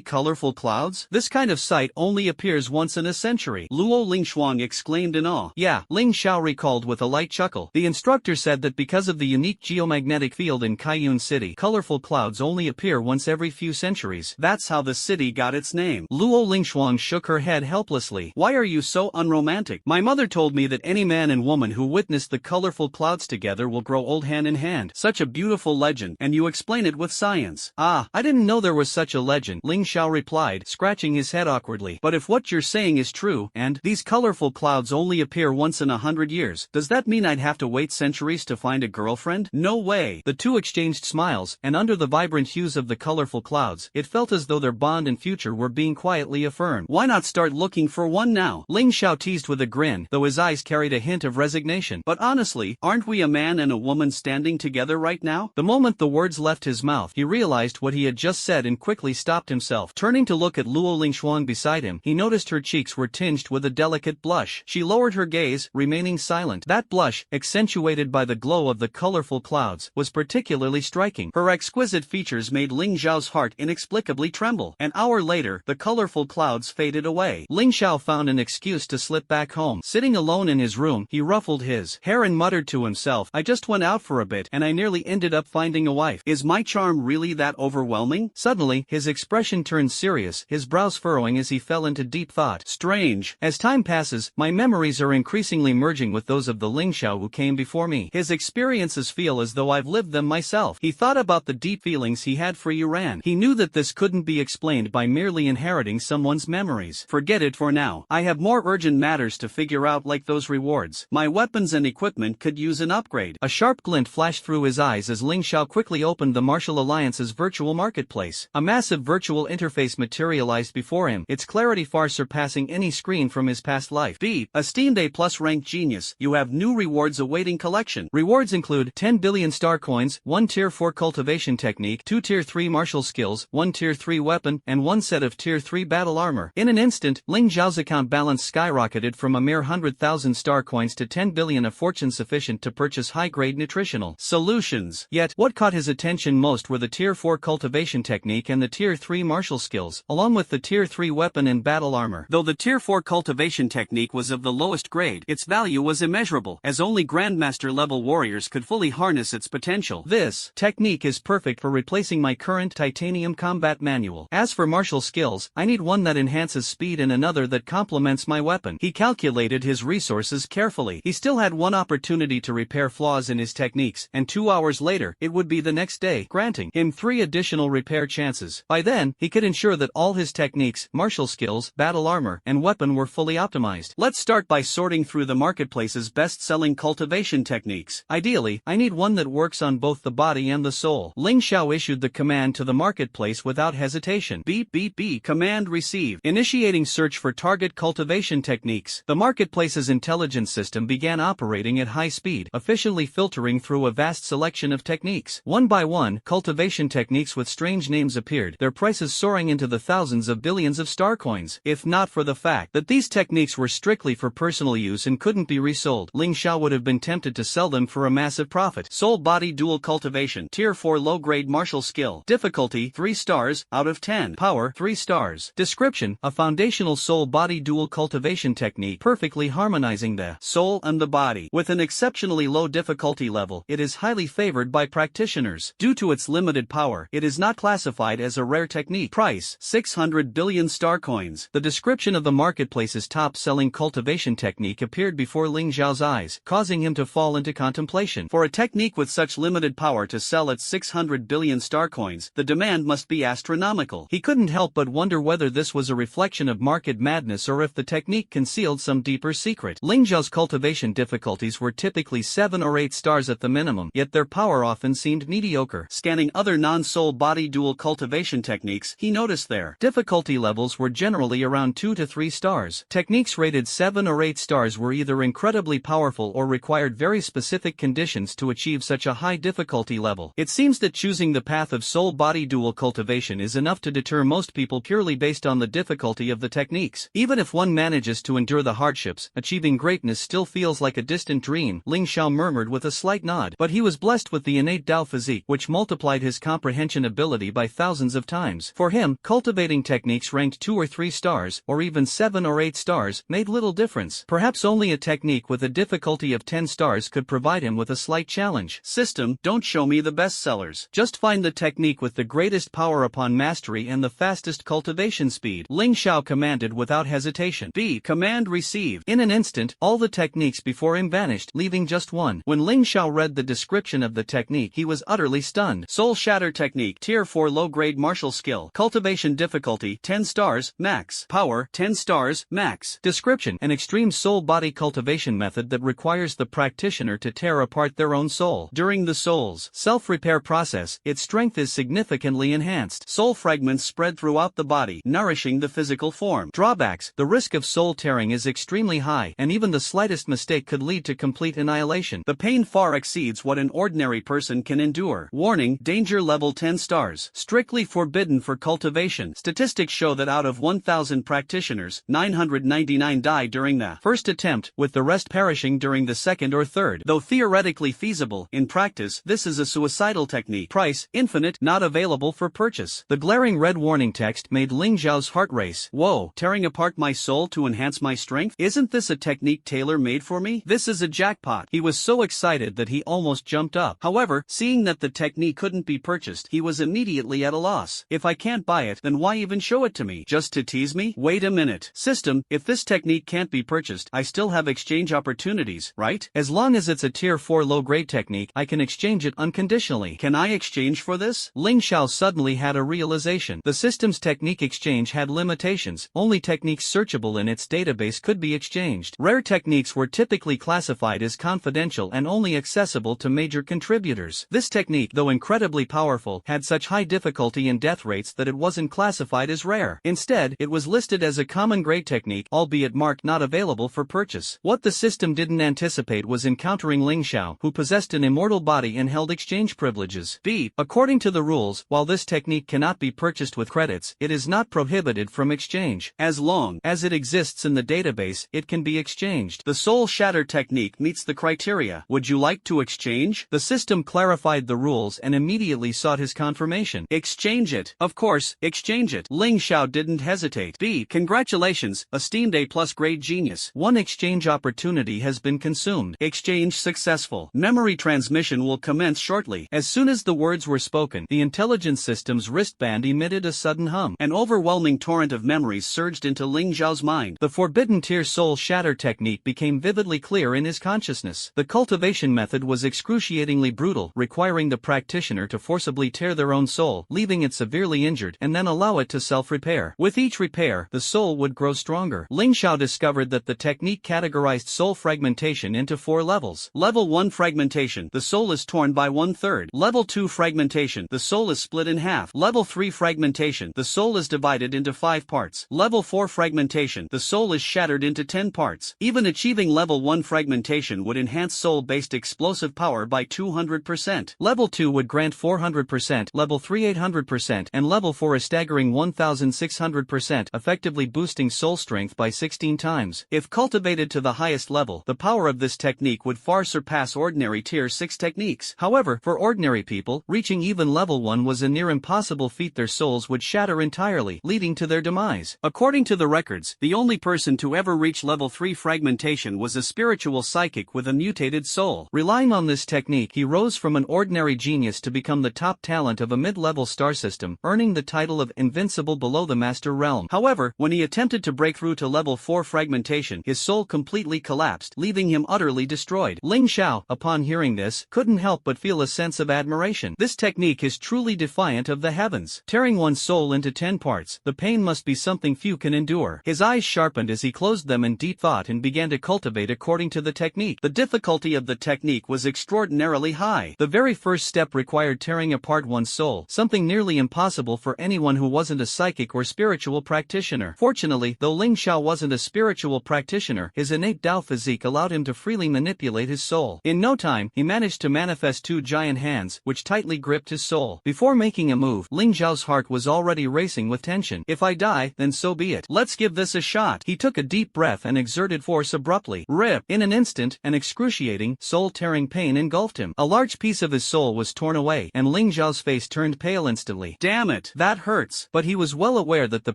colorful clouds? This kind of sight only appears once in a century. Luo Lingshuang exclaimed in awe. Yeah, Ling Xiao recalled with a light chuckle. The instructor said that because of the unique geomagnetic field in Kaiyun City, colorful clouds only appear once every few centuries. That's how the city got its name. Luo Lingshuang shook her head helplessly. Why are you so unromantic? My mother told me that any man and woman who witness the colorful clouds together will grow old hand in hand. Such a beautiful legend, and you explain it with science. Ah, I didn't know there was such a legend, Ling Xiao replied, scratching his head awkwardly. But if what you're saying is true, and these colorful clouds only appear once in 100 years, does that mean I'd have to wait centuries to find a girlfriend? No way. The two exchanged smiles, and under the vibrant hues of the colorful clouds, it felt as though their bond and future were being quietly affirmed. Why not start looking for one now? Ling Xiao teased with a grin, though his eyes carried a hint of resignation. But honestly, aren't we a man and a woman standing together right now? The moment the words left his mouth, he realized what he had just said and quickly stopped himself. Turning to look at Luo Lingshuang beside him, he noticed her cheeks were tinged with a delicate blush. She lowered her gaze, remaining silent. That blush, accentuated by the glow of the colorful clouds, was particularly striking. Her exquisite features made Ling Zhao's heart inexplicably tremble. An hour later, the colorful clouds faded away. Ling Xiao found an excuse to slip back home. Sitting alone in his room, he ruffled his hair and muttered to himself, I just went out for a bit and I nearly ended up finding a wife. Is my charm really that overwhelming? Suddenly, his expression turned serious, his brows furrowing as he fell into deep thought. Strange. As time passes, my memories are increasingly merging with those of the Ling Xiao who came before me. His experiences feel as though I've lived them myself. He thought about the deep feelings he had for Yuran. He knew that this couldn't be explained by merely inheriting someone's memories. Forget it for now. I have more urgent matters to figure out, like those rewards. My weapons and equipment could use an upgrade. A sharp glint flashed through his eyes as Ling Xiao quickly opened the Martial Alliance's virtual marketplace. A massive virtual interface materialized before him, its clarity far surpassing any screen from his past life. B. Esteemed A+ ranked genius, you have new rewards awaiting collection. Rewards include 10 billion star coins, 1 tier 4 cultivation technique, 2 tier 3 martial skills, 1 tier 3 weapon, and 1 set of tier 3 battle armor. In an instant, Ling Zhao's account balance skyrocketed from a mere 100,000 star coins to 10 billion, a fortune sufficient to purchase high-grade nutritional solutions. Yet, what caught his attention most were the tier 4 cultivation technique and the tier 3 martial skills, along with the tier 3 weapon and battle armor. Though the tier 4 cultivation technique was of the lowest grade, its value was immeasurable, as only Grandmaster-level warriors could fully harness its potential. This technique is perfect for replacing my current titanium combat manual. As for martial skills, I need one that enhances speed and another that complements my weapon. He calculated his resources carefully. He still had one opportunity to repair flaws in his techniques, and 2 hours later, it would be the next day, granting him 3 additional repair chances. By then, he could ensure that all his techniques, martial skills, battle armor, and weapon were fully optimized. Let's start by sorting through the marketplace's best-selling cultivation techniques. Ideally, I need one that works on both the body and the soul. Ling Xiao issued the command to the marketplace without hesitation. Beep beep beep. Command received. Initiating search for target cultivation techniques. The marketplace's intelligence system began operating at high speed, efficiently filtering through a vast selection of techniques. One by one, cultivation techniques with strange names appeared, their prices soaring into the thousands of billions of star coins. If not for the fact that these techniques were strictly for personal use and couldn't be resold, Ling Xiao would have been tempted to sell them for a massive profit. Soul Body Dual Cultivation. Tier 4 low-grade martial skill. Difficulty 3 stars out of 10. Power 3 stars. Description: a foundational soul body dual cultivation technique perfectly harmonizing the soul and the body, with an exceptionally low difficulty level. level, it is highly favored by practitioners. Due to its limited power, it is not classified as a rare technique. Price: 600 billion star coins. The description of the marketplace's top-selling cultivation technique appeared before Ling Xiao's eyes, causing him to fall into contemplation. For a technique with such limited power to sell at 600 billion star coins, the demand must be astronomical. He couldn't help but wonder whether this was a reflection of market madness or if the technique concealed some deeper secret. Ling Xiao's cultivation difficulties were typically 7 or 8 stars at the minimum, yet their power often seemed mediocre. Scanning other non-soul body dual cultivation techniques, he noticed their difficulty levels were generally around 2 to 3 stars. Techniques rated 7 or 8 stars were either incredibly powerful or required very specific conditions to achieve such a high difficulty level. It seems that choosing the path of soul body dual cultivation is enough to deter most people purely based on the difficulty of the techniques. Even if one manages to endure the hardships, achieving greatness still feels like a distant dream, Ling Xiao murmured with a slight nod. But he was blessed with the innate Dao physique, which multiplied his comprehension ability by thousands of times. For him, cultivating techniques ranked 2 or 3 stars, or even 7 or 8 stars, made little difference. Perhaps only a technique with a difficulty of 10 stars could provide him with a slight challenge. System: don't show me the bestsellers. Just find the technique with the greatest power upon mastery and the fastest cultivation speed. Ling Xiao commanded without hesitation. B. Command received. In an instant, all the techniques before him vanished, leaving just one. When Ling Xiao read the description of the technique, he was utterly stunned. Soul Shatter Technique, Tier 4 low-grade martial skill. Cultivation difficulty, 10 stars, max. Power, 10 stars, max. Description: an extreme soul body cultivation method that requires the practitioner to tear apart their own soul. During the soul's self-repair process, its strength is significantly enhanced. Soul fragments spread throughout the body, nourishing the physical form. Drawbacks: the risk of soul tearing is extremely high, and even the slightest mistake could lead to complete annihilation. The pain far exceeds what an ordinary person can endure. Warning: danger level 10 stars. Strictly forbidden for cultivation. Statistics show that out of 1,000 practitioners, 999 die during the first attempt, with the rest perishing during the second or third. Though theoretically feasible, in practice, this is a suicidal technique. Price: infinite, not available for purchase. The glaring red warning text made Ling Xiao's heart race. Whoa, tearing apart my soul to enhance my strength? Isn't this a technique tailor-made for me? This is a jackpot. He was so excited that he almost jumped up. However, seeing that the technique couldn't be purchased, he was immediately at a loss. If I can't buy it, then why even show it to me? Just to tease me? Wait a minute. System: if this technique can't be purchased, I still have exchange opportunities, right? As long as it's a tier 4 low-grade technique, I can exchange it unconditionally. Can I exchange for this? Ling Xiao suddenly had a realization. The system's technique exchange had limitations. Only techniques searchable in its database could be exchanged. Rare techniques were typically classified as confidential and only accessible to major contributors. This technique, though incredibly powerful, had such high difficulty and death rates that it wasn't classified as rare. Instead, it was listed as a common grade technique, albeit marked not available for purchase. What the system didn't anticipate was encountering Ling Xiao, who possessed an immortal body and held exchange privileges. B. According to the rules, while this technique cannot be purchased with credits, it is not prohibited from exchange. As long as it exists in the database, it can be exchanged. The Soul Shatter technique meets the criteria. Would you like to exchange? The system clarified the rules and immediately sought his confirmation. Exchange it. Of course, exchange it. Ling Xiao didn't hesitate. B. Congratulations, esteemed A+ grade genius. One exchange opportunity has been consumed. Exchange successful. Memory transmission will commence shortly. As soon as the words were spoken, the intelligence system's wristband emitted a sudden hum. An overwhelming torrent of memories surged into Ling Xiao's mind. The forbidden tier Soul Shatter technique became vividly clear in his consciousness. The cultivation method was excruciatingly brutal, requiring the practitioner to forcibly tear their own soul, leaving it severely injured, and then allow it to self-repair. With each repair, the soul would grow stronger. Ling Xiao discovered that the technique categorized soul fragmentation into 4 levels. Level 1 fragmentation, the soul is torn by 1/3. Level 2 fragmentation, the soul is split in half. Level 3 fragmentation, the soul is divided into 5 parts. Level 4 fragmentation, the soul is shattered into 10 parts. Even achieving level 1 fragmentation would enhance soul-based explosive power by 200%. Level 2 would grant 400%, level 3 800%, and level 4 a staggering 1600%, effectively boosting soul strength by 16 times. If cultivated to the highest level, the power of this technique would far surpass ordinary tier 6 techniques. However, for ordinary people, reaching even level 1 was a near impossible feat. Their souls would shatter entirely, leading to their demise. According to the records, the only person to ever reach level 3 fragmentation was a spiritual psychic with a mutated soul. Relying Relying on this technique, he rose from an ordinary genius to become the top talent of a mid-level star system, earning the title of invincible below the master realm. However, when he attempted to break through to level 4 fragmentation, his soul completely collapsed, leaving him utterly destroyed. Ling Xiao, upon hearing this, couldn't help but feel a sense of admiration. This technique is truly defiant of the heavens. Tearing one's soul into 10 parts, the pain must be something few can endure. His eyes sharpened as he closed them in deep thought and began to cultivate according to the technique. The difficulty of the technique was extraordinarily high. The very first step required tearing apart one's soul, something nearly impossible for anyone who wasn't a psychic or spiritual practitioner. Fortunately, though Ling Xiao wasn't a spiritual practitioner, his innate Dao physique allowed him to freely manipulate his soul. In no time, he managed to manifest 2 giant hands, which tightly gripped his soul. Before making a move, Ling Xiao's heart was already racing with tension. If I die, then so be it. Let's give this a shot. He took a deep breath and exerted force abruptly. Rip! In an instant, an excruciating, soul-tearing pain engulfed him. A large piece of his soul was torn away, and Ling Xiao's face turned pale instantly. Damn it! That hurts! But he was well aware that the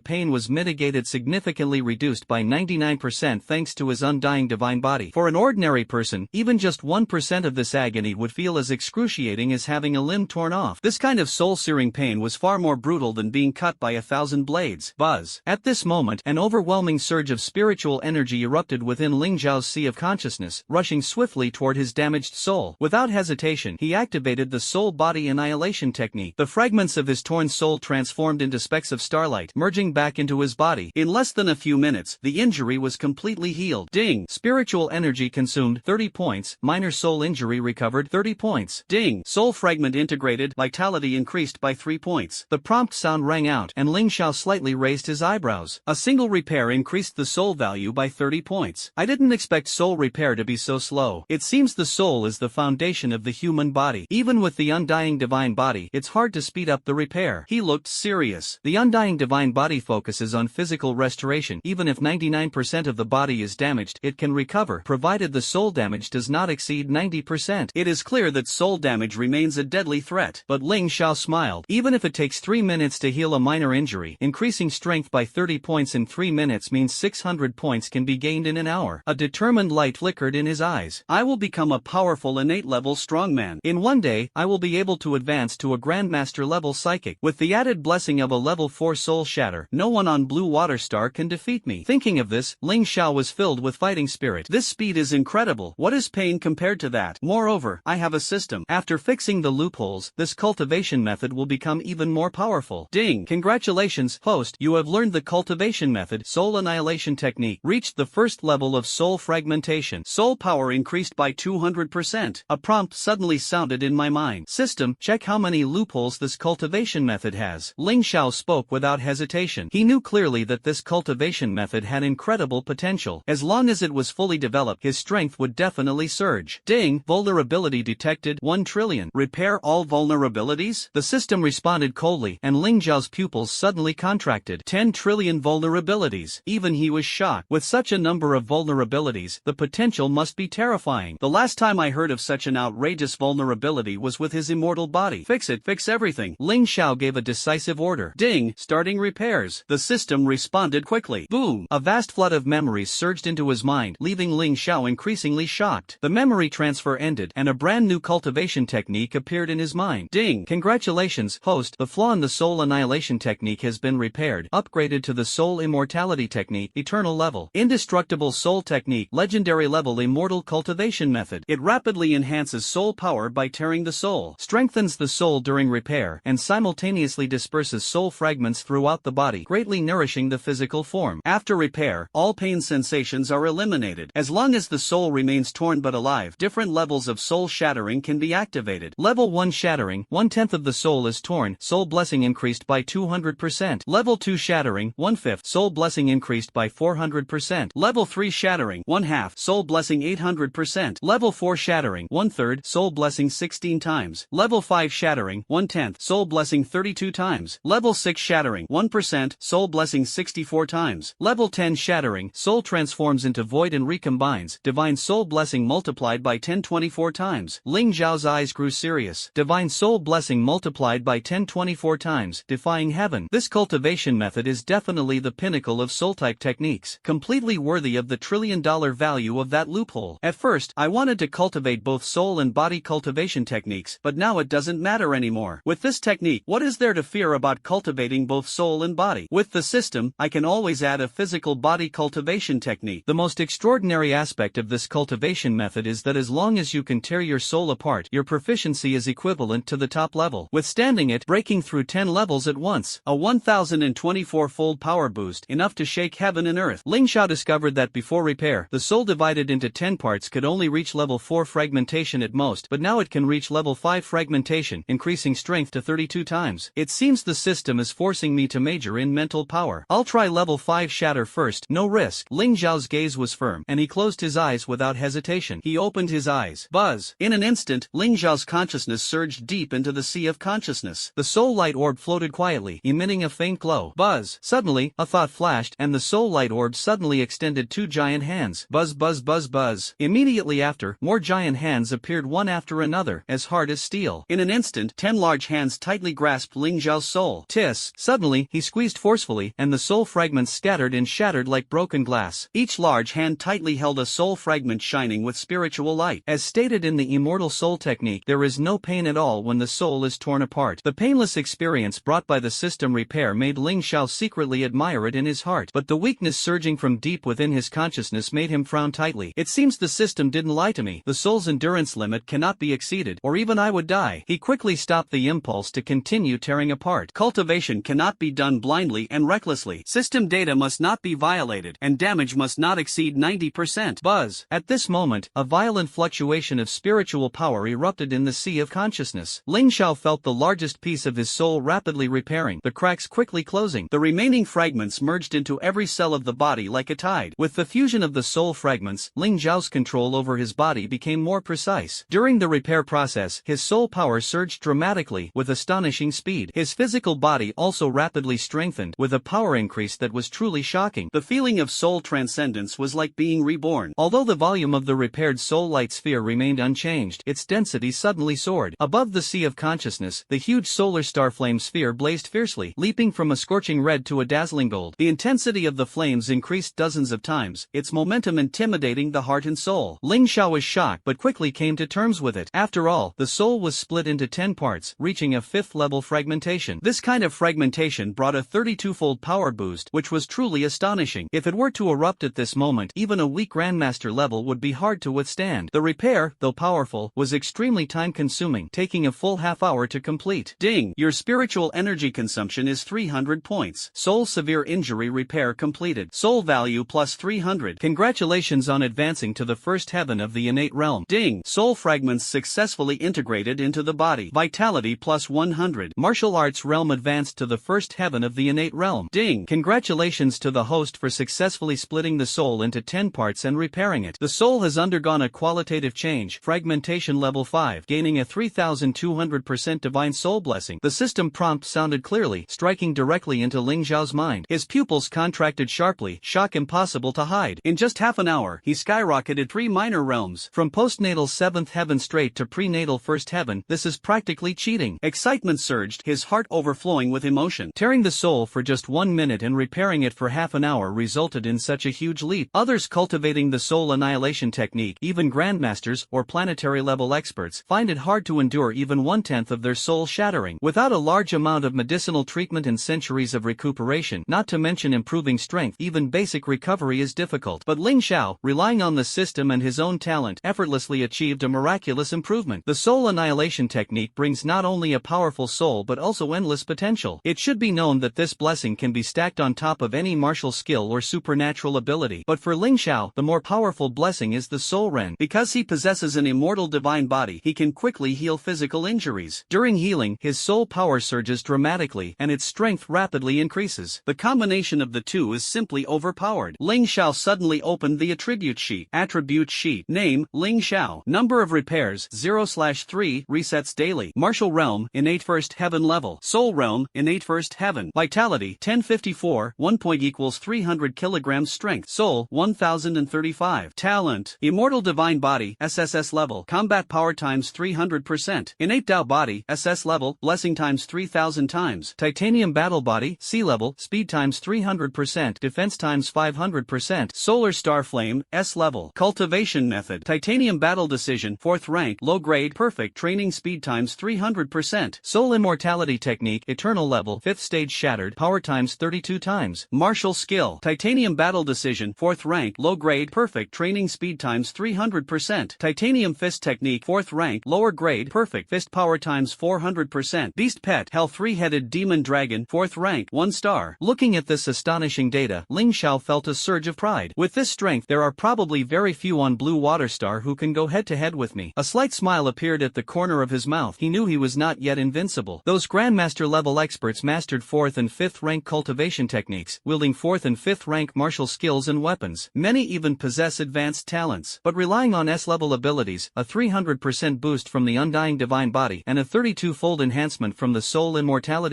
pain was mitigated, significantly reduced by 99% thanks to his undying divine body. For an ordinary person, even just 1% of this agony would feel as excruciating as having a limb torn off. This kind of soul-searing pain was far more brutal than being cut by 1,000 blades. Buzz! At this moment, an overwhelming surge of spiritual energy erupted within Ling Xiao's sea of consciousness, rushing swiftly toward his damaged soul. Without hesitation, he activated the soul-body annihilation technique. The fragments of his torn soul transformed into specks of starlight, merging back into his body. In less than a few minutes, the injury was completely healed. Ding! Spiritual energy consumed 30 points, minor soul injury recovered 30 points. Ding! Soul fragment integrated, vitality increased by 3 points. The prompt sound rang out, and Ling Xiao slightly raised his eyebrows. A single repair increased the soul value by 30 points. I didn't expect soul repair to be so slow. It seems the soul is the foundation of the human body. Even with the undying divine body, it's hard to speed up the repair. He looked serious. The undying divine body focuses on physical restoration. Even if 99% of the body is damaged, it can recover, provided the soul damage does not exceed 90%. It is clear that soul damage remains a deadly threat. But Ling Xiao smiled. Even if it takes 3 minutes to heal a minor injury, increasing strength by 30 points in 3 minutes means 600 points can be gained in an hour. A determined light flickered in his eyes. I will become a powerful innate level strongman. In one day, I will be able to advance to a grandmaster level psychic. With the added blessing of a level 4 soul shatter, no one on Blue Water Star can defeat me. Thinking of this, Ling Xiao was filled with fighting spirit. This speed is incredible. What is pain compared to that? Moreover, I have a system. After fixing the loopholes, this cultivation method will become even more powerful. Ding! Congratulations, host, you have learned the cultivation method, soul annihilation technique. Reached the first level of soul fragmentation. Soul power increased by 200%. A prompt suddenly sounded in my mind. System, check how many loopholes this cultivation method has. Ling Xiao spoke without hesitation. He knew clearly that this cultivation method had incredible potential. As long as it was fully developed, his strength would definitely surge. Ding! Vulnerability detected. 1 trillion. Repair all vulnerabilities? The system responded coldly, and Ling Xiao's pupils suddenly contracted. 10 trillion vulnerabilities. Even he was shocked. With such a number of vulnerabilities, the potential must be terrifying. The last time I heard of such an outrageous vulnerability was with his immortal body. Fix it, fix everything. Ling Xiao gave a decisive order. Ding! Starting repairs. The system responded quickly. Boom! A vast flood of memories surged into his mind, leaving Ling Xiao increasingly shocked. The memory transfer ended, and a brand new cultivation technique appeared in his mind. Ding! Congratulations, host, the flaw in the soul annihilation technique has been repaired, upgraded to the soul immortality technique, eternal level. Indestructible soul technique, legendary level immortal cultivation method. It rapidly enhances soul power by tearing the soul, strengthens the soul during repair, and simultaneously disperses soul fragments throughout the body, greatly nourishing the physical form. After repair, all pain sensations are eliminated. As long as the soul remains torn but alive, different levels of soul shattering can be activated. Level 1 shattering, 1/10 of the soul is torn, soul blessing increased by 200%. Level 2 shattering, 1/5, soul blessing increased by 400%. Level 3 shattering, 1/2, soul blessing 800%. Level 4 shattering, 1/3, soul blessing 16 times. Level 5 shattering, 1/10, soul blessing 32 times. Level 6 shattering, 1%, soul blessing 64 times. Level 10 shattering, soul transforms into void and recombines, divine soul blessing multiplied by 1024 times. Ling Zhao's eyes grew serious. Divine soul blessing multiplied by 1024 times, defying heaven. This cultivation method is definitely the pinnacle of soul-type techniques, completely worthy of the $1 trillion value of that loophole. At first, I wanted to cultivate cultivate both soul and body cultivation techniques, but now it doesn't matter anymore. With this technique, what is there to fear about cultivating both soul and body? With the system, I can always add a physical body cultivation technique. The most extraordinary aspect of this cultivation method is that as long as you can tear your soul apart, your proficiency is equivalent to the top level. Withstanding it, breaking through 10 levels at once. A 1024-fold power boost, enough to shake heaven and earth. Ling Xiao discovered that before repair, the soul divided into 10 parts could only reach level 4 fragmentation at most, but now it can reach level 5 fragmentation, increasing strength to 32 times. It seems the system is forcing me to major in mental power. I'll try level 5 shatter first, no risk. Ling Xiao's gaze was firm, and he closed his eyes without hesitation. He opened his eyes. Buzz! In an instant, Ling Xiao's consciousness surged deep into the sea of consciousness. The soul light orb floated quietly, emitting a faint glow. Buzz! Suddenly, a thought flashed, and the soul light orb suddenly extended 2 giant hands. Buzz buzz buzz buzz. Immediately after, more giant hands appeared one after another, as hard as steel. In an instant, 10 large hands tightly grasped Ling Xiao's soul. Tiss! Suddenly, he squeezed forcefully, and the soul fragments scattered and shattered like broken glass. Each large hand tightly held a soul fragment shining with spiritual light. As stated in the Immortal Soul technique, there is no pain at all when the soul is torn apart. The painless experience brought by the system repair made Ling Xiao secretly admire it in his heart, but the weakness surging from deep within his consciousness made him frown tightly. It seems the system didn't lie to me. The soul's endurance limit cannot be exceeded, or even I would die. He quickly stopped the impulse to continue tearing apart. Cultivation cannot be done blindly and recklessly. System data must not be violated, and damage must not exceed 90%. Buzz! At this moment, a violent fluctuation of spiritual power erupted in the sea of consciousness. Ling Xiao felt the largest piece of his soul rapidly repairing, the cracks quickly closing. The remaining fragments merged into every cell of the body like a tide. With the fusion of the soul fragments, Ling Xiao's control over his body became more precise. During the repair process, his soul power surged dramatically with astonishing speed. His physical body also rapidly strengthened, with a power increase that was truly shocking. The feeling of soul transcendence was like being reborn. Although the volume of the repaired soul light sphere remained unchanged, its density suddenly soared. Above the sea of consciousness, the huge solar star flame sphere blazed fiercely, leaping from a scorching red to a dazzling gold. The intensity of the flames increased dozens of times, its momentum intimidating the heart and soul. Ling Xiao was shocked but quickly came to terms with it. After all, the soul was split into 10 parts, reaching a 5th level fragmentation. This kind of fragmentation brought a 32-fold power boost, which was truly astonishing. If it were to erupt at this moment, even a weak Grandmaster level would be hard to withstand. The repair, though powerful, was extremely time-consuming, taking a full half-hour to complete. Ding! Your spiritual energy consumption is 300 points. Soul severe injury repair completed. Soul value plus 300. Congratulations on advancing to the first heaven of the innate realm. Ding! Soul fragments successfully integrated into the body. Vitality plus 100. Martial arts realm advanced to the first heaven of the innate realm. Ding! Congratulations to the host for successfully splitting the soul into 10 parts and repairing it. The soul has undergone a qualitative change, fragmentation level 5, gaining a 3200% divine soul blessing. The system prompt sounded clearly, striking directly into Ling Xiao's mind. His pupils contracted sharply, shock impossible to hide. In just half an hour, he skyrocketed 3 minor realms. From postnatal 7th heaven straight to prenatal 1st heaven, this is practically cheating. Excitement surged, his heart overflowing with emotion. Tearing the soul for just 1 minute and repairing it for half an hour resulted in such a huge leap. Others cultivating the soul annihilation technique, even grandmasters or planetary level experts, find it hard to endure even 1/10 of their soul shattering. Without a large amount of medicinal treatment and centuries of recuperation, not to mention improving strength, even basic recovery is difficult. But Ling Xiao, relying on the system and his own talent, effortlessly achieved a miraculous improvement. The soul annihilation technique brings not only a powerful soul but also endless potential. It should be known that this blessing can be stacked on top of any martial skill or supernatural ability. But for Ling Xiao, the more powerful blessing is the soul ren. Because he possesses an immortal divine body, he can quickly heal physical injuries. During healing, his soul power surges dramatically, and its strength rapidly increases. The combination of the two is simply overpowered. Ling Xiao suddenly opened the attribute sheet. Attribute sheet. Name, Ling Xiao. Number of repairs, 0/3, resets daily. Martial realm, innate 1st heaven level. Soul realm, innate 1st heaven. Vitality, 1054, 1 point equals 300 kilograms strength. Soul, 1035. Talent, immortal divine body, SSS level. Combat power times 300%. Innate Dao body, SS level, blessing times 3000 times. Titanium battle body, C level, speed times 300%, defense times 500%. Solar star flame, S level. Cultivation method. Titanium Titanium Battle Decision, 4th rank, low grade, perfect, training speed times 300%. Soul Immortality Technique, Eternal Level, 5th Stage Shattered, power times 32 times. Martial Skill, Titanium Battle Decision, 4th rank, low grade, perfect, training speed times 300%. Titanium Fist Technique, 4th rank, lower grade, perfect, fist power times 400%. Beast Pet, Hell 3-headed Demon Dragon, 4th rank, 1 star. Looking at this astonishing data, Ling Xiao felt a surge of pride. With this strength, there are probably very few on Blue Water Star who can go head-to-head with me. A slight smile appeared at the corner of his mouth. He knew he was not yet invincible. Those Grandmaster-level experts mastered 4th and 5th rank cultivation techniques, wielding 4th and 5th rank martial skills and weapons. Many even possess advanced talents. But relying on S-level abilities, a 300% boost from the Undying Divine Body, and a 32-fold enhancement from the Soul Immortality